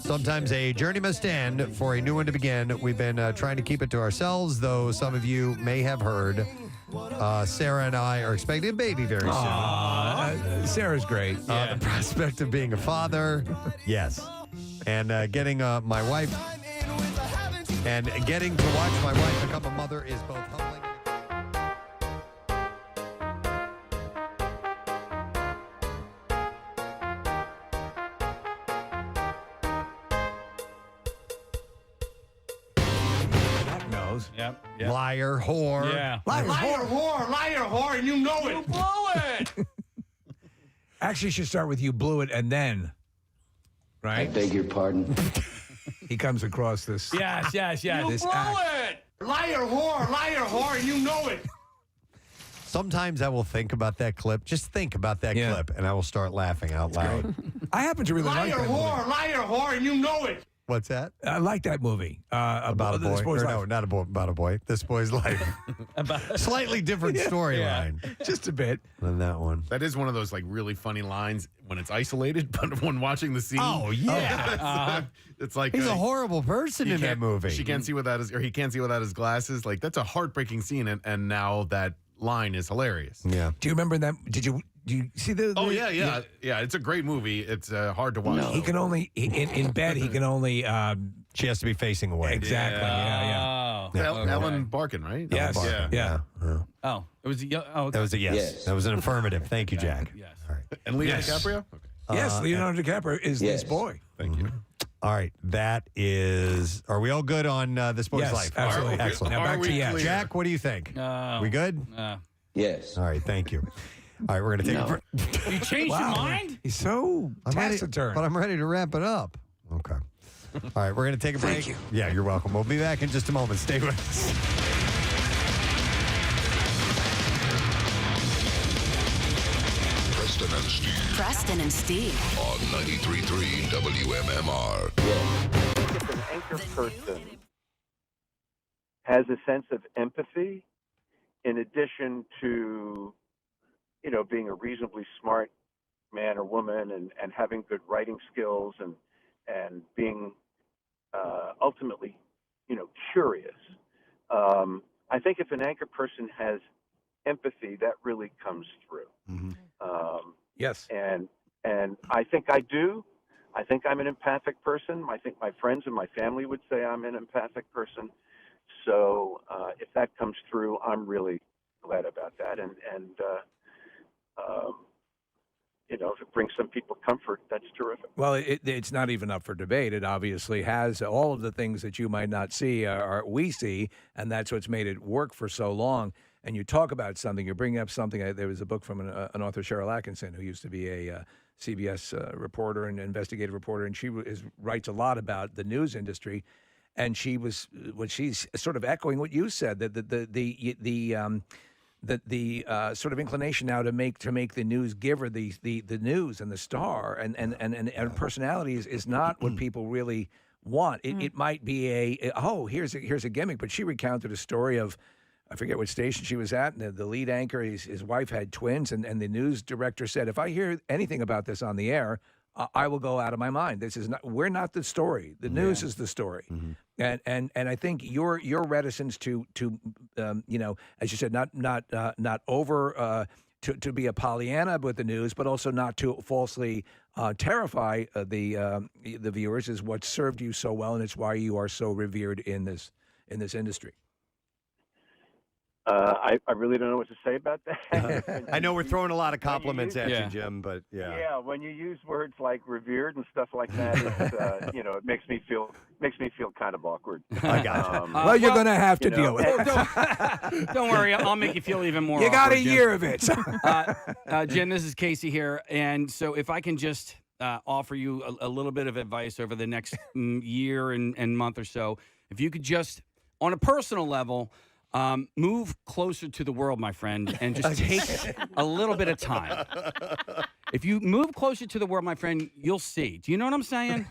sometimes a journey must end for a new one to begin. We've been trying to keep it to ourselves, though some of you may have heard. Sarah and I are expecting a baby very soon. Sarah's great. The prospect of being a father, yes. And getting my wife, and getting to watch my wife become a mother is both humbling. Yep. Liar, whore. Yeah. Liar, whore, and you know it. You blew it. Actually, should start with "you blew it" and then, right? I beg your pardon. He comes across this. Yes. You This blew act. it. Liar, whore, and you know it. Sometimes I will think about that clip. Just think about that clip, and I will start laughing out loud. I happen to really like that movie. Liar, whore, and you know it. What's that? I like that movie. About a boy. This Boy's Or Life. no, not about a boy. This boy's life. Slightly different storyline. Just a bit. Than that one. That is one of those like really funny lines when it's isolated, but when watching the scene, Oh, yeah. it's like He's a horrible person in that can't- movie. She can't see without his, or he can't see without his glasses. Like that's a heartbreaking scene, and now that line is hilarious. Yeah. Do you remember that? Do you see the? Oh yeah. It's a great movie. It's hard to watch. He can only in bed. He can only. She has to be facing away. Exactly. Yeah. Ellen Barkin, right? Yes. Yeah. Oh, it was. Oh, That was a yes. Yes. That was an affirmative. Thank you, Jack. Yes. All right. And Leonardo DiCaprio. Okay. Yes, Leonardo DiCaprio is Yes. this boy. Thank you. All right. That is. Are we all good on This Boy's Yes, Life? absolutely. All right, excellent. Now back to yes. Jack, what do you think? We good? Yes. All right. Thank you. All right. We're going to take a break. You changed your mind? He's so taciturn. But I'm ready to wrap it up. Okay. All right. We're going to take a break. Thank you. Yeah, you're welcome. We'll be back in just a moment. Stay with us. Preston and Steve. On 93.3 WMMR. If an anchor person has a sense of empathy, in addition to, being a reasonably smart man or woman and having good writing skills and being ultimately, curious. I think if an anchor person has empathy, that really comes through. Mm-hmm. Yes. And I think I do. I think I'm an empathic person. I think my friends and my family would say I'm an empathic person. So if that comes through, I'm really glad about that. And if it brings some people comfort, that's terrific. Well, it's not even up for debate. It obviously has all of the things that you might not see, we see, and that's what's made it work for so long. And you talk about something, you're bringing up something. There was a book from an author, Cheryl Atkinson, who used to be a CBS reporter and investigative reporter, and she writes a lot about the news industry. And she's sort of echoing what you said, that the sort of inclination now to make the news giver the news and the star and personality is not what people really want. It might be here's a gimmick, but she recounted a story of, I forget what station she was at, and the lead anchor, his wife had twins, and the news director said, if I hear anything about this on the air, I will go out of my mind. We're not the story. The news is the story. Mm-hmm. And I think your reticence to as you said, not over to be a Pollyanna with the news, but also not to falsely terrify the viewers is what served you so well, and it's why you are so revered in this industry. I really don't know what to say about that. I know we're throwing a lot of compliments at you, Jim, but yeah. Yeah, when you use words like revered and stuff like that, it's, it makes me feel kind of awkward. I got you. Well, you're going to have to deal with it. Don't worry, I'll make you feel even more. You got awkward, a Jim. year of it. Jim, this is Casey here, and so if I can just offer you a little bit of advice over the next year and month or so. If you could just, on a personal level, move closer to the world, my friend, and just take a little bit of time. If you move closer to the world, my friend, you'll see. Do you know what I'm saying?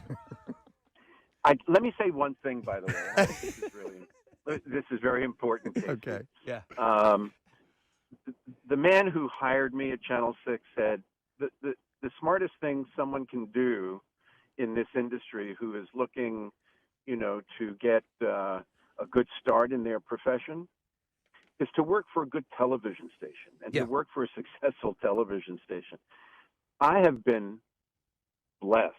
Let me say one thing, by the way. This is very important. Casey. Okay. Yeah. The man who hired me at Channel 6 said the smartest thing someone can do in this industry who is looking, to get a good start in their profession is to work for a good television station and to work for a successful television station. I have been blessed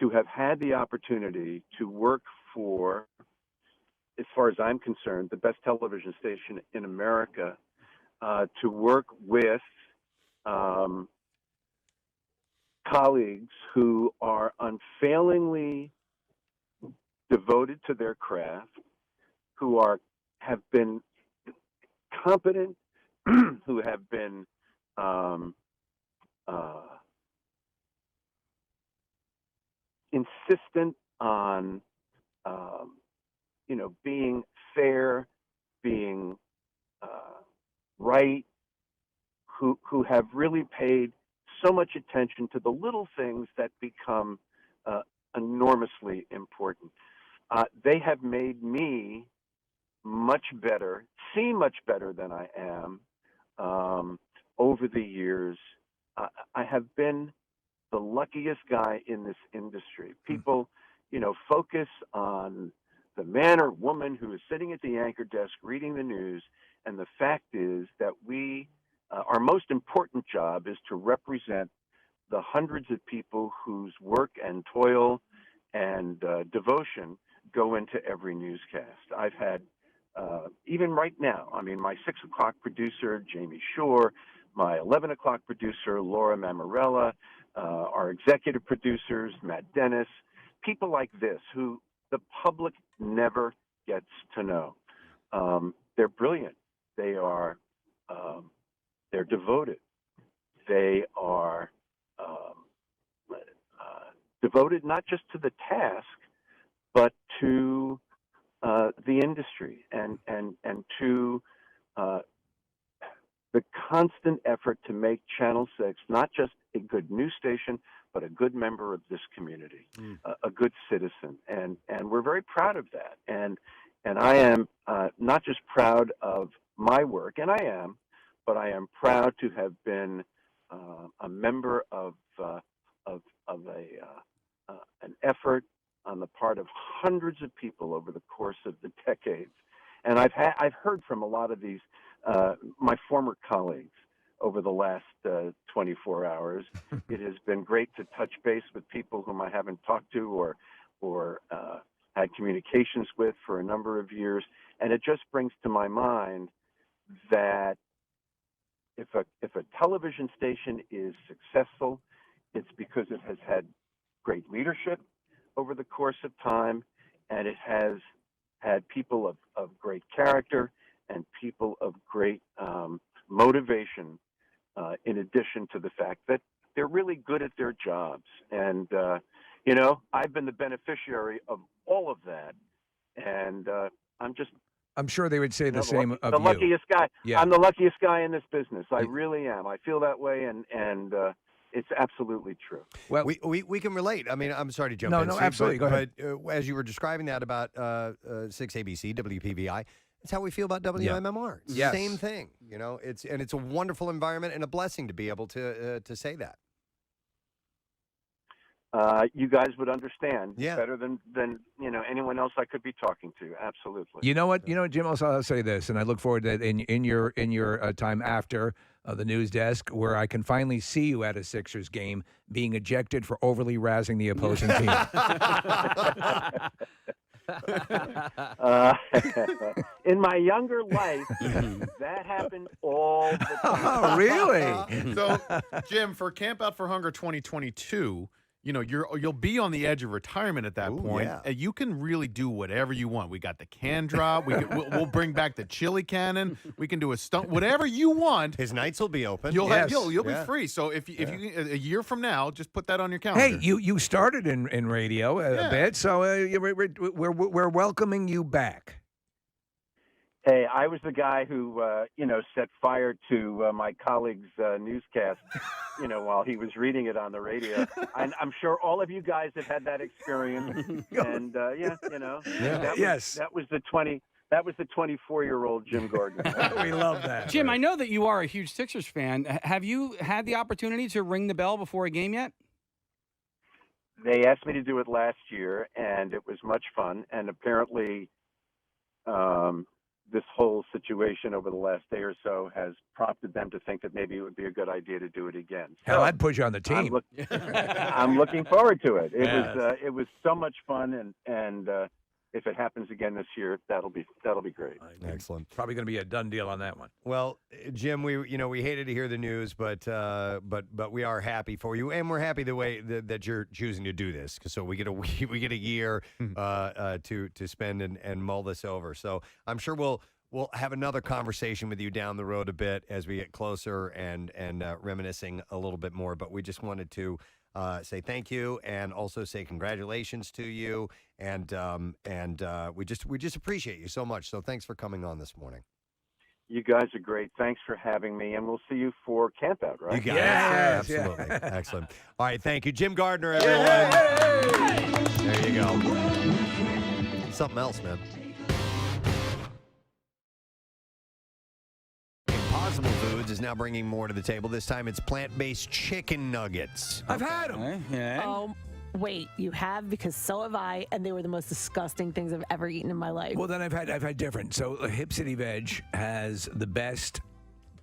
to have had the opportunity to work for, as far as I'm concerned, the best television station in America, to work with colleagues who are unfailingly devoted to their craft, who have been competent, who have been insistent on being fair, being right, who have really paid so much attention to the little things that become enormously important. They have made me much better, seem much better than I am over the years. I have been the luckiest guy in this industry. People, focus on the man or woman who is sitting at the anchor desk reading the news, and the fact is that our most important job is to represent the hundreds of people whose work and toil and devotion go into every newscast. I've had, even right now, my 6 o'clock producer, Jamie Shore, my 11 o'clock producer, Laura Mamarella, our executive producers, Matt Dennis, people like this who the public never gets to know. They're brilliant. They are, they're devoted. They are devoted not just to the task, but to the industry and to the constant effort to make Channel 6 not just a good news station, but a good member of this community, a good citizen. And we're very proud of that. And I am not just proud of my work, and I am, but I am proud to have been a member of an effort on the part of hundreds of people over the course of the decades. And I've heard from a lot of these my former colleagues over the last 24 hours. It has been great to touch base with people whom I haven't talked to or had communications with for a number of years, and it just brings to my mind that if a television station is successful, it's because it has had great leadership over the course of time, and it has had people of great character and people of great motivation, in addition to the fact that they're really good at their jobs. And, I've been the beneficiary of all of that. And I'm sure they would say the same of the you. luckiest guy. Yeah. I'm the luckiest guy in this business. I really am. I feel that way, and it's absolutely true. Well, we can relate. I'm sorry to jump No, in. no, Steve, absolutely. Go ahead. But as you were describing that about 6ABC, WPVI, it's how we feel about WMMR. It's Yes. the same thing. It's a wonderful environment and a blessing to be able to say that. You guys would understand better than anyone else I could be talking to. Absolutely. You know what, Jim? I'll say this, and I look forward to in your time after the news desk, where I can finally see you at a Sixers game being ejected for overly razzing the opposing team. In my younger life, that happened all the time. Oh, really? So, Jim, for Camp Out for Hunger 2022, you'll be on the edge of retirement at that point. yeah. And you can really do whatever you want. We got the can drop. We'll bring back the chili cannon. We can do a stunt, whatever you want. His nights will be open. You'll Yes. be Yeah. free. So if you a year from now, just put that on your calendar. Hey, you started in radio a bit, so we're welcoming you back. Hey, I was the guy who, set fire to my colleague's newscast, while he was reading it on the radio. I'm sure all of you guys have had that experience. And that was the 24-year-old Jim Gardner. We love that. Jim, I know that you are a huge Sixers fan. Have you had the opportunity to ring the bell before a game yet? They asked me to do it last year, and it was much fun. And apparently, this whole situation over the last day or so has prompted them to think that maybe it would be a good idea to do it again. Hell, I'd put you on the team. I'm looking forward to it. It was so much fun, and if it happens again this year, that'll be great. Excellent. Probably going to be a done deal on that one. Well, Jim, we hated to hear the news, but we are happy for you, and we're happy the way that you're choosing to do this. So we get a year to spend and mull this over. So I'm sure we'll have another conversation with you down the road a bit as we get closer and reminiscing a little bit more. But we just wanted to say thank you and also say congratulations to you, and we just appreciate you so much. So thanks for coming on this morning. You guys are great. Thanks for having me, and we'll see you for campout, right? You got it. Absolutely. Excellent. All right, thank you. Jim Gardner, everyone. There you go. Something else, man. Impossible Foods is now bringing more to the table. This time it's plant-based chicken nuggets. I've had them. Oh, wait, you have? Because so have I, and they were the most disgusting things I've ever eaten in my life. Well, then I've had different. So Hip City Veg has the best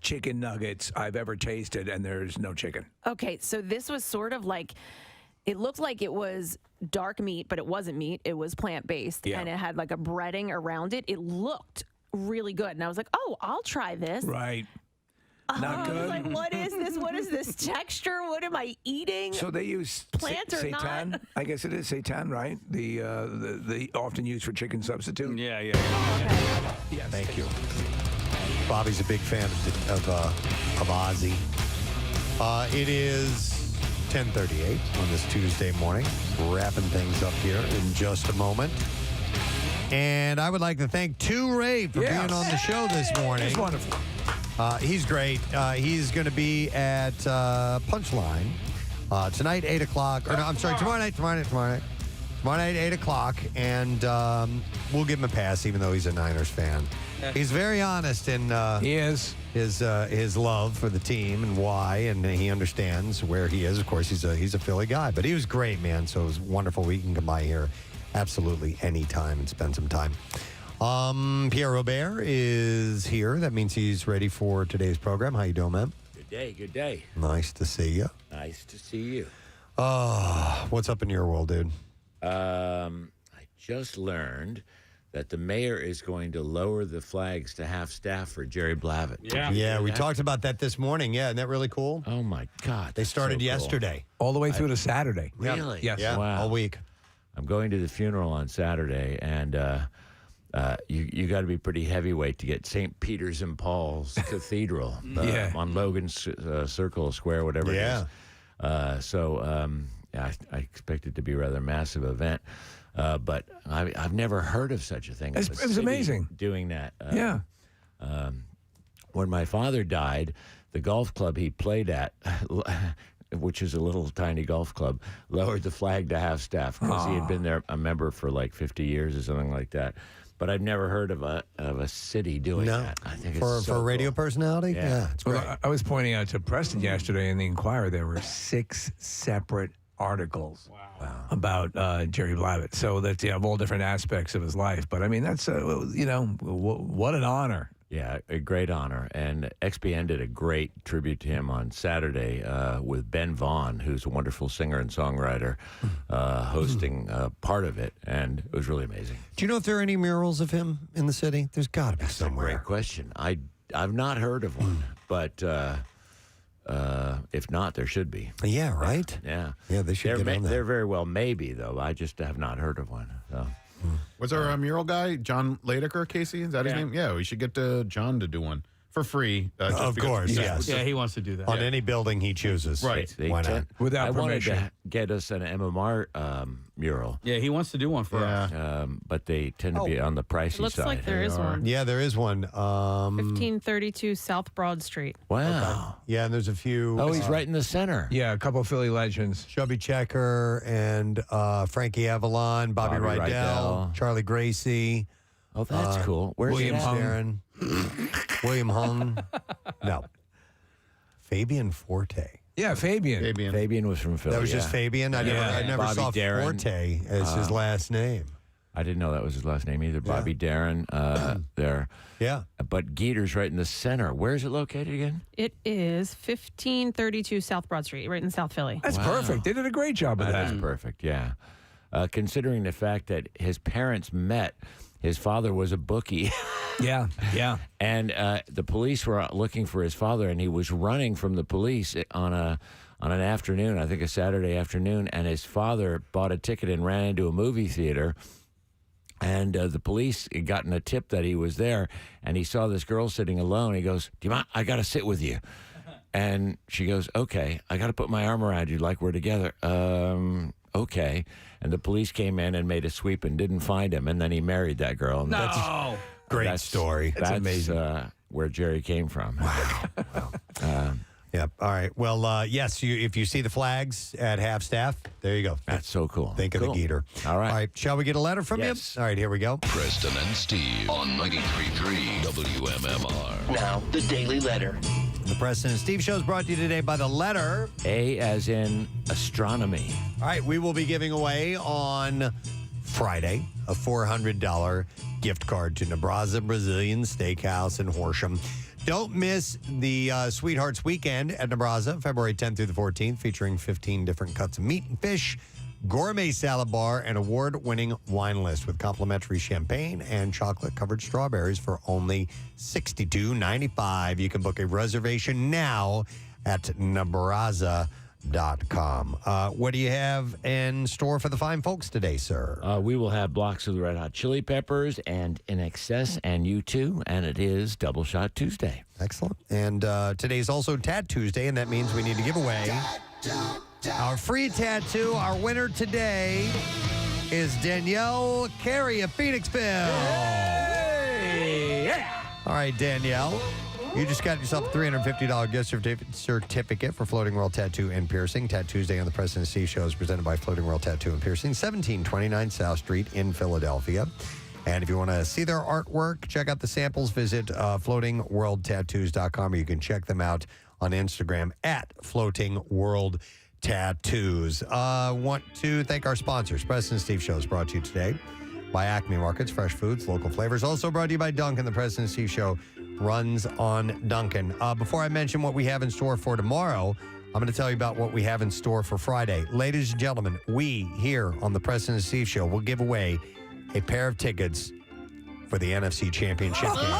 chicken nuggets I've ever tasted, and there's no chicken. Okay, so this was sort of like, it looked like it was dark meat, but it wasn't meat. It was plant-based, and it had like a breading around it. It looked really good, and I was like, oh, I'll try this. Right. Not good. I was like, what is this? What is this texture? What am I eating? So they use plant or seitan. not? I guess it is seitan, right? The often used for chicken substitute. Yeah. Yes. Thank you. Bobby's a big fan of Ozzy. It is 10:38 on this Tuesday morning. Wrapping things up here in just a moment. And I would like to thank Tay Ray for being on the show this morning. He's wonderful. He's great. He's going to be at Punchline tonight, 8 o'clock. Or no, I'm sorry, tomorrow night, 8 o'clock. And we'll give him a pass, even though he's a Niners fan. He's very honest in he is. his love for the team and why, and he understands where he is. Of course, he's a Philly guy, but he was great, man. So it was wonderful. We can come by here absolutely anytime and spend some time. Pierre Robert is here. That means he's ready for today's program. How you doing, man? Good day. Nice to see you. Nice to see you. What's up in your world, dude? I just learned that the mayor is going to lower the flags to half staff for Jerry Blavat. Yeah, we talked about that this morning. Yeah, isn't that really cool? Oh, my God. They started so cool. yesterday. All the way through to Saturday. Really? Yes. Yeah, Wow. all week. I'm going to the funeral on Saturday, and you got to be pretty heavyweight to get St. Peter's and Paul's Cathedral on Logan Circle Square, whatever it is. I expect it to be a rather massive event. But I've never heard of such a thing. It was amazing. Doing that. When my father died, the golf club he played at, which is a little tiny golf club, lowered the flag to half staff because he had been there a member for like 50 years or something like that. But I've never heard of a city doing that. I think for it's so a radio cool. personality. Yeah, it's great. Well, I was pointing out to Preston yesterday in the Inquirer there were 6 separate articles about Jerry Blavat. So that's of all different aspects of his life. But I mean, that's what an honor. Yeah, a great honor. And XPN did a great tribute to him on Saturday with Ben Vaughn, who's a wonderful singer and songwriter, hosting part of it. And it was really amazing. Do you know if there are any murals of him in the city? There's got to be That's somewhere. a great question. I've not heard of one, but If not, there should be. Yeah, right? Yeah. Yeah, they should get on that. There very well may be, though. I just have not heard of one. So. What's our mural guy? John Ladecker, Casey? Is that his name? Yeah, we should get John to do one for free. Just of because- course, yes. Yeah, he wants to do that. On any building he chooses. Right. Why not? Without I wanted permission. to get us an MMR mural, Yeah, he wants to do one for us. but they tend to be on the pricey It looks side. like there is one. Yeah, there is one. 1532 South Broad Street. Wow. Yeah, and there's a few. Oh, he's right in the center. Yeah, a couple of Philly legends. Chubby Checker and Frankie Avalon, Bobby Bobby Rydell, Rydell. Charlie Gracie. Oh, that's cool. Where's William it at? Sharon. William Hung. No. Fabian Forte. Yeah, Fabian. Fabian was from Philly. That was just yeah. Fabian? I never Bobby saw Darin. Forte as his last name. I didn't know that was his last name either. Bobby Darin there. Yeah. But Geeter's right in the center. Where is it located again? It is 1532 South Broad Street, right in South Philly. That's perfect. They did a great job of that. That's perfect, yeah. Considering the fact that his parents met, his father was a bookie. Yeah. And the police were looking for his father, and he was running from the police on an afternoon, I think a Saturday afternoon, and his father bought a ticket and ran into a movie theater. And the police had gotten a tip that he was there, and he saw this girl sitting alone. He goes, "Do you mind? I got to sit with you." And she goes, "Okay, I got to put my arm around you like we're together." Okay. And the police came in and made a sweep and didn't find him, and then he married that girl. And No. Great story. That's amazing. Where Jerry came from. Wow. Yeah. All right. Well, yes, if you see the flags at half staff, there you go. That's so cool. Think of the Geeter. All right. All right. Shall we get a letter from Yes. you? All right. Here we go. Preston and Steve on 93.3 WMMR. Now, the Daily Letter. The Preston and Steve Show is brought to you today by the letter A as in astronomy. All right, we will be giving away on Friday a $400 gift card to Nebraska Brazilian Steakhouse in Horsham. Don't miss the Sweethearts Weekend at Nebraska, February 10th through the 14th, featuring 15 different cuts of meat and fish, gourmet salad bar, and award-winning wine list with complimentary champagne and chocolate-covered strawberries for only $62.95. You can book a reservation now at Nebraska.com. What do you have in store for the fine folks today, sir? We will have blocks of the Red Hot Chili Peppers and In Excess and U2, and it is Double Shot Tuesday. Excellent. And today's also Tat Tuesday, and that means we need to give away our free tattoo. Our winner today is Danielle Carey of Phoenixville. All right, Danielle. You just got yourself a $350 gift certificate for Floating World Tattoo and Piercing. Tat Tuesday on the Preston and Steve Show is presented by Floating World Tattoo and Piercing, 1729 South Street in Philadelphia. And if you want to see their artwork, check out the samples, visit floatingworldtattoos.com, or you can check them out on Instagram at Floating World Tattoos. Want to thank our sponsors. Preston and Steve Show is brought to you today by Acme Markets, fresh foods, local flavors. Also brought to you by Dunkin'. The Preston and Steve Show runs on Dunkin'. Before I mention what we have in store for tomorrow, I'm going to tell you about what we have in store for Friday. Ladies and gentlemen, we here on the Preston and Steve Show will give away a pair of tickets for the NFC Championship game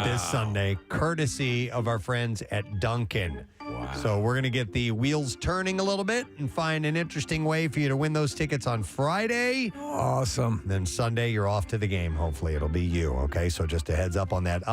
this Sunday, courtesy of our friends at Dunkin'. Wow. So we're going to get the wheels turning a little bit and find an interesting way for you to win those tickets on Friday. Awesome. Then Sunday, you're off to the game. Hopefully, it'll be you. Okay, so just a heads up on that.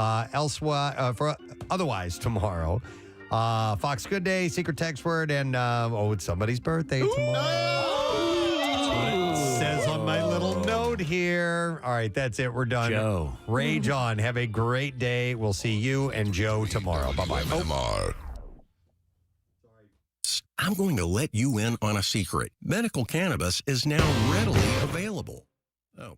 Otherwise, tomorrow, Fox Good Day, Secret Text Word, and it's somebody's birthday tomorrow. That's what it says on my little note here. All right, that's it. We're done. Joe. Rage on. Have a great day. We'll see you and Joe tomorrow. Bye-bye. WMMR. I'm going to let you in on a secret. Medical cannabis is now readily available. Oh.